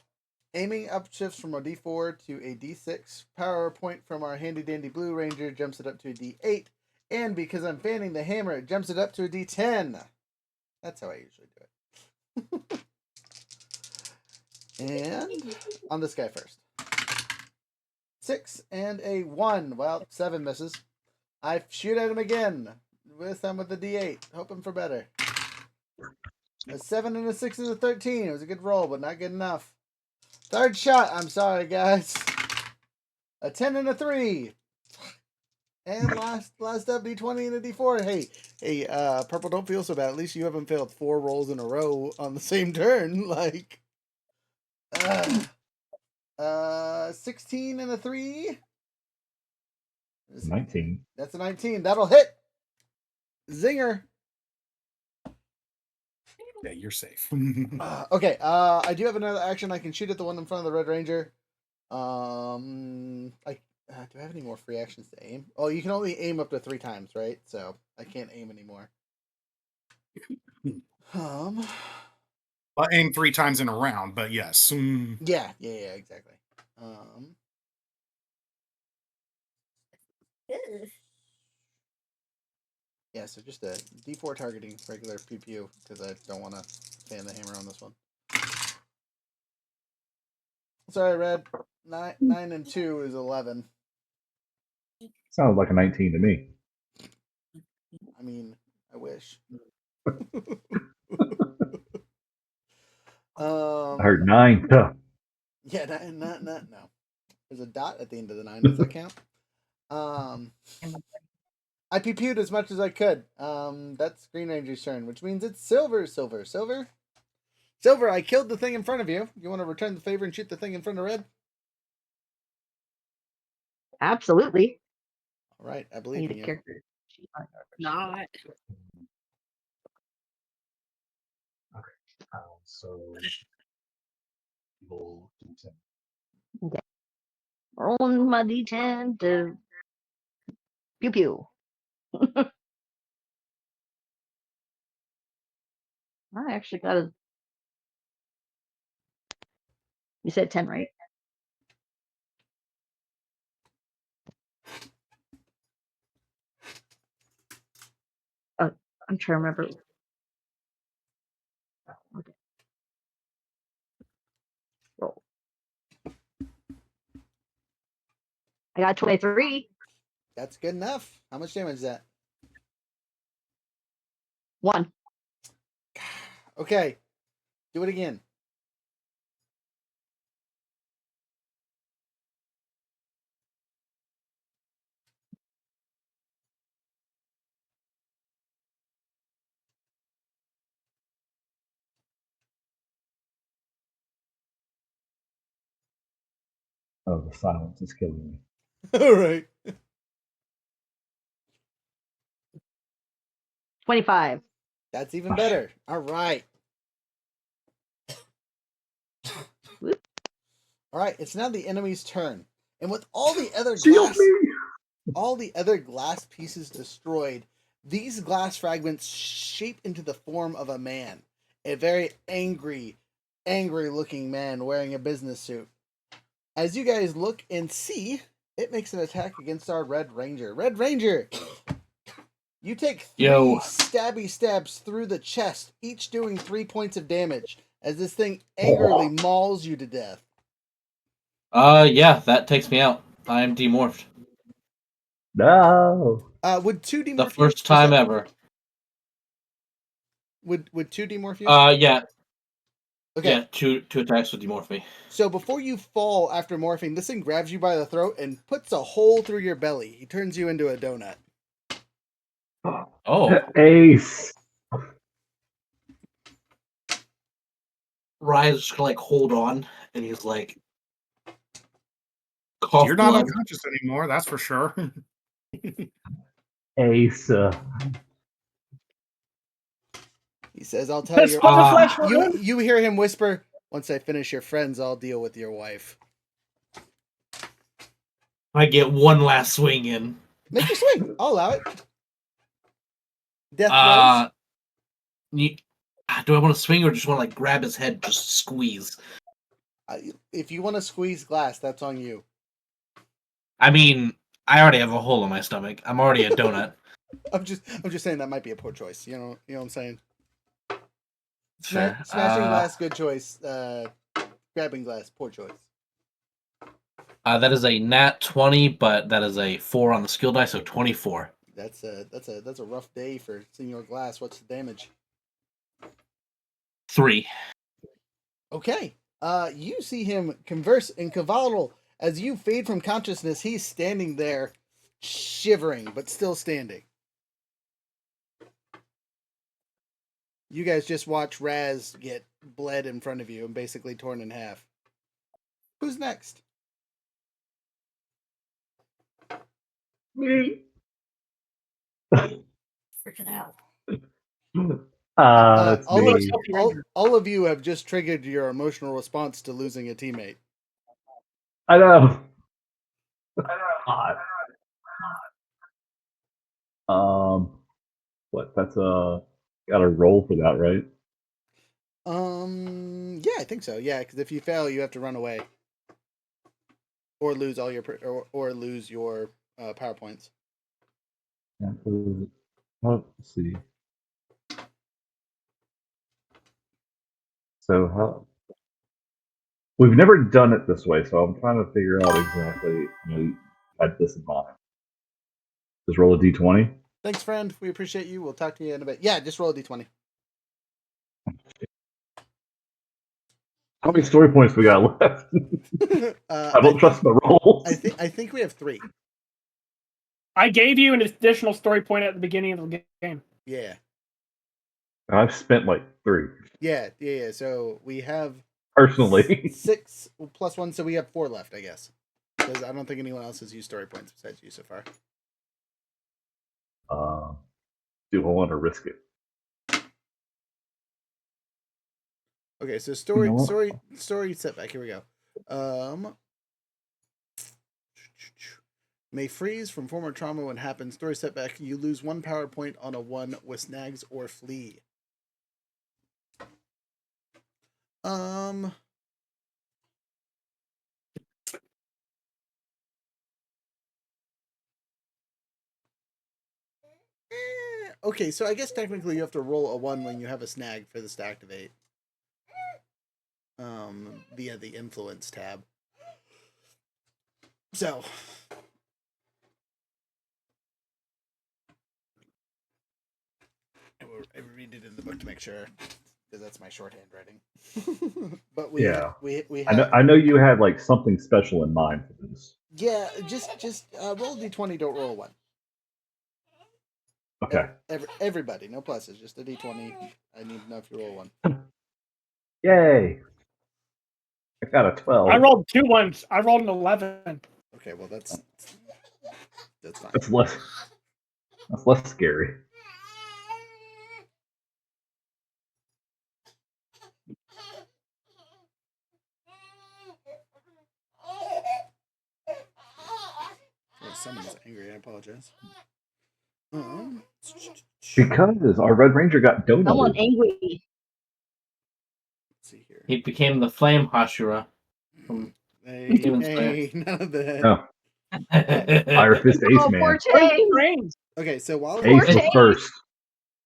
Speaker 3: aiming up shifts from a D4 to a D6. Power point from our handy dandy Blue Ranger jumps it up to a D8, and because I'm fanning the hammer, it jumps it up to a D10. That's how I usually do it. And on this guy first. 6 and a 1. Well, 7 misses. I shoot at him again. This time with the D8. Hoping for better. A 7 and a 6 is a 13. It was a good roll, but not good enough. Third shot. I'm sorry, guys. A 10 and a 3. And last up, D20 and a D4. Hey, Purple, don't feel so bad. At least you haven't failed 4 rolls in a row on the same turn. 16 and a 3.
Speaker 6: 19.
Speaker 3: That's a 19. That'll hit. Zinger.
Speaker 5: Yeah, you're safe.
Speaker 3: Okay. I do have another action. I can shoot at the one in front of the Red Ranger. Do I have any more free actions to aim? Oh, you can only aim up to 3 times, right? So I can't aim anymore.
Speaker 5: I'll aim 3 times in a round, but yes.
Speaker 3: Yeah, exactly. Yeah, so just a D4 targeting regular pew pew because I don't want to fan the hammer on this one. Sorry, Red. 9 and 2 is 11.
Speaker 6: Sounds like a 19 to me.
Speaker 3: I mean, I wish.
Speaker 6: I heard 9. Huh.
Speaker 3: Yeah, no. There's a dot at the end of the 9. Does that count? I pew-pewed as much as I could. That's Green Ranger's turn, which means it's silver. Silver, I killed the thing in front of you. You want to return the favor and shoot the thing in front of Red?
Speaker 13: Absolutely.
Speaker 3: All right, I
Speaker 13: I
Speaker 3: believe
Speaker 13: need
Speaker 3: in
Speaker 13: a
Speaker 3: you.
Speaker 13: character.
Speaker 11: Not.
Speaker 15: So roll d10.
Speaker 13: Okay. Rolling my d10 to pew pew. I actually got a. You said 10, right? Oh, I'm trying to remember. Okay. Roll. I got 23.
Speaker 3: That's good enough. How much damage is that?
Speaker 13: 1.
Speaker 3: Okay, do it again.
Speaker 6: Oh, the silence is killing me.
Speaker 3: All right.
Speaker 13: 25.
Speaker 3: That's even better. All right. All right, it's now the enemy's turn. And with all the other glass pieces destroyed, these glass fragments shape into the form of a man. A very angry looking man wearing a business suit. As you guys look and see, it makes an attack against our Red Ranger. Red Ranger, you take 3 stabby stabs through the chest, each doing 3 points of damage, as this thing angrily mauls you to death.
Speaker 7: Yeah, that takes me out. I'm demorphed.
Speaker 6: No.
Speaker 3: Would 2 demorph
Speaker 7: The first time ever.
Speaker 3: Would 2 demorph you?
Speaker 7: Yeah.
Speaker 3: Okay.
Speaker 7: Yeah, two attacks would demorph me.
Speaker 3: So before you fall after morphing, this thing grabs you by the throat and puts a hole through your belly. He turns you into a donut.
Speaker 7: Oh.
Speaker 6: Ace.
Speaker 7: Ryan's just gonna hold on, and he's like,
Speaker 12: You're not unconscious anymore, that's for sure.
Speaker 6: Ace.
Speaker 3: He says, "I'll tell you." You hear him whisper, "Once I finish your friends, I'll deal with your wife."
Speaker 7: I get one last swing in.
Speaker 3: Make your swing. I'll allow it. Death throws.
Speaker 7: Do I want to swing or just want to like grab his head, just squeeze?
Speaker 3: If you want to squeeze glass, that's on you.
Speaker 7: I mean, I already have a hole in my stomach. I'm already a donut.
Speaker 3: I'm just saying that might be a poor choice. You know what I'm saying?
Speaker 7: Fair.
Speaker 3: Smashing glass, good choice. Grabbing glass, poor choice.
Speaker 7: That is a nat 20, but that is a 4 on the skill die, so 24.
Speaker 3: That's a rough day for Senior Glass. What's the damage?
Speaker 7: 3.
Speaker 3: Okay. You see him converse in Cavaldal. As you fade from consciousness, he's standing there, shivering, but still standing. You guys just watch Raz get bled in front of you and basically torn in half. Who's next?
Speaker 6: Me.
Speaker 14: Freaking out.
Speaker 6: That's
Speaker 3: all,
Speaker 6: me.
Speaker 3: all of you have just triggered your emotional response to losing a teammate.
Speaker 6: I know. What? That's got to roll for that, right?
Speaker 3: Yeah, I think so. Yeah, because if you fail, you have to run away, or lose all your or lose your power points.
Speaker 6: Yeah, let's see. So how? We've never done it this way, so I'm trying to figure out exactly. Had this in mind. Just roll a d20.
Speaker 3: Thanks, friend. We appreciate you. We'll talk to you in a bit. Yeah, just roll a d20.
Speaker 6: How many story points we got left? I don't trust my rolls.
Speaker 3: I think we have 3.
Speaker 4: I gave you an additional story point at the beginning of the game.
Speaker 3: Yeah.
Speaker 6: I've spent like 3
Speaker 3: Yeah. So we have
Speaker 6: personally.
Speaker 3: 6 plus 1, so we have 4 left, I guess. Because I don't think anyone else has used story points besides you so far.
Speaker 6: Do I want to risk it?
Speaker 3: Okay, so
Speaker 6: You know what?
Speaker 3: story setback. Here we go. May freeze from former trauma when happens. Story setback. You lose 1 power point on a 1 with snags or flee. Okay, so I guess technically you have to roll a 1 when you have a snag for this to activate. Via the influence tab. So I read it in the book to make sure, because that's my shorthand writing. But we have.
Speaker 6: I know you had like something special in mind for this.
Speaker 3: Yeah, just roll d20. Don't roll a 1.
Speaker 6: Okay.
Speaker 3: Everybody, no pluses, just a d20. I need to know if you roll 1.
Speaker 6: Yay! I got a 12.
Speaker 4: I rolled 2 ones. I rolled an 11.
Speaker 3: Okay, well that's fine.
Speaker 6: That's less scary.
Speaker 3: Someone is angry. I apologize.
Speaker 6: Because our Red Ranger got donated.
Speaker 13: Someone angry.
Speaker 3: Let's see here.
Speaker 7: He became the Flame Hashira.
Speaker 3: Hey, none of that.
Speaker 6: No. Iron Fist Ace
Speaker 13: Oh,
Speaker 6: Man.
Speaker 13: poor Chase.
Speaker 3: Okay, so
Speaker 6: Ace was first.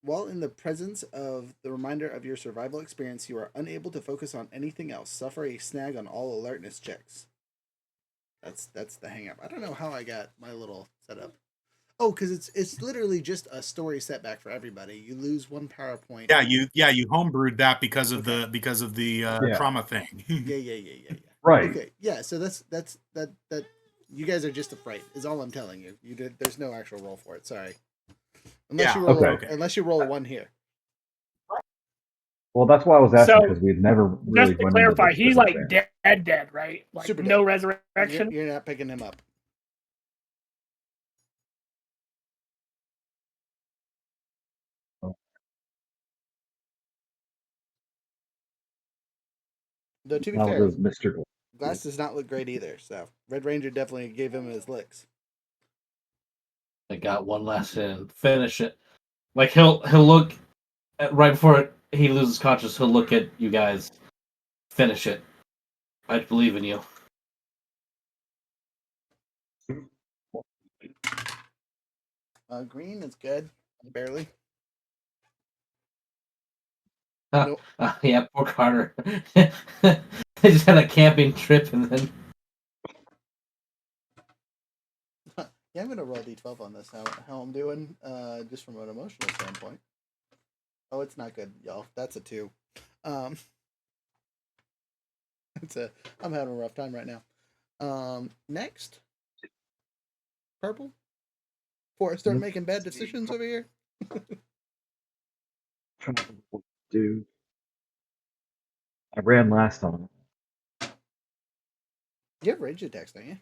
Speaker 3: While in the presence of the reminder of your survival experience, you are unable to focus on anything else. Suffer a snag on all alertness checks. That's the hang up. I don't know how I got my little setup. Oh, because it's literally just a story setback for everybody. You lose 1 power point.
Speaker 5: Yeah, you homebrewed that because of the trauma thing.
Speaker 3: Yeah.
Speaker 6: Right.
Speaker 3: Okay. Yeah. So that's that. You guys are just a fright. Is all I'm telling you. There's no actual roll for it. Sorry. Unless you roll a 1 here.
Speaker 6: Well, that's why I was asking,
Speaker 4: So,
Speaker 6: because we've never really
Speaker 4: just to
Speaker 6: run
Speaker 4: clarify,
Speaker 6: into
Speaker 4: he's
Speaker 6: this
Speaker 4: like
Speaker 6: event.
Speaker 4: dead, right? Like
Speaker 3: Super
Speaker 4: no
Speaker 3: dead.
Speaker 4: resurrection.
Speaker 3: You're not picking him up. Though to be
Speaker 6: Now
Speaker 3: fair,
Speaker 6: it is Mr.
Speaker 3: Glass does not look great either. So Red Ranger definitely gave him his licks.
Speaker 7: I got one last in. Finish it. Like he'll look right before he loses conscious. He'll look at you guys. Finish it. I believe in you.
Speaker 3: Green is good, barely.
Speaker 7: Nope. Yeah, poor Carter. I just had a camping trip and then.
Speaker 3: Yeah, I'm gonna roll d12 on this. How I'm doing, just from an emotional standpoint. Oh, it's not good, y'all. That's a 2. I'm having a rough time right now. Next, purple. Before I start making bad decisions over here.
Speaker 6: Dude, I ran last on it.
Speaker 3: You have rage attacks, don't you?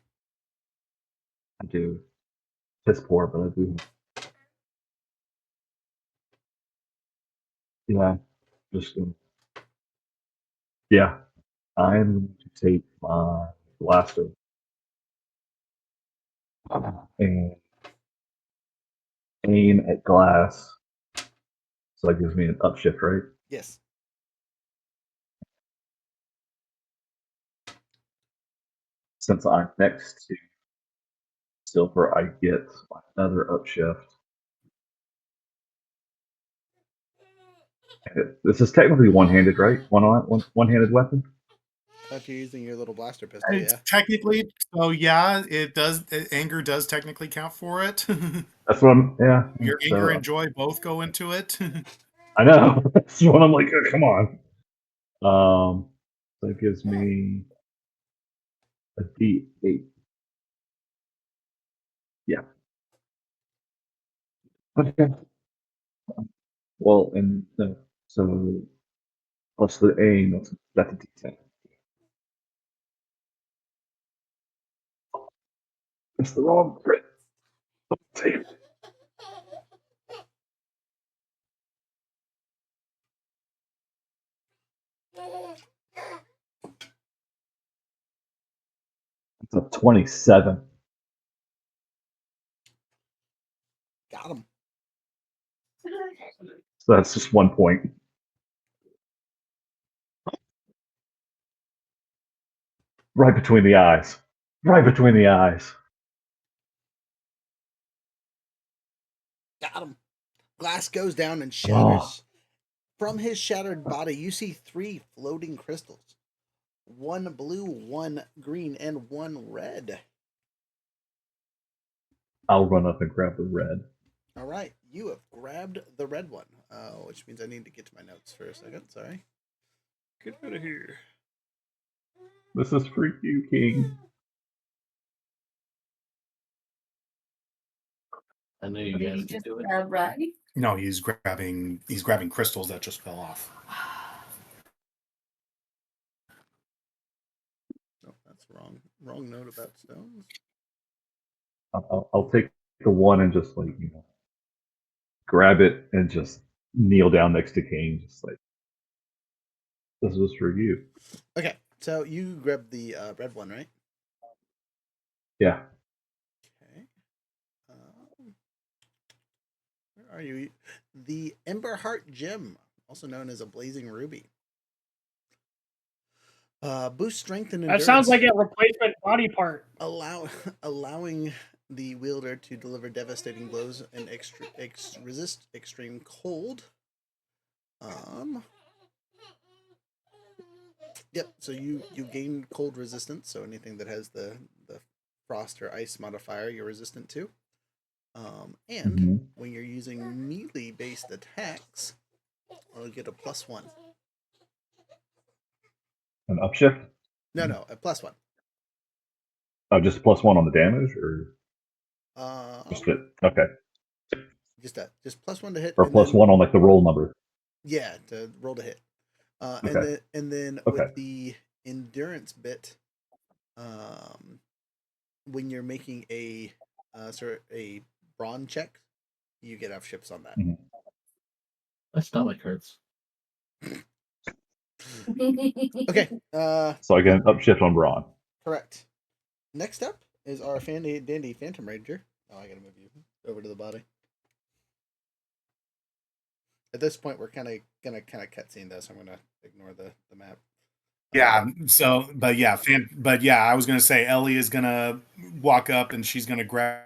Speaker 6: I do. Piss poor, but I do. Yeah, just yeah. I'm going to take my blaster and aim at glass. So that gives me an upshift, right?
Speaker 3: Yes.
Speaker 6: Since I'm next to silver, I get another upshift. This is technically one-handed, right? One-handed weapon.
Speaker 3: If you're using your little blaster pistol, yeah.
Speaker 5: Technically, so yeah, it does. Anger does technically count for it.
Speaker 6: That's what I'm. Yeah.
Speaker 5: Your anger and joy both go into it.
Speaker 6: I know. That's what I'm like. Oh, come on. So it gives me a D8. Yeah. Okay. Well, and So plus the aim, that's a D10. It's the wrong crit. Damn. It's a 27.
Speaker 3: Got him.
Speaker 6: So that's just 1 point. Right between the eyes. Right between the eyes.
Speaker 3: Got him. Glass goes down and shatters.
Speaker 6: Oh.
Speaker 3: From his shattered body, you see 3 floating crystals. 1 blue, 1 green, and 1 red.
Speaker 6: I'll run up and grab the red.
Speaker 3: All right, you have grabbed the red one, which means I need to get to my notes for a second. Sorry. Get out of here.
Speaker 6: This is for you, King.
Speaker 7: I know you guys can do it.
Speaker 13: Right.
Speaker 12: No, he's grabbing crystals that just fell off.
Speaker 3: No, that's wrong. Wrong note about stones.
Speaker 6: I'll take the one and just grab it and just kneel down next to King, just like, this was for you.
Speaker 3: Okay, so you grabbed the red one, right?
Speaker 6: Yeah.
Speaker 3: Okay. Where are you? The Ember Heart Gem, also known as a Blazing Ruby. Boost strength and endurance.
Speaker 4: That sounds like a replacement body part.
Speaker 3: Allowing the wielder to deliver devastating blows and resist extreme cold. Yep. So you gain cold resistance. So anything that has the frost or ice modifier, you're resistant to. And when you're using melee based attacks, you'll get a +1.
Speaker 6: An upshift?
Speaker 3: No, a +1.
Speaker 6: Oh, just +1 on the damage, or just it? Okay.
Speaker 3: Just +1 to hit,
Speaker 6: or +1 on the roll number.
Speaker 3: Yeah, to roll to hit.
Speaker 6: Okay.
Speaker 3: And then
Speaker 6: Okay.
Speaker 3: with the endurance bit, when you're making a brawn check, you get upshifts on that.
Speaker 7: My stomach hurts.
Speaker 3: Okay.
Speaker 6: So I get an upshift on brawn.
Speaker 3: Correct. Next up is our dandy Phantom Ranger. Oh, I gotta move you over to the body. At this point, we're kind of cutscene though, so I'm gonna ignore the map.
Speaker 12: Yeah. So, but yeah, I was gonna say Ellie is gonna walk up and she's gonna grab.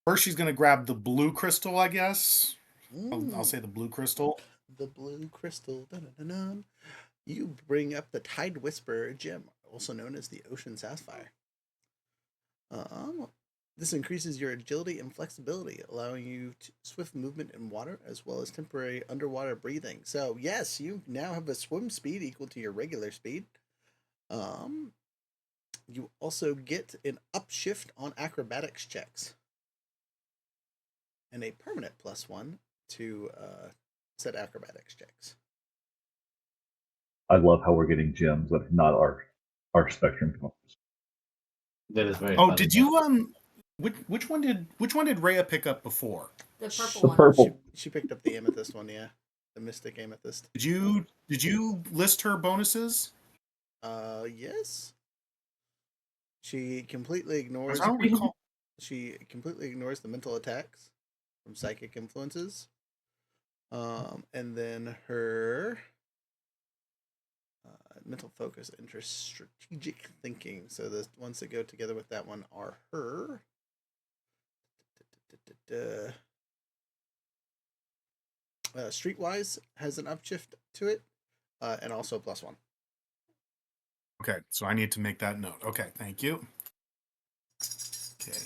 Speaker 12: First, she's gonna grab the blue crystal, I guess. I'll say the blue crystal.
Speaker 3: The blue crystal. Dun-dun-dun-dun. You bring up the Tide Whisperer gem, also known as the Ocean Sapphire. This increases your agility and flexibility, allowing you swift movement in water as well as temporary underwater breathing. So yes, you now have a swim speed equal to your regular speed. You also get an upshift on acrobatics checks, and a permanent +1 to set acrobatics checks.
Speaker 6: I love how we're getting gems that are not our spectrum colors.
Speaker 7: That is very.
Speaker 12: Oh,
Speaker 7: funny.
Speaker 12: did you which one did Rhea pick up before?
Speaker 14: The purple
Speaker 6: The
Speaker 14: one.
Speaker 6: purple.
Speaker 3: She picked up the amethyst one, yeah, the mystic amethyst.
Speaker 12: Did you list her bonuses?
Speaker 3: Yes. She completely ignores.
Speaker 12: I don't recall.
Speaker 3: She completely ignores the mental attacks from psychic influences. And then her mental focus, interest, strategic thinking. So the ones that go together with that one are her. Streetwise has an upshift to it, and also a +1.
Speaker 12: Okay, so I need to make that note. Okay, thank you. Okay.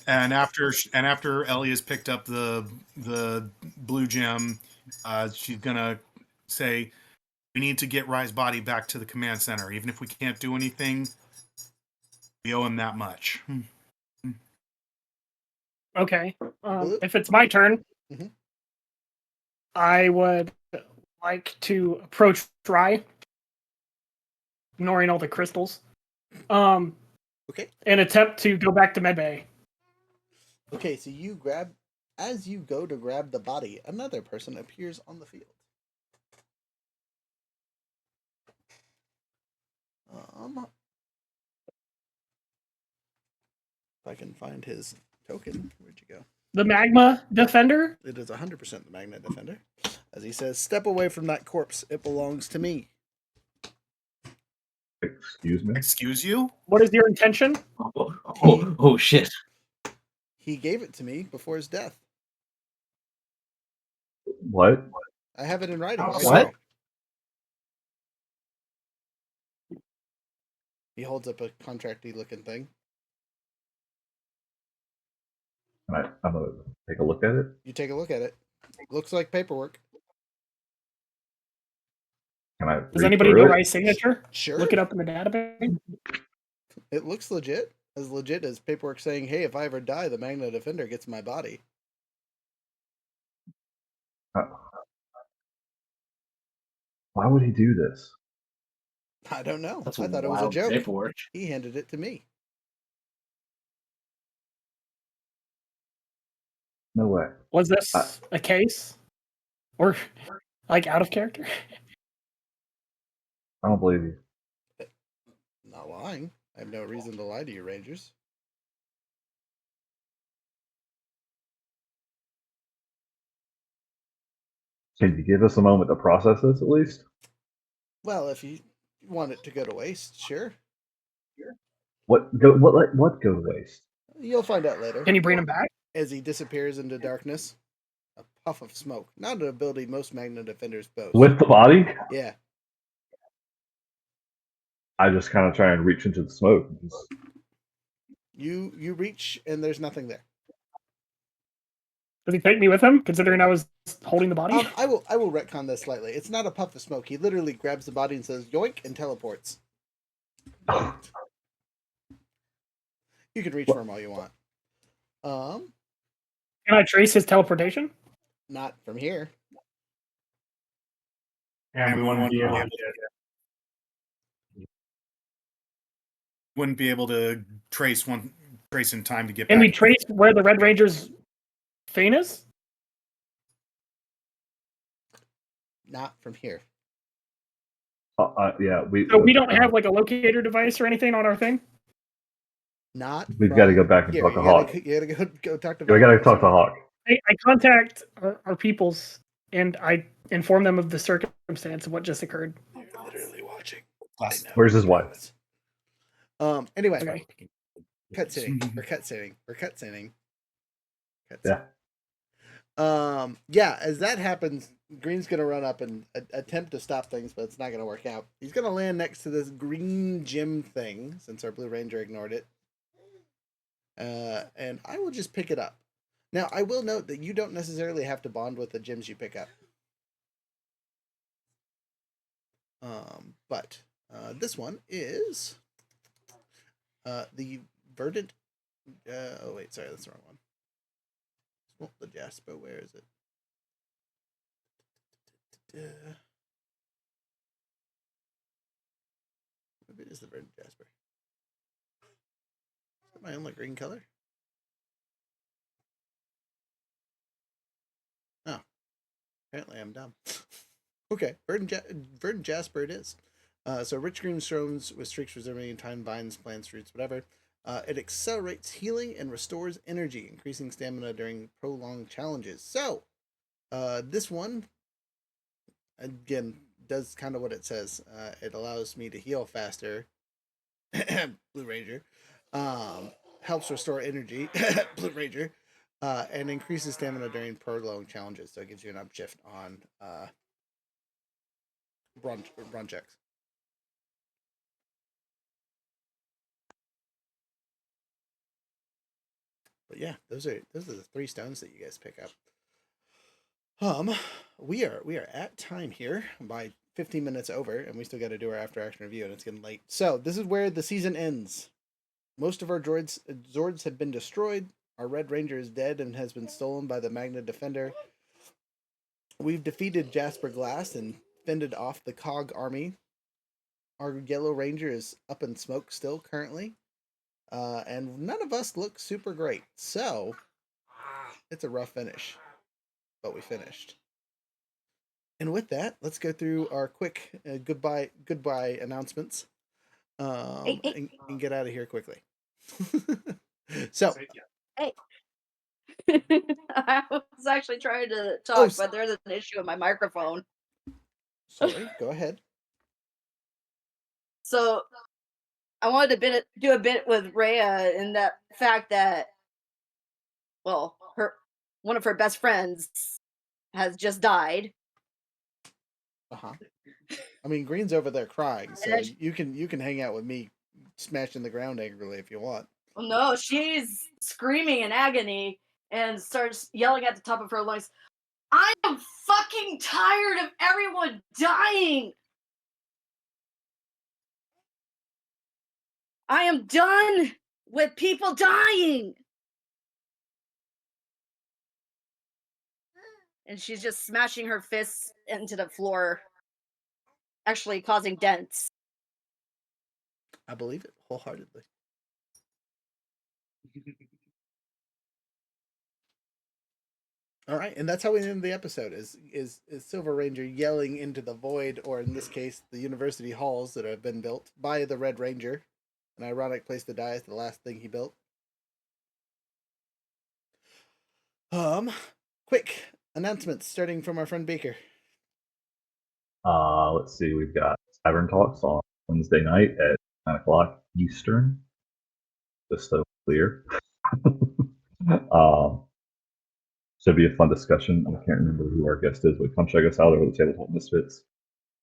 Speaker 12: And after Ellie has picked up the blue gem, she's gonna say, "We need to get Rye's body back to the command center. Even if we can't do anything, We owe him that much.
Speaker 4: Okay.
Speaker 3: Blue?
Speaker 4: If it's my turn,
Speaker 3: Mhm.
Speaker 4: I would like to approach Dry, ignoring all the crystals,
Speaker 3: Okay.
Speaker 4: and attempt to go back to medbay.
Speaker 3: Okay, so as you go to grab the body, another person appears on the field. If I can find his token, where'd you go?
Speaker 4: The Magma Defender?
Speaker 3: It is 100% the Magnet Defender. As he says, step away from that corpse. It belongs to me.
Speaker 6: Excuse me?
Speaker 12: Excuse you?
Speaker 4: What is your intention?
Speaker 7: Oh, shit.
Speaker 3: He gave it to me before his death.
Speaker 6: What?
Speaker 3: I have it in writing. Right
Speaker 7: What?
Speaker 3: here. He holds up a contracty looking thing.
Speaker 6: I'm gonna take a look at it.
Speaker 3: You take a look at it. Looks like paperwork.
Speaker 6: Can I
Speaker 4: Does
Speaker 6: read
Speaker 4: anybody
Speaker 6: through
Speaker 4: know
Speaker 6: it?
Speaker 4: my signature?
Speaker 3: Sure.
Speaker 4: Look it up in the database.
Speaker 3: It looks legit. As legit as paperwork saying, hey, if I ever die, the Magnet Defender gets my body.
Speaker 6: Why would he do this?
Speaker 3: I don't know.
Speaker 7: That's
Speaker 3: I thought it was a
Speaker 7: wild
Speaker 3: joke.
Speaker 7: paperwork.
Speaker 3: He handed it to me.
Speaker 6: No way.
Speaker 4: Was this a case? Or, like, out of character?
Speaker 6: I don't believe you.
Speaker 3: Not lying. I have no reason to lie to you, Rangers.
Speaker 6: Can you give us a moment to process this at least?
Speaker 3: Well, if you want it to go to waste, sure.
Speaker 6: What go to waste?
Speaker 3: You'll find out later.
Speaker 4: Can you bring him back?
Speaker 3: As he disappears into darkness, a puff of smoke. Not an ability most Magnet Defenders boast.
Speaker 6: With the body?
Speaker 3: Yeah.
Speaker 6: I just kind of try and reach into the smoke.
Speaker 3: You reach and there's nothing there.
Speaker 4: Does he take me with him, considering I was holding the body?
Speaker 3: I will retcon this slightly. It's not a puff of smoke. He literally grabs the body and says yoink and teleports. You can reach for him all you want.
Speaker 4: Can I trace his teleportation?
Speaker 3: Not from here.
Speaker 15: And we want to be able to
Speaker 12: Wouldn't be able to trace in time to get
Speaker 4: Can
Speaker 12: back.
Speaker 4: we trace where the Red Ranger's fane is?
Speaker 3: Not from here.
Speaker 6: Yeah,
Speaker 4: So we don't have like a locator device or anything on our thing?
Speaker 3: Not.
Speaker 6: We've got to go back and talk to Hawk.
Speaker 3: You gotta go talk to.
Speaker 6: We got to talk to Hawk.
Speaker 4: I contact our peoples and I inform them of the circumstance of what just occurred.
Speaker 3: You're literally watching.
Speaker 6: Where's his wife?
Speaker 3: Anyway.
Speaker 4: Okay.
Speaker 3: Cutscening.
Speaker 6: Yeah.
Speaker 3: Yeah, as that happens, Green's gonna run up and attempt to stop things, but it's not gonna work out. He's gonna land next to this green gem thing, since our Blue Ranger ignored it. And I will just pick it up. Now, I will note that you don't necessarily have to bond with the gems you pick up. But this one is the verdant. Oh wait, sorry, that's the wrong one. Well, the Jasper, where is it? Maybe it is the verdant Jasper. Is that my only green color? Oh, apparently I'm dumb. Okay, verdant Jasper it is. So rich green stones with streaks resembling time, vines, plants, roots, whatever. It accelerates healing and restores energy, increasing stamina during prolonged challenges. So, this one, again, does kind of what it says. It allows me to heal faster. Blue Ranger. Helps restore energy. Blue Ranger. And increases stamina during prolonged challenges. So it gives you an upshift on brawn checks. But yeah, those are the 3 stones that you guys pick up. We are at time here by 15 minutes over, and we still got to do our after action review, and it's getting late. So this is where the season ends. Most of our Zords have been destroyed. Our Red Ranger is dead and has been stolen by the Magna Defender. We've defeated Jasper Glass and fended off the Cog army. Our Yellow Ranger is up in smoke still currently. And none of us look super great. So, it's a rough finish. But we finished. And with that, let's go through our quick goodbye announcements. And get out of here quickly. So,
Speaker 11: Hey. I was actually trying to talk, but there's an issue with my microphone.
Speaker 3: Sorry, go ahead.
Speaker 11: So, I wanted to do a bit with Rhea in that fact that, well, one of her best friends has just died.
Speaker 3: I mean, Green's over there crying, so you can hang out with me, smashing the ground angrily if you want.
Speaker 11: Well, no, she's screaming in agony and starts yelling at the top of her lungs, "I am fucking tired of everyone dying! I am done with people dying!" And she's just smashing her fists into the floor, actually causing dents.
Speaker 3: I believe it wholeheartedly. All right, and that's how we end the episode. Is Silver Ranger yelling into the void, or in this case, the university halls that have been built by the Red Ranger. An ironic place to die is the last thing he built. Quick announcements starting from our friend Baker.
Speaker 6: Let's see. We've got Tavern Talks on Wednesday night at 9:00 Eastern. Just so clear. Should be a fun discussion. I can't remember who our guest is, but come check us out over the Tabletop Misfits.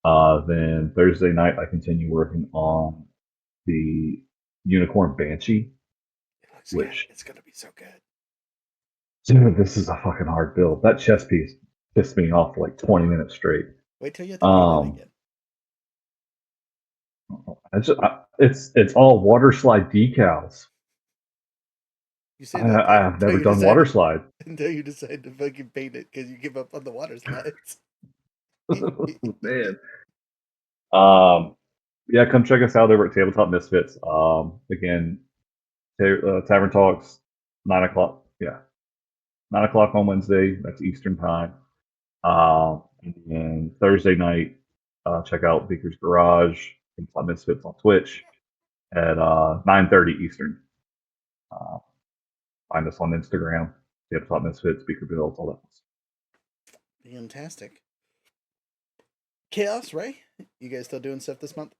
Speaker 6: Then Thursday night, I continue working on the Unicorn Banshee, which
Speaker 3: it's gonna be so good.
Speaker 6: Dude, this is a fucking hard build. That chess piece pissed me off for like 20 minutes straight.
Speaker 3: Wait till you have to paint it again.
Speaker 6: It's all water slide decals.
Speaker 3: You say
Speaker 6: I have never done water slide.
Speaker 3: Until you decide to fucking paint it because you give up on the water slides.
Speaker 6: Man. Yeah, come check us out over at Tabletop Misfits. Again, Tavern Talks, 9:00. Yeah, 9:00 on Wednesday. That's Eastern time. And Thursday night, check out Beaker's Garage, Tabletop Misfits on Twitch at 9:30 Eastern. Find us on Instagram, Tabletop Misfits, Beaker Builds, all that.
Speaker 3: Fantastic. Chaos, Ray? You guys still doing stuff this month?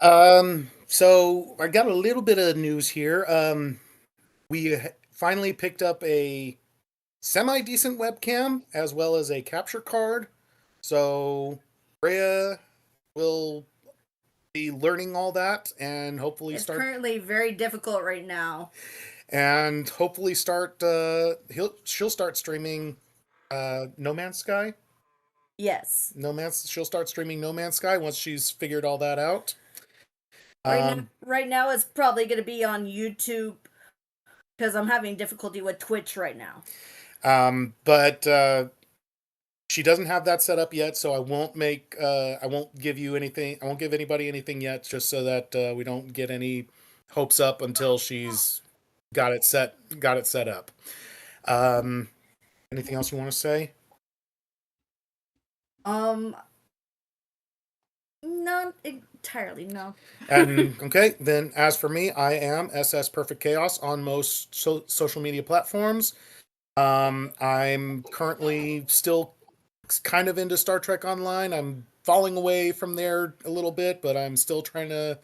Speaker 12: So I got a little bit of news here. We finally picked up a semi-decent webcam as well as a capture card. So Rhea will be learning all that and hopefully
Speaker 11: it's currently very difficult right now.
Speaker 12: And hopefully she'll start streaming No Man's Sky.
Speaker 11: Yes.
Speaker 12: She'll start streaming No Man's Sky once she's figured all that out.
Speaker 11: Right now it's probably going to be on YouTube because I'm having difficulty with Twitch right now.
Speaker 12: But she doesn't have that set up yet, so I won't give you anything. I won't give anybody anything yet, just so that we don't get any hopes up until she's got it set up. Anything else you want to say?
Speaker 11: Not entirely, no.
Speaker 12: And okay, then as for me, I am SS Perfect Chaos on most social media platforms. I'm currently still kind of into Star Trek Online. I'm falling away from there a little bit, but I'm still trying to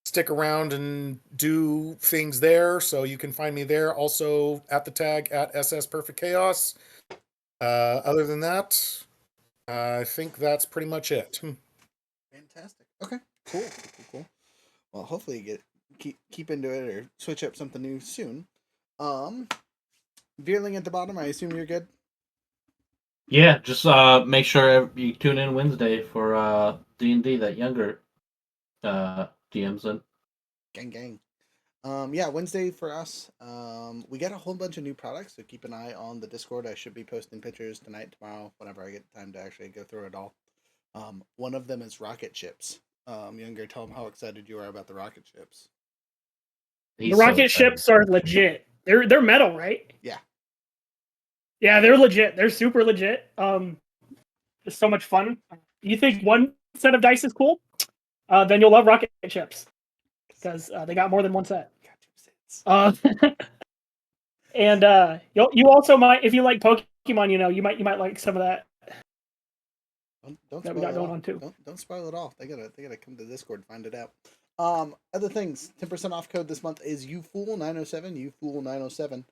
Speaker 12: stick around and do things there. So you can find me there. Also at the tag at SS Perfect Chaos. Other than that, I think that's pretty much it.
Speaker 3: Fantastic. Okay. Cool. Well, hopefully you keep into it or switch up something new soon. Veerling at the bottom, I assume you're good?
Speaker 7: Yeah, just make sure you tune in Wednesday for D&D that younger DMs in.
Speaker 3: Gang. Yeah, Wednesday for us. We got a whole bunch of new products, so keep an eye on the Discord. I should be posting pictures tonight, tomorrow, whenever I get time to actually go through it all. One of them is rocket ships. Younger, tell them how excited you are about the rocket ships.
Speaker 4: The rocket ships are legit. They're metal, right?
Speaker 3: Yeah.
Speaker 4: Yeah, they're legit. They're super legit. It's so much fun. You think one set of dice is cool? Then you'll love rocket ships because they got more than one set. And you also might, if you like Pokemon, you might like some of that.
Speaker 3: Don't
Speaker 4: that we
Speaker 3: spoil
Speaker 4: got
Speaker 3: it
Speaker 4: going
Speaker 3: all.
Speaker 4: on too.
Speaker 3: Don't spoil it all. They gotta come to Discord and find it out. Other things, 10% off code this month is ufool907, ufool907.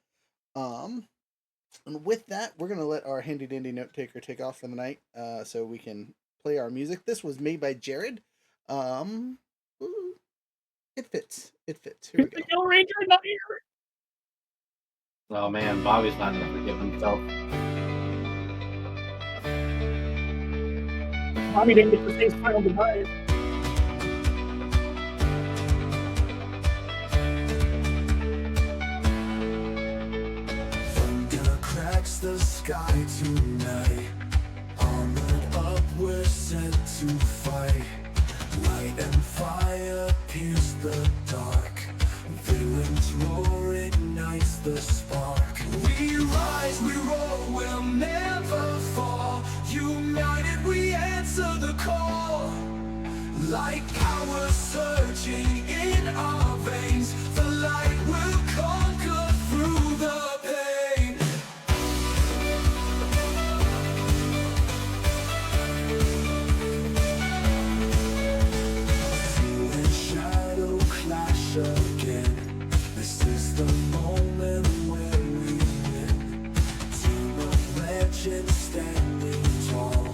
Speaker 3: And with that, we're gonna let our handy dandy note taker take off for the night, so we can play our music. This was made by Jared. It fits. It fits. Here we go.
Speaker 4: The Yellow Ranger not here.
Speaker 7: Oh man, Bobby's not gonna forgive himself.
Speaker 4: Bobby didn't get to say his final goodbye.
Speaker 2: Thunder cracks the sky tonight. Armored up, we're set to fight. Light and fire pierce the dark. Villains roar, ignites the spark. We rise, we roar, we'll never fall. United, we answer the call. Like power surging in our veins, the light will conquer through the pain. Fuel and shadow clash again. This is the moment when we win. Team of legends standing tall.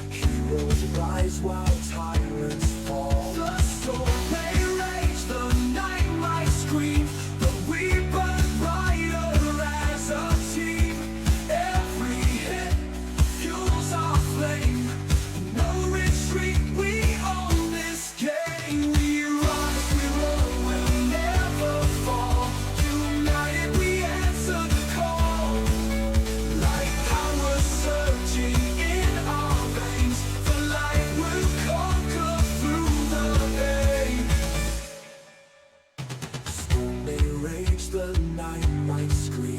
Speaker 2: Heroes rise while tyrants fall. The storm may rage, the night might scream, but we burn brighter as a team. Every hit fuels our flame. No retreat, we own this game. We rise, we roar, we'll never fall. United, we answer the call. Like power surging in our veins, the light will conquer through the pain. Storm may rage, the night might scream.